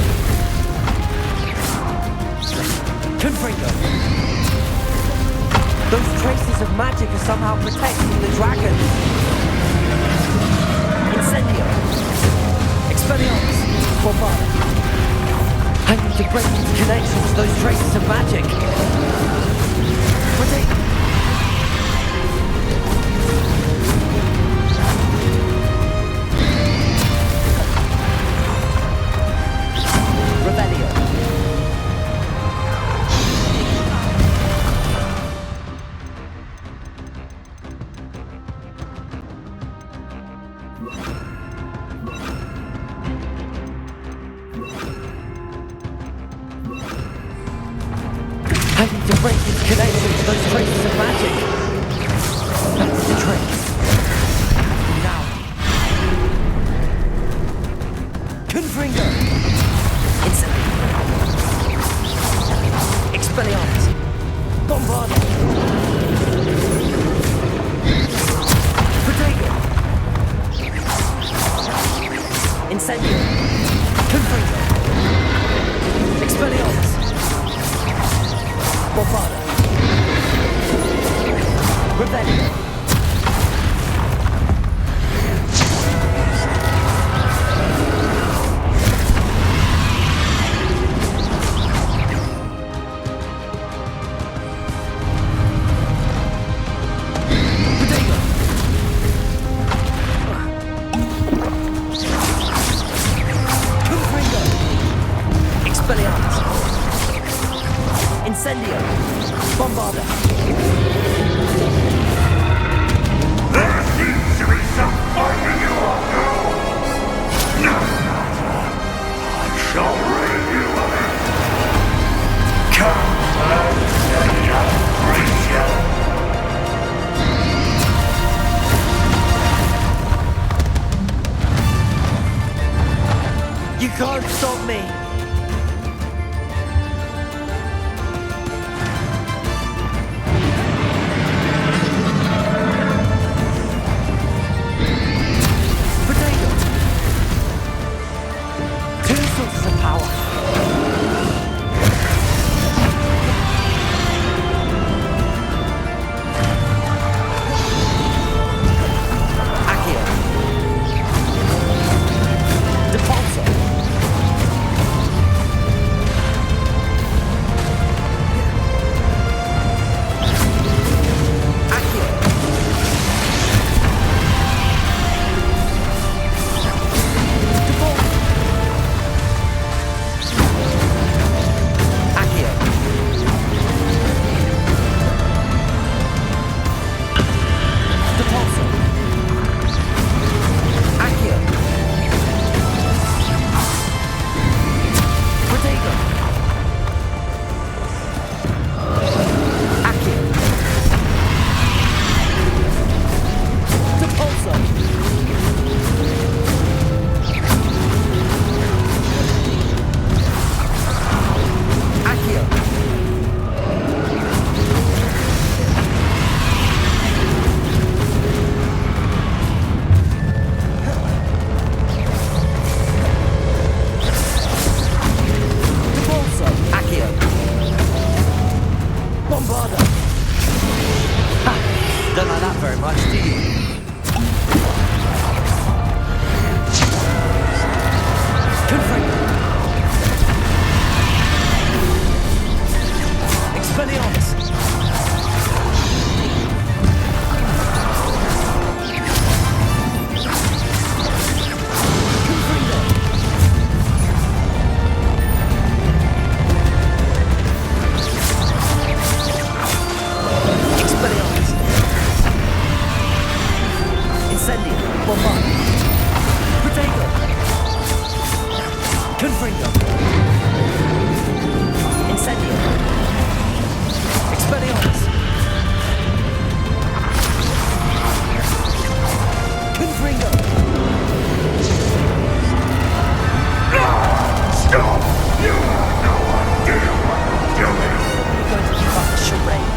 [SPEAKER 2] Confringo! Those traces of magic are somehow protecting the dragon. Incendio! Expelliarmus! Bombard! I need to break these connections to those traces of magic. Protego! Revelio! I need to break this connection to those traces of magic. That's the trick. Now. Confringo! Instantly. Expelliarmus. Bombard. Protego. Expelliarmus! Incendio! Bombarda!
[SPEAKER 4] There seems to be some fighting you after all. No matter. I shall rid you of it. Come and young creature.
[SPEAKER 2] You can't stop me! Potato! Two sources of power. Accio. Depulso. Don't like that very much, do you? Confringo. Expelliarmus. Confringo. Expelliarmus. Incendio. Bombard. Potato. Confringo. Incendio. Expelliarmus. Confringo.
[SPEAKER 4] Stop! You have no idea what you're doing.
[SPEAKER 2] You're going to keep up the charade.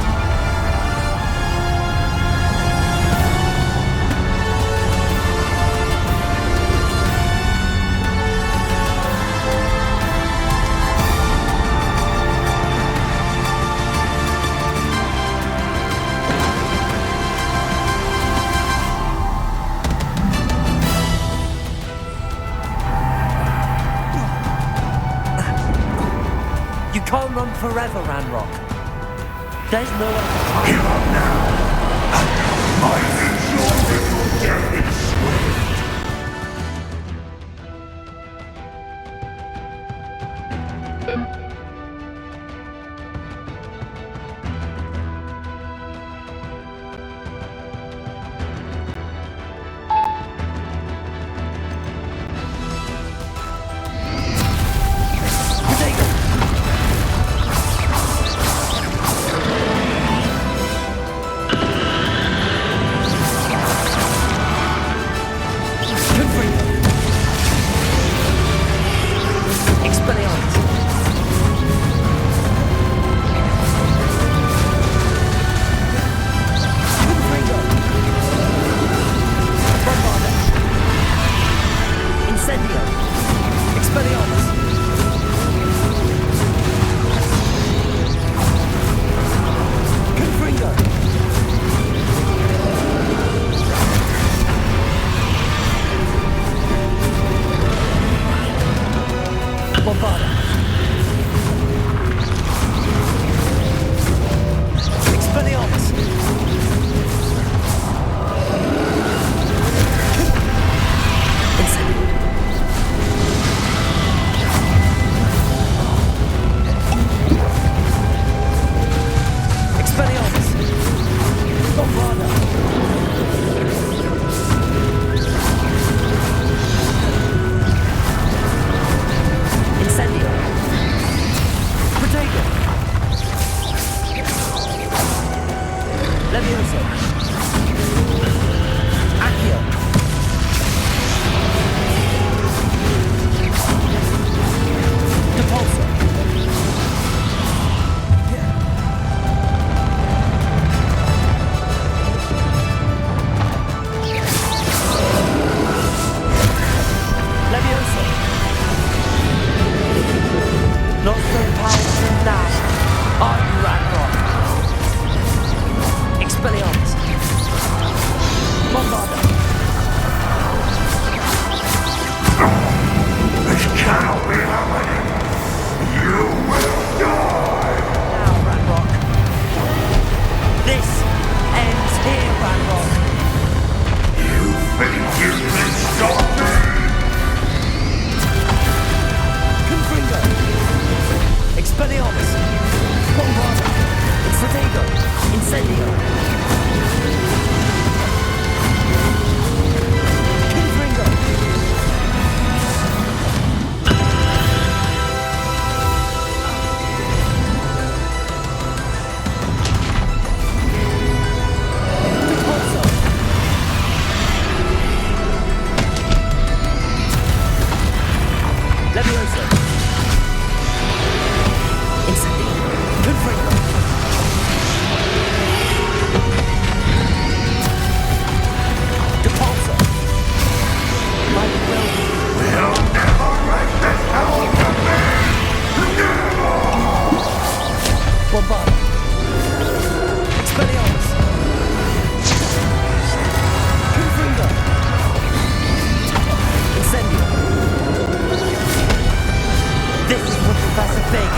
[SPEAKER 2] You can't run forever, Ranrock. There's no one to fight.
[SPEAKER 4] Give up now. I ensure that your death is swift.
[SPEAKER 2] Not so powerful now, are you, Ragnarok? Expelliarmus! Bombarda!
[SPEAKER 4] This cannot be happening! You will die!
[SPEAKER 2] Now, Ragnarok. This ends here, Ragnarok.
[SPEAKER 4] You think you can stop me?
[SPEAKER 2] Confringo! Expelliarmus! Bombarda! Infradego! Incendio! Confringo! Repulsor! Levioso! Incendio! Confringo! Repulsor! Might well be.
[SPEAKER 4] We'll never let this happen to me!
[SPEAKER 2] Bombarda! Expelliarmus! Confringo! Incendio! This is what Professor Fig!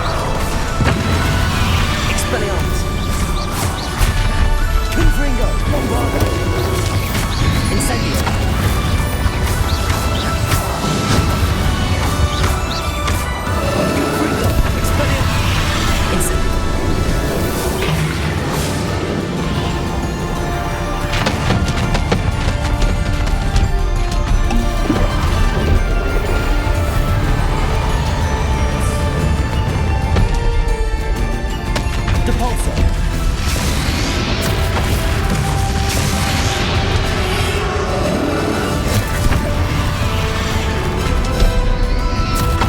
[SPEAKER 2] Expelliarmus! Confringo! Bombarda! Incendio! Confringo! Expelliarmus! Incendio! Depulso!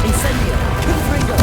[SPEAKER 2] Incendio! Confringo!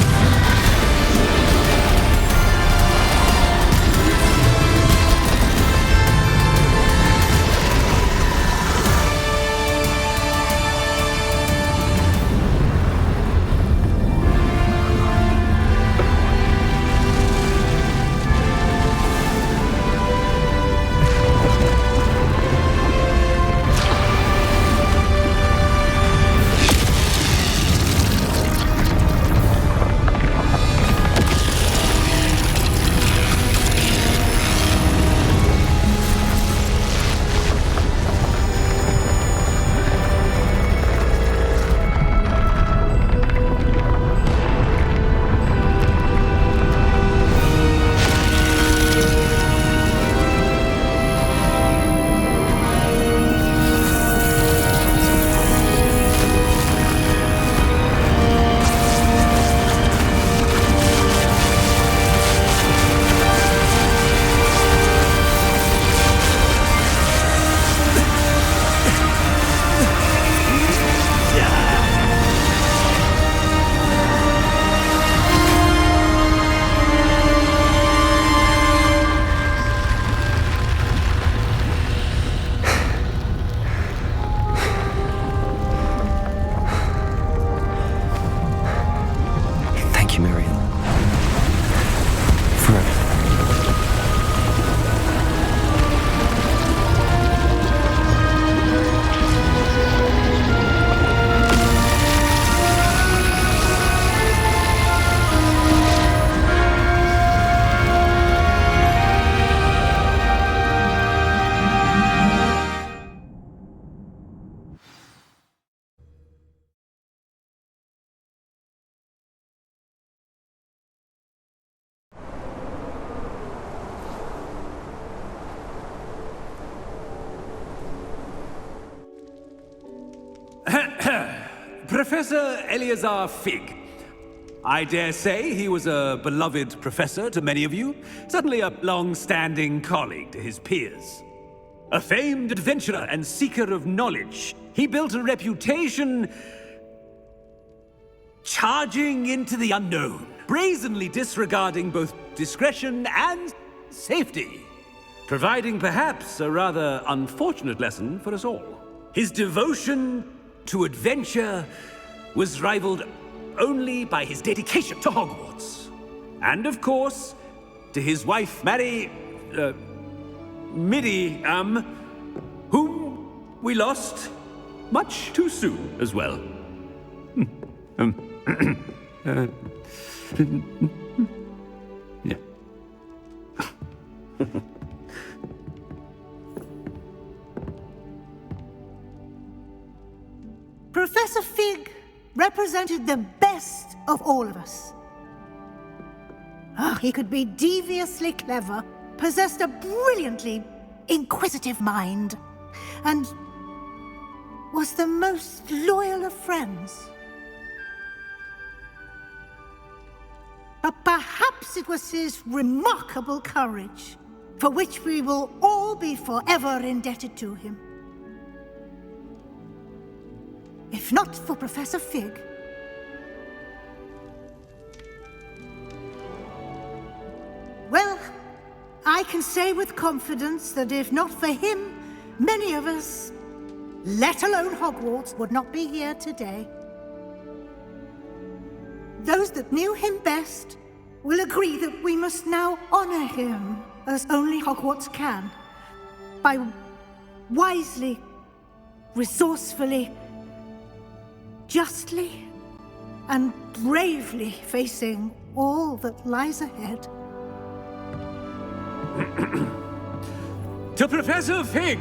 [SPEAKER 3] Thank you, Marion. For everything.
[SPEAKER 14] Professor Eleazar Fig. I dare say he was a beloved professor to many of you, certainly a long-standing colleague to his peers. A famed adventurer and seeker of knowledge, he built a reputation charging into the unknown, brazenly disregarding both discretion and safety, providing perhaps a rather unfortunate lesson for us all. His devotion to adventure was rivaled only by his dedication to Hogwarts. And of course, to his wife, Middy, whom we lost much too soon as well. Yeah.
[SPEAKER 17] Professor Fig represented the best of all of us. He could be deviously clever, possessed a brilliantly inquisitive mind, and was the most loyal of friends. But perhaps it was his remarkable courage, for which we will all be forever indebted to him. If not for Professor Fig, well, I can say with confidence that if not for him, many of us, let alone Hogwarts, would not be here today. Those that knew him best will agree that we must now honor him as only Hogwarts can, by wisely, resourcefully, justly, and bravely facing all that lies ahead.
[SPEAKER 14] To Professor Fig!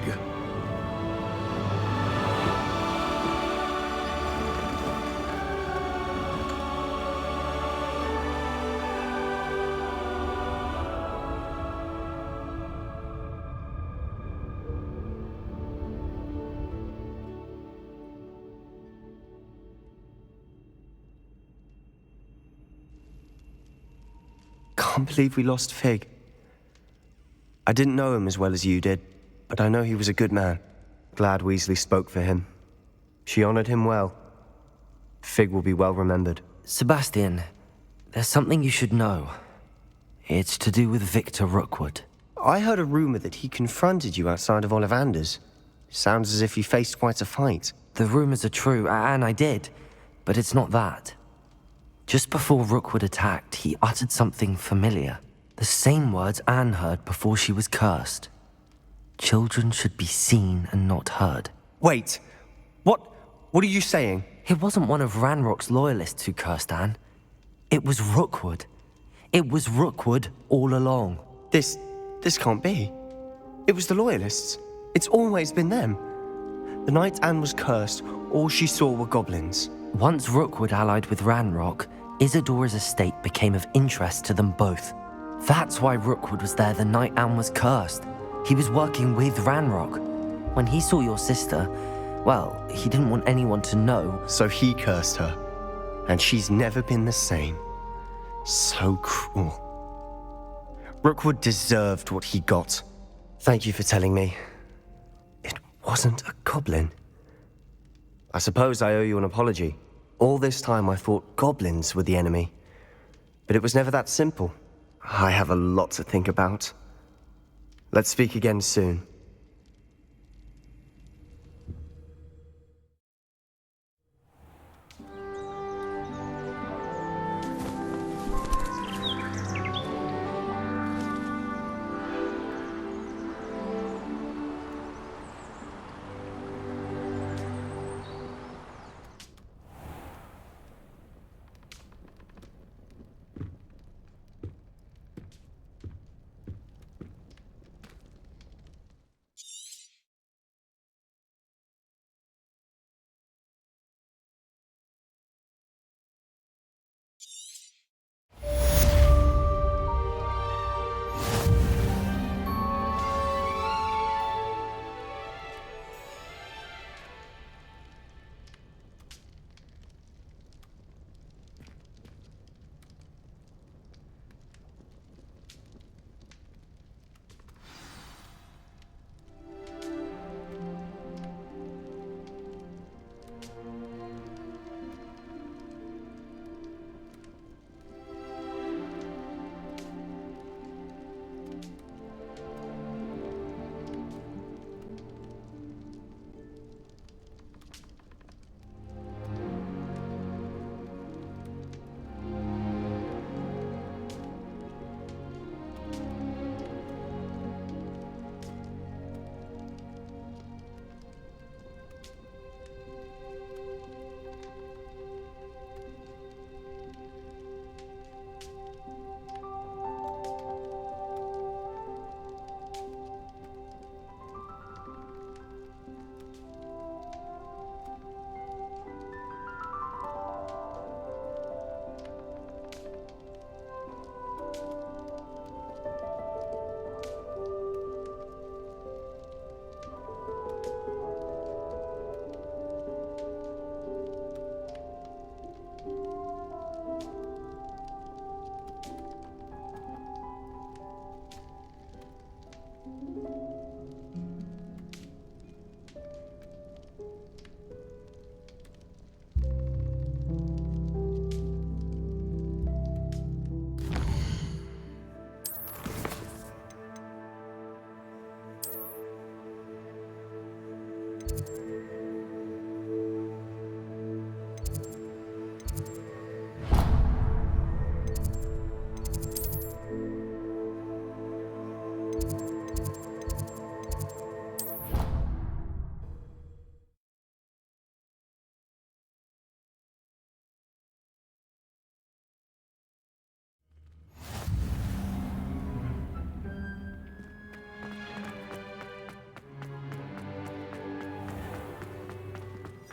[SPEAKER 3] Can't believe we lost Fig. I didn't know him as well as you did, but I know he was a good man. Glad Weasley spoke for him. She honored him well. Fig will be well remembered.
[SPEAKER 2] Sebastian, there's something you should know. It's to do with Victor Rookwood.
[SPEAKER 3] I heard a rumor that he confronted you outside of Ollivander's. Sounds as if you faced quite a fight.
[SPEAKER 2] The rumors are true, and I did, but it's not that. Just before Rookwood attacked, he uttered something familiar. The same words Anne heard before she was cursed. Children should be seen and not heard.
[SPEAKER 3] Wait, what are you saying?
[SPEAKER 2] It wasn't one of Ranrock's loyalists who cursed Anne. It was Rookwood. It was Rookwood all along.
[SPEAKER 3] This can't be. It was the loyalists. It's always been them. The night Anne was cursed, all she saw were goblins.
[SPEAKER 2] Once Rookwood allied with Ranrock, Isadora's estate became of interest to them both. That's why Rookwood was there the night Anne was cursed. He was working with Ranrock. When he saw your sister, well, he didn't want anyone to know.
[SPEAKER 3] So he cursed her. And she's never been the same. So cruel. Rookwood deserved what he got. Thank you for telling me. It wasn't a goblin. I suppose I owe you an apology. All this time I thought goblins were the enemy. But it was never that simple. I have a lot to think about. Let's speak again soon.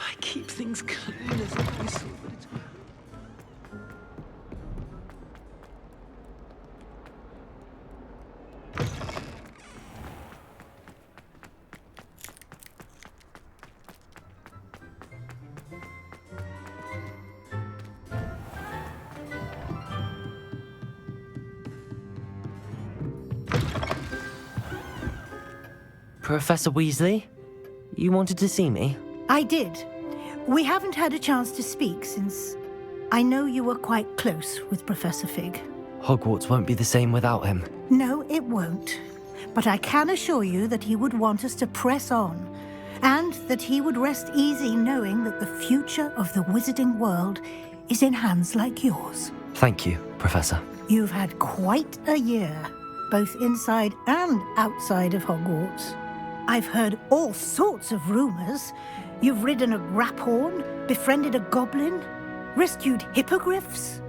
[SPEAKER 14] I keep things clean as a whistle, but it's...
[SPEAKER 2] Professor Weasley, you wanted to see me?
[SPEAKER 17] I did. We haven't had a chance to speak since I know you were quite close with Professor Fig.
[SPEAKER 2] Hogwarts won't be the same without him.
[SPEAKER 17] No, it won't. But I can assure you that he would want us to press on, and that he would rest easy knowing that the future of the wizarding world is in hands like yours.
[SPEAKER 2] Thank you, Professor.
[SPEAKER 17] You've had quite a year, both inside and outside of Hogwarts. I've heard all sorts of rumors. You've ridden a graphorn, befriended a goblin, rescued hippogriffs,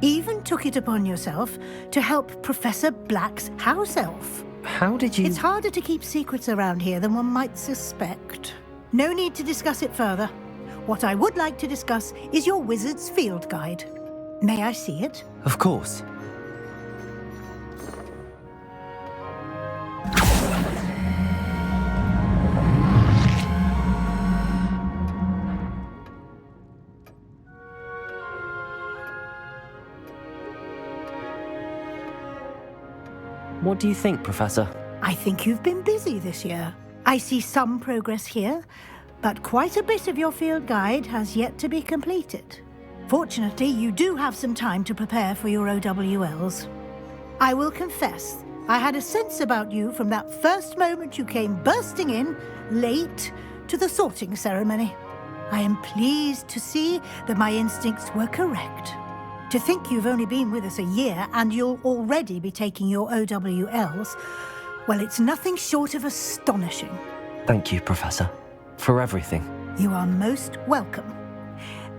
[SPEAKER 17] even took it upon yourself to help Professor Black's house elf.
[SPEAKER 2] How did you...
[SPEAKER 17] It's harder to keep secrets around here than one might suspect. No need to discuss it further. What I would like to discuss is your wizard's field guide. May I see it?
[SPEAKER 2] Of course. What do you think, Professor?
[SPEAKER 17] I think you've been busy this year. I see some progress here, but quite a bit of your field guide has yet to be completed. Fortunately, you do have some time to prepare for your OWLs. I will confess, I had a sense about you from that first moment you came bursting in, late, to the sorting ceremony. I am pleased to see that my instincts were correct. To think you've only been with us a year and you'll already be taking your OWLs, well, it's nothing short of astonishing.
[SPEAKER 2] Thank you, Professor, for everything.
[SPEAKER 17] You are most welcome.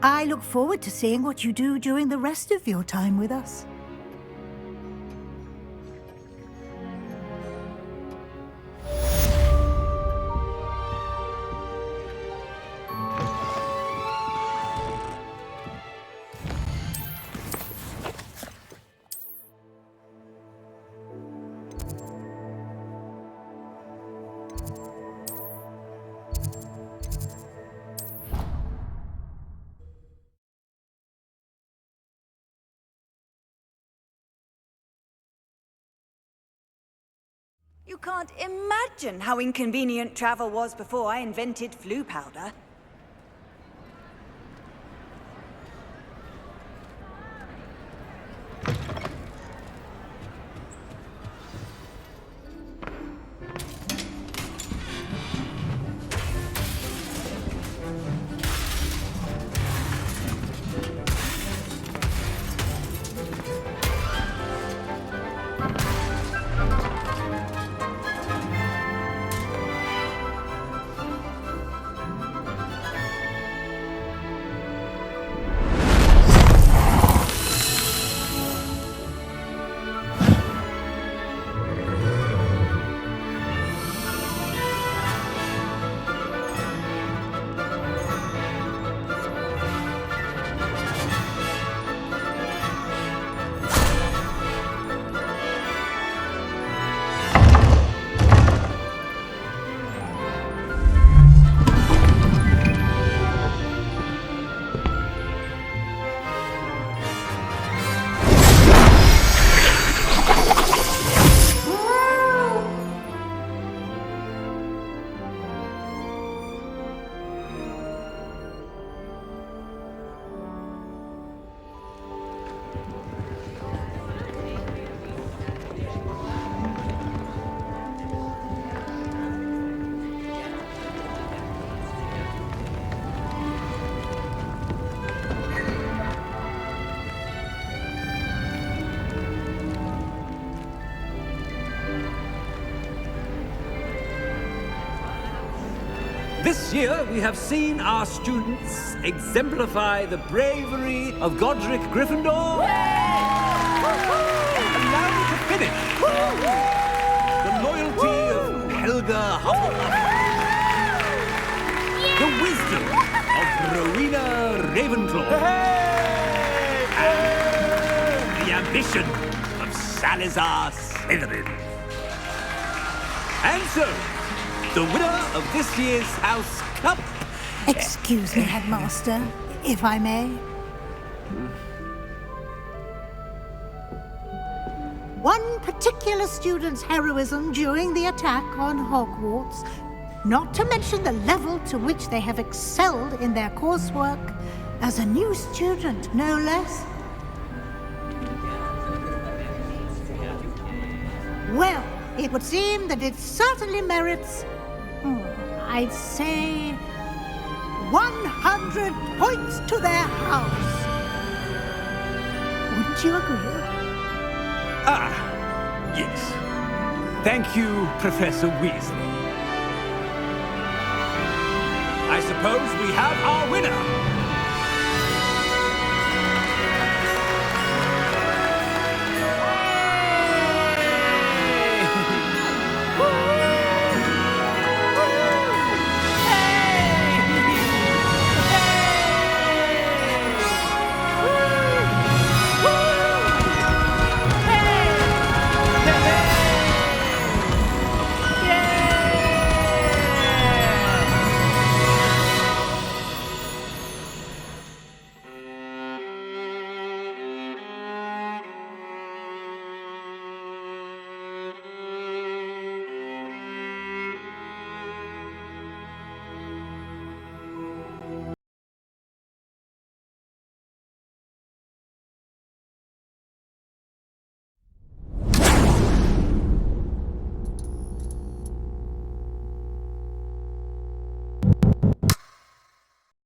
[SPEAKER 17] I look forward to seeing what you do during the rest of your time with us.
[SPEAKER 18] You can't imagine how inconvenient travel was before I invented flu powder.
[SPEAKER 14] This year, we have seen our students exemplify the bravery of Godric Gryffindor. Allow me to finish. The loyalty of Helga Hufflepuff. The wisdom of Ravenclaw. And the ambition of Salazar Slytherin. And so, the winner of this year's House Cup...
[SPEAKER 17] Excuse me, Headmaster, if I may. One particular student's heroism during the attack on Hogwarts, not to mention the level to which they have excelled in their coursework, as a new student, no less. Well, it would seem that it certainly merits, I'd say, 100 points to their house. Wouldn't you agree?
[SPEAKER 14] Ah, yes. Thank you, Professor Weasley. I suppose we have our winner.